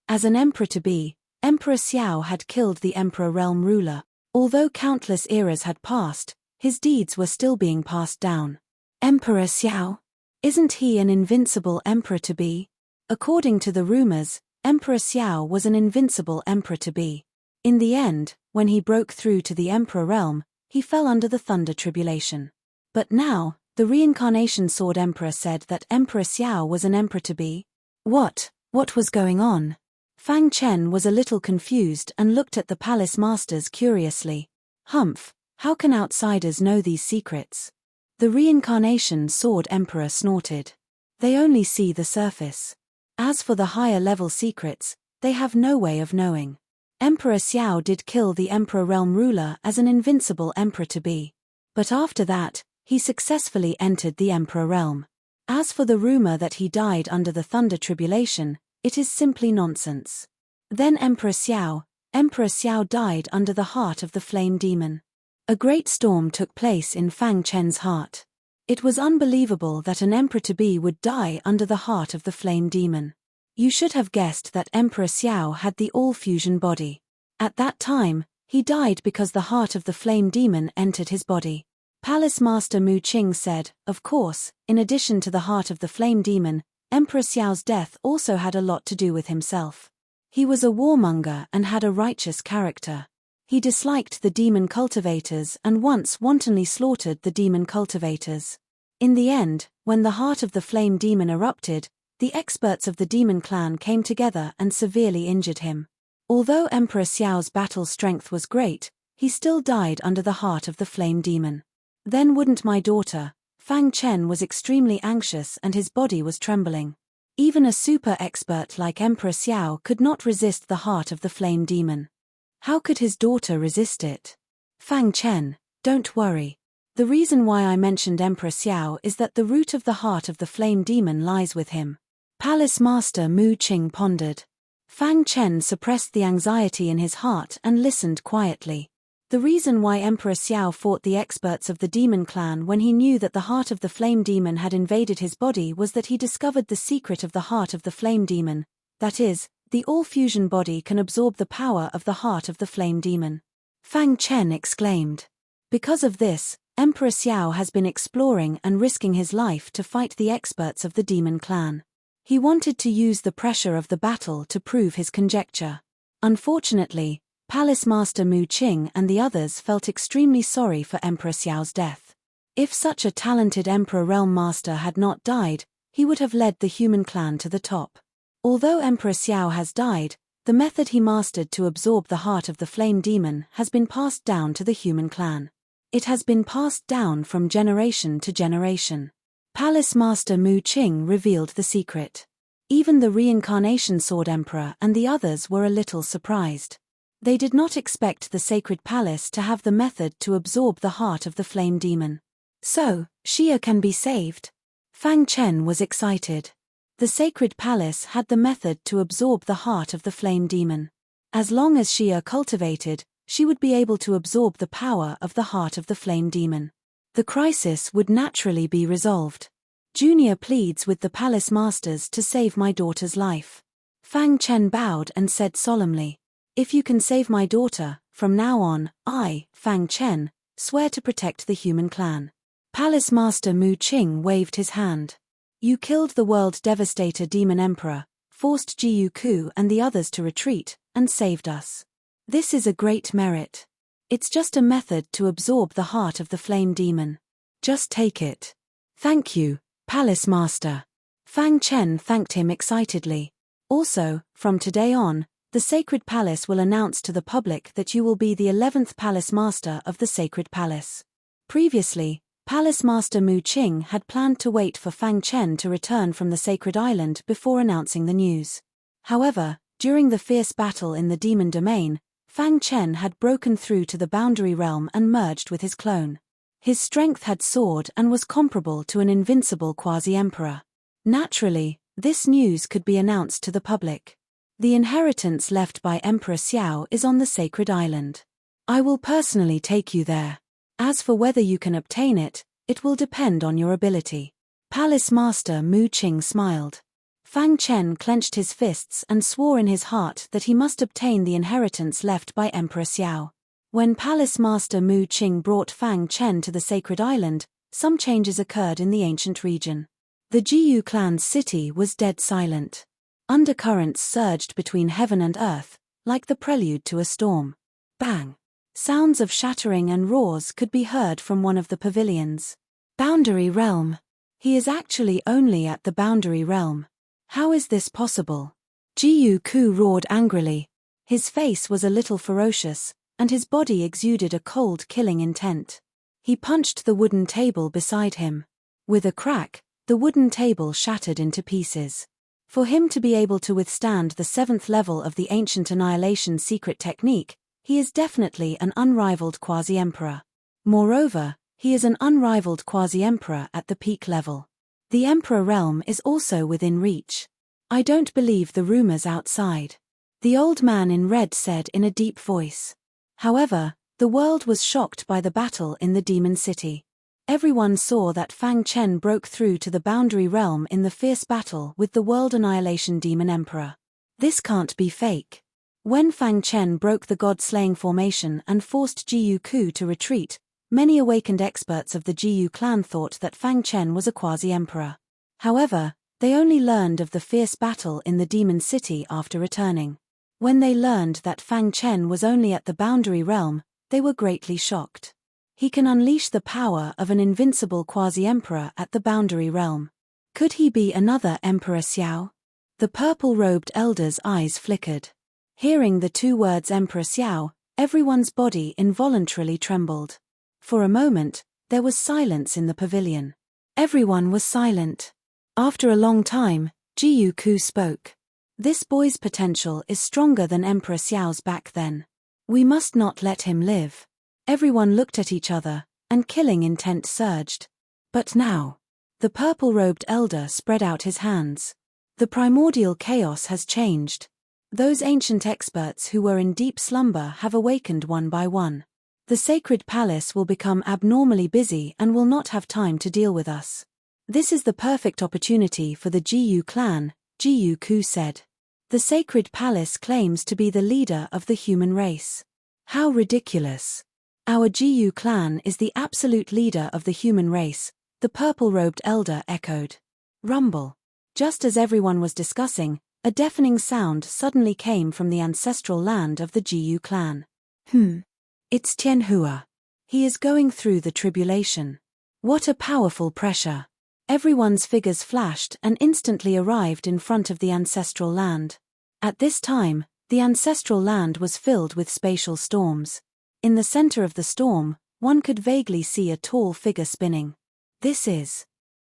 As an emperor-to-be, Emperor Xiao had killed the Emperor realm ruler. Although countless eras had passed, his deeds were still being passed down. Emperor Xiao? Isn't he an invincible emperor-to-be? According to the rumors, Emperor Xiao was an invincible emperor-to-be. In the end, when he broke through to the Emperor realm, he fell under the Thunder Tribulation. But now, the Reincarnation Sword Emperor said that Emperor Xiao was an emperor-to-be. What was going on? Fang Chen was a little confused and looked at the palace masters curiously. "Humph, how can outsiders know these secrets?" The Reincarnation Sword Emperor snorted. "They only see the surface. As for the higher-level secrets, they have no way of knowing. Emperor Xiao did kill the Emperor realm ruler as an invincible emperor-to-be. But after that, he successfully entered the Emperor realm. As for the rumor that he died under the Thunder Tribulation, it is simply nonsense. Then Emperor Xiao died under the heart of the flame demon." A great storm took place in Fang Chen's heart. It was unbelievable that an emperor-to-be would die under the heart of the flame demon. You should have guessed that Emperor Xiao had the all-fusion body. At that time, he died because the heart of the flame demon entered his body. Palace Master Mu Qing said, "Of course, in addition to the heart of the flame demon, Emperor Xiao's death also had a lot to do with himself. He was a warmonger and had a righteous character. He disliked the demon cultivators and once wantonly slaughtered the demon cultivators. In the end, when the heart of the flame demon erupted, the experts of the demon clan came together and severely injured him. Although Emperor Xiao's battle strength was great, he still died under the heart of the flame demon. Then wouldn't my daughter?" Fang Chen was extremely anxious and his body was trembling. Even a super expert like Emperor Xiao could not resist the heart of the flame demon. How could his daughter resist it? "Fang Chen, don't worry. The reason why I mentioned Emperor Xiao is that the root of the heart of the flame demon lies with him." Palace Master Mu Qing pondered. Fang Chen suppressed the anxiety in his heart and listened quietly. The reason why Emperor Xiao fought the experts of the demon clan when he knew that the heart of the flame demon had invaded his body was that he discovered the secret of the heart of the flame demon, that is, the all-fusion body can absorb the power of the heart of the flame demon. Fang Chen exclaimed. Because of this, Emperor Xiao has been exploring and risking his life to fight the experts of the demon clan. He wanted to use the pressure of the battle to prove his conjecture. Unfortunately, Palace Master Mu Qing and the others felt extremely sorry for Emperor Xiao's death. If such a talented Emperor Realm Master had not died, he would have led the human clan to the top. Although Emperor Xiao has died, the method he mastered to absorb the heart of the flame demon has been passed down to the human clan. It has been passed down from generation to generation. Palace Master Mu Qing revealed the secret. Even the Reincarnation Sword Emperor and the others were a little surprised. They did not expect the Sacred Palace to have the method to absorb the heart of the flame demon. So, Xia can be saved? Fang Chen was excited. The Sacred Palace had the method to absorb the heart of the flame demon. As long as Xia cultivated, she would be able to absorb the power of the heart of the flame demon. The crisis would naturally be resolved. Junior pleads with the palace masters to save my daughter's life. Fang Chen bowed and said solemnly, "If you can save my daughter, from now on, I, Fang Chen, swear to protect the human clan." Palace Master Mu Qing waved his hand. "You killed the world devastator demon emperor, forced Jiyu Ku and the others to retreat, and saved us. This is a great merit. It's just a method to absorb the heart of the flame demon. Just take it." "Thank you, Palace Master." Fang Chen thanked him excitedly. "Also, from today on, the Sacred Palace will announce to the public that you will be the 11th Palace Master of the Sacred Palace." Previously, Palace Master Mu Qing had planned to wait for Fang Chen to return from the Sacred Island before announcing the news. However, during the fierce battle in the Demon Domain, Fang Chen had broken through to the boundary realm and merged with his clone. His strength had soared and was comparable to an invincible quasi-emperor. Naturally, this news could be announced to the public. The inheritance left by Emperor Xiao is on the Sacred Island. I will personally take you there. As for whether you can obtain it, it will depend on your ability. Palace Master Mu Qing smiled. Fang Chen clenched his fists and swore in his heart that he must obtain the inheritance left by Emperor Xiao. When Palace Master Mu Qing brought Fang Chen to the Sacred Island, some changes occurred in the ancient region. The Jiyu clan's city was dead silent. Undercurrents surged between heaven and earth, like the prelude to a storm. Bang! Sounds of shattering and roars could be heard from one of the pavilions. Boundary Realm. He is actually only at the Boundary Realm. How is this possible? Jiyu Ku roared angrily. His face was a little ferocious, and his body exuded a cold killing intent. He punched the wooden table beside him. With a crack, the wooden table shattered into pieces. For him to be able to withstand the 7th level of the ancient annihilation secret technique, he is definitely an unrivaled quasi-emperor. Moreover, he is an unrivaled quasi-emperor at the peak level. The Emperor realm is also within reach. I don't believe the rumors outside. The old man in red said in a deep voice. However, the world was shocked by the battle in the Demon City. Everyone saw that Fang Chen broke through to the Boundary Realm in the fierce battle with the World Annihilation Demon Emperor. This can't be fake. When Fang Chen broke the God-slaying formation and forced Jiyu Ku to retreat, many awakened experts of the Jiyu clan thought that Fang Chen was a quasi-emperor. However, they only learned of the fierce battle in the Demon City after returning. When they learned that Fang Chen was only at the Boundary Realm, they were greatly shocked. He can unleash the power of an invincible quasi-emperor at the Boundary Realm. Could he be another Emperor Xiao? The purple-robed elder's eyes flickered. Hearing the two words Emperor Xiao, everyone's body involuntarily trembled. For a moment, there was silence in the pavilion. Everyone was silent. After a long time, Jiyu Ku spoke. This boy's potential is stronger than Emperor Xiao's back then. We must not let him live. Everyone looked at each other, and killing intent surged. But now, the purple-robed elder spread out his hands. The primordial chaos has changed. Those ancient experts who were in deep slumber have awakened one by one. The sacred palace will become abnormally busy and will not have time to deal with us. This is the perfect opportunity for the Jiyu clan, Jiyu Ku said. The sacred palace claims to be the leader of the human race. How ridiculous. Our Jiyu clan is the absolute leader of the human race, the purple-robed elder echoed. Rumble. Just as everyone was discussing, a deafening sound suddenly came from the ancestral land of the Jiyu clan. It's Tianhua. He is going through the tribulation. What a powerful pressure. Everyone's figures flashed and instantly arrived in front of the ancestral land. At this time, the ancestral land was filled with spatial storms. In the center of the storm, one could vaguely see a tall figure spinning. This is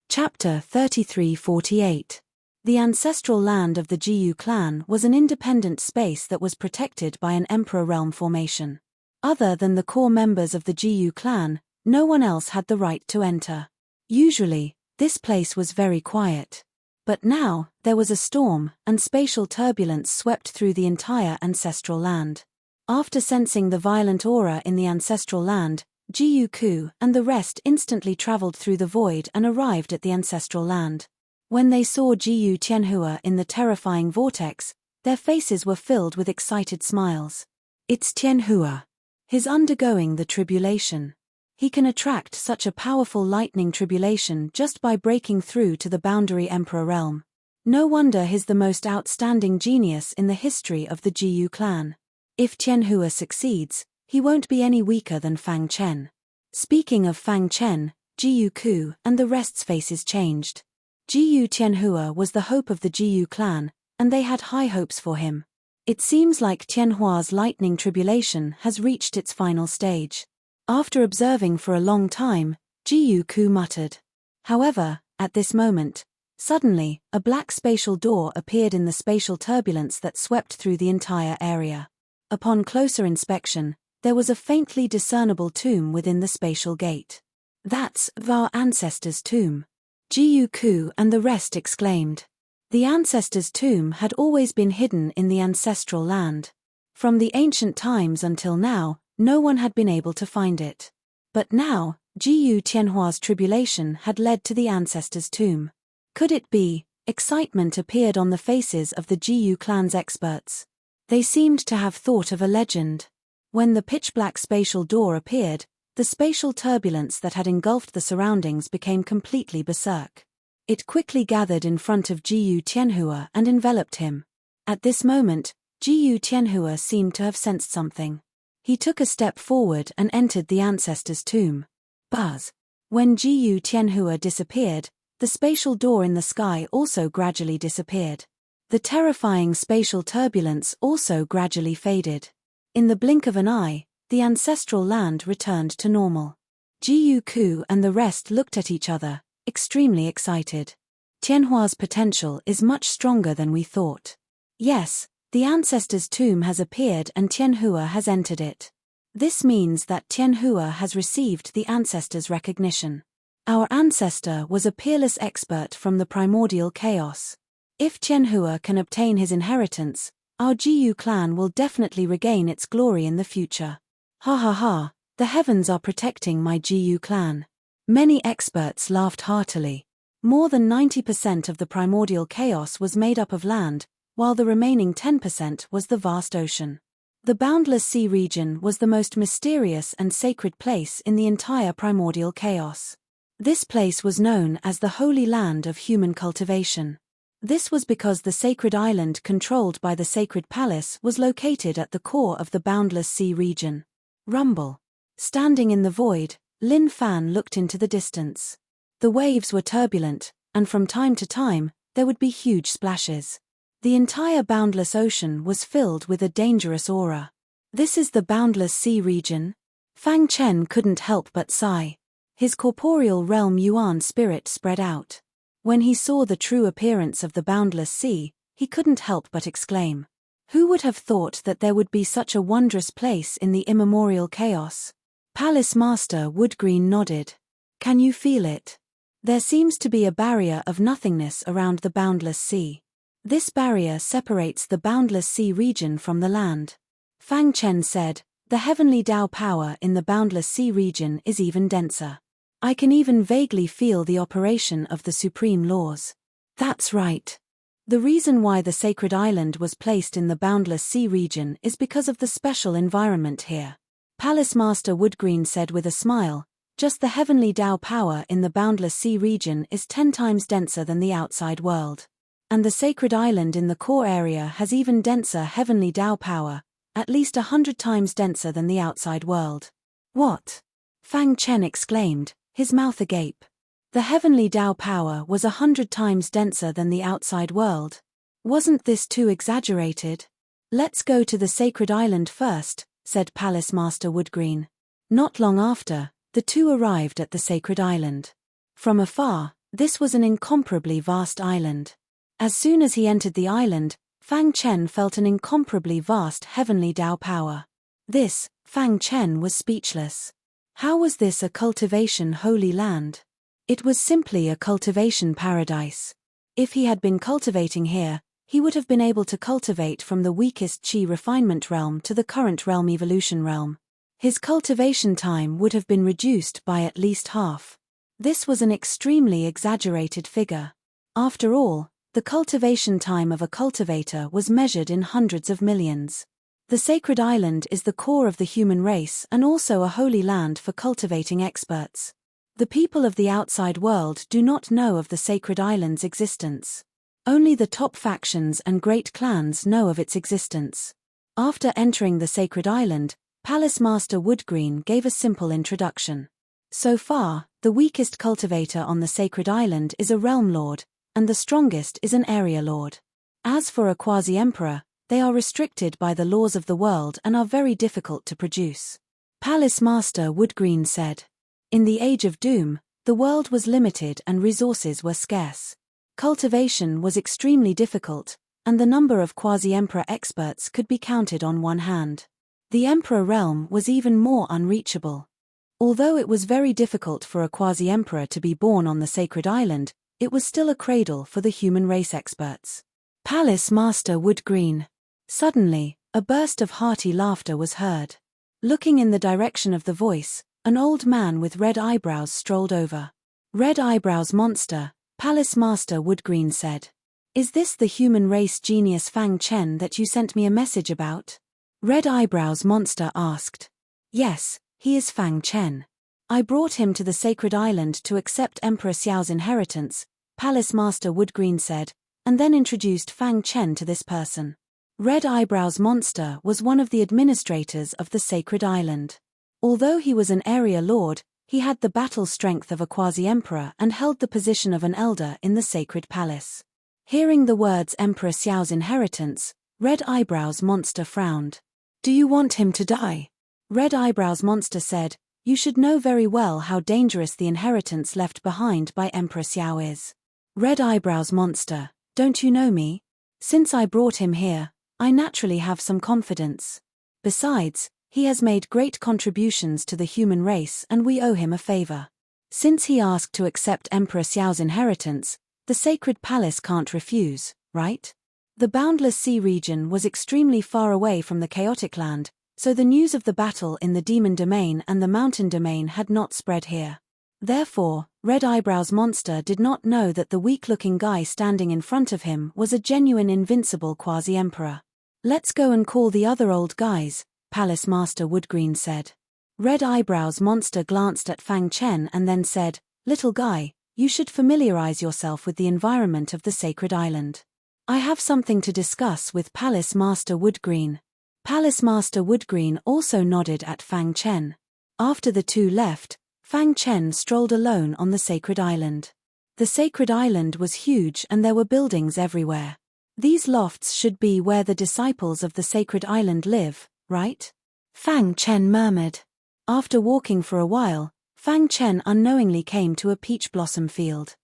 Chapter 3348. The ancestral land of the Jiyu clan was an independent space that was protected by an emperor realm formation. Other than the core members of the Jiyu clan, no one else had the right to enter. Usually, this place was very quiet. But now, there was a storm, and spatial turbulence swept through the entire ancestral land. After sensing the violent aura in the ancestral land, Jiyu Ku and the rest instantly traveled through the void and arrived at the ancestral land. When they saw Jiyu Tianhua in the terrifying vortex, their faces were filled with excited smiles. It's Tianhua. He's undergoing the tribulation. He can attract such a powerful lightning tribulation just by breaking through to the boundary emperor realm. No wonder he's the most outstanding genius in the history of the Jiyu clan. If Tianhua succeeds, he won't be any weaker than Fang Chen. Speaking of Fang Chen, Jiyu Ku and the rest's faces changed. Jiyu Tianhua was the hope of the Jiyu clan, and they had high hopes for him. It seems like Tianhua's lightning tribulation has reached its final stage. After observing for a long time, Jiyu Ku muttered. However, at this moment, suddenly, a black spatial door appeared in the spatial turbulence that swept through the entire area. Upon closer inspection, there was a faintly discernible tomb within the spatial gate. That's our ancestor's tomb. Jiyu Ku and the rest exclaimed. The ancestor's tomb had always been hidden in the ancestral land. From the ancient times until now, no one had been able to find it. But now, Jiyu Tianhua's tribulation had led to the ancestor's tomb. Could it be? Excitement appeared on the faces of the Jiyu clan's experts. They seemed to have thought of a legend. When the pitch-black spatial door appeared, the spatial turbulence that had engulfed the surroundings became completely berserk. It quickly gathered in front of Jiyu Tianhua and enveloped him. At this moment, Jiyu Tianhua seemed to have sensed something. He took a step forward and entered the ancestor's tomb. Buzz. When Jiyu Tianhua disappeared, the spatial door in the sky also gradually disappeared. The terrifying spatial turbulence also gradually faded. In the blink of an eye, the ancestral land returned to normal. Jiyu Ku and the rest looked at each other, extremely excited. Tianhua's potential is much stronger than we thought. Yes, the ancestor's tomb has appeared and Tianhua has entered it. This means that Tianhua has received the ancestor's recognition. Our ancestor was a peerless expert from the primordial chaos. If Tianhua can obtain his inheritance, our Jiyu clan will definitely regain its glory in the future. Ha ha ha, the heavens are protecting my Jiyu clan. Many experts laughed heartily. More than 90% of the primordial chaos was made up of land, while the remaining 10% was the vast ocean. The boundless sea region was the most mysterious and sacred place in the entire primordial chaos. This place was known as the Holy Land of Human Cultivation. This was because the sacred island controlled by the sacred palace was located at the core of the boundless sea region. Rumble. Standing in the void, Lin Fan looked into the distance. The waves were turbulent, and from time to time, there would be huge splashes. The entire boundless ocean was filled with a dangerous aura. This is the boundless sea region? Fang Chen couldn't help but sigh. His corporeal realm Yuan spirit spread out. When he saw the true appearance of the boundless sea, he couldn't help but exclaim. Who would have thought that there would be such a wondrous place in the immemorial chaos? Palace Master Woodgreen nodded. Can you feel it? There seems to be a barrier of nothingness around the boundless sea. This barrier separates the boundless sea region from the land. Fang Chen said, The heavenly Tao power in the boundless sea region is even denser. I can even vaguely feel the operation of the supreme laws. That's right. The reason why the sacred island was placed in the boundless sea region is because of the special environment here. Palace Master Woodgreen said with a smile, just the heavenly Tao power in the boundless sea region is 10 times denser than the outside world. And the sacred island in the core area has even denser heavenly Tao power, at least 100 times denser than the outside world. What? Fang Chen exclaimed, his mouth agape. The heavenly Tao power was 100 times denser than the outside world. Wasn't this too exaggerated? Let's go to the sacred island first, said Palace Master Woodgreen. Not long after, the two arrived at the sacred island. From afar, this was an incomparably vast island. As soon as he entered the island, Fang Chen felt an incomparably vast heavenly Tao power. This, Fang Chen was speechless. How was this a cultivation holy land? It was simply a cultivation paradise. If he had been cultivating here, he would have been able to cultivate from the weakest Qi refinement realm to the current realm evolution realm. His cultivation time would have been reduced by at least half. This was an extremely exaggerated figure. After all, the cultivation time of a cultivator was measured in hundreds of millions. The sacred island is the core of the human race and also a holy land for cultivating experts. The people of the outside world do not know of the sacred island's existence. Only the top factions and great clans know of its existence. After entering the sacred island, Palace Master Woodgreen gave a simple introduction. So far, the weakest cultivator on the sacred island is a realm lord, and the strongest is an area lord. As for a quasi-emperor, they are restricted by the laws of the world and are very difficult to produce. Palace Master Woodgreen said. In the Age of Doom, the world was limited and resources were scarce. Cultivation was extremely difficult, and the number of quasi-emperor experts could be counted on one hand. The emperor realm was even more unreachable. Although it was very difficult for a quasi-emperor to be born on the sacred island, it was still a cradle for the human race experts. Palace Master Woodgreen. Suddenly, a burst of hearty laughter was heard. Looking in the direction of the voice, an old man with red eyebrows strolled over. Red Eyebrows Monster, Palace Master Woodgreen said. Is this the human race genius Fang Chen that you sent me a message about? Red Eyebrows Monster asked. Yes, he is Fang Chen. I brought him to the sacred island to accept Emperor Xiao's inheritance, Palace Master Woodgreen said, and then introduced Fang Chen to this person. Red Eyebrows Monster was one of the administrators of the sacred island. Although he was an area lord, he had the battle strength of a quasi-emperor and held the position of an elder in the sacred palace. Hearing the words Emperor Xiao's inheritance, Red Eyebrows Monster frowned. Do you want him to die? Red Eyebrows Monster said, you should know very well how dangerous the inheritance left behind by Emperor Xiao is. Red Eyebrows Monster, don't you know me? Since I brought him here, I naturally have some confidence. Besides, he has made great contributions to the human race and we owe him a favor. Since he asked to accept Emperor Xiao's inheritance, the sacred palace can't refuse, right? The boundless sea region was extremely far away from the chaotic land, so the news of the battle in the demon domain and the mountain domain had not spread here. Therefore, Red Eyebrows Monster did not know that the weak-looking guy standing in front of him was a genuine invincible quasi-emperor. Let's go and call the other old guys, Palace Master Woodgreen said. Red Eyebrows Monster glanced at Fang Chen and then said, Little guy, you should familiarize yourself with the environment of the sacred island. I have something to discuss with Palace Master Woodgreen. Palace Master Woodgreen also nodded at Fang Chen. After the two left, Fang Chen strolled alone on the sacred island. The sacred island was huge and there were buildings everywhere. These lofts should be where the disciples of the sacred island live, right? Fang Chen murmured. After walking for a while, Fang Chen unknowingly came to a peach blossom field.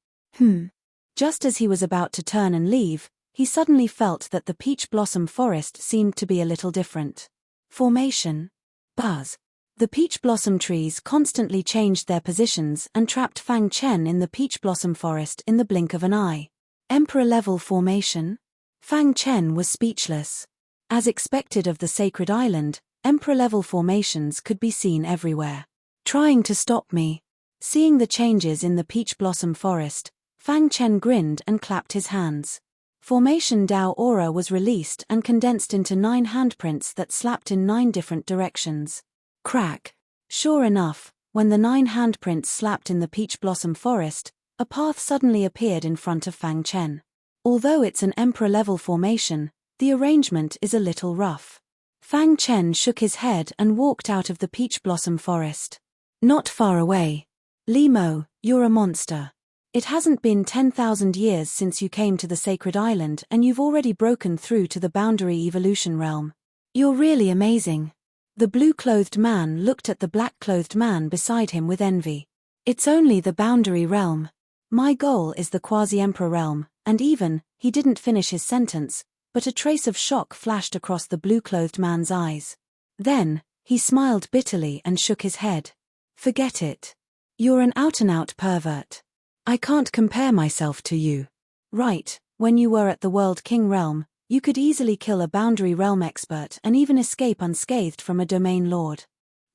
Just as he was about to turn and leave, he suddenly felt that the peach blossom forest seemed to be a little different. Formation. Buzz. The peach blossom trees constantly changed their positions and trapped Fang Chen in the peach blossom forest in the blink of an eye. Emperor-level formation? Fang Chen was speechless. As expected of the sacred island, Emperor-level formations could be seen everywhere. Trying to stop me. Seeing the changes in the peach blossom forest, Fang Chen grinned and clapped his hands. Formation Dao aura was released and condensed into 9 handprints that slapped in 9 different directions. Crack. Sure enough, when the 9 handprints slapped in the peach blossom forest, a path suddenly appeared in front of Fang Chen. Although it's an emperor-level formation, the arrangement is a little rough. Fang Chen shook his head and walked out of the peach blossom forest. Not far away. Limo, you're a monster. It hasn't been 10,000 years since you came to the sacred island and you've already broken through to the boundary evolution realm. You're really amazing. The blue-clothed man looked at the black-clothed man beside him with envy. It's only the boundary realm. My goal is the quasi-emperor realm, and even, he didn't finish his sentence, but a trace of shock flashed across the blue-clothed man's eyes. Then, he smiled bitterly and shook his head. Forget it. You're an out-and-out pervert. I can't compare myself to you. Right, when you were at the World King realm, you could easily kill a boundary realm expert and even escape unscathed from a domain lord.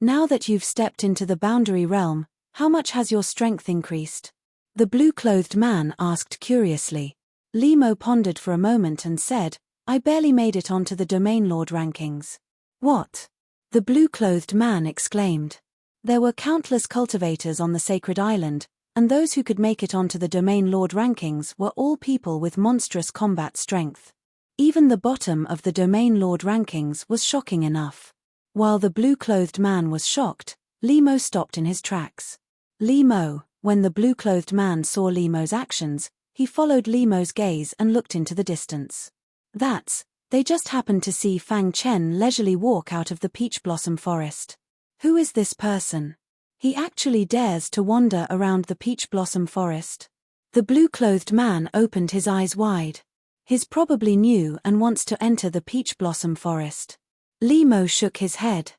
Now that you've stepped into the boundary realm, how much has your strength increased? The blue-clothed man asked curiously. Limo pondered for a moment and said, I barely made it onto the domain lord rankings. What? The blue-clothed man exclaimed. There were countless cultivators on the sacred island, and those who could make it onto the domain lord rankings were all people with monstrous combat strength. Even the bottom of the domain lord rankings was shocking enough. While the blue-clothed man was shocked, Limo stopped in his tracks. Limo, when the blue-clothed man saw Limo's actions, he followed Limo's gaze and looked into the distance. They just happened to see Fang Chen leisurely walk out of the peach blossom forest. Who is this person? He actually dares to wander around the peach blossom forest. The blue-clothed man opened his eyes wide. He's probably new and wants to enter the peach blossom forest. Limo shook his head.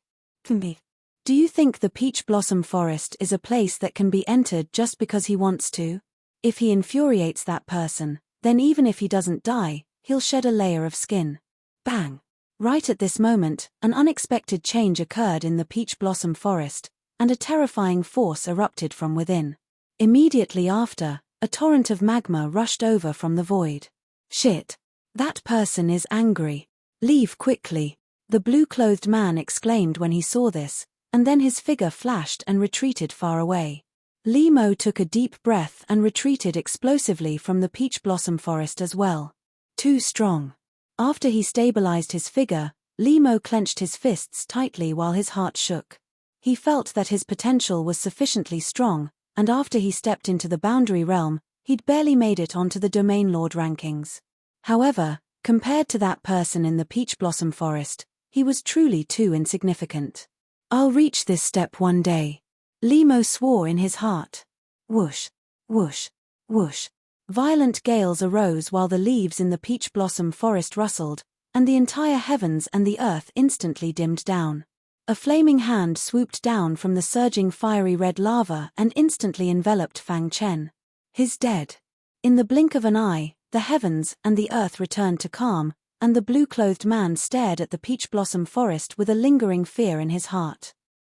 Do you think the peach blossom forest is a place that can be entered just because he wants to? If he infuriates that person, then even if he doesn't die, he'll shed a layer of skin. Bang! Right at this moment, an unexpected change occurred in the peach blossom forest, and a terrifying force erupted from within. Immediately after, a torrent of magma rushed over from the void. Shit! That person is angry. Leave quickly, the blue-clothed man exclaimed when he saw this, and then his figure flashed and retreated far away. Limo took a deep breath and retreated explosively from the peach blossom forest as well. Too strong. After he stabilized his figure, Limo clenched his fists tightly while his heart shook. He felt that his potential was sufficiently strong, and after he stepped into the boundary realm, he'd barely made it onto the domain lord rankings. However, compared to that person in the peach blossom forest, he was truly too insignificant. I'll reach this step one day. Limo swore in his heart. Whoosh, whoosh, whoosh. Violent gales arose while the leaves in the peach blossom forest rustled, and the entire heavens and the earth instantly dimmed down. A flaming hand swooped down from the surging fiery red lava and instantly enveloped Fang Chen. He's dead. In the blink of an eye, the heavens and the earth returned to calm, and the blue-clothed man stared at the peach blossom forest with a lingering fear in his heart.